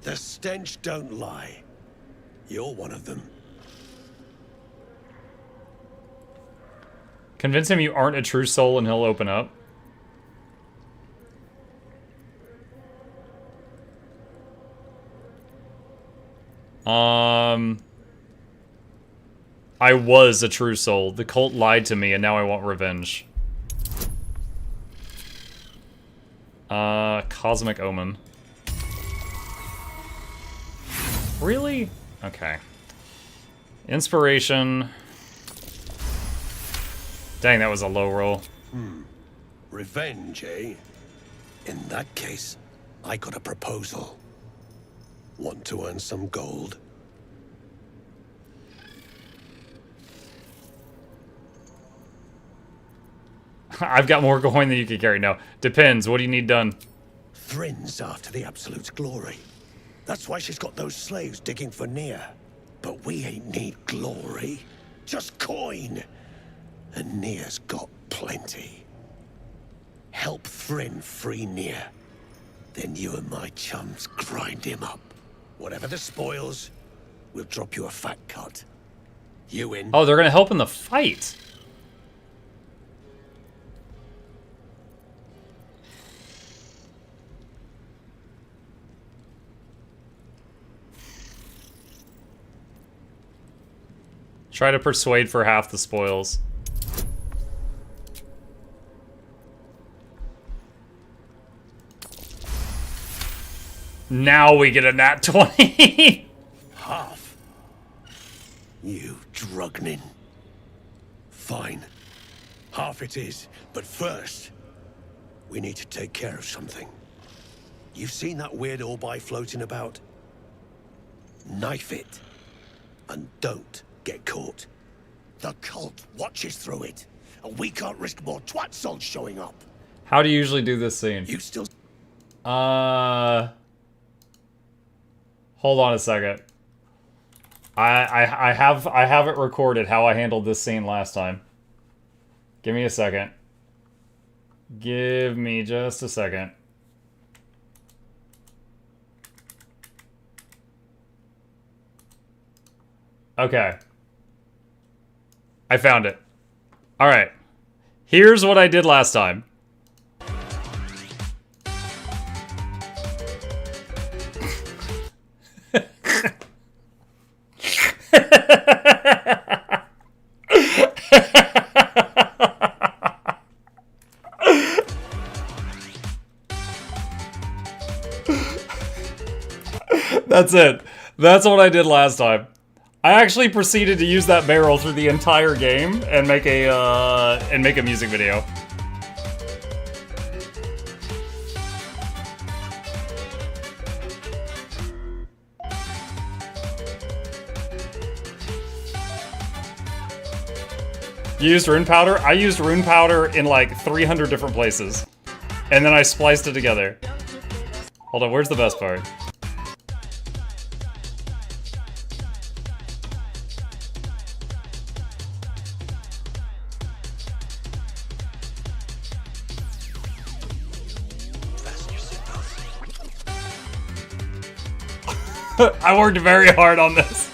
The stench don't lie. You're one of them. Convince him you aren't a true soul and he'll open up. I was a true soul. The cult lied to me and now I want revenge. Cosmic Omen. Really? Okay. Inspiration. Dang, that was a low roll. Revenge, eh? In that case, I got a proposal. Want to earn some gold? I've got more coin than you can carry. No, depends. What do you need done? Thrin's after the absolute glory. That's why she's got those slaves digging for Nia. But we ain't need glory, just coin. And Nia's got plenty. Help Thrin free Nia. Then you and my chums grind him up. Whatever the spoils, we'll drop you a fat cut. You in? Oh, they're gonna help in the fight. Try to persuade for half the spoils. Now we get a nat 20. Half? You drugnin. Fine. Half it is. But first, we need to take care of something. You've seen that weird orbi floating about? Knife it. And don't get caught. The cult watches through it. And we can't risk more twat souls showing up. How do you usually do this scene? You still... Hold on a second. I have it recorded how I handled this scene last time. Give me a second. Give me just a second. Okay. I found it. Alright. Here's what I did last time. That's it. That's what I did last time. I actually proceeded to use that barrel through the entire game and make a music video. You used rune powder? I used rune powder in like 300 different places. And then I spliced it together. Hold on, where's the best part? I worked very hard on this.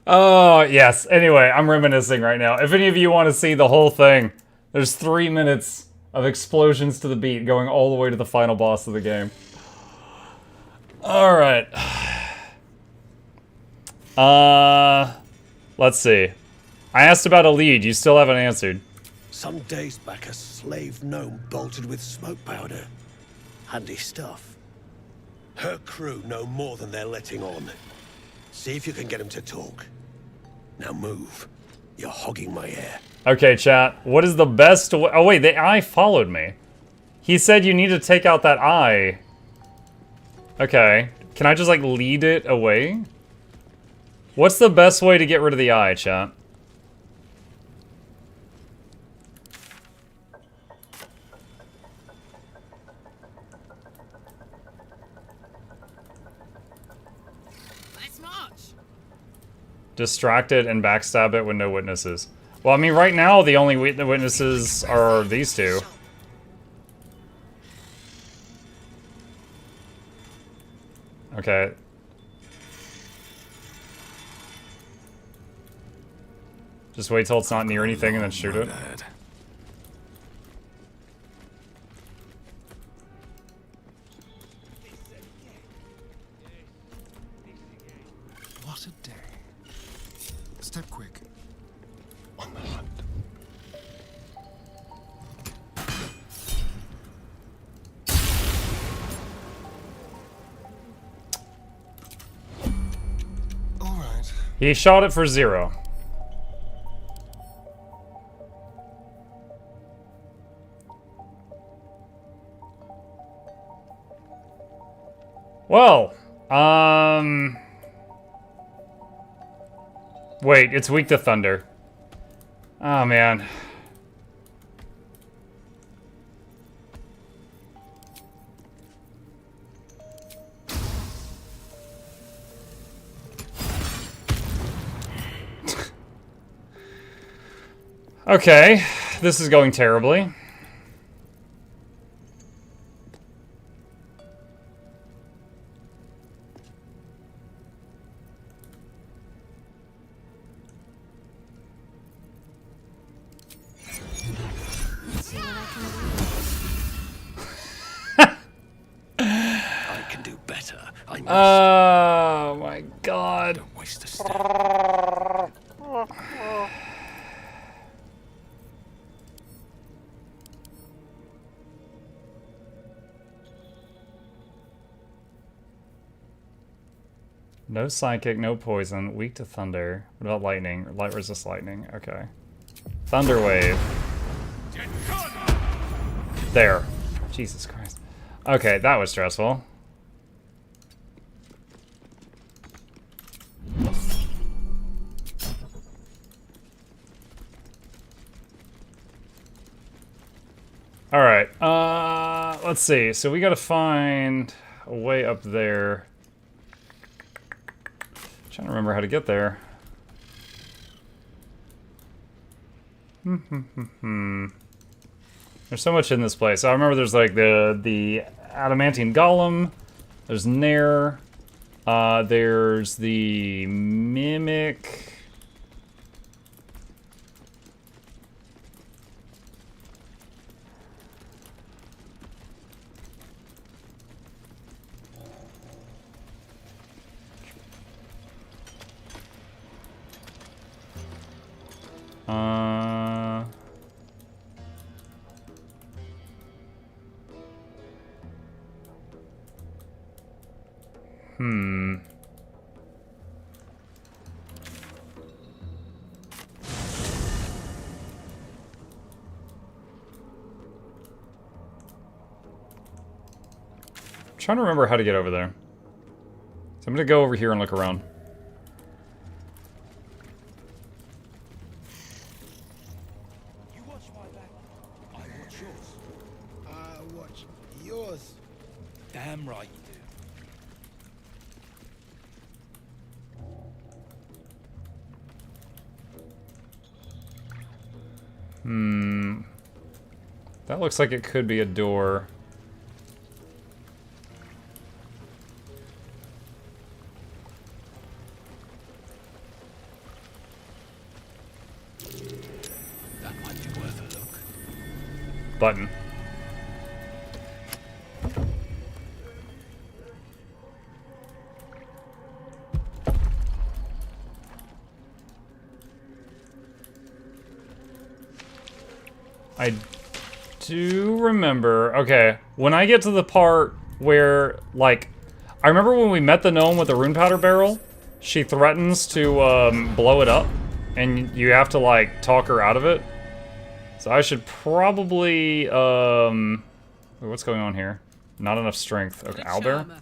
Oh, yes. Anyway, I'm reminiscing right now. If any of you want to see the whole thing, there's 3 minutes of explosions to the beat going all the way to the final boss of the game. Alright. Let's see. I asked about a lead. You still haven't answered. Some days back, a slave gnome bolted with smoke powder. Handy stuff. Her crew know more than they're letting on. See if you can get him to talk. Now move. You're hogging my air. Okay, chat. What is the best way? Oh, wait. The eye followed me. He said you need to take out that eye. Okay. Can I just, like, lead it away? What's the best way to get rid of the eye, chat? Distract it and backstab it with no witnesses. Well, I mean, right now, the only witnesses are these two. Okay. Just wait till it's not near anything and then shoot it. What a day. Step quick. On the hunt. All right. He shot it for 0. Well, wait, it's weak to thunder. Oh, man. Okay, this is going terribly. Oh my god. Don't waste a step. No psychic, no poison, weak to thunder. What about lightning? Light resist lightning. Okay. Thunder wave. There. Jesus Christ. Okay, that was stressful. Alright, let's see. So we gotta find a way up there. Trying to remember how to get there. There's so much in this place. I remember there's like the adamantine golem. There's Nair. There's the mimic. Trying to remember how to get over there. So I'm gonna go over here and look around. You watch my back. I watch yours. I watch yours. Damn right you do. That looks like it could be a door. Button. I do remember. Okay, when I get to the part where, like, I remember when we met the gnome with the rune powder barrel, she threatens to blow it up, and you have to, like, talk her out of it. So I should probably, okay, Wait, what's going on here? Not enough strength. Okay, owlbear?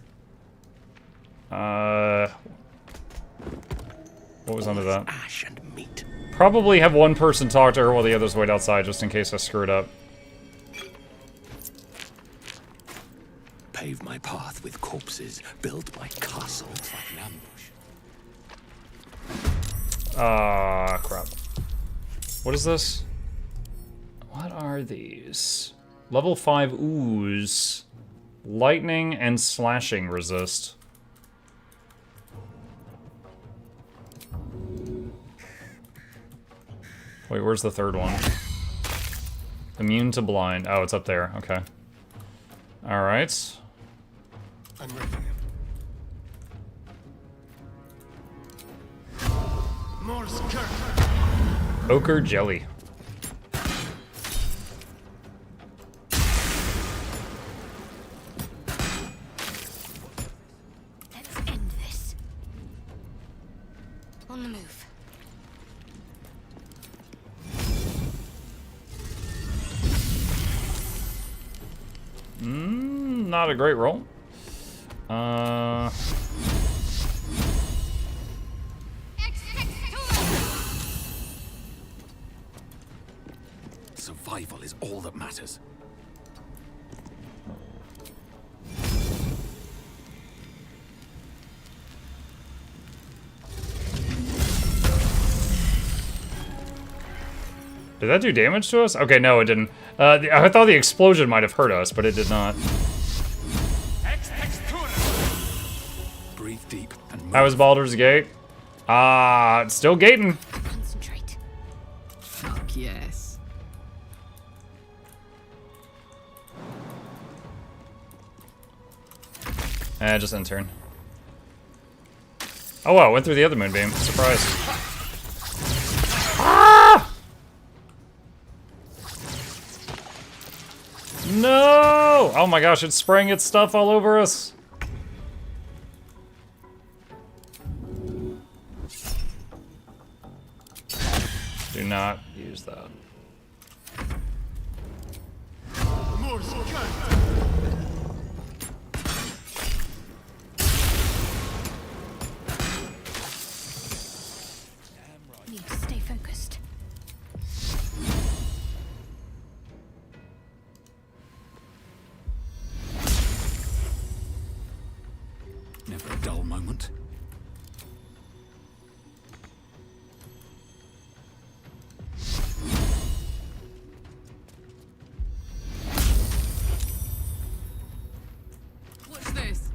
What was under that? Ash and meat. Probably have one person talk to her while the others wait outside, just in case I screw it up. Pave my path with corpses. Build my castle like an ambush. Ah, crap. What is this? What are these? Level 5 ooze. Lightning and slashing resist. Wait, where's the third one? Immune to blind. Oh, it's up there. Okay. Alright. Ochre jelly. Let's end this. On the move. Not a great roll. Survival is all that matters. Did that do damage to us? Okay, no, it didn't. I thought the explosion might have hurt us, but it did not. Breathe deep and move. How was Baldur's Gate? It's still gating. Concentrate. Fuck yes. Just intern. Oh wow, went through the other moonbeam. Surprise. Ah! No! Oh my gosh, it's spraying its stuff all over us. Do not use that. Need to stay focused. Never a dull moment. What's this?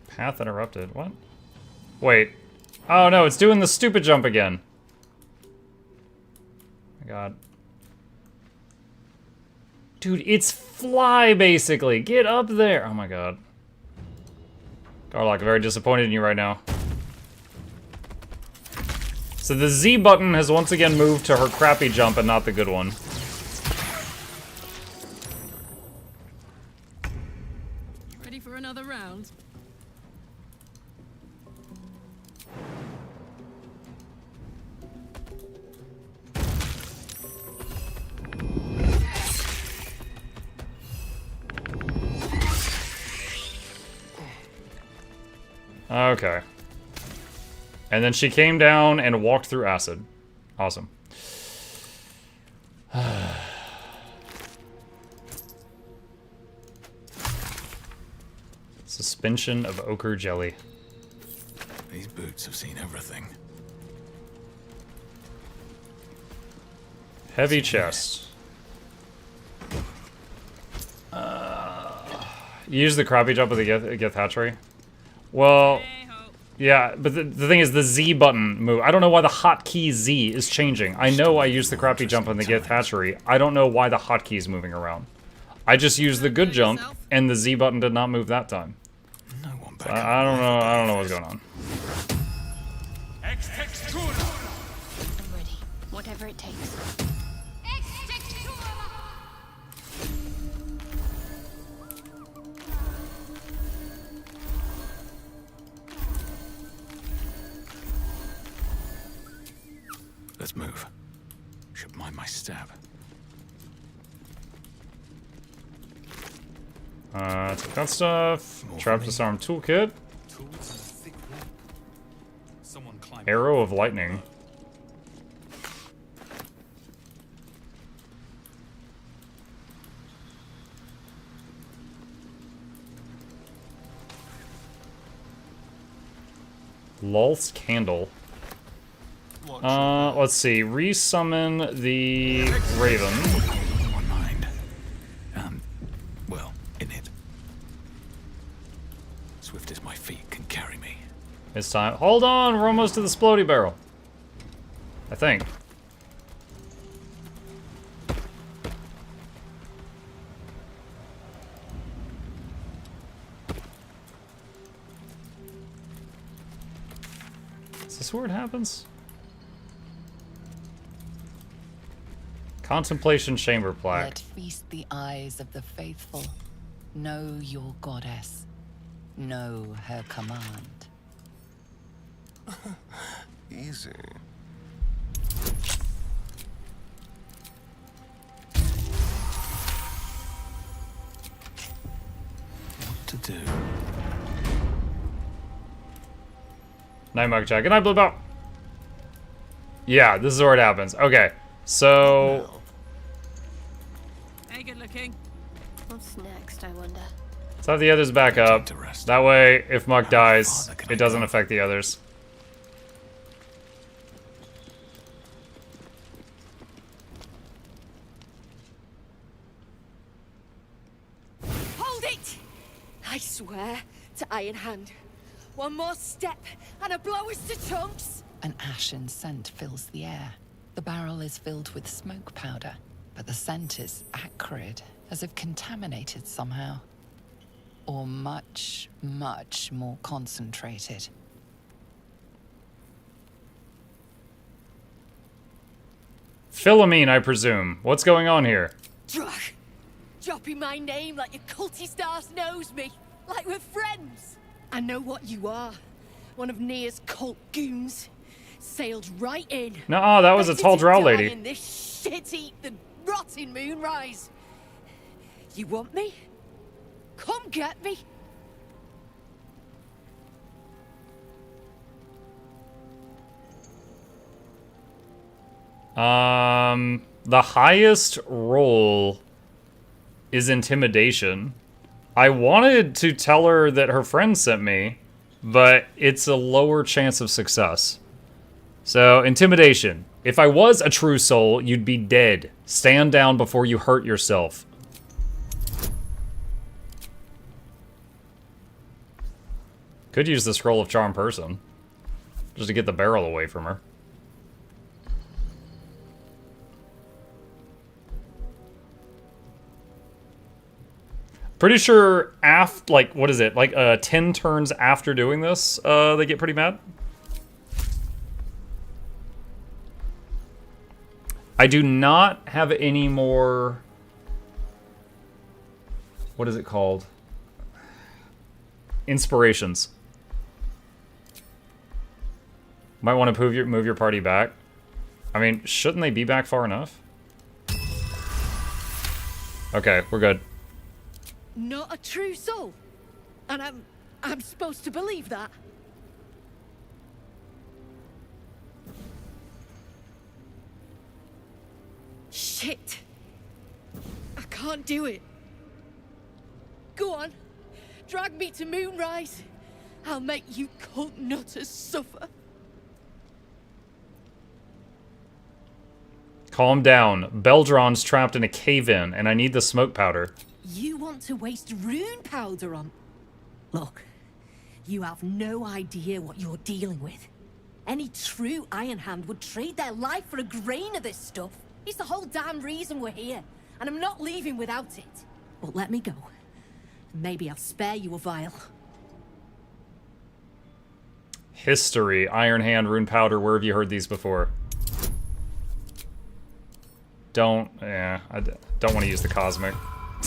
Path interrupted. What? Wait. Oh no, it's doing the stupid jump again. My god. Dude, it's fly, basically. Get up there. Oh my god. Garlock, very disappointed in you right now. So the Z button has once again moved to her crappy jump and not the good one. Ready for another round? Okay. And then she came down and walked through acid. Awesome. Suspension of ochre jelly. These boots have seen everything. Heavy chest. Use the crappy jump with the Githyanki. Well, yeah, but the thing is, the Z button move. I don't know why the hotkey Z is changing. I know I used the crappy jump on the Githyanki. I don't know why the hotkey is moving around. I just used the good jump, and the Z button did not move that time. So I don't know. I don't know what's going on. I'm ready. Whatever it takes. Let's move. Should mind my Nice stab. Take that stuff. Trap disarm toolkit. Arrow of lightning. Lulth's candle. Let's see. Resummon the Raven. One mind. Well, in it. Swift as my feet can carry me. It's time. Hold on, we're almost to the splody barrel. I think. Is this where it happens? Contemplation chamber plaque. Let feast the eyes of the faithful. Know your goddess. Know her command. Easy. What to do? Night Mug Jack. Good night, Blue Belt. Yeah, this is where it happens. Okay, so. Hey, good looking. What's next, I wonder? Let's have the others back up. That way, if Muck dies, it doesn't affect the others. Hold it! I swear to Iron Hand. One more step, and a blow us to chunks! An ashen scent fills the air. The barrel is filled with smoke powder, but the scent is acrid, as if contaminated somehow. Or much, much more concentrated. Philomene, I presume. What's going on here? Drug! Dropping my name like your cultist ass knows me. Like we're friends. I know what you are. One of Nia's cult goons. Sailed right in. Nuh-uh, that was a tall drow lady. In this shit-eaten, rotting moonrise. You want me? Come get me. The highest roll is intimidation. I wanted to tell her that her friend sent me, but it's a lower chance of success. So, intimidation. If I was a true soul, you'd be dead. Stand down before you hurt yourself. Could use the Scroll of Charm person, just to get the barrel away from her. Pretty sure like, what is it? Like, 10 turns after doing this, they get pretty mad. I do not have any more... What is it called? Inspirations. Might want to move your party back. I mean, shouldn't they be back far enough? Okay, we're good. Not a true soul. And I'm supposed to believe that. Shit. I can't do it. Go on. Drag me to Moonrise. I'll make you cult nutters suffer. Calm down. Beldron's trapped in a cave-in, and I need the smoke powder. You want to waste rune powder on... Look, you have no idea what you're dealing with. Any true Iron Hand would trade their life for a grain of this stuff. It's the whole damn reason we're here, and I'm not leaving without it. But let me go. Maybe I'll spare you a vial. History. Iron Hand, rune powder. Where have you heard these before? I don't want to use the cosmic.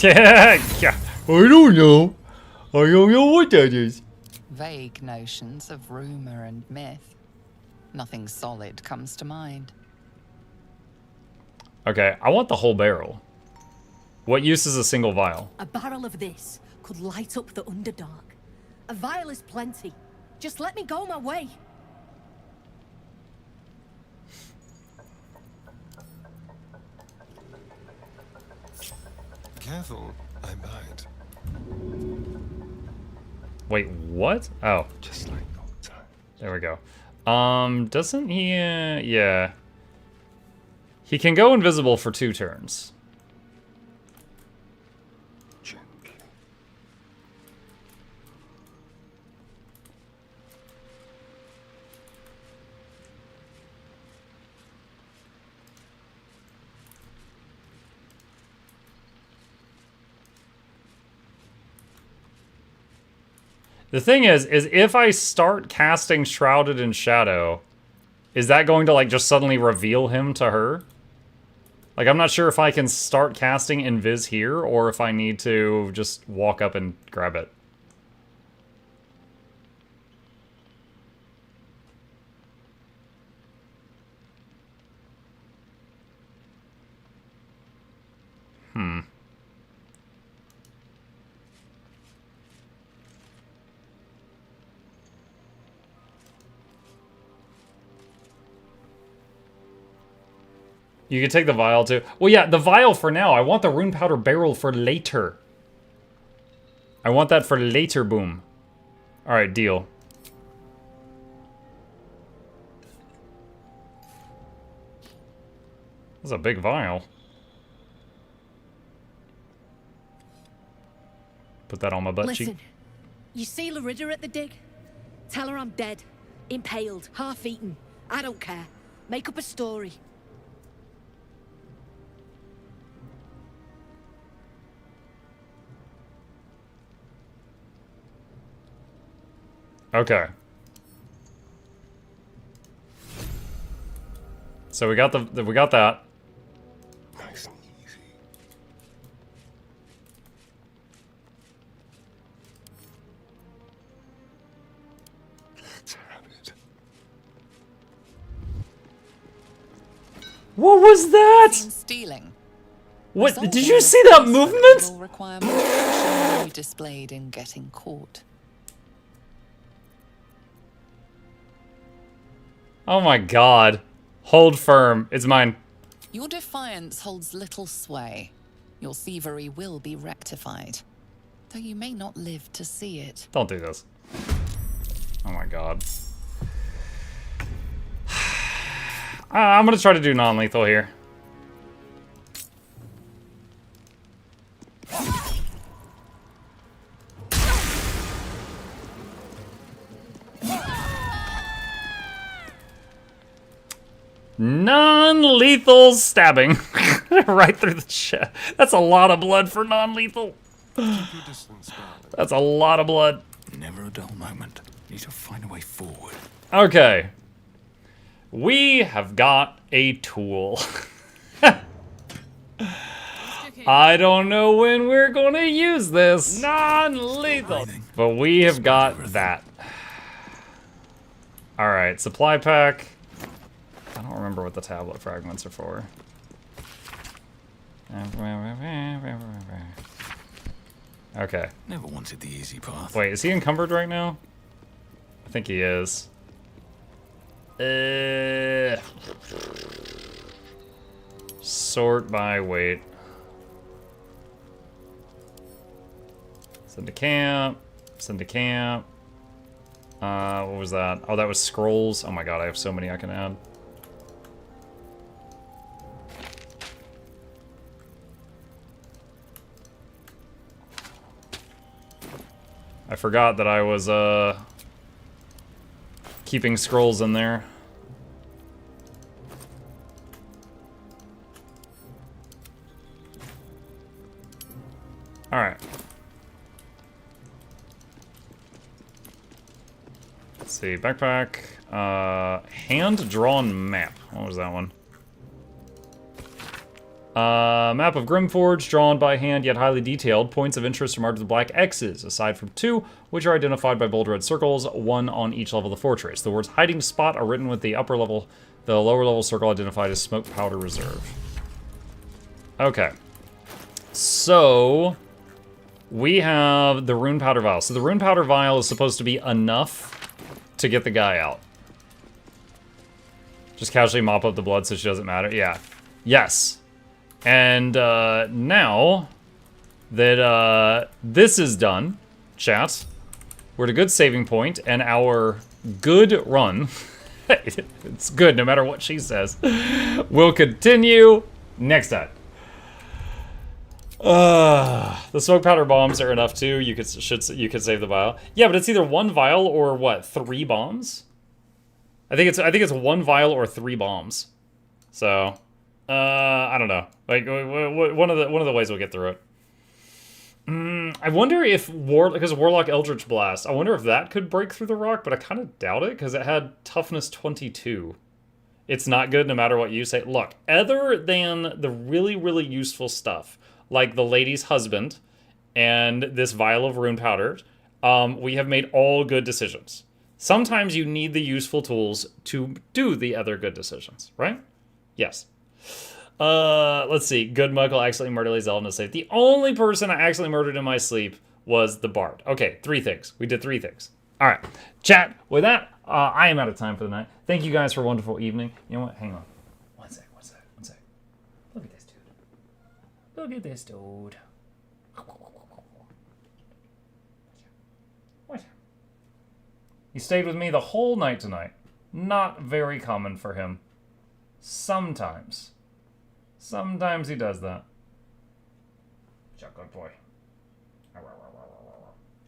Yeah, I don't know. I don't know what that is. Vague notions of rumor and myth. Nothing solid comes to mind. Okay, I want the whole barrel. What use is a single vial? A barrel of this could light up the Underdark. A vial is plenty. Just let me go my way. Careful, I bite. Wait, what? Oh. Just like old times. There we go. Doesn't he, yeah. He can go invisible for 2 turns. The thing is if I start casting Shrouded in Shadow, is that going to, like, just suddenly reveal him to her? Like, I'm not sure if I can start casting Invis here, or if I need to just walk up and grab it. You can take the vial too. Well, yeah, the vial for now. I want the rune powder barrel for later. I want that for later, boom. Alright, deal. That's a big vial. Put that on my butt cheek. Listen, you see Lorida at the dig? Tell her I'm dead, impaled, half-eaten. I don't care. Make up a story. Okay. So we got we got that. Nice and easy. Let's have it. What was that? Stealing. What? Did you see that movement? Will require more caution than you displayed in getting caught. Oh my god. Hold firm. It's mine. Your defiance holds little sway. Your thievery will be rectified, though you may not live to see it. Don't do this. Oh my god. I'm gonna try to do non-lethal here. Non-lethal stabbing. Right through the chest. That's a lot of blood for non-lethal. That's a lot of blood. Never a dull moment. Need to find a way forward. Okay. We have got a tool. I don't know when we're gonna use this. Non-lethal. But we have got that. Alright, supply pack. I don't remember what the tablet fragments are for. Okay. Never wanted the easy path. Wait, is he encumbered right now? I think he is. Sort by weight. Send to camp. Send to camp. What was that? Oh, that was scrolls. Oh my god, I have so many I can add. I forgot that I was, keeping scrolls in there. Alright. Let's see, backpack. Hand-drawn map. What was that one? Map of Grimforge, drawn by hand yet highly detailed. Points of interest are marked with black X's, aside from 2, which are identified by bold red circles, 1 on each level of the fortress. The words hiding spot are written with the lower level circle identified as smoke powder reserve. Okay. So we have the rune powder vial. So the rune powder vial is supposed to be enough to get the guy out. Just casually mop up the blood so she doesn't matter. Yeah. Yes. And now that this is done, chat, we're at a good saving point, and our good run, it's good no matter what she says, will continue next time. The smoke powder bombs are enough too. You could save the vial. Yeah, but it's either one vial or what? 3 bombs? I think it's 1 vial or 3 bombs. So, I don't know. Like one of the ways we'll get through it. I wonder if because Warlock Eldritch Blast, I wonder if that could break through the rock, but I kind of doubt it because it had toughness 22. It's not good no matter what you say. Look, other than the really, really useful stuff, like the lady's husband and this vial of rune powder, we have made all good decisions. Sometimes you need the useful tools to do the other good decisions, right? Yes. Let's see. Good Muggle accidentally murdered Zelda in his sleep. The only person I accidentally murdered in my sleep was the Bard. Okay, 3 things. We did 3 things. All right. Chat, with that, I am out of time for the night. Thank you guys for a wonderful evening. You know what? Hang on. One sec. Look at this dude. Look at this dude. What? He stayed with me the whole night tonight. Not very common for him. Sometimes he does that. Good boy.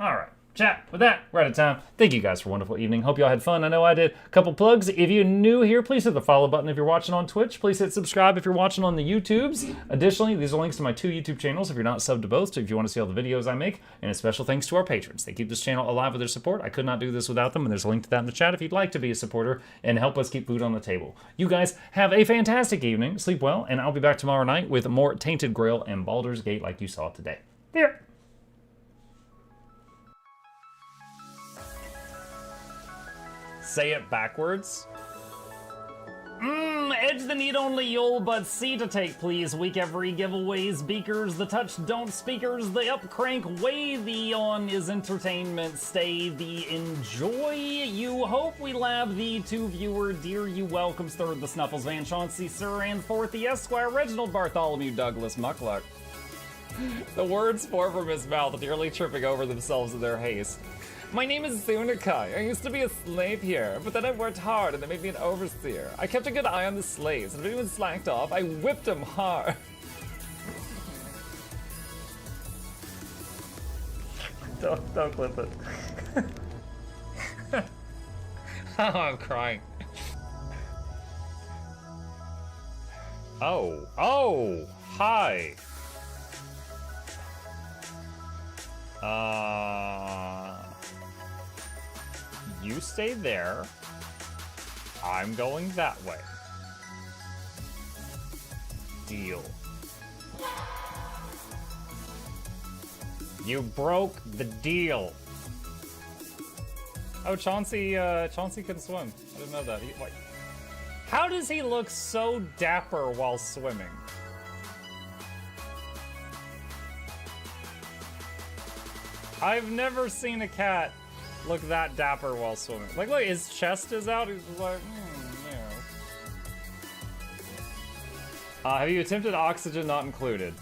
All right. Chat, with that, we're out of time. Thank you guys for a wonderful evening. Hope y'all had fun. I know I did. A couple plugs. If you're new here, please hit the follow button if you're watching on Twitch. Please hit subscribe if you're watching on the YouTubes. Additionally, these are links to my 2 YouTube channels if you're not subbed to both, so if you want to see all the videos I make. And a special thanks to our patrons. They keep this channel alive with their support. I could not do this without them, and there's a link to that in the chat if you'd like to be a supporter and help us keep food on the table. You guys have a fantastic evening. Sleep well, and I'll be back tomorrow night with more Tainted Grail and Baldur's Gate like you saw today. There. Say it backwards. Edge the need only you'll but C to take, please. Week every giveaways, beakers, the touch don't speakers, the up crank way, the on is entertainment, stay the enjoy. You hope we lab the 2 viewer, dear you welcomes, 3rd the Snuffles, Van Chauncey, Sir, and 4th the Esquire, Reginald Bartholomew, Douglas, Mukluk. The words pour from his mouth, nearly tripping over themselves in their haste. My name is Zunikai. I used to be a slave here, but then I worked hard and they made me an overseer. I kept a good eye on the slaves, and if anyone slacked off, I whipped them hard. Don't clip it. Oh, I'm crying. Oh, hi. You stay there. I'm going that way. Deal. You broke the deal. Oh, Chauncey can swim. I didn't know that. Wait. How does he look so dapper while swimming? I've never seen a cat look that dapper while swimming. Like, look, his chest is out. He's just like, yeah. Have you attempted oxygen not included?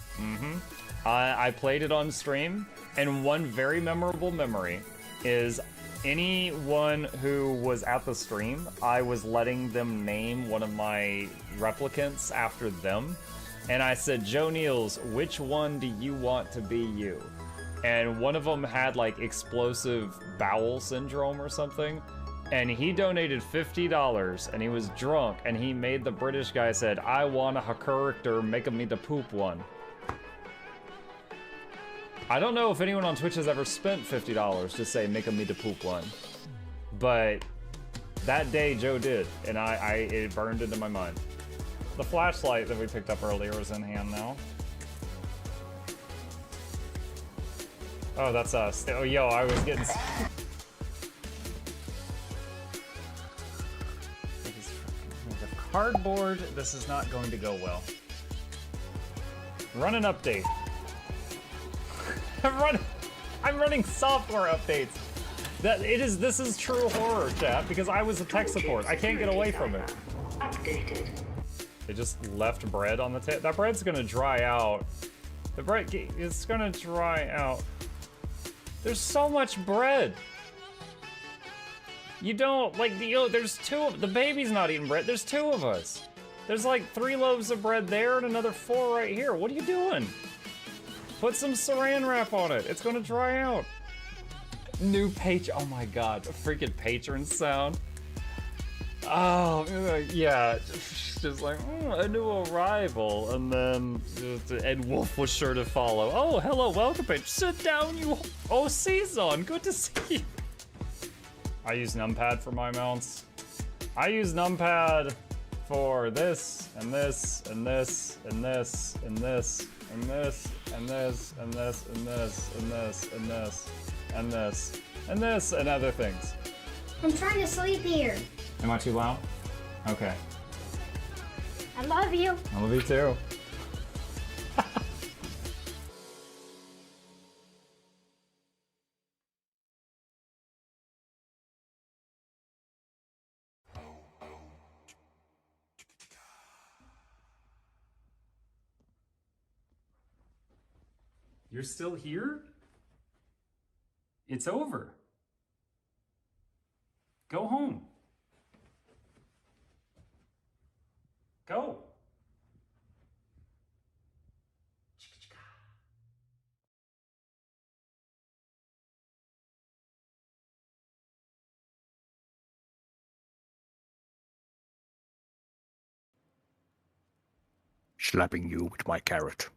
I played it on stream, and one very memorable memory is anyone who was at the stream, I was letting them name one of my replicants after them. And I said, Joe Niels, which one do you want to be you? And one of them had like explosive bowel syndrome or something, and he donated $50, and he was drunk, and he made the British guy said, I want a character making me the poop one. I don't know if anyone on Twitch has ever spent $50 to say making me the poop one, but that day Joe did, and it burned into my mind. The flashlight that we picked up earlier is in hand now. Oh, that's us. Oh, yo, I was getting... Cardboard, this is not going to go well. Run an update. I'm running software updates. This is true horror, chat, because I was a tech support. I can't get away from it. Updated. They just left bread on the table. That bread's gonna dry out. The bread is gonna dry out. There's so much bread. You don't, like, there's the baby's not eating bread. There's 2 of us. There's like 3 loaves of bread there and another 4 right here. What are you doing? Put some saran wrap on it. It's gonna dry out. New oh my god, a freaking patron sound. Oh, yeah, just like, a new arrival, and then Ed Wolf was sure to follow. Oh, hello, welcome, patron. Sit down, you. Oh, Season, good to see you. I use numpad for my mounts. I use numpad for this, and this, and this, and this, and this, and this, and this, and this, and this, and this, and this, and this, and this, and other things. I'm trying to sleep here. Am I too loud? Okay. I love you. I love you too. You're still here? It's over. Go home. Go. Slapping you with my carrot.